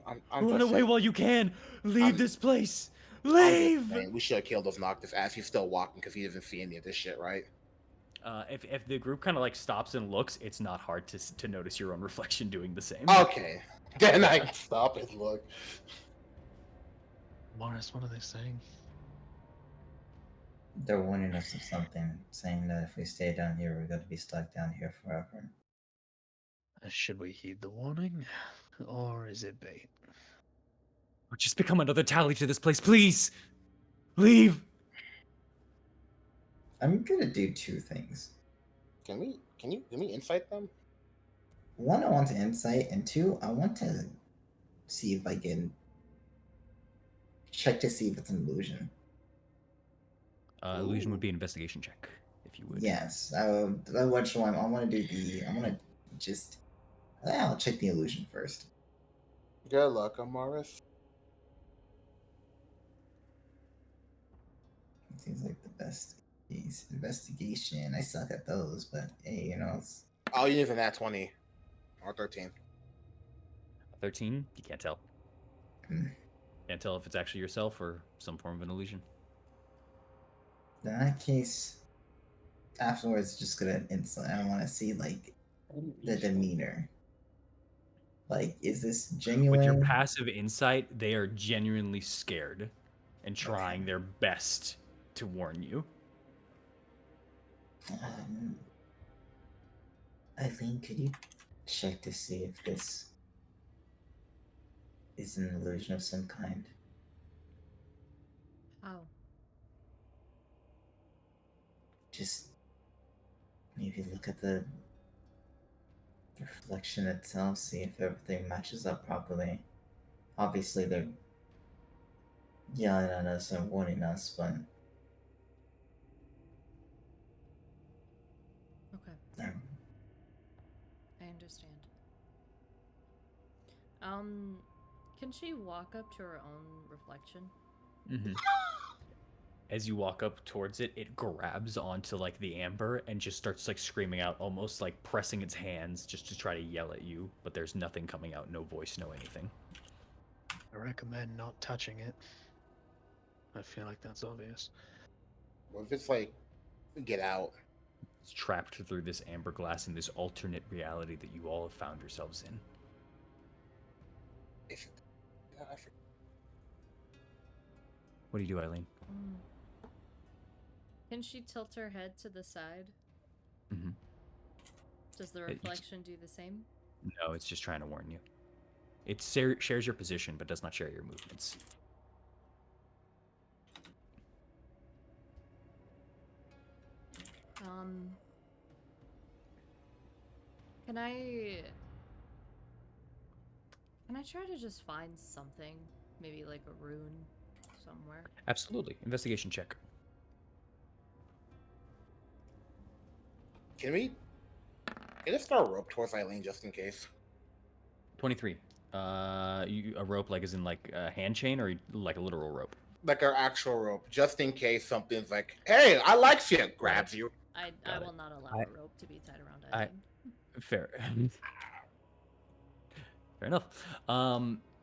[SPEAKER 2] I'm
[SPEAKER 8] Run
[SPEAKER 2] just
[SPEAKER 8] away
[SPEAKER 2] saying,
[SPEAKER 8] while you can. Leave
[SPEAKER 2] I'm-
[SPEAKER 8] this place.
[SPEAKER 2] I'm just
[SPEAKER 8] Leave.
[SPEAKER 2] saying, we should have killed those Noctis as he's still walking because he doesn't see any of this shit, right?
[SPEAKER 8] If the group kind of like stops and looks, it's not hard to notice your own reflection doing the same.
[SPEAKER 2] Okay. Then I stop and look.
[SPEAKER 3] Morris, what are they saying?
[SPEAKER 7] They're warning us of something, saying that if we stay down here, we're going to be stuck down here forever.
[SPEAKER 3] Should we heed the warning, or is it bait?
[SPEAKER 8] Or just become another tally to this place, please. Leave.
[SPEAKER 7] I'm gonna do two things.
[SPEAKER 2] Can we insight them?
[SPEAKER 7] One, I want to insight, and two, I want to see if I can check to see if it's an illusion.
[SPEAKER 8] Illusion would be an investigation check, if you would.
[SPEAKER 7] Yes, I want to do the. I want to just. I'll check the illusion first.
[SPEAKER 2] Good luck, Amaris.
[SPEAKER 7] It seems like the best is investigation. I suck at those, but hey, it's.
[SPEAKER 2] Oh, you even that 20 or 13.
[SPEAKER 8] 13? You can't tell.
[SPEAKER 7] Hmm.
[SPEAKER 8] Can't tell if it's actually yourself or some form of an illusion.
[SPEAKER 7] In that case, afterwards, just gonna insight. I want to see like the demeanor. Like, is this genuine?
[SPEAKER 8] With your passive insight, they are genuinely scared and trying their best to warn you.
[SPEAKER 7] Eileen, could you check to see if this is an illusion of some kind?
[SPEAKER 5] How?
[SPEAKER 7] Just maybe look at the reflection itself, see if everything matches up properly. Obviously, they're yelling at us and warning us, but
[SPEAKER 5] Okay.
[SPEAKER 7] um,
[SPEAKER 5] I understand. Can she walk up to her own reflection?
[SPEAKER 8] Mm-hmm. As you walk up towards it, it grabs onto like the amber and just starts like screaming out, almost like pressing its hands just to try to yell at you. But there's nothing coming out, no voice, no anything.
[SPEAKER 3] I recommend not touching it. I feel like that's obvious.
[SPEAKER 2] What if it's like, get out?
[SPEAKER 8] It's trapped through this amber glass in this alternate reality that you all have found yourselves in.
[SPEAKER 2] If, I forget.
[SPEAKER 8] What do you do, Eileen?
[SPEAKER 5] Can she tilt her head to the side?
[SPEAKER 8] Mm-hmm.
[SPEAKER 5] Does the reflection do the same?
[SPEAKER 8] No, it's just trying to warn you. It shares your position, but does not share your movements.
[SPEAKER 5] Can I try to just find something? Maybe like a rune somewhere?
[SPEAKER 8] Absolutely. Investigation check.
[SPEAKER 2] Can we throw a rope towards Eileen just in case?
[SPEAKER 8] 23. A rope like as in like a hand chain or like a literal rope?
[SPEAKER 2] Like our actual rope, just in case something's like, hey, I like you, grabs you.
[SPEAKER 5] I
[SPEAKER 8] Got it.
[SPEAKER 5] will not allow a rope to be tied around
[SPEAKER 8] I-
[SPEAKER 5] Eileen.
[SPEAKER 8] Fair. Fair enough.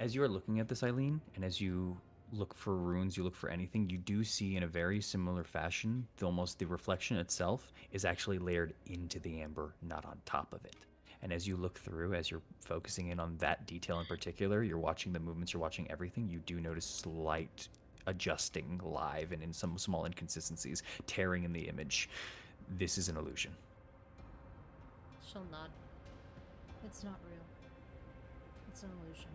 [SPEAKER 8] As you are looking at this, Eileen, and as you look for runes, you look for anything, you do see in a very similar fashion, almost the reflection itself is actually layered into the amber, not on top of it. And as you look through, as you're focusing in on that detail in particular, you're watching the movements, you're watching everything, you do notice slight adjusting live and in some small inconsistencies, tearing in the image. This is an illusion.
[SPEAKER 5] She'll nod. It's not real. It's an illusion.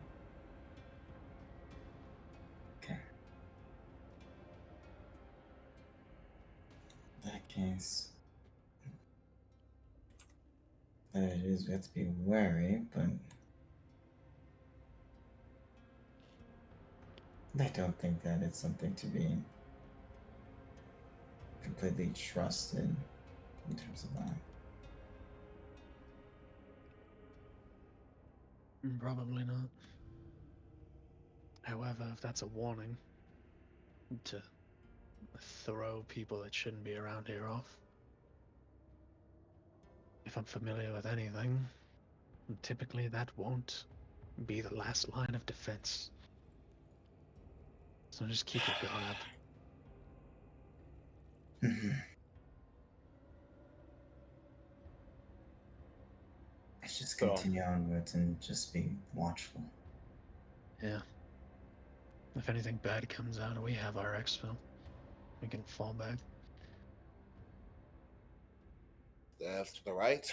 [SPEAKER 7] Okay. In that case, that it is, we have to be wary, but I don't think that it's something to be completely trusted in terms of that.
[SPEAKER 3] Probably not. However, if that's a warning to throw people that shouldn't be around here off, if I'm familiar with anything, typically that won't be the last line of defense. So just keep your guard up.
[SPEAKER 7] Let's just
[SPEAKER 2] So-
[SPEAKER 7] continue onwards and just be watchful.
[SPEAKER 3] Yeah. If anything bad comes out, we have our exfil. We can fall back.
[SPEAKER 2] That's to the right.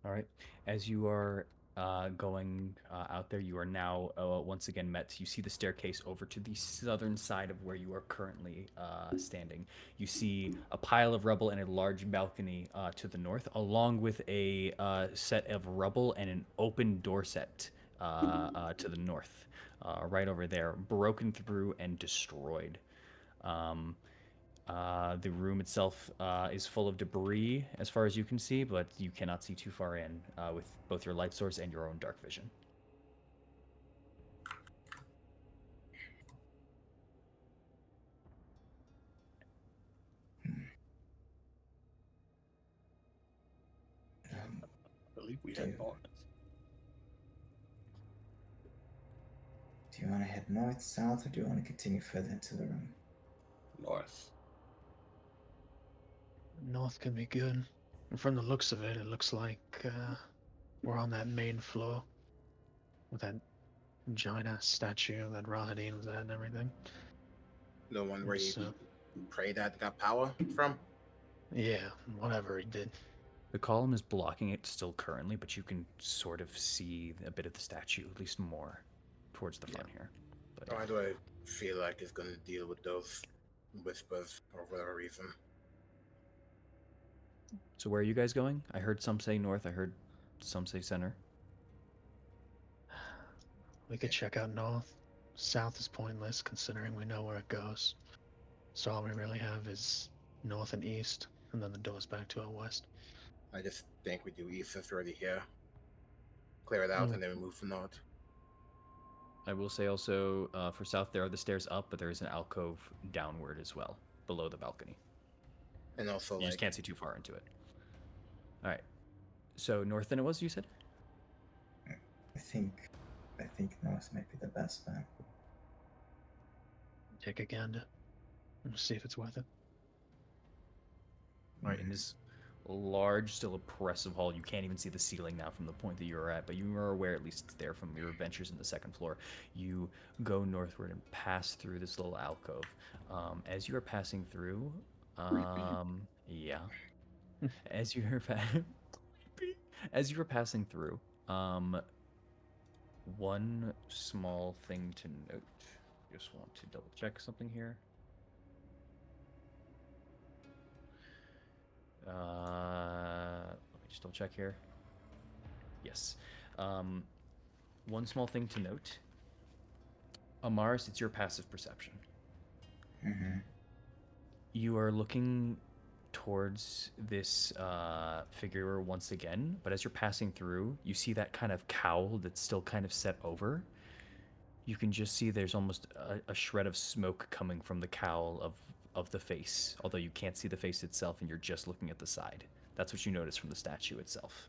[SPEAKER 8] All right. As you are going out there, you are now once again met. You see the staircase over to the southern side of where you are currently standing. You see a pile of rubble and a large balcony to the north, along with a set of rubble and an open door set to the north, right over there, broken through and destroyed. The room itself is full of debris as far as you can see, but you cannot see too far in with both your light source and your own dark vision.
[SPEAKER 6] I believe we had north.
[SPEAKER 7] Do you want to head north, south, or do you want to continue further into the room?
[SPEAKER 6] North.
[SPEAKER 3] North can be good. And from the looks of it, it looks like we're on that main floor with that giant ass statue that Rahadin was at and everything.
[SPEAKER 2] The one where he
[SPEAKER 3] So,
[SPEAKER 2] prayed that got power from.
[SPEAKER 3] yeah, whatever he did.
[SPEAKER 8] The column is blocking it still currently, but you can sort of see a bit of the statue, at least more towards the front here. But,
[SPEAKER 2] Why do I feel like it's gonna deal with those whispers for whatever reason?
[SPEAKER 8] So where are you guys going? I heard some say north. I heard some say center.
[SPEAKER 3] We could check out north. South is pointless considering we know where it goes. So all we really have is north and east, and then the doors back to our west.
[SPEAKER 2] I just think we do east since we're already here. Clear it out
[SPEAKER 3] Mm.
[SPEAKER 2] and then we move to north.
[SPEAKER 8] I will say also for south there are the stairs up, but there is an alcove downward as well below the balcony.
[SPEAKER 2] And also,
[SPEAKER 8] You just can't see too far into it. All right. So north than it was, you said?
[SPEAKER 7] I think north might be the best bet.
[SPEAKER 3] Take a gander and see if it's worth it.
[SPEAKER 8] All right, in this large, still oppressive hall, you can't even see the ceiling now from the point that you were at, but you are aware, at least it's there from your adventures in the second floor. You go northward and pass through this little alcove. As you are passing through, yeah. As you are as you are passing through, one small thing to note. Just want to double check something here. Let me just double check here. Yes. One small thing to note. Amaris, it's your passive perception.
[SPEAKER 7] Mm-hmm.
[SPEAKER 8] You are looking towards this figure once again, but as you're passing through, you see that kind of cowl that's still kind of set over. You can just see there's almost a shred of smoke coming from the cowl of the face, although you can't see the face itself and you're just looking at the side. That's what you notice from the statue itself.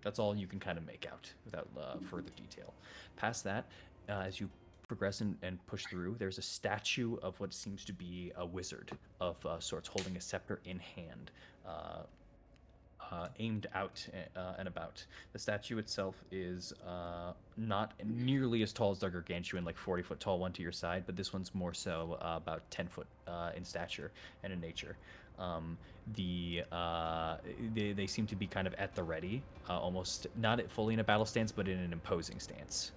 [SPEAKER 8] That's all you can kind of make out without further detail. Past that, as you progress and push through, there's a statue of what seems to be a wizard of sorts holding a scepter in hand. aimed out and about. The statue itself is not nearly as tall as the gargantuan, like 40-foot tall one to your side, but this one's more so about 10 foot in stature and in nature. They seem to be kind of at the ready, almost not fully in a battle stance, but in an imposing stance.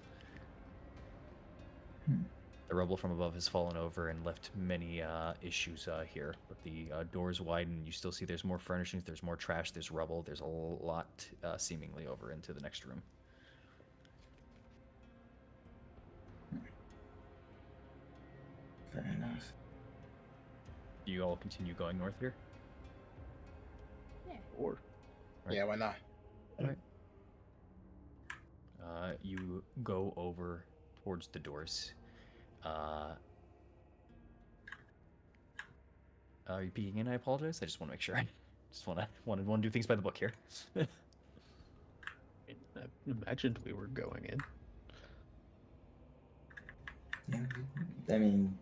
[SPEAKER 8] The rubble from above has fallen over and left many issues here. But the doors widen. You still see there's more furnishings, there's more trash, there's rubble. There's a lot seemingly over into the next room.
[SPEAKER 7] Fair enough.
[SPEAKER 8] Do you all continue going north here?
[SPEAKER 5] Yeah.
[SPEAKER 3] Or
[SPEAKER 8] Right.
[SPEAKER 2] Yeah, why not?
[SPEAKER 8] You go over towards the doors. Are you peeking in? I apologize. I just want to make sure. I just want to do things by the book here.
[SPEAKER 3] I imagined we were going in.
[SPEAKER 7] Yeah. I mean,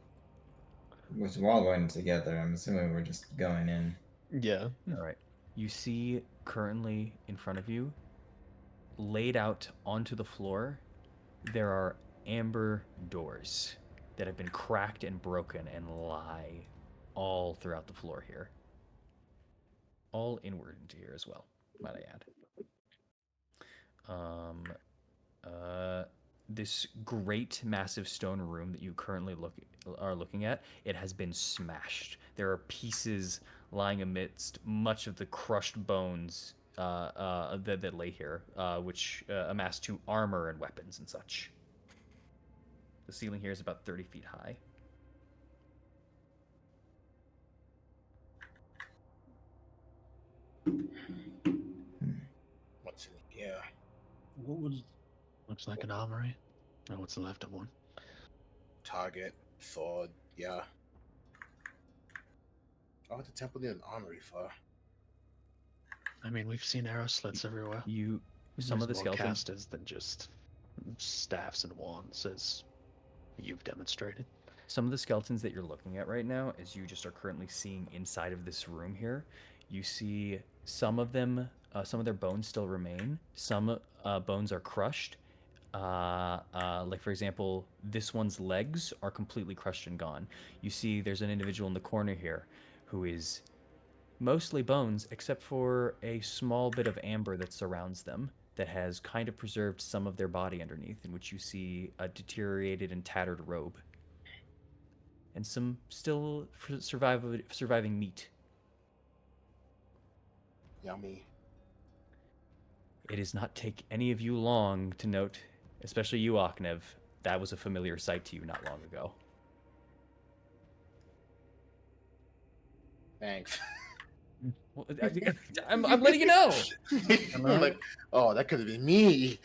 [SPEAKER 7] we're all going together. I'm assuming we're just going in.
[SPEAKER 3] Yeah.
[SPEAKER 8] All right. You see currently in front of you, laid out onto the floor, there are amber doors that have been cracked and broken and lie all throughout the floor here. All inward into here as well, might I add. This great massive stone room that you currently are looking at, it has been smashed. There are pieces lying amidst much of the crushed bones that lay here, which amass to armor and weapons and such. The ceiling here is about 30 feet high.
[SPEAKER 2] What's in here?
[SPEAKER 3] What was? Looks like an armory. Oh, what's left of one?
[SPEAKER 2] Target, sword, yeah. Oh, what the temple need an armory for?
[SPEAKER 3] I mean, we've seen arrow slits everywhere.
[SPEAKER 8] Some of the
[SPEAKER 3] There's more
[SPEAKER 8] skeletons
[SPEAKER 3] casters than just staffs and wands, as you've demonstrated.
[SPEAKER 8] Some of the skeletons that you're looking at right now, as you just are currently seeing inside of this room here, you see some of them, some of their bones still remain. Some bones are crushed. Like, for example, this one's legs are completely crushed and gone. You see there's an individual in the corner here who is mostly bones, except for a small bit of amber that surrounds them that has kind of preserved some of their body underneath, in which you see a deteriorated and tattered robe. And some still surviving meat.
[SPEAKER 2] Yummy.
[SPEAKER 8] It does not take any of you long to note, especially you, Aknev, that was a familiar sight to you not long ago.
[SPEAKER 2] Thanks.
[SPEAKER 8] Well, I'm letting you know.
[SPEAKER 2] I'm like, oh, that could have been me.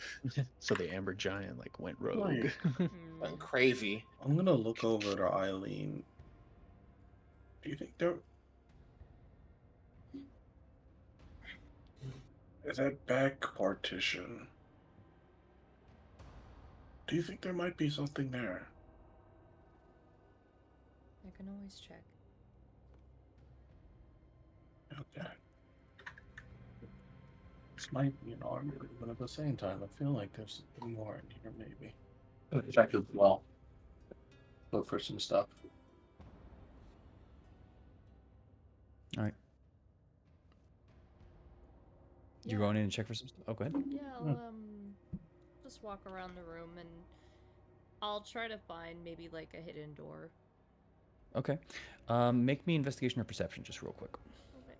[SPEAKER 3] So the amber giant like went rogue.
[SPEAKER 2] Went crazy.
[SPEAKER 6] I'm gonna look over to Eileen. Do you think there is that back partition? Do you think there might be something there?
[SPEAKER 5] I can always check.
[SPEAKER 6] Okay. This might be an armory, but at the same time, I feel like there's more in here, maybe. I'm gonna check as well. Look for some stuff.
[SPEAKER 8] All right. You're going in and check for some stuff? Oh, go ahead.
[SPEAKER 5] Yeah, I'll just walk around the room and I'll try to find maybe like a hidden door.
[SPEAKER 8] Okay. Make me investigation or perception just real quick.
[SPEAKER 5] Okay.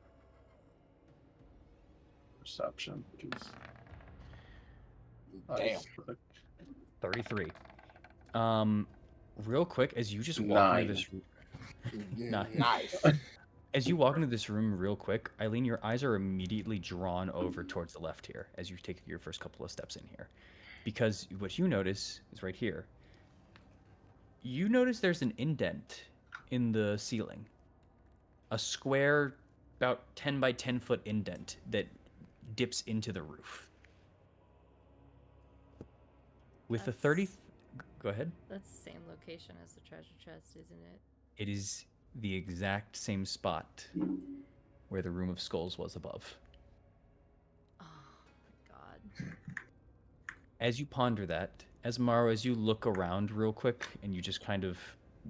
[SPEAKER 6] Perception. 'Cause
[SPEAKER 2] Damn.
[SPEAKER 8] 33. Real quick, as you just walk
[SPEAKER 6] 9.
[SPEAKER 8] into this room.
[SPEAKER 2] Nice.
[SPEAKER 8] As you walk into this room real quick, Eileen, your eyes are immediately drawn over towards the left here as you take your first couple of steps in here. Because what you notice is right here. You notice there's an indent in the ceiling. A square, about 10 by 10 foot indent that dips into the roof. With the 30... Go ahead.
[SPEAKER 5] That's the same location as the treasure chest, isn't it?
[SPEAKER 8] It is the exact same spot where the Room of Skulls was above. As you ponder that, Asmaro, as you look around real quick and you just kind of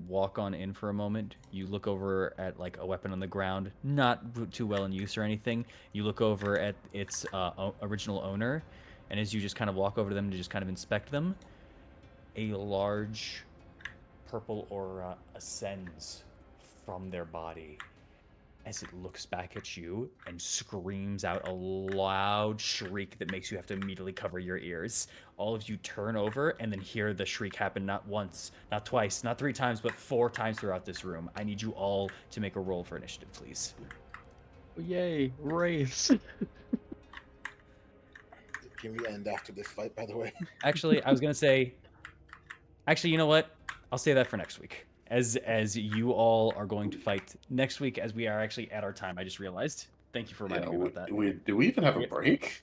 [SPEAKER 8] walk on in for a moment, you look over at like a weapon on the ground, not too well in use or anything. You look over at its original owner, and as you just kind of walk over to them to just kind of inspect them, a large purple aura ascends from their body as it looks back at you and screams out a loud shriek that makes you have to immediately cover your ears. All of you turn over and then hear the shriek happen not once, not twice, not 3 times, but 4 times throughout this room. I need you all to make a roll for initiative, please.
[SPEAKER 3] Yay, race.
[SPEAKER 2] Can we end after this fight, by the way?
[SPEAKER 8] Actually, I was going to say... Actually, you know what? I'll say that for next week. As you all are going to fight next week, as we are actually at our time, I just realized. Thank you for reminding me about that.
[SPEAKER 6] Do we even have a break?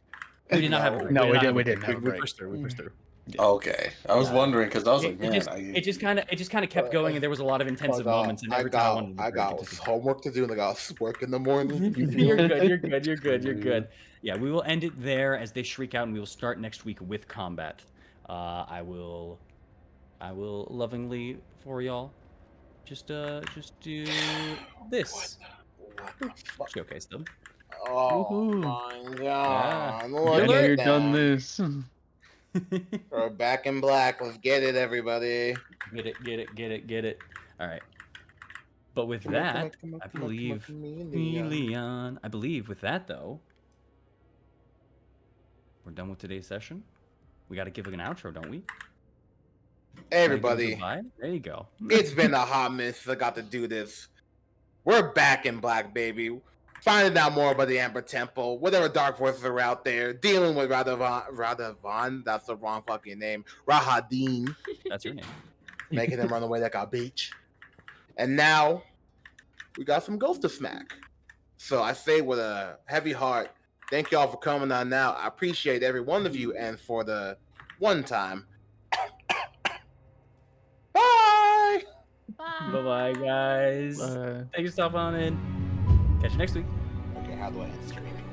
[SPEAKER 8] We did not have a break.
[SPEAKER 3] No, we
[SPEAKER 8] did not
[SPEAKER 3] didn't have a
[SPEAKER 8] We
[SPEAKER 3] break.
[SPEAKER 8] pushed through. We pushed through.
[SPEAKER 6] Okay, I was wondering because I was like,
[SPEAKER 8] It
[SPEAKER 6] man,
[SPEAKER 8] just kind of kept going, and there was a lot of intensive moments, and every time I wanted to
[SPEAKER 2] I
[SPEAKER 8] break,
[SPEAKER 2] got
[SPEAKER 8] it just-
[SPEAKER 2] homework to do, and I got work in the morning. You
[SPEAKER 8] You're
[SPEAKER 2] feel?
[SPEAKER 8] good. You're good. You're good. You're good. Yeah, we will end it there as they shriek out, and we will start next week with combat. I will lovingly for y'all just do this. Showcase them.
[SPEAKER 2] Oh
[SPEAKER 3] Woohoo.
[SPEAKER 2] my
[SPEAKER 8] Yeah.
[SPEAKER 2] god!
[SPEAKER 8] You
[SPEAKER 2] Look
[SPEAKER 3] Been
[SPEAKER 2] at
[SPEAKER 3] here,
[SPEAKER 2] that.
[SPEAKER 3] done this.
[SPEAKER 2] We're back in black. Let's get it, everybody.
[SPEAKER 8] Get it. Get it. Get it. Get it. All right. But with
[SPEAKER 2] Come on, come on,
[SPEAKER 8] that,
[SPEAKER 2] come on,
[SPEAKER 8] I
[SPEAKER 2] come on, come on,
[SPEAKER 8] believe
[SPEAKER 2] come on,
[SPEAKER 8] me,
[SPEAKER 2] Leon.
[SPEAKER 8] Leon. I believe with that though, we're done with today's session. We got to give an outro, don't we?
[SPEAKER 2] Everybody,
[SPEAKER 8] Goodbye. There you go.
[SPEAKER 2] it's been a hot minute since I got to do this. We're back in black, baby. Finding out more about the Amber Temple, whatever dark forces are out there, dealing with Radavan, that's the wrong fucking name, Rahadin,
[SPEAKER 8] That's her name.
[SPEAKER 2] making him run away like a bitch. And now, we got some ghosts to smack. So I say with a heavy heart, thank y'all for coming on now. I appreciate every one of you, and for the one time, bye!
[SPEAKER 5] Bye.
[SPEAKER 8] Bye-bye, guys.
[SPEAKER 3] Bye.
[SPEAKER 8] Thanks for stopping on in. Catch you next week.
[SPEAKER 2] Okay, how do I end streaming?